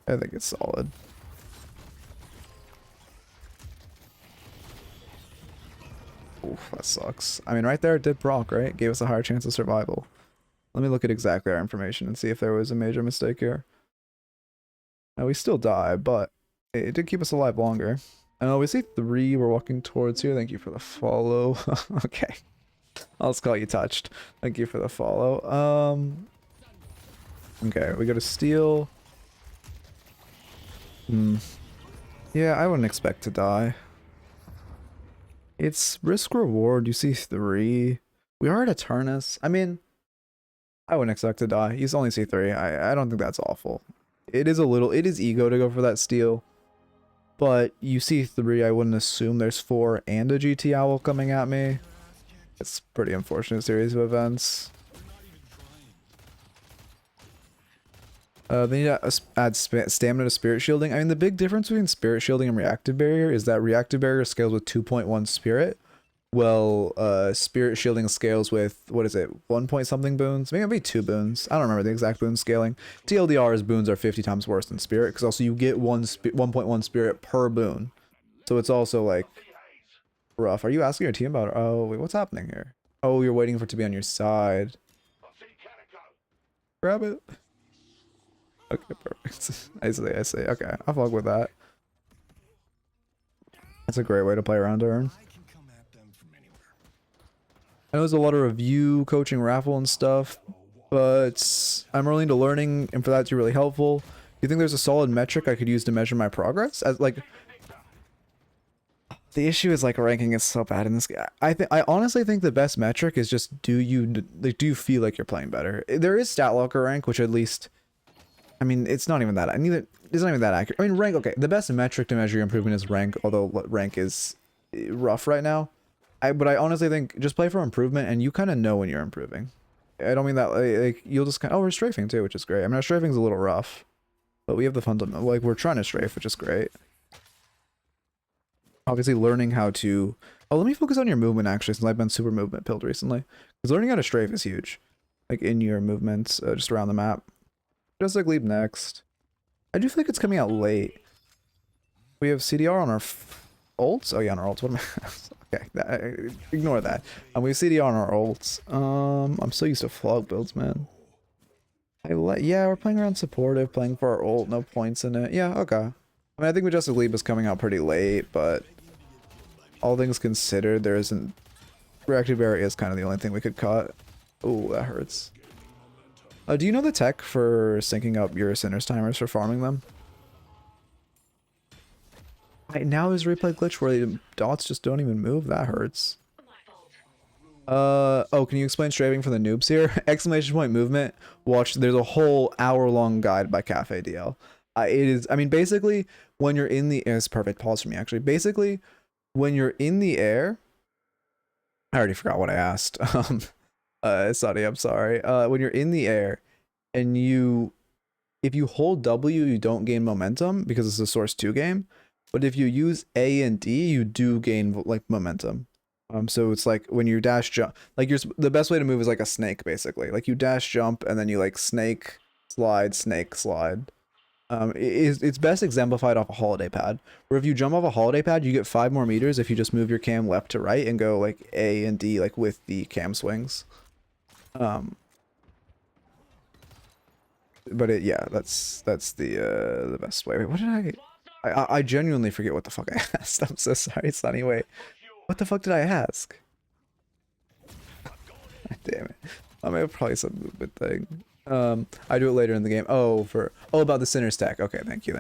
I think it's solid. Oof, that sucks. I mean, right there it did proc, right? Gave us a higher chance of survival. Let me look at exactly our information and see if there was a major mistake here. Now, we still die, but it did keep us alive longer. I know we see 3 we're walking towards here. Thank you for the follow. Okay. I'll just call you touched. Thank you for the follow. Okay, we got to steal. Yeah, I wouldn't expect to die. It's risk reward. You see 3. We are at Eternus. I mean, I wouldn't expect to die. You only see 3. I don't think that's awful. It is ego to go for that steal. But you see 3, I wouldn't assume there's 4 and a GT Owl coming at me. It's a pretty unfortunate series of events. They need to add stamina to spirit shielding. I mean, the big difference between spirit shielding and reactive barrier is that reactive barrier scales with 2.1 spirit. Well, spirit shielding scales with, what is it, 1 point something boons? Maybe 2 boons. I don't remember the exact boon scaling. TLDR is boons are 50 times worse than spirit, because also you get 1.1 spirit per boon. So it's also like rough. Are you asking your team about it? Oh, wait, what's happening here? Oh, you're waiting for it to be on your side. Grab it. Okay, perfect. I see. Okay, I'll fuck with that. That's a great way to play around turn. I know there's a lot of review, coaching, raffle, and stuff, but I'm early into learning, and for that to be really helpful. Do you think there's a solid metric I could use to measure my progress? As like, the issue is like ranking is so bad in this game. I honestly think the best metric is just do you feel like you're playing better? There is stat locker rank, which at least, I mean, it's not even that. It's not even that accurate. I mean, rank. Okay, the best metric to measure your improvement is rank, although rank is rough right now. But I honestly think just play for improvement, and you kind of know when you're improving. I don't mean that like you'll just kind of, oh, we're strafing too, which is great. I mean, our strafing's a little rough, but we have the fundamental, like we're trying to strafe, which is great. Obviously, learning how to. Oh, let me focus on your movement actually, since I've been super movement pilled recently. Because learning how to strafe is huge, like in your movements, just around the map. Just like leap next. I do feel like it's coming out late. We have CDR on our ults. Oh yeah, on our ults. What am I? Okay, ignore that. We have CDR on our ults. I'm so used to flog builds, man. Yeah, we're playing around supportive, playing for our ult, no points in it. Yeah, okay. I mean, I think Majestic Leap is coming out pretty late, but all things considered, there isn't. Reactive Barrier is kind of the only thing we could cut. Oh, that hurts. Do you know the tech for syncing up your Sinner's timers for farming them? Now there's a replay glitch where the dots just don't even move. That hurts. Oh, can you explain strafing for the noobs here? Exclamation point movement. Watch, there's a whole hour-long guide by Cafe DL. It is, I mean, basically, when you're in the air, it's perfect. Pause for me, actually. Basically, when you're in the air, I already forgot what I asked. Sonny, I'm sorry. When you're in the air, and if you hold W, you don't gain momentum because it's a Source 2 game. But if you use A and D, you do gain like momentum. So it's like when you dash jump, like the best way to move is like a snake, basically. Like you dash jump and then you like snake slide. It's best exemplified off a holiday pad, where if you jump off a holiday pad, you get 5 more meters if you just move your cam left to right and go like A and D like with the cam swings. But yeah, that's the best way. Wait, what did I genuinely forget what the fuck I asked. I'm so sorry, Sonny. Wait. What the fuck did I ask? Damn it. I mean, probably some movement thing. I do it later in the game. Oh, about the center stack. Okay, thank you.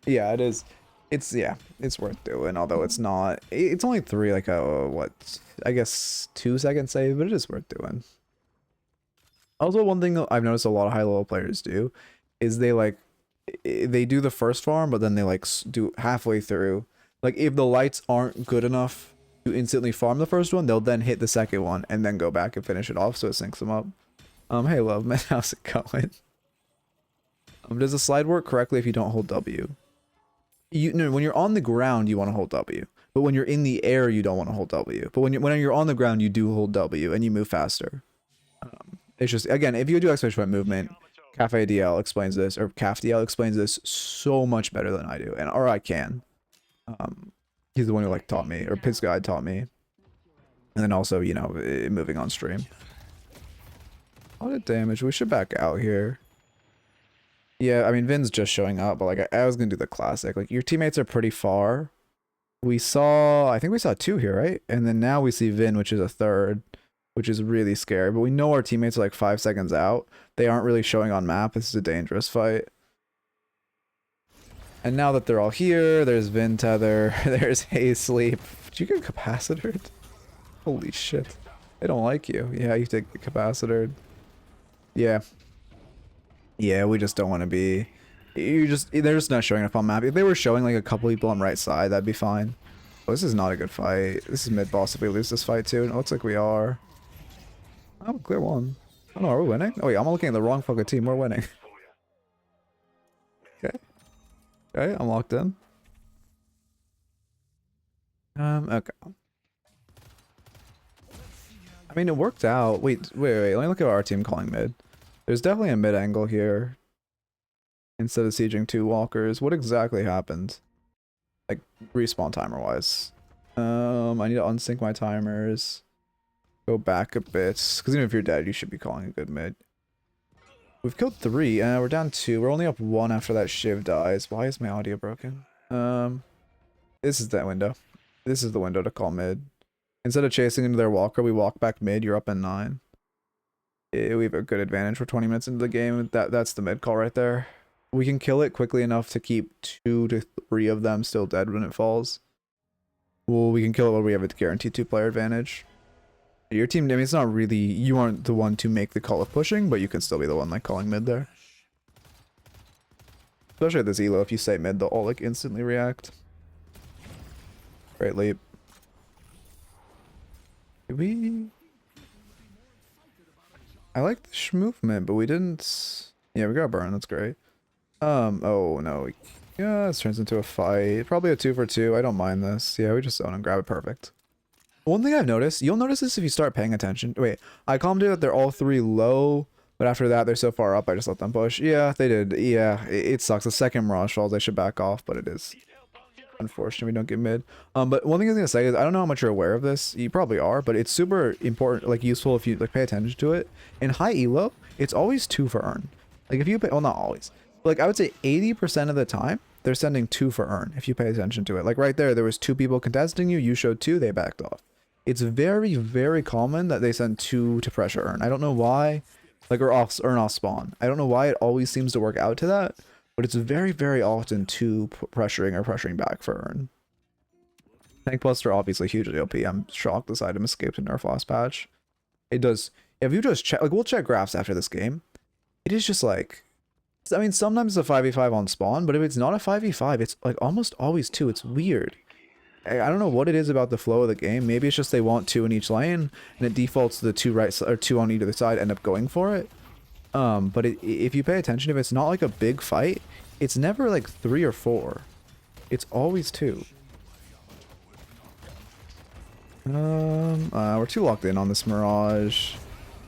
Yeah, it is. It's worth doing, although it's not. It's only 3, like, what? I guess 2-second save, but it is worth doing. Also, one thing that I've noticed a lot of high-level players do is they do the first farm, but then they, like, do halfway through. Like, if the lights aren't good enough to instantly farm the first one, they'll then hit the second one and then go back and finish it off, so it syncs them up. Hey, love, man, how's it going? Does the slide work correctly if you don't hold W? No, when you're on the ground, you want to hold W. But when you're in the air, you don't want to hold W. But when you're on the ground, you do hold W and you move faster. It's just, again, if you do exclamation point movement, Cafe DL explains this, or Caf DL explains this so much better than I do, or I can. He's the one who, like, taught me, or Piz Guide taught me. And then also, you know, moving on stream. A lot of damage. We should back out here. Yeah, I mean, Vin's just showing up, but, like, I was gonna do the classic. Like, your teammates are pretty far. I think we saw 2 here, right? And then now we see Vin, which is a 3rd, which is really scary. But we know our teammates are, like, 5 seconds out. They aren't really showing on map. This is a dangerous fight. And now that they're all here, there's Vin Tether, there's Hey Sleep. Did you get capacitored? Holy shit. They don't like you. Yeah, you take the capacitored. Yeah. Yeah, we just don't want to be... They're just not showing up on map. If they were showing, like, a couple people on right side, that'd be fine. Oh, this is not a good fight. This is mid-boss if we lose this fight, too. And it looks like we are. Oh, clear one. Oh, no, are we winning? Oh, wait, I'm looking at the wrong fucking team. We're winning. Okay. Okay, I'm locked in. Okay. I mean, it worked out. Wait. Let me look at our team calling mid. There's definitely a mid angle here. Instead of sieging 2 walkers. What exactly happened? Like, respawn timer-wise. I need to unsync my timers. Go back a bit. Because even if you're dead, you should be calling a good mid. We've killed 3. We're down 2. We're only up 1 after that Shiv dies. Why is my audio broken? This is that window. This is the window to call mid. Instead of chasing into their walker, we walk back mid. You're up in 9. We have a good advantage for 20 minutes into the game. That's the mid call right there. We can kill it quickly enough to keep 2 to 3 of them still dead when it falls. Well, we can kill it when we have a guaranteed 2-player advantage. Your team, I mean, it's not really, you aren't the one to make the call of pushing, but you can still be the one, like, calling mid there. Especially at this elo, if you say mid, they'll all, like, instantly react. Great leap. Did we... I like the movement, but we didn't... Yeah, we got burn, that's great. Oh, no. Yeah, this turns into a fight. Probably a 2 for 2. I don't mind this. Yeah, we just zone and grab it perfect. One thing I've noticed, you'll notice this if you start paying attention. Wait, I commented that they're all 3 low, but after that, they're so far up, I just let them push. Yeah, they did. Yeah, it sucks. The second Mirage falls, they should back off, but it is unfortunate we don't get mid. But one thing I was gonna say is, I don't know how much you're aware of this. You probably are, but it's super important, like, useful if you, like, pay attention to it. In high elo, it's always 2 for earn. Like, if you pay, well, not always. Like, I would say 80% of the time, they're sending 2 for earn if you pay attention to it. Like, right there was 2 people contesting you, you showed 2, they backed off. It's very, very common that they send 2 to pressure earn. I don't know why, like, or earn off spawn. I don't know why it always seems to work out to that, but it's very, very often 2 pressuring or pressuring back for earn. Tank Buster obviously hugely OP. I'm shocked this item escaped a nerf last patch. It does. If you just check, like, we'll check graphs after this game. It is just like, I mean, sometimes it's a 5v5 on spawn, but if it's not a 5v5, it's like almost always 2. It's weird. I don't know what it is about the flow of the game. Maybe it's just they want 2 in each lane, and it defaults to the 2 right or 2 on either side, end up going for it. But if you pay attention, if it's not like a big fight, it's never like 3 or 4. It's always 2. We're too locked in on this Mirage.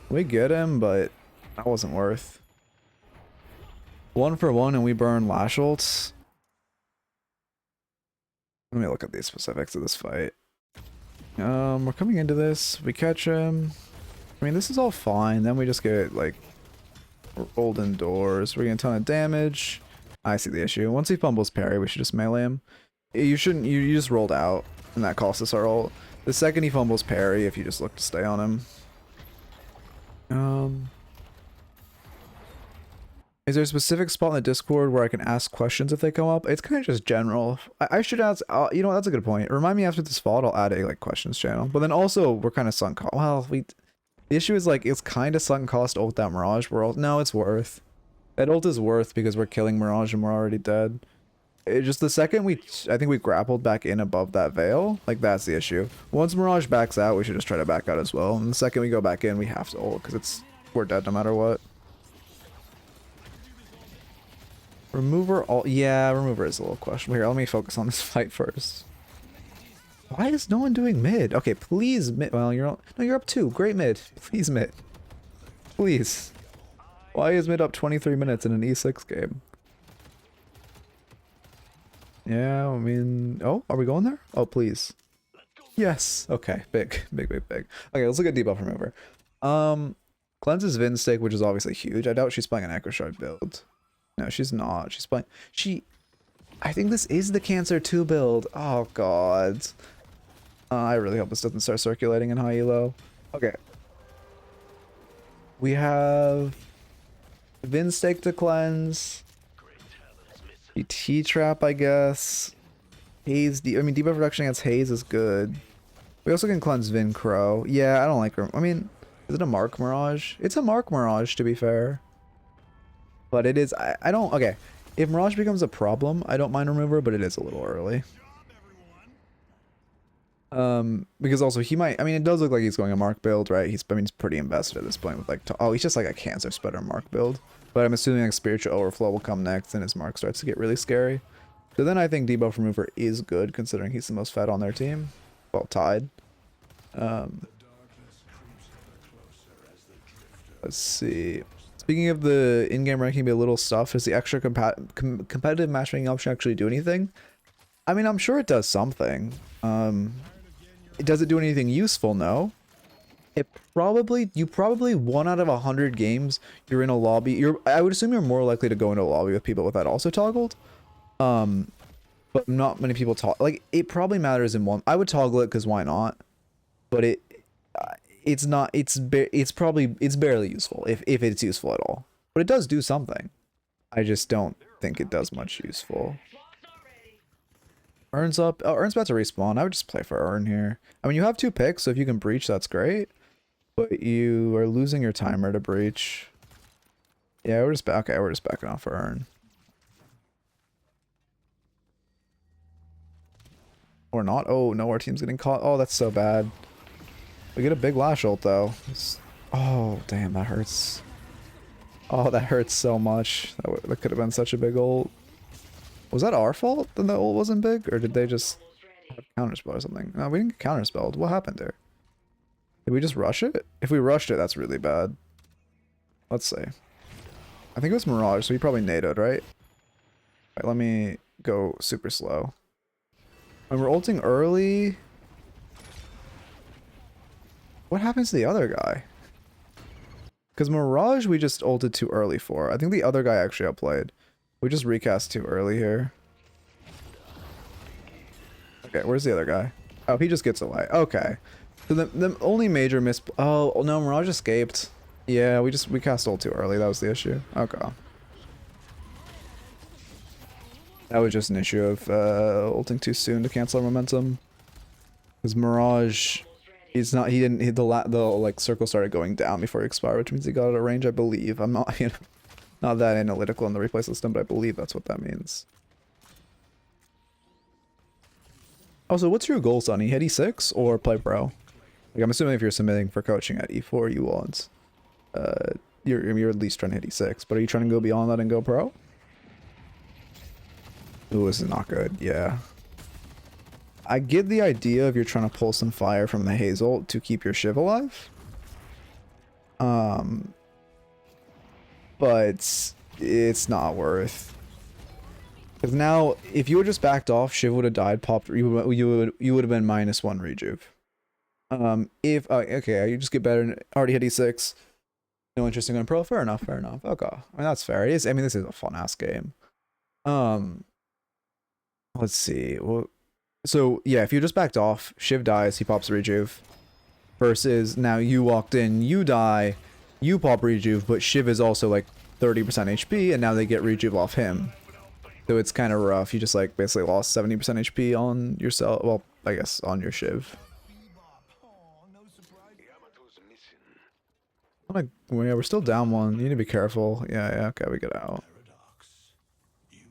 We get him, but that wasn't worth. 1 for 1, and we burn Lash ults. Let me look at the specifics of this fight. We're coming into this. We catch him. I mean, this is all fine. Then we just get, like, rolled indoors. We're getting a ton of damage. I see the issue. Once he fumbles parry, we should just melee him. You shouldn't. You just rolled out. And that costs us our ult. The second he fumbles parry, if you just look to stay on him. Is there a specific spot in the Discord where I can ask questions if they come up? It's kind of just general. I should ask, you know, that's a good point. Remind me after this VOD, I'll add a like questions channel. But then also, we're kind of sunk cost. Well, the issue is like, it's kind of sunk cost ult that Mirage. No, it's worth. That ult is worth because we're killing Mirage and we're already dead. It just the second I think we grappled back in above that veil, like that's the issue. Once Mirage backs out, we should just try to back out as well. And the second we go back in, we have to ult because we're dead no matter what. Remover, yeah, remover is a little questionable. Here, let me focus on this fight first. Why is no one doing mid? Okay, please mid. Well, you're up 2. Great mid. Please mid. Please. Why is mid up 23 minutes in an E6 game? Yeah, I mean, oh, are we going there? Oh, please. Yes. Okay, big. Okay, let's look at debuff remover. Cleanses Vin Stake, which is obviously huge. I doubt she's playing an Echo Shard build. No, she's not. She's playing... I think this is the Cancer 2 build. Oh, God. I really hope this doesn't start circulating in high elo. Okay. We have... Vin Stake to cleanse. T-Trap, I guess. Haze... I mean, debuff reduction against Haze is good. We also can cleanse Vin Crow. Yeah, I don't like her. I mean, is it a Mark Mirage? It's a Mark Mirage, to be fair. But it is, I don't, okay. If Mirage becomes a problem, I don't mind remover, but it is a little early. Because also he might, I mean, it does look like he's going a Mark build, right? He's pretty invested at this point with like, oh, he's just like a Cancer Spreader Mark build. But I'm assuming like Spiritual Overflow will come next and his Mark starts to get really scary. So then I think debuff remover is good considering he's the most fed on their team. Well, tied. Let's see. Speaking of the in-game ranking be a little stuff, does the extra competitive matchmaking option actually do anything? I mean, I'm sure it does something. Does it do anything useful? No. You probably 1 out of 100 games you're in a lobby. I would assume you're more likely to go into a lobby with people with that also toggled. But not many people talk. Like it probably matters in one. I would toggle it because why not? But it's not. It's barely useful if it's useful at all. But it does do something. I just don't think it does much useful. Urn's up. Oh, Urn's about to respawn. I would just play for Urn here. I mean, you have 2 picks, so if you can breach, that's great. But you are losing your timer to breach. Yeah, we're just back. Okay, we're just backing off for Urn. Or not. Oh no, our team's getting caught. Oh, that's so bad. We get a big Lash ult though. Oh damn, that hurts. Oh, that hurts so much. That could have been such a big ult. Was that our fault that the ult wasn't big, or did they just have counterspell or something? No, we didn't get counterspelled. What happened there? Did we just rush it? If we rushed it, that's really bad. Let's see. I think it was Mirage, so he probably nadoed, right? Alright, let me go super slow. When we're ulting early... What happens to the other guy? Because Mirage we just ulted too early for. I think the other guy actually outplayed. We just recast too early here. Okay, where's the other guy? Oh, he just gets away. Okay. So the only major miss... Oh, no, Mirage escaped. Yeah, we cast ult too early. That was the issue. Okay. That was just an issue of ulting too soon to cancel our momentum. Because Mirage, he didn't hit the like circle started going down before he expired, which means he got out of range, I believe. I'm not, you know, not that analytical in the replay system, but I believe that's what that means. Also, what's your goal, Sonny? Hit E6 or play pro? Like, I'm assuming if you're submitting for coaching at E4, you want you're at least trying to hit E6, but are you trying to go beyond that and go pro? Ooh, this is not good. Yeah. I get the idea if you're trying to pull some fire from the Hazel to keep your Shiv alive. But it's not worth. Because now, if you had just backed off, Shiv would have died, popped, you would have been -1 rejuve. Okay, you just get better and already hit E6. No interest in going pro? Fair enough, fair enough. Okay. I mean, that's fair. It is, this is a fun-ass game. Let's see. Well, So yeah, if you just backed off, Shiv dies, he pops Rejuve. Versus now you walked in, you die, you pop Rejuve, but Shiv is also like 30% HP, and now they get Rejuve off him. So it's kind of rough. You just like basically lost 70% HP on yourself. Well, I guess on your Shiv. Well, yeah, we're still down one. You need to be careful. Yeah, okay, we get out.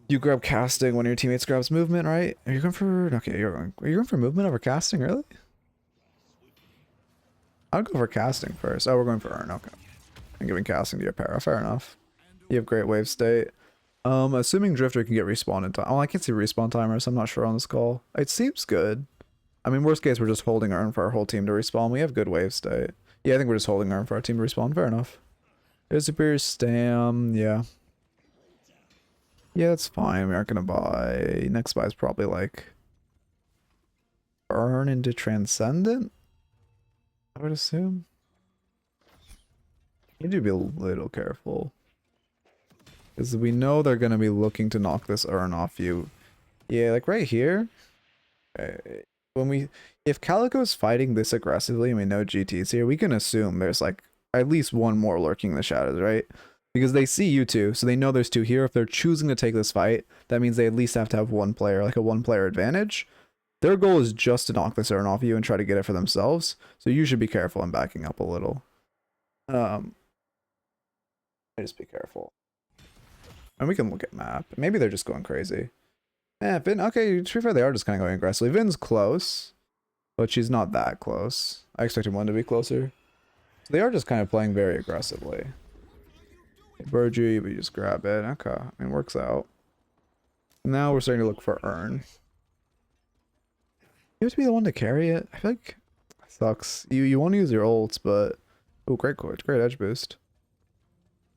You grab casting when your teammates grabs movement, right? Are you going for... Okay, are you going for movement over casting, really? I'll go for casting first. Oh, we're going for Urn, okay. And giving casting to your para, fair enough. You have great wave state. Assuming Drifter can get respawn in time. Oh, I can't see respawn timers, I'm not sure on this call. It seems good. I mean, worst case, we're just holding Urn for our whole team to respawn. We have good wave state. Yeah, I think we're just holding Urn for our team to respawn, fair enough. There's superior stam, yeah. Yeah, that's fine. We aren't gonna buy. Next buy is probably like Burn into Transcendent, I would assume. You need to be a little careful. Because we know they're gonna be looking to knock this Urn off you. Yeah, like right here. If Calico's fighting this aggressively and we know GT's here, we can assume there's like at least one more lurking in the shadows, right? Because they see you two, so they know there's two here. If they're choosing to take this fight, that means they at least have to have one player, like a one-player advantage. Their goal is just to knock this Urn off you and try to get it for themselves. So you should be careful in backing up a little. Just be careful. And we can look at map. Maybe they're just going crazy. Vin, okay, to be fair, they are just kind of going aggressively. Vin's close, but she's not that close. I expected one to be closer. So they are just kind of playing very aggressively. Burgie, we just grab it. Okay, I mean, works out. Now we're starting to look for Urn. You have to be the one to carry it. I feel like it sucks. You want to use your ults, but oh, great edge boost.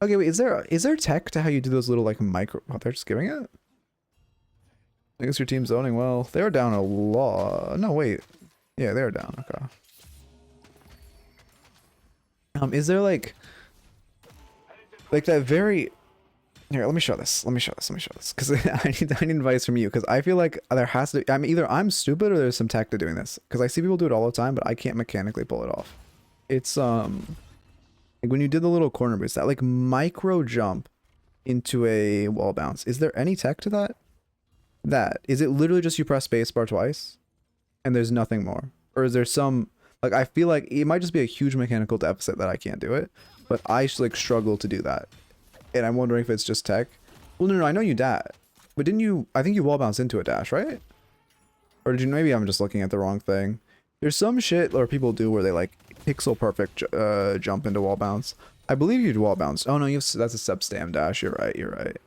Okay, wait, is there tech to how you do those little like micro? Oh, they're just giving it. I guess your team's zoning well. They're down a lot. No, wait. Yeah, they're down. Okay. Is there like that very... Here, let me show this. Because I need advice from you. Because I feel like there has to... either I'm stupid or there's some tech to doing this. Because I see people do it all the time, but I can't mechanically pull it off. It's, like when you did the little corner boost, that like micro jump into a wall bounce. Is there any tech to that? Is it literally just you press spacebar twice? And there's nothing more? Or is there some... Like, I feel like it might just be a huge mechanical deficit that I can't do it. But I like struggle to do that. And I'm wondering if it's just tech. Well, no, I know you dash. But didn't you... I think you wall bounce into a dash, right? Or did you... Maybe I'm just looking at the wrong thing. There's some shit or people do where they like pixel perfect jump into wall bounce. I believe you'd wall bounce. Oh no, that's a sub stam dash. You're right.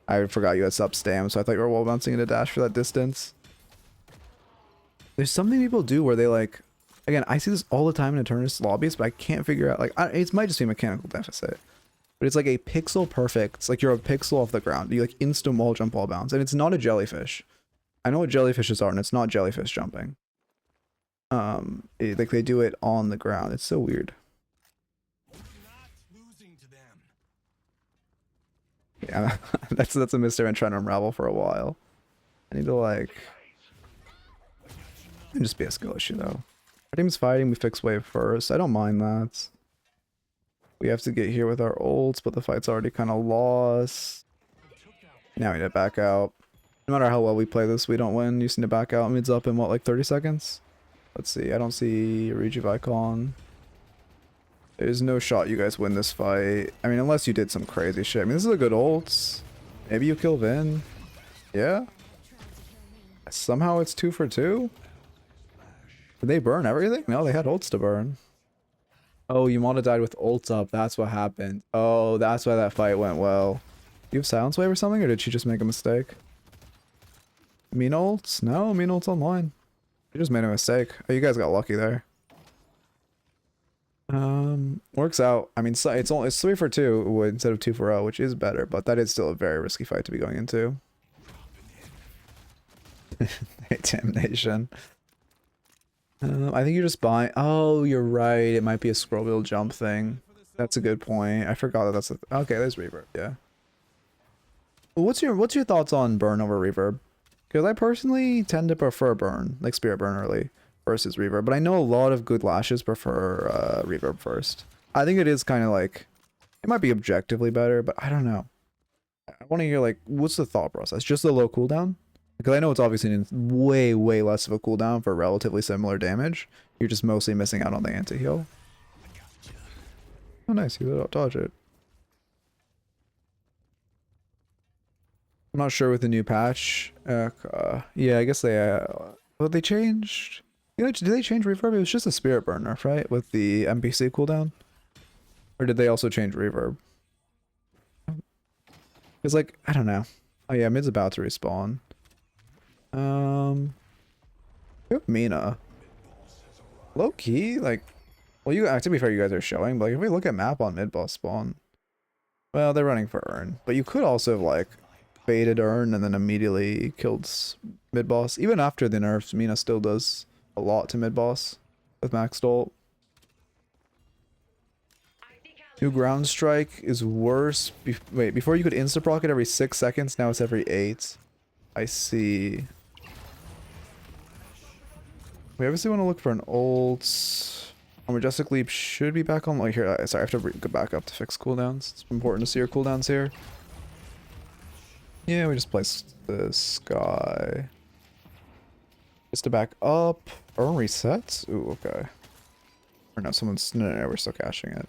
I forgot you had sub stam, so I thought you were wall bouncing into dash for that distance. There's something people do where they like... Again, I see this all the time in Eternus lobbies, but I can't figure out... Like, it might just be a mechanical deficit. But it's like a pixel perfect. It's like you're a pixel off the ground. You like instant wall jump, wall bounce. And it's not a jellyfish. I know what jellyfishes are, and it's not jellyfish jumping. Like they do it on the ground. It's so weird. Yeah, that's a mystery I'm trying to unravel for a while. I need to like... It can just be a skill issue though. Our team's fighting, we fix wave first. I don't mind that. We have to get here with our ults, but the fight's already kind of lost. Now we need to back out. No matter how well we play this, we don't win. You just need to back out. Mid's up in what, like 30 seconds? Let's see. I don't see a Rejuve icon. There's no shot you guys win this fight. I mean, unless you did some crazy shit. I mean, this is a good ult. Maybe you kill Vin. Yeah? Somehow it's 2 for 2? Did they burn everything? No, they had ults to burn. Oh, Yamada died with ults up. That's what happened. Oh, that's why that fight went well. Do you have silence wave or something, or did she just make a mistake? Mina ults? No, Mina ults online. You just made a mistake. Oh, you guys got lucky there. Works out. I mean, it's 3 for 2 instead of 2 for 0, which is better, but that is still a very risky fight to be going into. Damnation. I think you just buy. Oh, you're right. It might be a scroll wheel jump thing. That's a good point. I forgot that that's a... Okay, there's reverb. Yeah. What's your thoughts on burn over reverb? Because I personally tend to prefer burn, like spirit burn early versus reverb. But I know a lot of good lashes prefer reverb first. I think it is kind of like, it might be objectively better, but I don't know. I want to hear like, what's the thought process? Just the low cooldown? Because I know it's obviously way, way less of a cooldown for relatively similar damage. You're just mostly missing out on the anti-heal. Oh nice, you let dodge it. I'm not sure with the new patch. Yeah, I guess they well, they changed. You know, did they change reverb? It was just a spirit burner, right? With the NPC cooldown, or did they also change reverb? It's like, I don't know. Oh yeah, mid's about to respawn. We have Mina. Low key, like, well, to be fair, you guys are showing, but like, if we look at map on mid boss spawn, well, they're running for Urn, but you could also have like baited Urn and then immediately killed mid boss. Even after the nerfs, Mina still does a lot to mid boss with max ult. New ground strike is worse. Wait, before you could insta proc it every 6 seconds, now it's every 8. I see. We obviously want to look for an ult. Majestic Leap should be back on. Like here, sorry, I have to go back up to fix cooldowns. It's important to see your cooldowns here. Yeah, we just placed this guy. Just to back up. Urn resets? Ooh, okay. Or no, someone's... No, we're still caching it.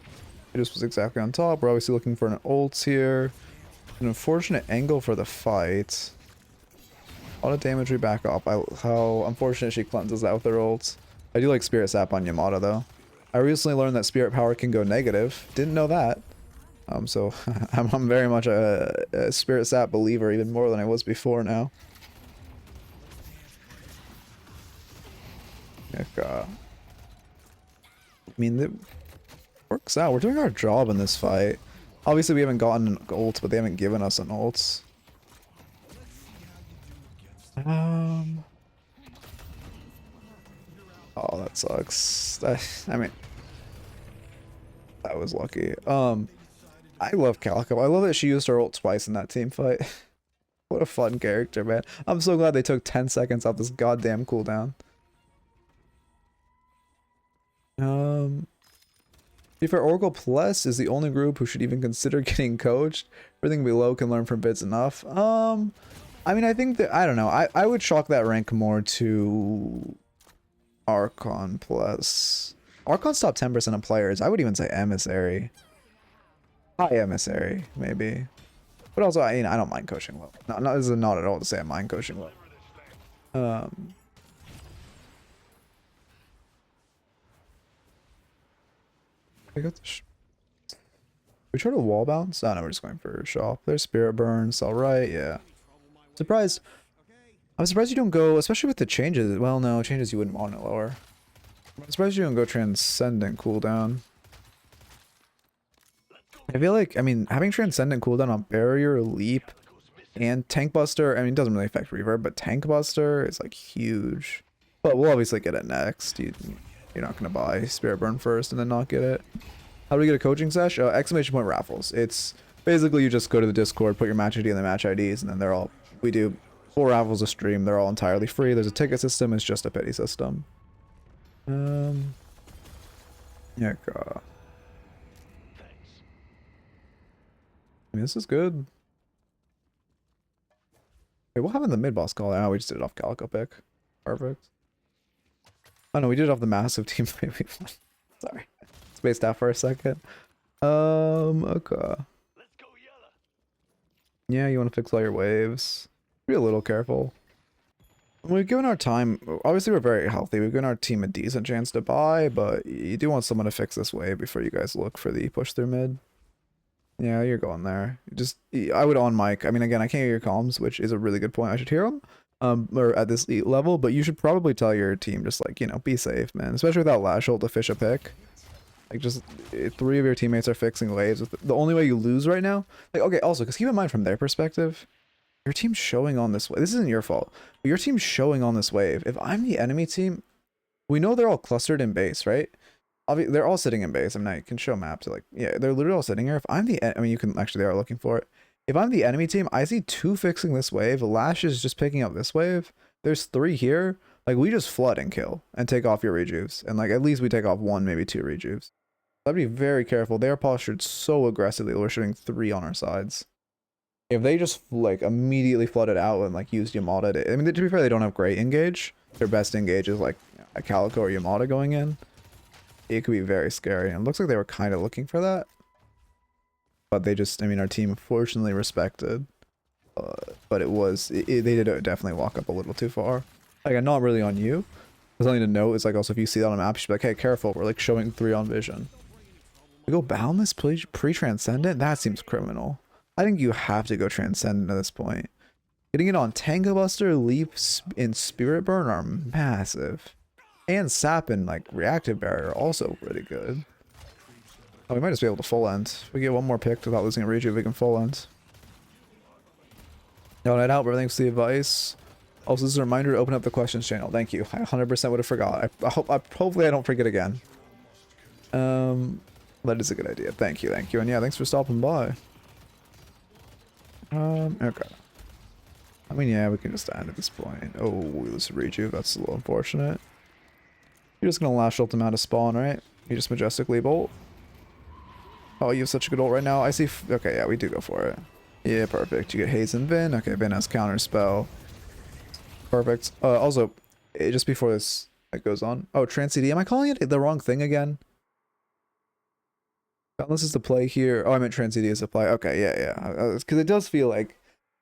It just was exactly on top. We're obviously looking for an ult here. An unfortunate angle for the fight. A lot of damage we back up. How unfortunate she cleanses that with her ult. I do like Spirit Sap on Yamato though. I recently learned that Spirit Power can go negative. Didn't know that. So I'm very much a Spirit Sap believer, even more than I was before now. I mean, it works out. We're doing our job in this fight. Obviously, we haven't gotten an ult, but they haven't given us an ult. Oh, that sucks. I mean, that was lucky. I love Calico. I love that she used her ult twice in that team fight. What a fun character, man. I'm so glad they took 10 seconds off this goddamn cooldown. To be fair, Oracle Plus is the only group who should even consider getting coached. Everything below can learn from bids enough. I mean, I think that, I don't know. I would chalk that rank more to Archon Plus. Archon's top 10% of players. I would even say Emissary. High Emissary, maybe. But also, I don't mind coaching low. No, this is not at all to say I mind coaching low. I got the we tried a wall bounce? Oh no, we're just going for shop. There's Spirit Burns, alright, yeah. Surprised. I'm surprised you don't go, especially with the changes. Well, no, changes you wouldn't want it lower. I'm surprised you don't go Transcendent cooldown. I feel like, I mean, having Transcendent cooldown on Barrier, Leap, and Tank Buster, I mean, it doesn't really affect Reverb, but Tank Buster is like huge. But we'll obviously get it next. You're not going to buy Spirit Burn first and then not get it. How do we get a coaching sesh? Exclamation point raffles. It's basically you just go to the Discord, put your match ID and the match IDs, and then they're all, we do 4 raffles a stream. They're all entirely free. There's a ticket system. It's just a pity system. Yeah. I mean, this is good. Wait, what happened to the mid-boss call? Oh, we just did it off Calico pick. Perfect. Oh no, we did it off the massive team. Sorry. Spaced out for a second. Okay. Yeah, you want to fix all your waves. Be a little careful. We've given our time, obviously we're very healthy. We've given our team a decent chance to buy, but you do want someone to fix this wave before you guys look for the push through mid. Yeah, you're going there. Just, I would on mic. I mean, again, I can't hear your comms, which is a really good point. I should hear them. Or at this level, but you should probably tell your team just like, you know, be safe, man. Especially without Lash ult to fish a pick. Like, just 3 of your teammates are fixing waves. The only way you lose right now, like, okay, also, because keep in mind from their perspective, your team's showing on this wave. This isn't your fault, but your team's showing on this wave. If I'm the enemy team, we know they're all clustered in base, right? They're all sitting in base. I mean, I can show map to like, yeah, they're literally all sitting here. If I'm the, I mean, you can actually, they are looking for it. If I'm the enemy team, I see 2 fixing this wave. Lash is just picking up this wave. There's 3 here. Like, we just flood and kill and take off your rejuves. And, like, at least we take off 1, maybe 2 rejuves. I'd be very careful. They are postured so aggressively. We're shooting 3 on our sides. If they just, like, immediately flooded out and, like, used Yamada to... I mean, to be fair, they don't have great engage. Their best engage is, like, a Calico or Yamada going in. It could be very scary. And it looks like they were kind of looking for that. But they just... I mean, our team fortunately respected. But it was... they did definitely walk up a little too far. Like, not really on you. There's something to note is, like, also if you see that on a map, you should be like, hey, careful. We're, like, showing 3 on vision. We go boundless pre-transcendent? That seems criminal. I think you have to go transcendent at this point. Getting it on Tango Buster, Leap, and Spirit Burn are massive. And Sap and, like, Reactive Barrier are also pretty good. Oh, we might just be able to full end. If we get one more pick without losing a rejuve, we can full end. No night out, but thanks for the advice. Also, this is a reminder to open up the questions channel. Thank you. I 100% would have forgot. Hopefully I don't forget again. That is a good idea. Thank you, thank you. And yeah, thanks for stopping by. Okay. I mean, yeah, we can just end at this point. Oh, we lose a rejuve. That's a little unfortunate. You're just gonna Lash ult him out of spawn, right? You just majestically bolt. Oh, you have such a good ult right now. I see. Okay, yeah, we do go for it. Yeah, perfect. You get Haze and Vin. Okay, Vin has counter spell. Perfect. Also, just before this goes on. Oh, Trans CD. Am I calling it the wrong thing again? Unless it's the play here. Oh, I meant Trans CD as the play. Okay, yeah. Because it does feel like,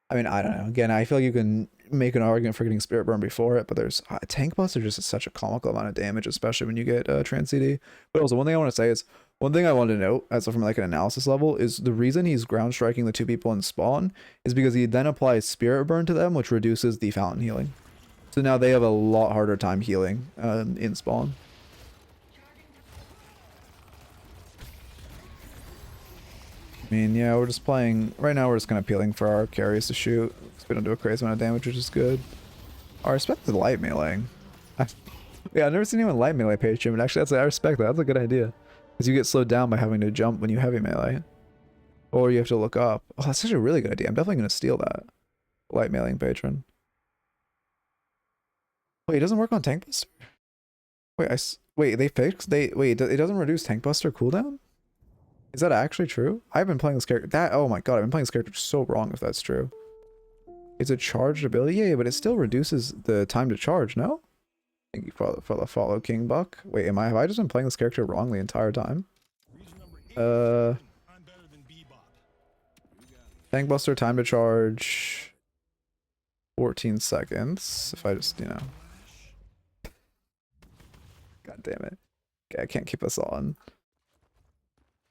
I mean, I don't know. Again, I feel like you can make an argument for getting Spirit Burn before it, but there's Tank Buster just such a comical amount of damage, especially when you get Trans CD. But also, one thing I want to say is, one thing I wanted to note, as from like an analysis level, is the reason he's ground striking the 2 people in spawn is because he then applies Spirit Burn to them, which reduces the fountain healing. So now they have a lot harder time healing in spawn. I mean, yeah, we're just playing... Right now, we're just kind of peeling for our carries to shoot. Because we don't do a crazy amount of damage, which is good. I respect the light meleeing. Yeah, I've never seen anyone light melee page stream, and actually, I respect that. That's a good idea. Because you get slowed down by having to jump when you heavy melee. Or you have to look up. Oh, that's actually a really good idea. I'm definitely going to steal that. Light meleeing patron. Wait, it doesn't work on Tank Buster? Wait, they fixed? Wait, it doesn't reduce Tank Buster cooldown? Is that actually true? I've been playing this character. Oh my god, I've been playing this character so wrong if that's true. It's a charged ability? Yeah, but it still reduces the time to charge, no? Thank you for the follow, King Buck. Wait, have I just been playing this character wrong the entire time? Tank Buster, time to charge 14 seconds. If I just, you know. God damn it. Okay, I can't keep us on.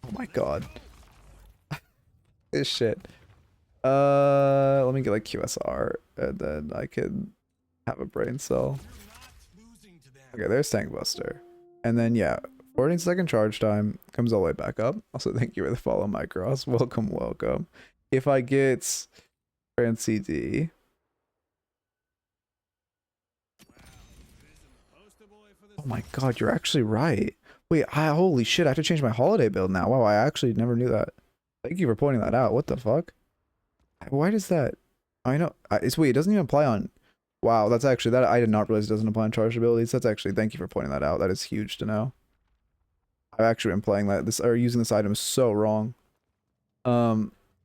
Oh my god. This shit. Let me get like QSR and then I can have a brain cell. Okay, there's Tank Buster. And then yeah, 14-second charge time comes all the way back up. Also, thank you for the follow, Micros. Welcome, welcome. If I get Trans CD. Oh my god, you're actually right. Wait, holy shit, I have to change my holiday build now. Wow, I actually never knew that. Thank you for pointing that out. What the fuck? Why does that... I know. Wait, it doesn't even apply on... Wow, that's actually... that I did not realize it doesn't apply on charged abilities. That's actually... Thank you for pointing that out. That is huge to know. I've actually been playing or using this item so wrong.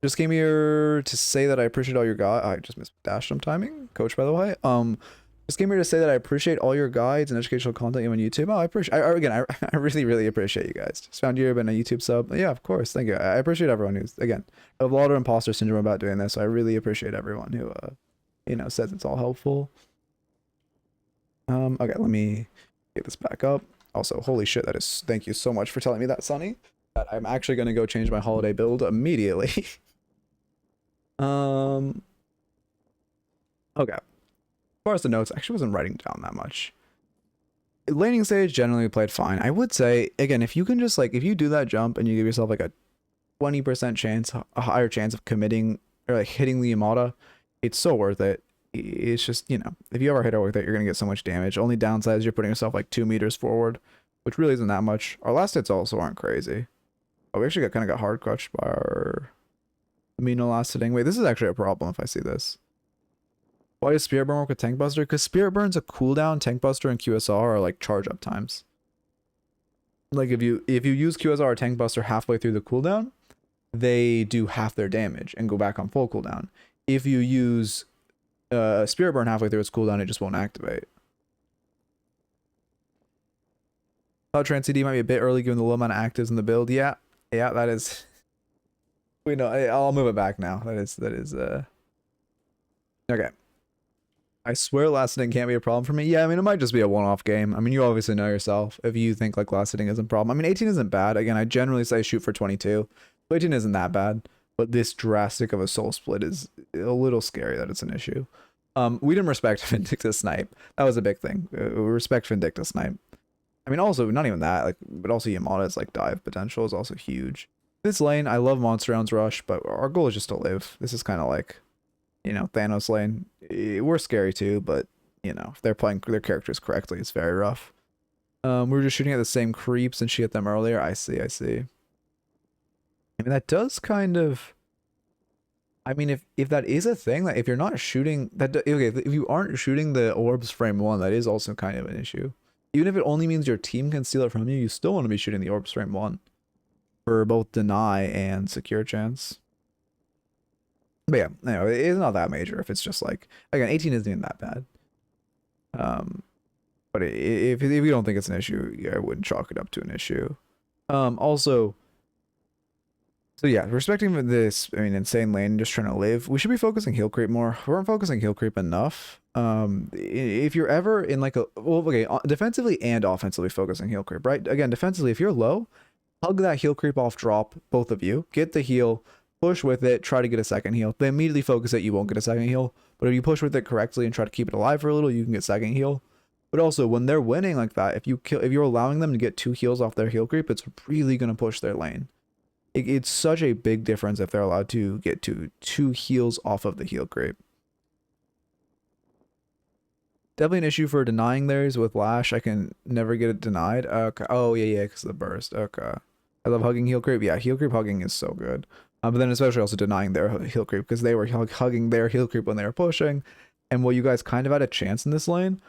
Just came here to say that I appreciate all your guides. I just missed dash some timing. Coach, by the way. Just came here to say that I appreciate all your guides and educational content on YouTube. Oh, I appreciate... again, I really, really appreciate you guys. Just found you, been a YouTube sub. Yeah, of course. Thank you. I appreciate everyone who's... Again, I have a lot of imposter syndrome about doing this, so I really appreciate everyone who, you know, says it's all helpful. Okay, let me get this back up. Also, holy shit, that is... Thank you so much for telling me that, Sonny. That I'm actually going to go change my holiday build immediately. Okay. As far as the notes, I actually wasn't writing down that much. Laning stage generally played fine. I would say, again, if you can just like, if you do that jump and you give yourself like a 20% chance, a higher chance of committing or like hitting the Yamada, it's so worth it. It's just, you know, if you ever hit it with it, you're going to get so much damage. Only downside is you're putting yourself like 2 meters forward, which really isn't that much. Our last hits also aren't crazy. Oh, we actually kind of got hard crushed by our Mina last hitting. Wait, this is actually a problem if I see this. Why does Spirit Burn work with Tank Buster? Because Spirit Burn's a cooldown, Tank Buster, and QSR are like charge up times. Like if you use QSR or Tank Buster halfway through the cooldown, they do half their damage and go back on full cooldown. If you use Spirit Burn halfway through its cooldown, it just won't activate. Cloud Trance CD might be a bit early given the low amount of actives in the build. Yeah, that is. We know. I'll move it back now. That is. Okay. I swear last hitting can't be a problem for me. Yeah, I mean, it might just be a one-off game. I mean, you obviously know yourself if you think like last hitting isn't a problem. I mean, 18 isn't bad. Again, I generally say shoot for 22. 18 isn't that bad, but this drastic of a soul split is a little scary that it's an issue. We didn't respect Vindictus Snipe. That was a big thing. We respect Vindictus Snipe. I mean, also, not even that, like, but also Yamada's like dive potential is also huge. This lane, I love Monster Rounds Rush, but our goal is just to live. This is kind of like, you know, Thanos lane. We're scary too, but you know, if they're playing their characters correctly, it's very rough. We were just shooting at the same creeps and she hit them earlier. I see. I mean, that does kind of. I mean, if that is a thing, that if you're not shooting that, okay, if you aren't shooting the orbs frame 1, that is also kind of an issue. Even if it only means your team can steal it from you, you still want to be shooting the orbs frame 1 for both deny and secure chance. But yeah, you know, it's not that major if it's just like, again, 18 isn't even that bad. But if you don't think it's an issue, yeah, I wouldn't chalk it up to an issue. Also, so yeah, respecting this, I mean, insane lane, just trying to live. We should be focusing heal creep more. We weren't focusing heal creep enough. If you're ever in like a, well, okay, defensively and offensively focusing heal creep, right? Again, defensively, if you're low, hug that heal creep off drop, both of you. Get the heal, push with it, try to get a second heal. They immediately focus it, you won't get a second heal. But if you push with it correctly and try to keep it alive for a little, you can get second heal. But also, when they're winning like that, if you're allowing them to get 2 heals off their heal creep, it's really gonna push their lane. It's such a big difference if they're allowed to get 2 heals off of the heal creep. Definitely an issue for denying theirs with Lash. I can never get it denied. Okay. Oh yeah, because of the burst. Okay. I love hugging heal creep. Yeah, heal creep hugging is so good. But then especially also denying their heal creep because they were hugging their heal creep when they were pushing. And well, you guys kind of had a chance in this lane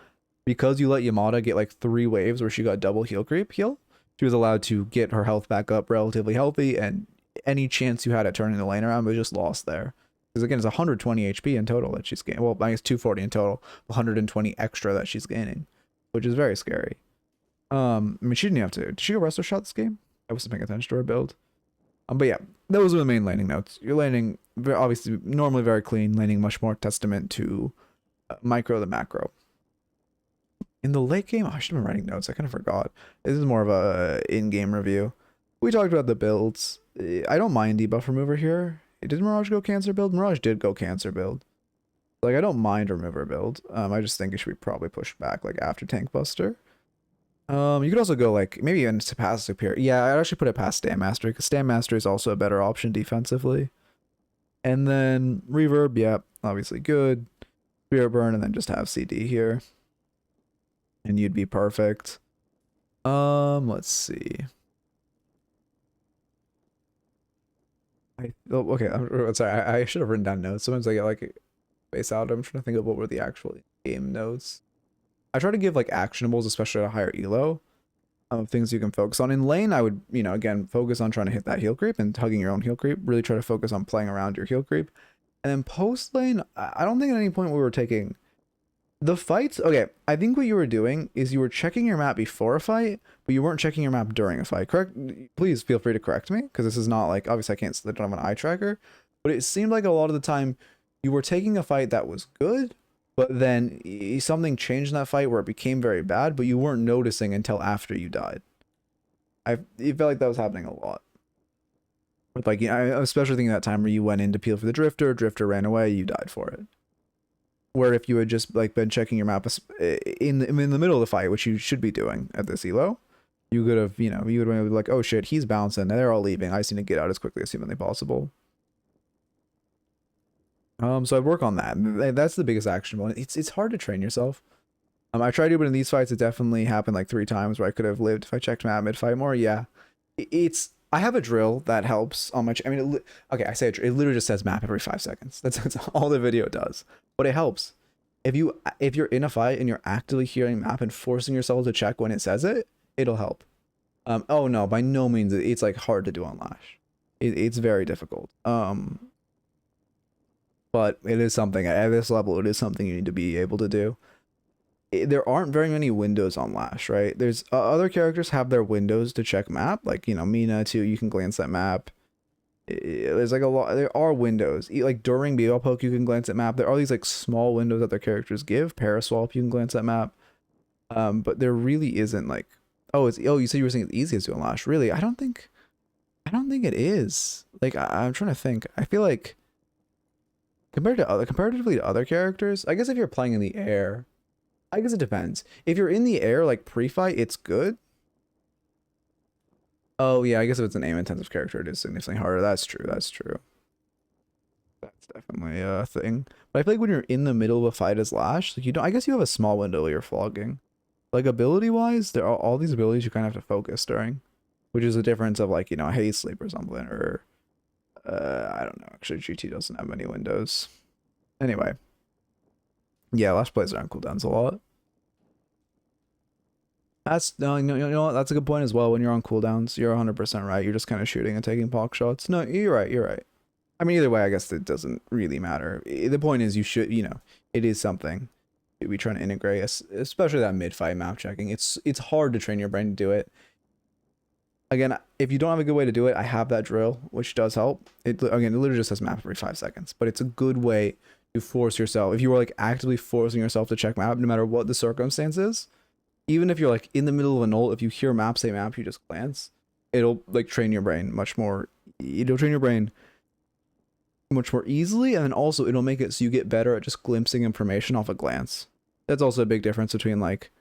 because you let Yamada get like 3 waves where she got double heal creep heal. She was allowed to get her health back up relatively healthy, and any chance you had at turning the lane around was just lost there. Because again, it's 120 HP in total that she's gaining. Well, I guess 240 in total, 120 extra that she's gaining, which is very scary. I mean, she didn't have to. Did she go Resto Shot this game? I wasn't paying attention to her build. But yeah, those are the main laning notes. You're laning, obviously, normally very clean, laning much more testament to micro than macro. In the late game, I should have been writing notes. I kind of forgot. This is more of a in-game review. We talked about the builds. I don't mind debuff remover here. Did Mirage go cancer build? Mirage did go cancer build. Like, I don't mind remover build. I just think it should be probably pushed back, like, after Tank Buster. You could also go, like, maybe even to past Superior. Yeah, I'd actually put it past Stand Master, because Stand Master is also a better option defensively. And then Reverb, yeah, obviously good. Spirit Burn, and then just have CD here. And you'd be perfect. Let's see. Okay, I'm sorry. I should have written down notes. Sometimes I get like space out. I'm trying to think of what were the actual game notes. I try to give like actionables, especially at a higher elo, things you can focus on. In lane, I would, you know, again, focus on trying to hit that heal creep and hugging your own heal creep. Really try to focus on playing around your heal creep. And then post lane, I don't think at any point we were taking the fights. Okay, I think what you were doing is you were checking your map before a fight, but you weren't checking your map during a fight. Correct? Please feel free to correct me, because this is not like, obviously I can't, I don't have an eye tracker, but it seemed like a lot of the time you were taking a fight that was good, but then something changed in that fight where it became very bad, but you weren't noticing until after you died. It felt like that was happening a lot. With like, you know, I especially thinking that time where you went in to peel for the Drifter ran away, you died for it. Where if you had just like been checking your map in the middle of the fight, which you should be doing at this elo, you could have, you know, you would have been like, oh shit, he's bouncing, and they're all leaving. I just need to get out as quickly as humanly possible. So I'd work on that. That's the biggest actionable. It's hard to train yourself. I tried to, but in these fights, it definitely happened like 3 times where I could have lived if I checked map mid fight more. Yeah, it's I have a drill that helps on my. I mean, okay, I say it literally just says map every 5 seconds. That's all the video does, but it helps. If you're in a fight and you're actively hearing map and forcing yourself to check when it says it, it'll help. Oh no, by no means it's like hard to do on Lash. It's very difficult. But it is something at this level. It is something you need to be able to do. There aren't very many windows on Lash, right? There's other characters have their windows to check map, like Mina too. You can glance at map. There's like a lot. There are windows, like during BO poke you can glance at map. There are these like small windows that their characters give. Paraswap you can glance at map. But there really isn't like, you said you were saying it's easy as to Lash. Really, I don't think it is. Like I'm trying to think. I feel like comparatively to other characters, I guess if you're playing in the air. I guess it depends. If you're in the air, like pre-fight, it's good. Oh, yeah, I guess if it's an aim-intensive character, it is significantly harder. That's true, that's true. That's definitely a thing. But I feel like when you're in the middle of a fight as Lash, like I guess you have a small window where you're flogging. Like, ability-wise, there are all these abilities you kind of have to focus during. Which is a difference of, like, Haze Sleep or something, or... I don't know, actually, GT doesn't have many windows. Anyway. Yeah, Lash plays around cooldowns a lot. That's no, you know what? That's a good point as well. When you're on cooldowns, you're 100% right. You're just kind of shooting and taking pock shots. No, you're right. You're right. I mean, either way, I guess it doesn't really matter. The point is, you should, it is something we try to integrate, especially that mid-fight map checking. It's hard to train your brain to do it. Again, if you don't have a good way to do it, I have that drill, which does help. It literally just says map every 5 seconds, but it's a good way to force yourself. If you are like actively forcing yourself to check map, no matter what the circumstances, even if you're like in the middle of an ult, if you hear map say map, you just glance. It'll like train your brain much more. It'll train your brain much more easily, and then also it'll make it so you get better at just glimpsing information off a glance. That's also a big difference between like,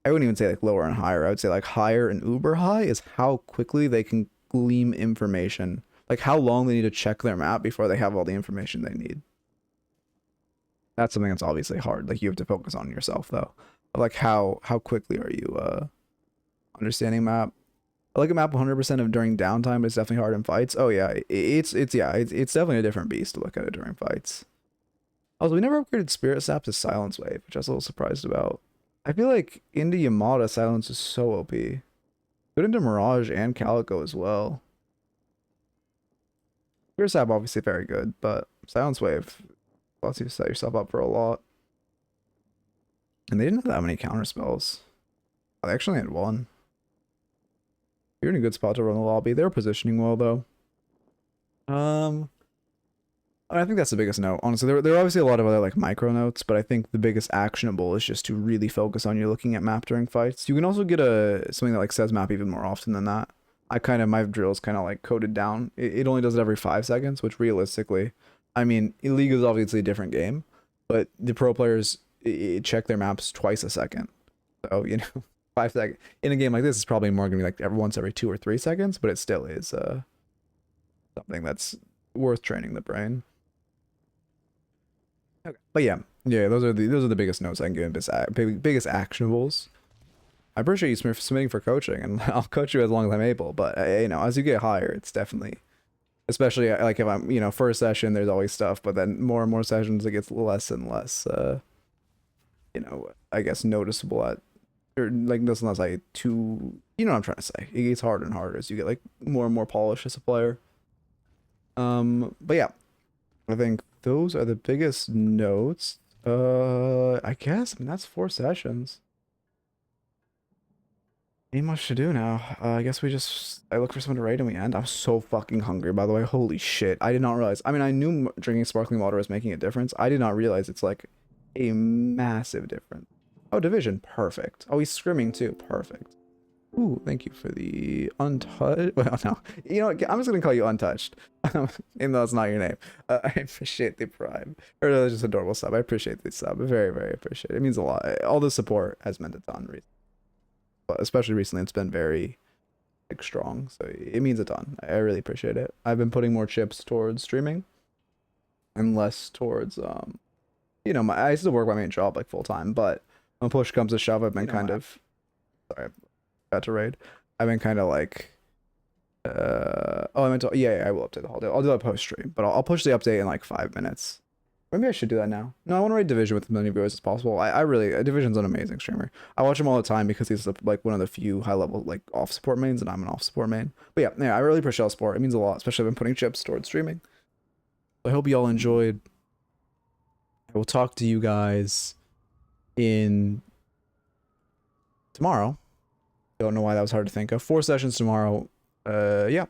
I wouldn't even say like lower and higher. I would say like higher and uber high is how quickly they can glean information, like how long they need to check their map before they have all the information they need. That's something that's obviously hard. Like you have to focus on yourself though. Like how quickly are you understanding map? I like a map 100% of during downtime, but it's definitely hard in fights. Oh yeah, it's definitely a different beast to look at it during fights. Also, we never upgraded Spirit Sap to Silence Wave, which I was a little surprised about. I feel like into Yamada Silence is so OP. Good into Mirage and Calico as well. Spirit Sap obviously very good, but Silence Wave lets you set yourself up for a lot. And they didn't have that many counter spells. They actually had one. You're in a good spot to run the lobby. They're positioning well though. I think that's the biggest note. Honestly, there are obviously a lot of other like micro notes, but I think the biggest actionable is just to really focus on you looking at map during fights. You can also get something that like says map even more often than that. My drill is kind of like coded down. It only does it every 5 seconds, which realistically, I mean, League is obviously a different game, but the pro players check their maps twice a second. So, 5 seconds in a game like this is probably more gonna be like once every 2 or 3 seconds, but it still is something that's worth training the brain. Okay. But yeah, those are the biggest notes I can give, biggest actionables. I appreciate you submitting for coaching, and I'll coach you as long as I'm able. But as you get higher, it's definitely, especially like if I'm first session, there's always stuff, but then more and more sessions, it gets less and less, I guess noticeable at, or like less and less like too, what I'm trying to say. It gets harder and harder as you get like more and more polished as a player. But yeah, I think those are the biggest notes. I guess, that's 4 sessions. Ain't much to do now. I guess I look for someone to raid and we end. I'm so fucking hungry, by the way. Holy shit. I did not realize. I mean, I knew drinking sparkling water was making a difference. I did not realize it's like a massive difference. Oh, division. Perfect. Oh, he's scrimming too. Perfect. Ooh, thank you for the untouched. Well, no. You know what? I'm just going to call you untouched. Even though it's not your name. I appreciate the prime. Or no, that's just adorable sub. I appreciate the sub. Very, very appreciate it. It means a lot. All the support has meant a ton recently. But especially recently, it's been very strong. So it means a ton. I really appreciate it. I've been putting more chips towards streaming. And less towards, I still work my main job like full time. But when push comes to shove, I've been kind of... Sorry. To raid. I've been kind of like Oh, I meant to. Yeah, I will update the whole day. I'll do that post stream, but I'll push the update in like 5 minutes. Maybe I should do that now. No, I want to raid Division with as many viewers as possible. I really Division's an amazing streamer. I watch him all the time because he's like one of the few high level like off support mains, and I'm an off support main. But yeah, I really appreciate support. It means a lot, especially when putting chips towards streaming. I hope you all enjoyed. I will talk to you guys in tomorrow. Don't know why that was hard to think of. 4 sessions tomorrow. Yeah,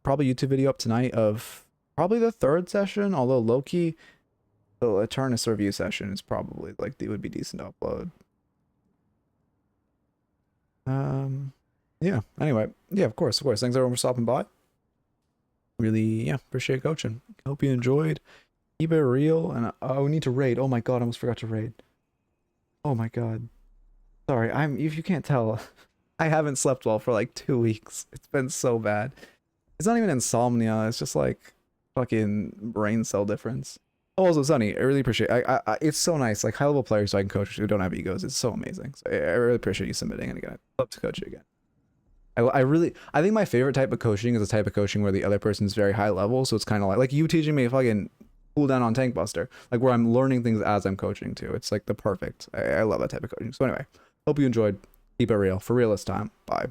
probably YouTube video up tonight of probably the 3rd session, although low-key the Eternus review session is probably like it would be decent to upload. Yeah, anyway, yeah, of course, thanks everyone for stopping by. Really, yeah, appreciate coaching. Hope you enjoyed. Keep it real, and we need to raid. Oh my god, I almost forgot to raid. Oh my god, sorry, if you can't tell, I haven't slept well for like 2 weeks. It's been so bad. It's not even insomnia. It's just like fucking brain cell difference. Oh, also, Sunny, I really appreciate it. It's so nice. Like high level players so I can coach who don't have egos. It's so amazing. So I really appreciate you submitting. And again, I'd love to coach you again. I think my favorite type of coaching is the type of coaching where the other person's very high level. So it's kind of like you teaching me if I can cool down on Tank Buster, like where I'm learning things as I'm coaching too. It's like the perfect. I love that type of coaching. So anyway, hope you enjoyed. Keep it real for real this time. Bye.